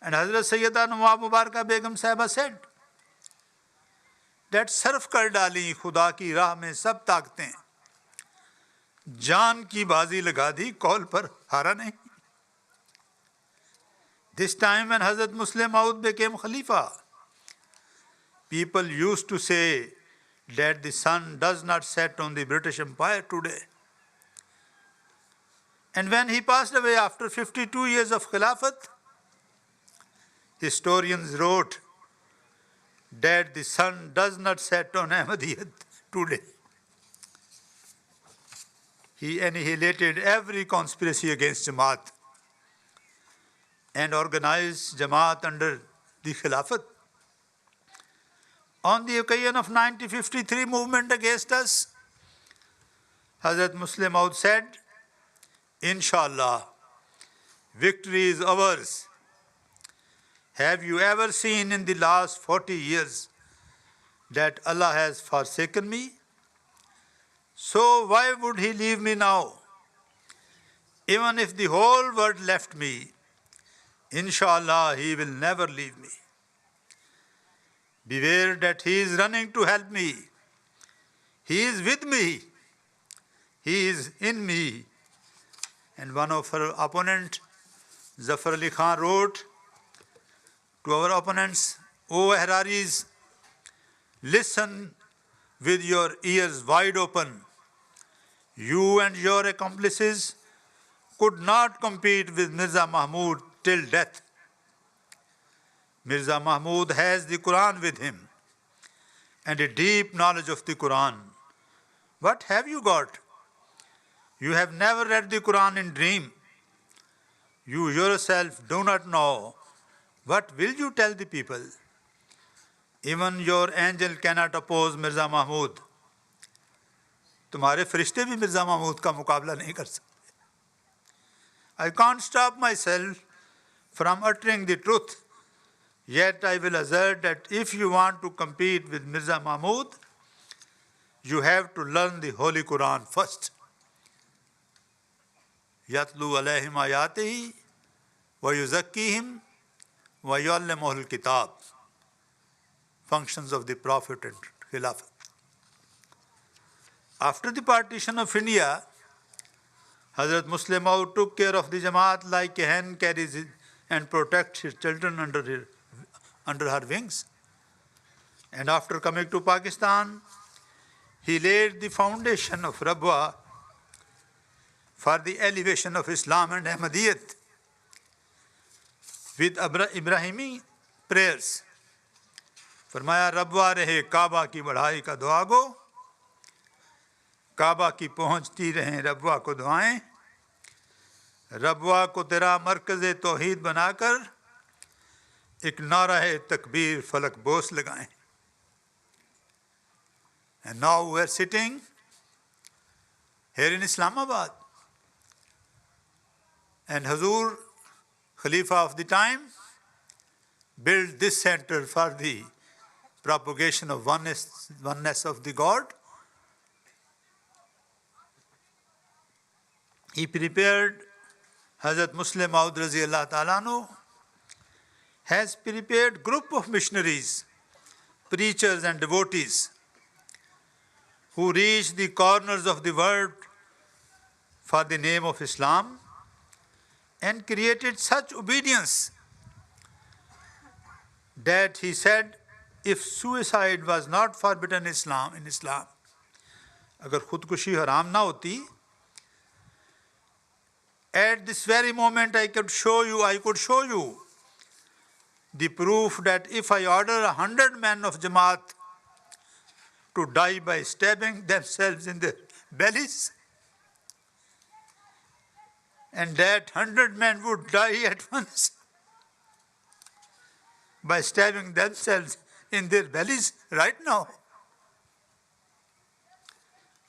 And Hazrat Sayyida Nawab Mubaraka Begum Sahiba said that Surf कर डाली खुदा की राह में सब ताकतें, जान की बाजी लगा दी कौल पर हारा नहीं. This time when Hazrat Muslim Maud became Khalifa, people used to say that the sun does not set on the British Empire today. And when he passed away after 52 years of Khilafat, historians wrote that the sun does not set on Ahmadiyyat today. He annihilated every conspiracy against Jamaat and organized Jamaat under the Khilafat. On the occasion of 1953 movement against us, Hazrat Muslim Maud said, Inshallah, victory is ours. Have you ever seen in the last 40 years that Allah has forsaken me? So why would He leave me now? Even if the whole world left me, Inshallah, He will never leave me. Beware that He is running to help me. He is with me. He is in me. And one of her opponents, Zafar Ali Khan, wrote to our opponents, O Ahraris, listen with your ears wide open. You and your accomplices could not compete with Mirza Mahmud till death. Mirza Mahmud has the Quran with him and a deep knowledge of the Quran. What have you got? You have never read the Quran in dream. You yourself do not know. What will you tell the people? Even your angel cannot oppose Mirza Mahmud. तुम्हारे फरिश्ते भी मिर्ज़ा महमूद का मुकाबला नहीं कर सकते. I can't stop myself from uttering the truth. Yet I will assert that if you want to compete with Mirza Mahmud, you have to learn the Holy Quran first. Yatlu alayhim ayatihi وَيُزَكِّيهِمْ وَيُعَلِّمُهُ الْكِتَابِ. Functions of the Prophet and Khilafat. After the partition of India, Hazrat Muslim Maud took care of the Jamaat like a hen carries it and protects his children under her wings. And after coming to Pakistan, he laid the foundation of Rabwa for the elevation of Islam and Ahmadiyyat with Ibrahimi prayers. फरमाया रब्वा रहे काबा की बढ़ाई का दुआ गो, काबा की पहुँचती रहें रब्वा को दुआएं, रब्वा को तेरा मरकज़ तौहीद बनाकर एक नारा तकबीर फलक बोस लगाएं. And now we are sitting here in Islamabad, and Hazur, Khalifa of the time, built this center for the propagation of oneness of the God. He prepared, Hazrat Muslim Maud Raziallah Ta'ala anhu has prepared group of missionaries, preachers and devotees who reached the corners of the world for the name of Islam and created such obedience that he said, if suicide was not forbidden in Islam, agar khudkushi haram na hoti, at this very moment I could show you the proof that if I order 100 men of Jamaat to die by stabbing themselves in their bellies, and that 100 men would die at once by stabbing themselves in their bellies right now.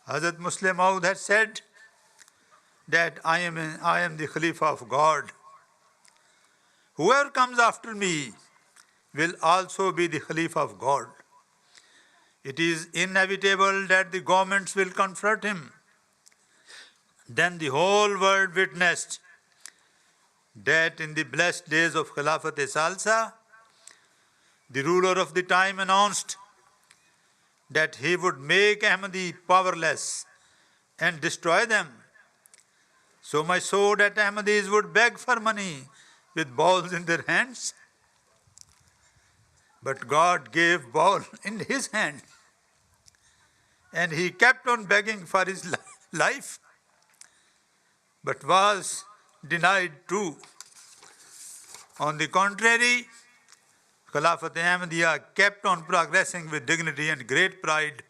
Hazrat Muslim Maud had said that I am the Khalifa of God. Whoever comes after me will also be the Khalifa of God. It is inevitable that the governments will confront him. Then the whole world witnessed that in the blessed days of Khilafat Salsa, the ruler of the time announced that he would make Ahmadi powerless and destroy them. So much so that Ahmadis would beg for money with balls in their hands. But God gave ball in his hand, and he kept on begging for his life, but was denied too. On the contrary, Khilafat Ahmadiyya kept on progressing with dignity and great pride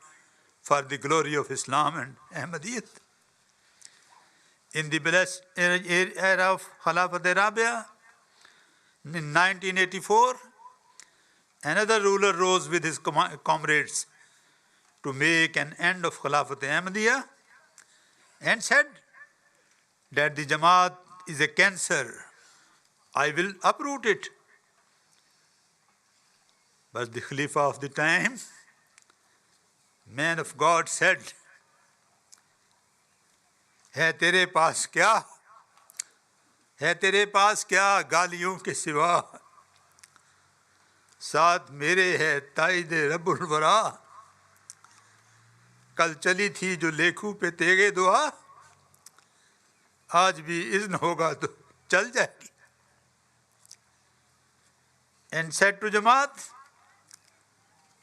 for the glory of Islam and Ahmadiyyat. In the blessed era of Khilafat Rabia, in 1984, another ruler rose with his comrades to make an end of Khilafat Ahmadiyya and said that the Jamaat is a cancer. I will uproot it. But the Khalifa of the time, man of God, said, है तेरे पास क्या? है तेरे पास क्या गालियों के सिवा? साथ मेरे है ताइद रब्बुल वरा. कल चली थी जो लेखू पे तेगे दुआ, आज भी इज़्न होगा तो चल जाएगी. And said to Jamaat,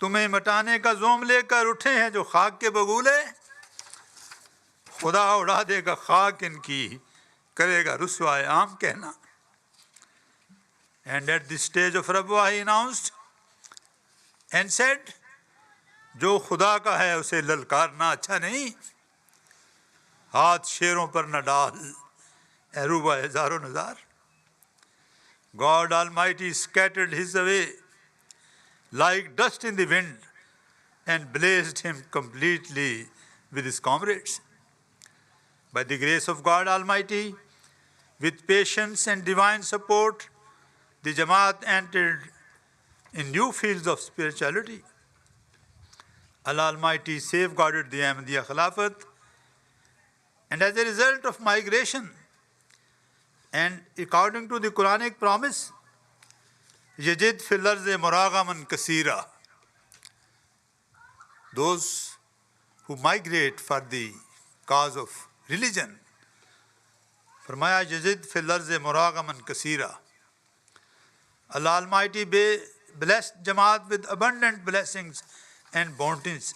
तुम्हें मटाने का जोम लेकर उठे हैं जो खाक के बगूले, खुदा उड़ा देगा खाक इनकी, करेगा रुसवाए आम कहना. And at this stage of Rabwa he announced and said, जो खुदा का है उसे ललकारना अच्छा नहीं, हाथ शेरों पर न डाल, अरूबा हजारों नजार. God Almighty scattered his away like dust in the wind and blazed him completely with his comrades. By the grace of God Almighty, with patience and divine support, the Jamaat entered in new fields of spirituality. Allah Almighty safeguarded the Ahmadiyya Khilafat, and as a result of migration, And according to the Quranic promise, Yajid fil arzi muragaman kasira. Those who migrate for the cause of religion. Farmaya Yajid fil arzi muragaman kasira. Allah Almighty blessed Jamaat with abundant blessings and bounties.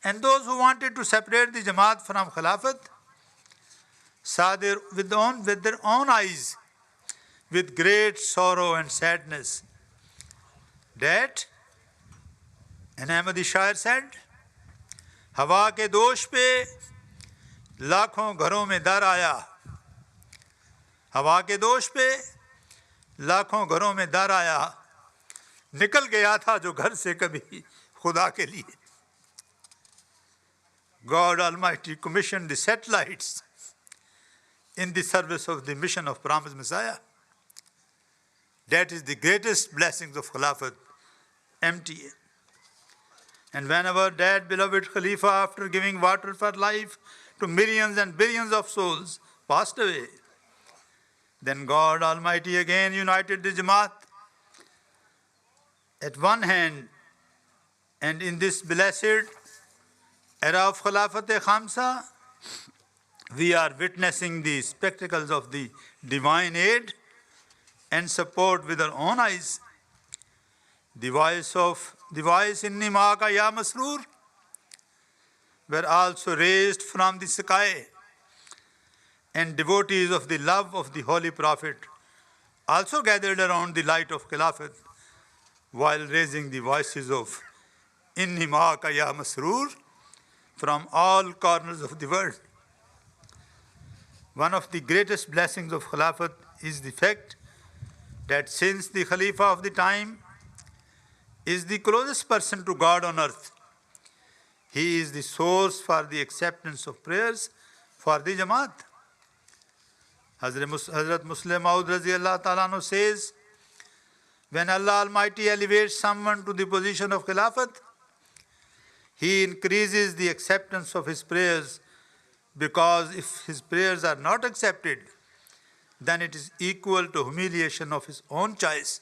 And those who wanted to separate the Jamaat from Khilafat saw with their own eyes, with great sorrow and sadness, that an Ahmadi Shair said, हवा के दोष पे लाखों घरों में दर आया, हवा के दोष पे लाखों घरों में दर आया, निकल गया था जो घर से कभी खुदा के लिए. God Almighty commissioned the satellites in the service of the mission of promised Messiah. That is the greatest blessings of Khilafat, MTA. And whenever that beloved Khalifa, after giving water for life to millions and billions of souls, passed away, then God Almighty again united the Jamaat at one hand, and in this blessed era of Khilafat Khamsa, we are witnessing the spectacles of the divine aid and support with our own eyes. The voice Inni Maaka Ya Masroor were also raised from the sky, and devotees of the love of the Holy Prophet also gathered around the light of Khilafat while raising the voices of Inni Maaka Ya Masroor from all corners of the world. One of the greatest blessings of Khilafat is the fact that since the Khalifa of the time is the closest person to God on earth, he is the source for the acceptance of prayers for the Jamaat. Hazrat Muslim Maud Raziallah Ta'ala Anhu says, when Allah Almighty elevates someone to the position of Khilafat, He increases the acceptance of his prayers, because if his prayers are not accepted, then it is equal to humiliation of his own choice.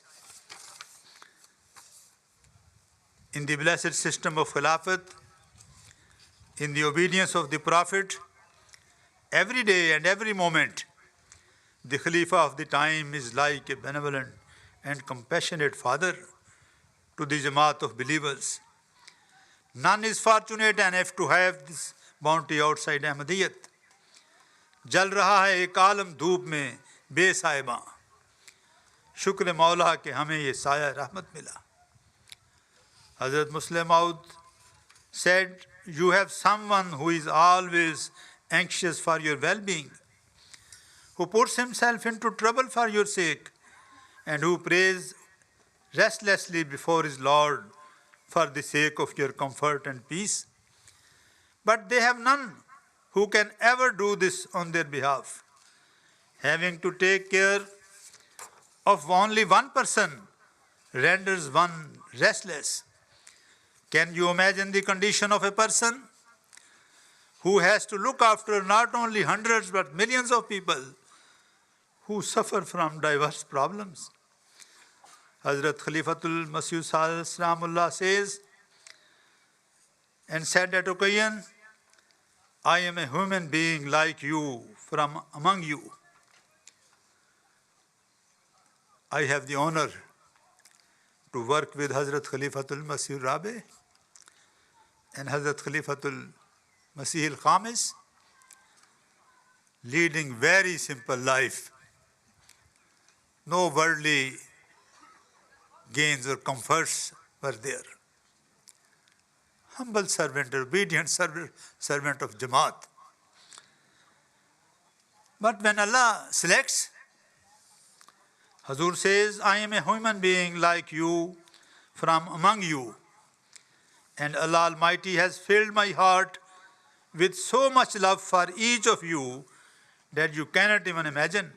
In the blessed system of Khilafat, in the obedience of the Prophet, every day and every moment, the Khalifa of the time is like a benevolent and compassionate father to the Jamaat of believers. None is fortunate enough to have this bounty outside Ahmadiyyat. जल रहा है एक आलम धूप में बेसाहिबा, शुक्र मौला के हमें ये साया रहमत मिला. Hazrat Muslim Maud said, you have someone who is always anxious for your well-being, who puts himself into trouble for your sake, and who prays restlessly before his Lord for the sake of your comfort and peace. But they have none who can ever do this on their behalf. Having to take care of only one person renders one restless. Can you imagine the condition of a person who has to look after not only hundreds but millions of people who suffer from diverse problems? Hazrat Khalifatul Masih Salamullah says, and said at occasion, I am a human being like you from among you. I have the honor to work with Hazrat Khalifatul Masih Rabi and Hazrat Khalifatul Masih al-Khamis, leading very simple life. No worldly gains or comforts were there. Humble servant, obedient servant of Jamaat. But when Allah selects, Hazur says, I am a human being like you from among you, and Allah Almighty has filled my heart with so much love for each of you that you cannot even imagine.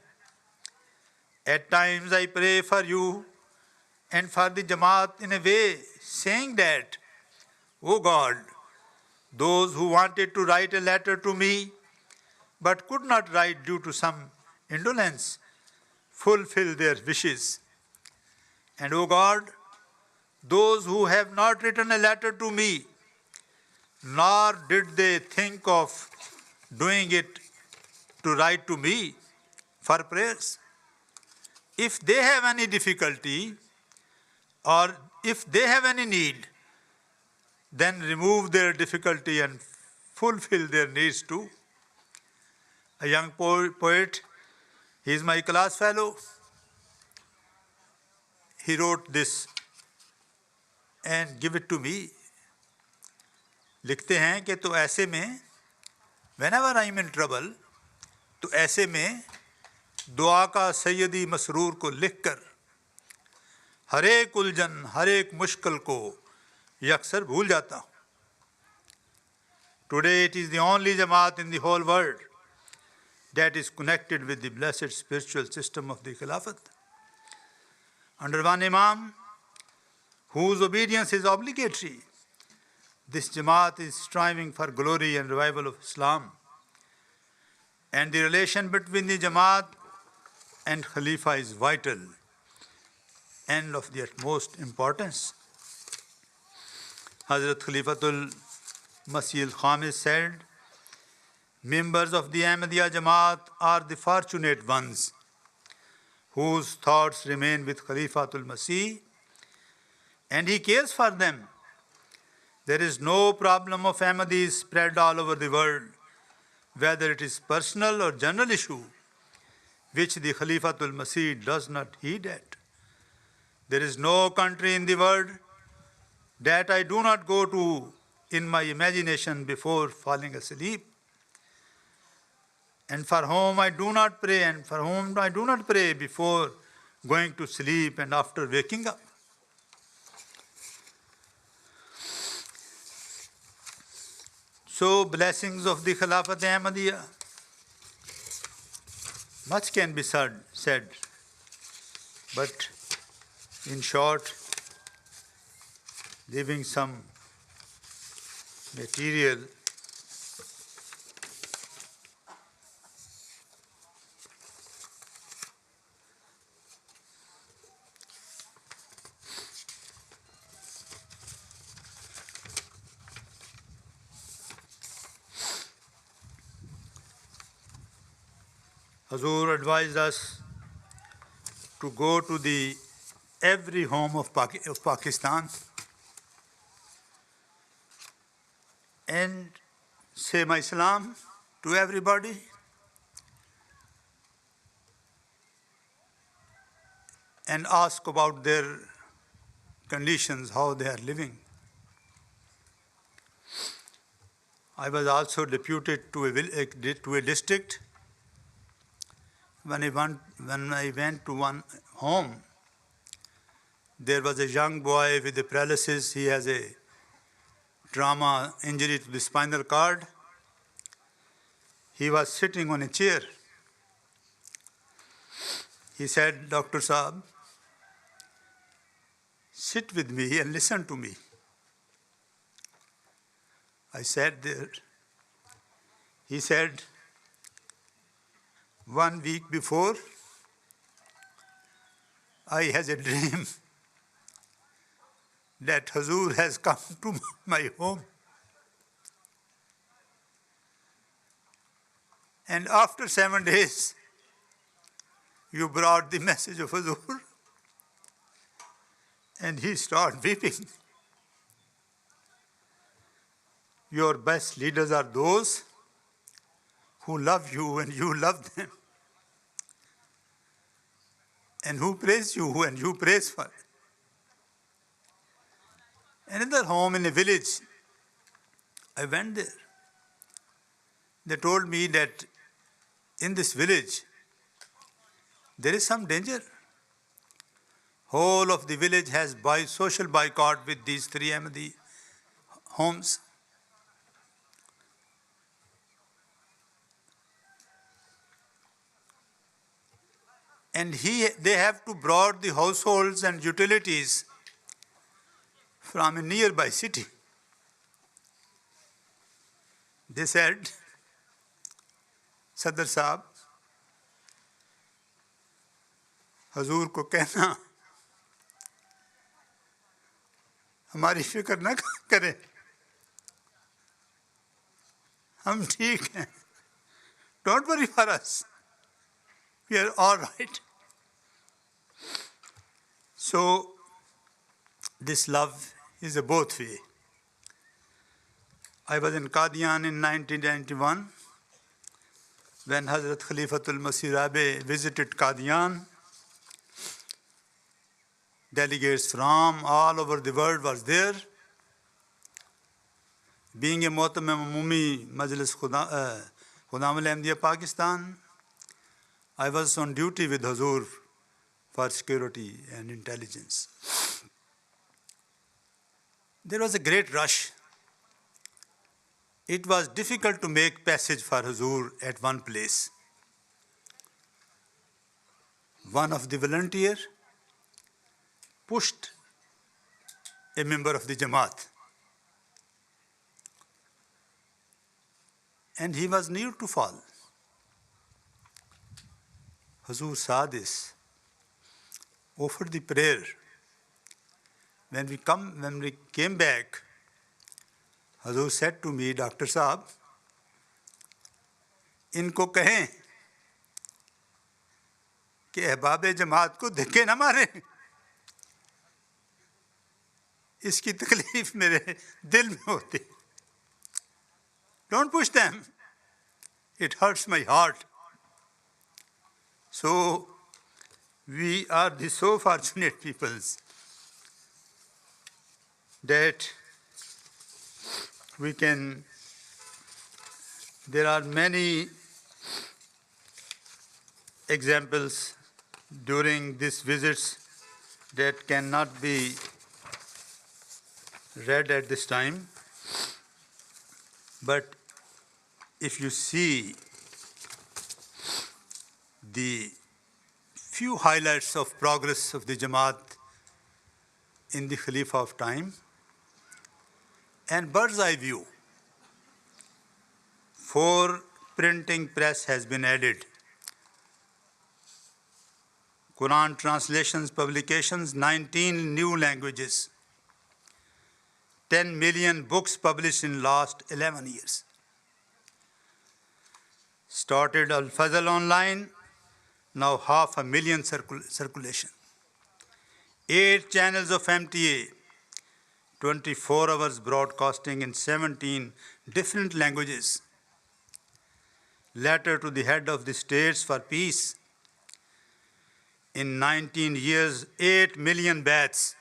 At times I pray for you and for the Jamaat in a way, saying that, O God, those who wanted to write a letter to me but could not write due to some indolence, fulfill their wishes. And O God, those who have not written a letter to me, nor did they think of doing it to write to me for prayers, if they have any difficulty or if they have any need, then remove their difficulty and fulfill their needs too. A young poet, he is my class fellow, he wrote this and give it to me. लिखते हैं कि तो ऐसे में whenever I am in trouble, तो ऐसे में दुआ का सैयदी मसरूर को लिखकर हर एक उलझन हर एक मुश्किल को यकसर भूल जाता हूँ. Today it is the only Jamaat in the whole world that is connected with the blessed spiritual system of the Khilafat. Under one Imam, whose obedience is obligatory, this Jamaat is striving for glory and revival of Islam. And the relation between the Jamaat and Khalifa is vital and of the utmost importance. Hazrat Khalifatul Masih al-Khamis said, members of the Ahmadiyya Jamaat are the fortunate ones whose thoughts remain with Khalifatul Masih and he cares for them. There is no problem of Ahmadis spread all over the world, whether it is personal or general issue, which the Khalifatul Masih does not heed at. There is no country in the world that I do not go to in my imagination before falling asleep, and for whom I do not pray, and for whom I do not pray before going to sleep and after waking up. So, blessings of the Khilafat Ahmadiyya. Much can be said, but in short, giving some material, Hazur advised us to go to the every home of Pakistan and say my salam to everybody and ask about their conditions, how they are living. I was also deputed to a district. When I went to one home, there was a young boy with a paralysis. He has a trauma injury to the spinal cord. He was sitting on a chair. He said, Dr. Saab, sit with me and listen to me. I sat there. He said, 1 week before, I had a dream that Hazur has come to my home. And after 7 days, you brought the message of Hazur. And he started weeping. Your best leaders are those who love you and you love them, and who praise you and you praise for. Another home in a village, I went there. They told me that in this village, there is some danger. Whole of the village has social boycott with these 3 Ahmadi homes. And they have to brought the households and utilities from a nearby city. They said, सदर साहब हजूर को कहना हमारी फिक्र न करें, हम ठीक हैं, don't worry for us, we are all right. So this love is a both way. I was in Qadian in 1991 when Hazrat Khalifatul Masih Rabe visited Qadian. Delegates from all over the world was there. Being a Mohtam Umumi Majlis Khudam al-Ahmadiyya Pakistan, I was on duty with Hazur for security and intelligence. There was a great rush. It was difficult to make passage for Hazur at one place. One of the volunteers pushed a member of the Jamaat, and he was near to fall. Hazur saw this, offered the prayer. When we came back, Hazur said to me, Dr. Saab, इनको कहें कि अहबाब जमात को धक्के न मारें, इसकी तकलीफ मेरे दिल में होती. Don't push them. It hurts my heart. So we are the so fortunate peoples that we can, there are many examples during these visits that cannot be read at this time, but if you see the few highlights of progress of the Jamaat in the Khalifa of time and bird's eye view, 4 printing press has been added. Quran translations, publications, 19 new languages. 10 million books published in last 11 years. Started Al-Fazl online, now 500,000 circulation. 8 channels of MTA, 24 hours broadcasting in 17 different languages. Letter to the head of the states for peace. In 19 years, 8 million baths,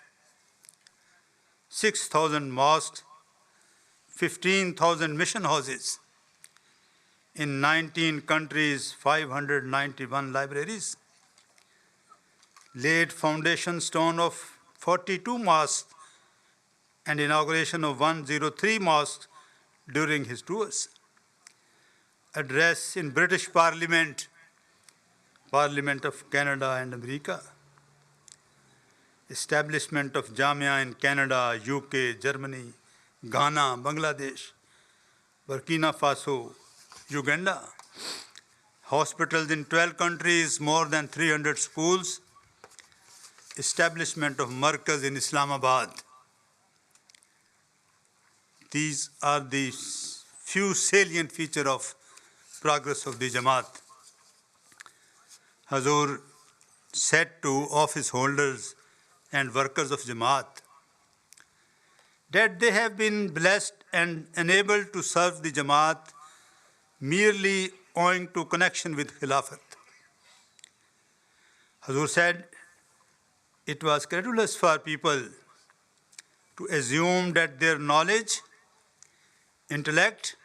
6,000 mosques, 15,000 mission houses. In 19 countries, 591 libraries. Laid foundation stone of 42 mosques and inauguration of 103 mosques during his tours. Address in British Parliament, Parliament of Canada and America. Establishment of Jamia in Canada, UK, Germany, Ghana, Bangladesh, Burkina Faso, Uganda. Hospitals in 12 countries, more than 300 schools. Establishment of Markaz in Islamabad. These are the few salient features of progress of the Jamaat. Hazur said to office holders and workers of Jamaat that they have been blessed and enabled to serve the Jamaat merely owing to connection with Khilafat. Hazur said it was credulous for people to assume that their knowledge, intellect,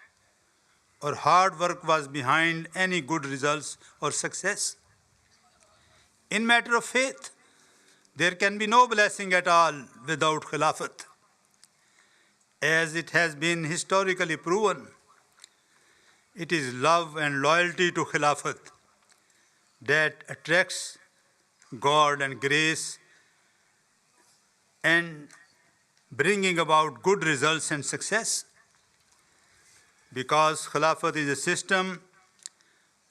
or hard work was behind any good results or success. In matter of faith, there can be no blessing at all without Khilafat. As it has been historically proven, it is love and loyalty to Khilafat that attracts God and grace and bringing about good results and success. Because Khilafat is a system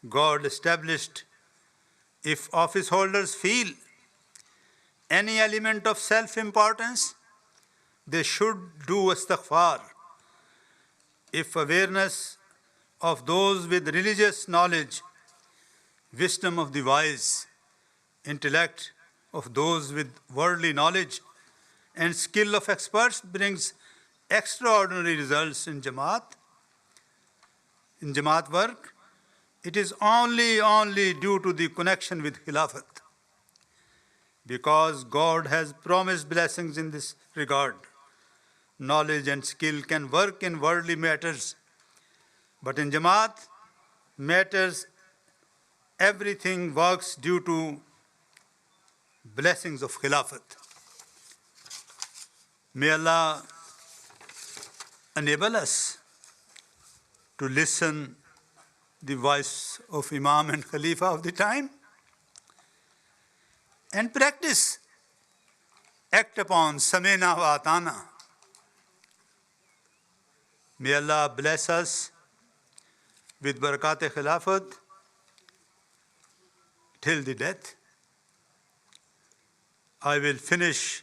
God established, if office holders feel any element of self-importance, they should do istighfar. If awareness of those with religious knowledge, wisdom of the wise, intellect of those with worldly knowledge, and skill of experts brings extraordinary results in Jamaat work, it is only due to the connection with Khilafat, because God has promised blessings in this regard. Knowledge and skill can work in worldly matters, but in Jamaat matters, everything works due to blessings of Khilafat. May Allah enable us to listen the voice of Imam and Khalifa of the time and practice, act upon Samena wa Atana. May Allah bless us with Barakat Khilafat till the death. I will finish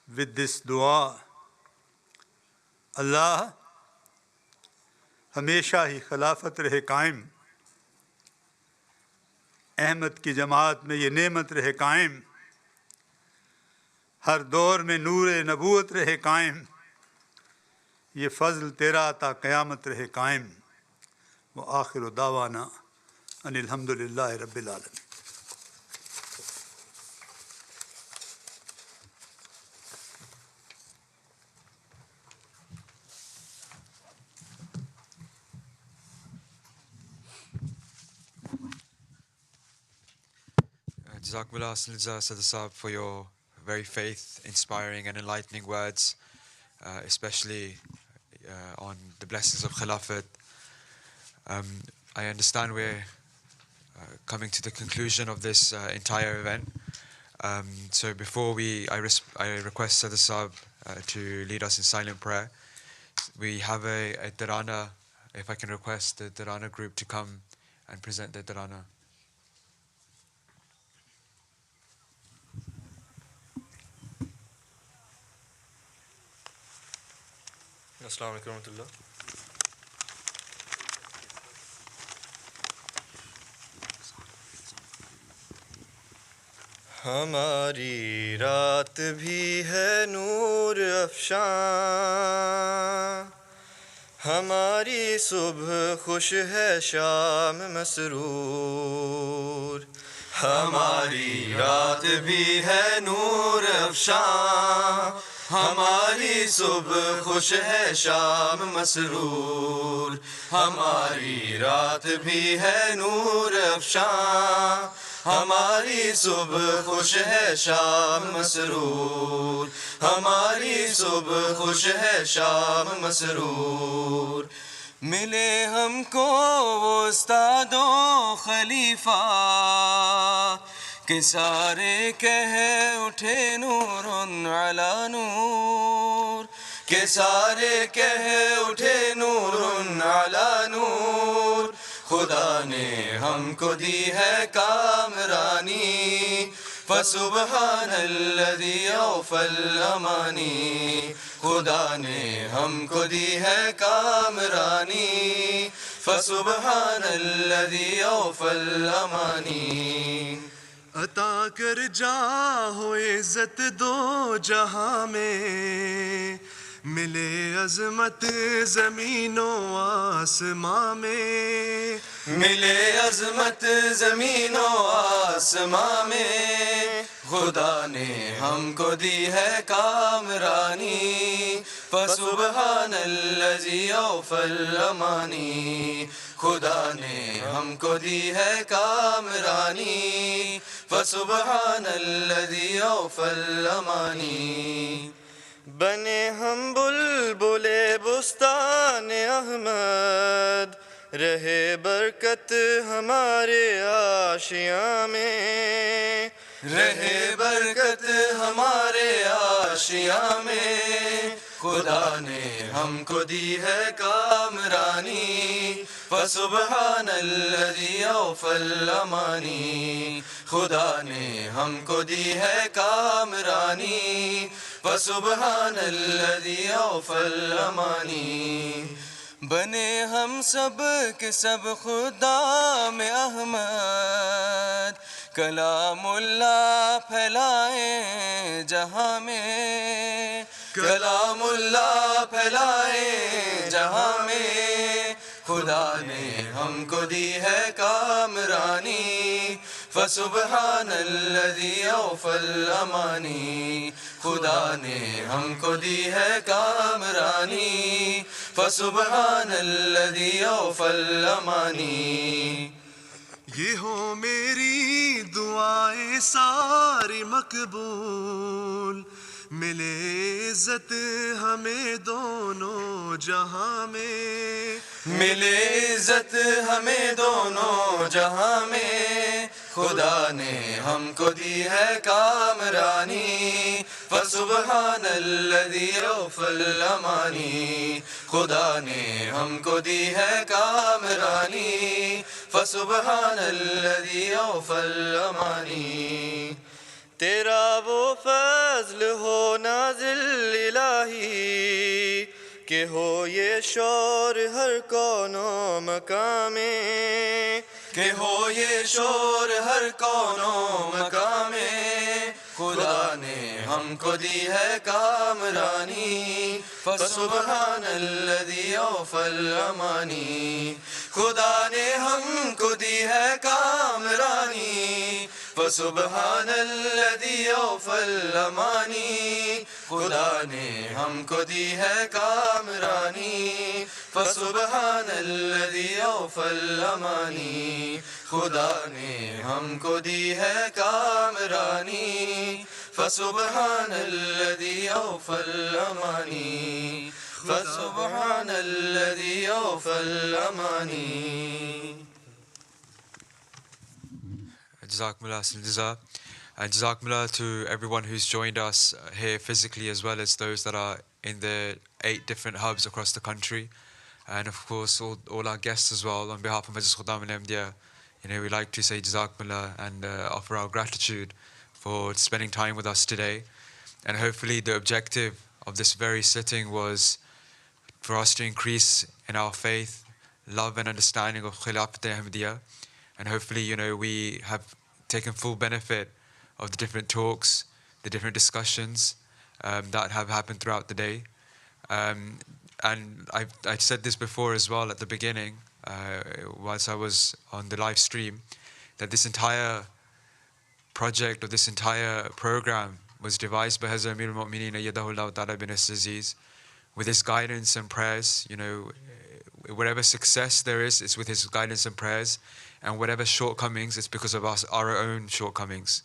with this dua. Allah ہمیشہ ہی خلافت رہے قائم، احمد کی جماعت میں یہ نعمت رہے قائم، ہر دور میں نور نبوت رہے قائم، یہ فضل تیرا تا قیامت رہے قائم۔ وآخر دعوانا ان الحمدللہ رب العالمین۔ Jazakumullah Sadr Sahab for your very faith-inspiring and enlightening words, especially on the blessings of Khilafat. I understand we're coming to the conclusion of this entire event. So before I request Sadr Sahab to lead us in silent prayer. We have a Tarana, if I can request the Tarana group to come and present the Tarana. السلام علیکم ورحمۃ اللہ۔ ہماری رات بھی ہے نور افشاں، ہماری صبح خوش ہے شام مسرور، ہماری رات بھی ہے نور افشاں، ہماری صبح خوش ہے شام مسرور، ہماری رات بھی ہے نور افشاں، ہماری صبح خوش ہے شام مسرور، ہماری صبح خوش ہے شام مسرور۔ ملے ہم کو وہ استاد و خلیفہ کہ سارے کہہ اٹھے نور علی نور، کہ سارے کہہ اٹھے نور علی نور، خدا نے ہم کو دی ہے کامرانی، فسبحان الذی اوفی الامانی، خدا نے ہم کو دی ہے کامرانی، فسبحان الذی اوفی الامانی۔ عطا کر جاہ و عزت دو جہاں میں، ملے عظمت زمین و آسماں میں، ملے عظمت زمین و آسماں میں، خدا نے ہم کو دی ہے کامرانی، فسبحان الذی اوفی الامانی، خدا نے ہم کو دی ہے کامرانی، فسبحان الذی اوفی الامانی۔ بنے ہم بلبل بستان احمد، رہے برکت ہمارے آشیاں میں، رہے برکت ہمارے آشیاں میں، خدا نے ہم کو دی ہے کامرانی فسبحان الذی اوفى الامانی خدا نے ہم کو دی ہے کامرانی فسبحان الذی اوفى الامانی بنے ہم سب کے سب خدا میں احمد کلام اللہ پھیلائے جہاں میں کلام اللہ پھیلائے جہاں میں خدا نے ہم کو دی ہے کامرانی فسبحان الذی اوفى الامانی خدا نے ہم کو دی ہے کامرانی فسبحان الذی اوفى الامانی یہ ہو میری دعائیں ساری مقبول ملے عزت ہمیں دونوں جہاں میں ملے عزت ہمیں دونوں جہاں میں خدا نے ہم کو دی ہے کامرانی فسبحان الذی اوفى الامانی خدا نے ہم کو دی ہے کامرانی فسبحان الذی اوفى الامانی تیرا وہ فضل ہو نازل الہی کہ ہو یہ شور ہر کون و مقام میں کہ ہو یہ شور ہر کون و مقام میں خدا نے ہم کو دی ہے کامرانی فسبحان الذی اوفى الامانی خدا نے ہم کو دی ہے کامرانی فسبحان الذی اوفى الامانی خدا نے ہم کو دی ہے کامرانی فسبحان الذی اوفى الامانی خدا نے ہم کو دی ہے کامرانی فسبحان الذی اوفى الامانی فسبحان الذی اوفى الامانی Jazakumullah Jaza. And Jazakumullah to everyone who's joined us here physically as well as those that are in the 8 different hubs across the country. And of course all our guests as well. On behalf of Majlis Khudam and Ahmadiyya, we'd like to say Jazakumullah and offer our gratitude for spending time with us today. And hopefully the objective of this very sitting was for us to increase in our faith, love and understanding of Khilafat Ahmadiyya. And hopefully, we have taken full benefit of the different talks, the different discussions that have happened throughout the day. And I said this before as well at the beginning, whilst I was on the live stream, that this entire project or this entire program was devised by Hazrat Amir al-Mu'mineen Ayyadahullah Ta'ala bin Aziz with his guidance and prayers. Whatever success there is, it's with his guidance and prayers. And whatever shortcomings, it's because of our own shortcomings.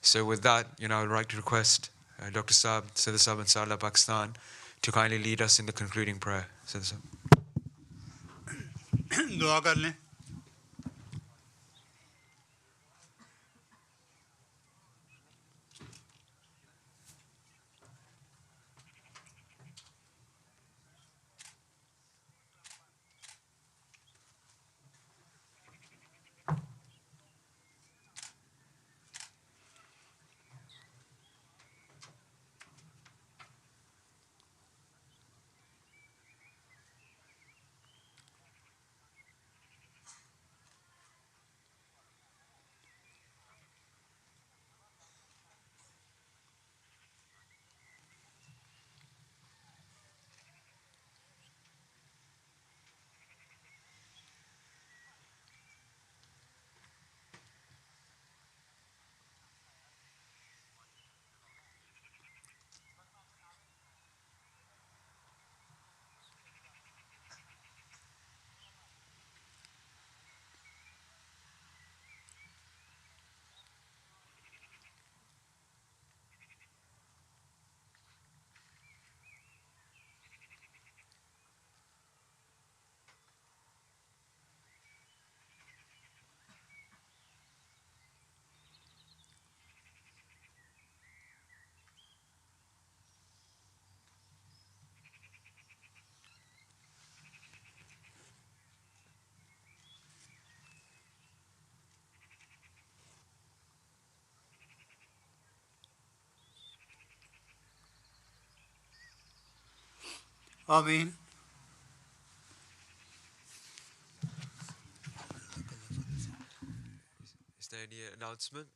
So with that, I would like to request Dr. Saab, Siddha Saab and Sarla Pakistan to kindly lead us in the concluding prayer. Siddha Saab. دعا کر لیں. Ameen. Is there any announcement?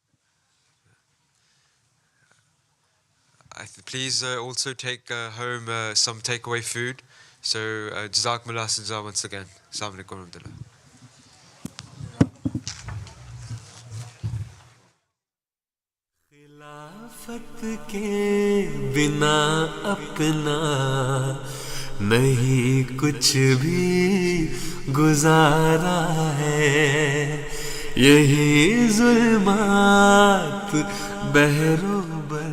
Please also take home some takeaway food. So, Jazakumullah Sinza once again. Assalamu alaikum wa rahmatullah. खिलाफत के बिना अपना नहीं कुछ भी गुजारा है यही जुल्मात बहरोबर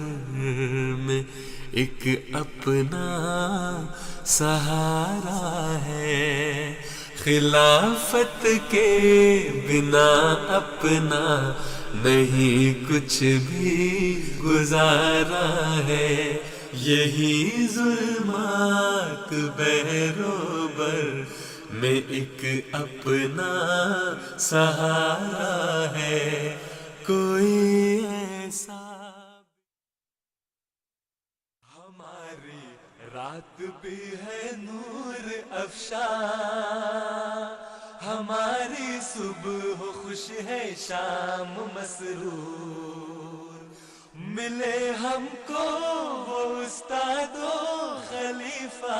में एक अपना सहारा है खिलाफत के बिना अपना नहीं कुछ भी गुजारा है यही जुल्मात बहरोबर में एक अपना सहारा है कोई ऐसा हमारी रात भी है नूर अफशा हमारी सुबह खुश है शाम मसरूर मिले हमको वो उस्तादो खलीफा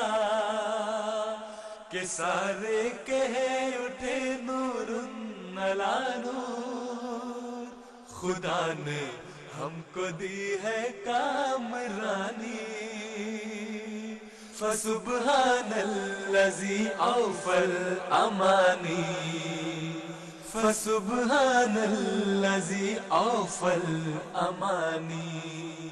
के सारे कहे उठे नूरुन अला नूर खुदा ने हमको दी है कामरानी फसुब्हानल्लज़ी औफल अमानी फसुब्हानल्लज़ी औफल अमानी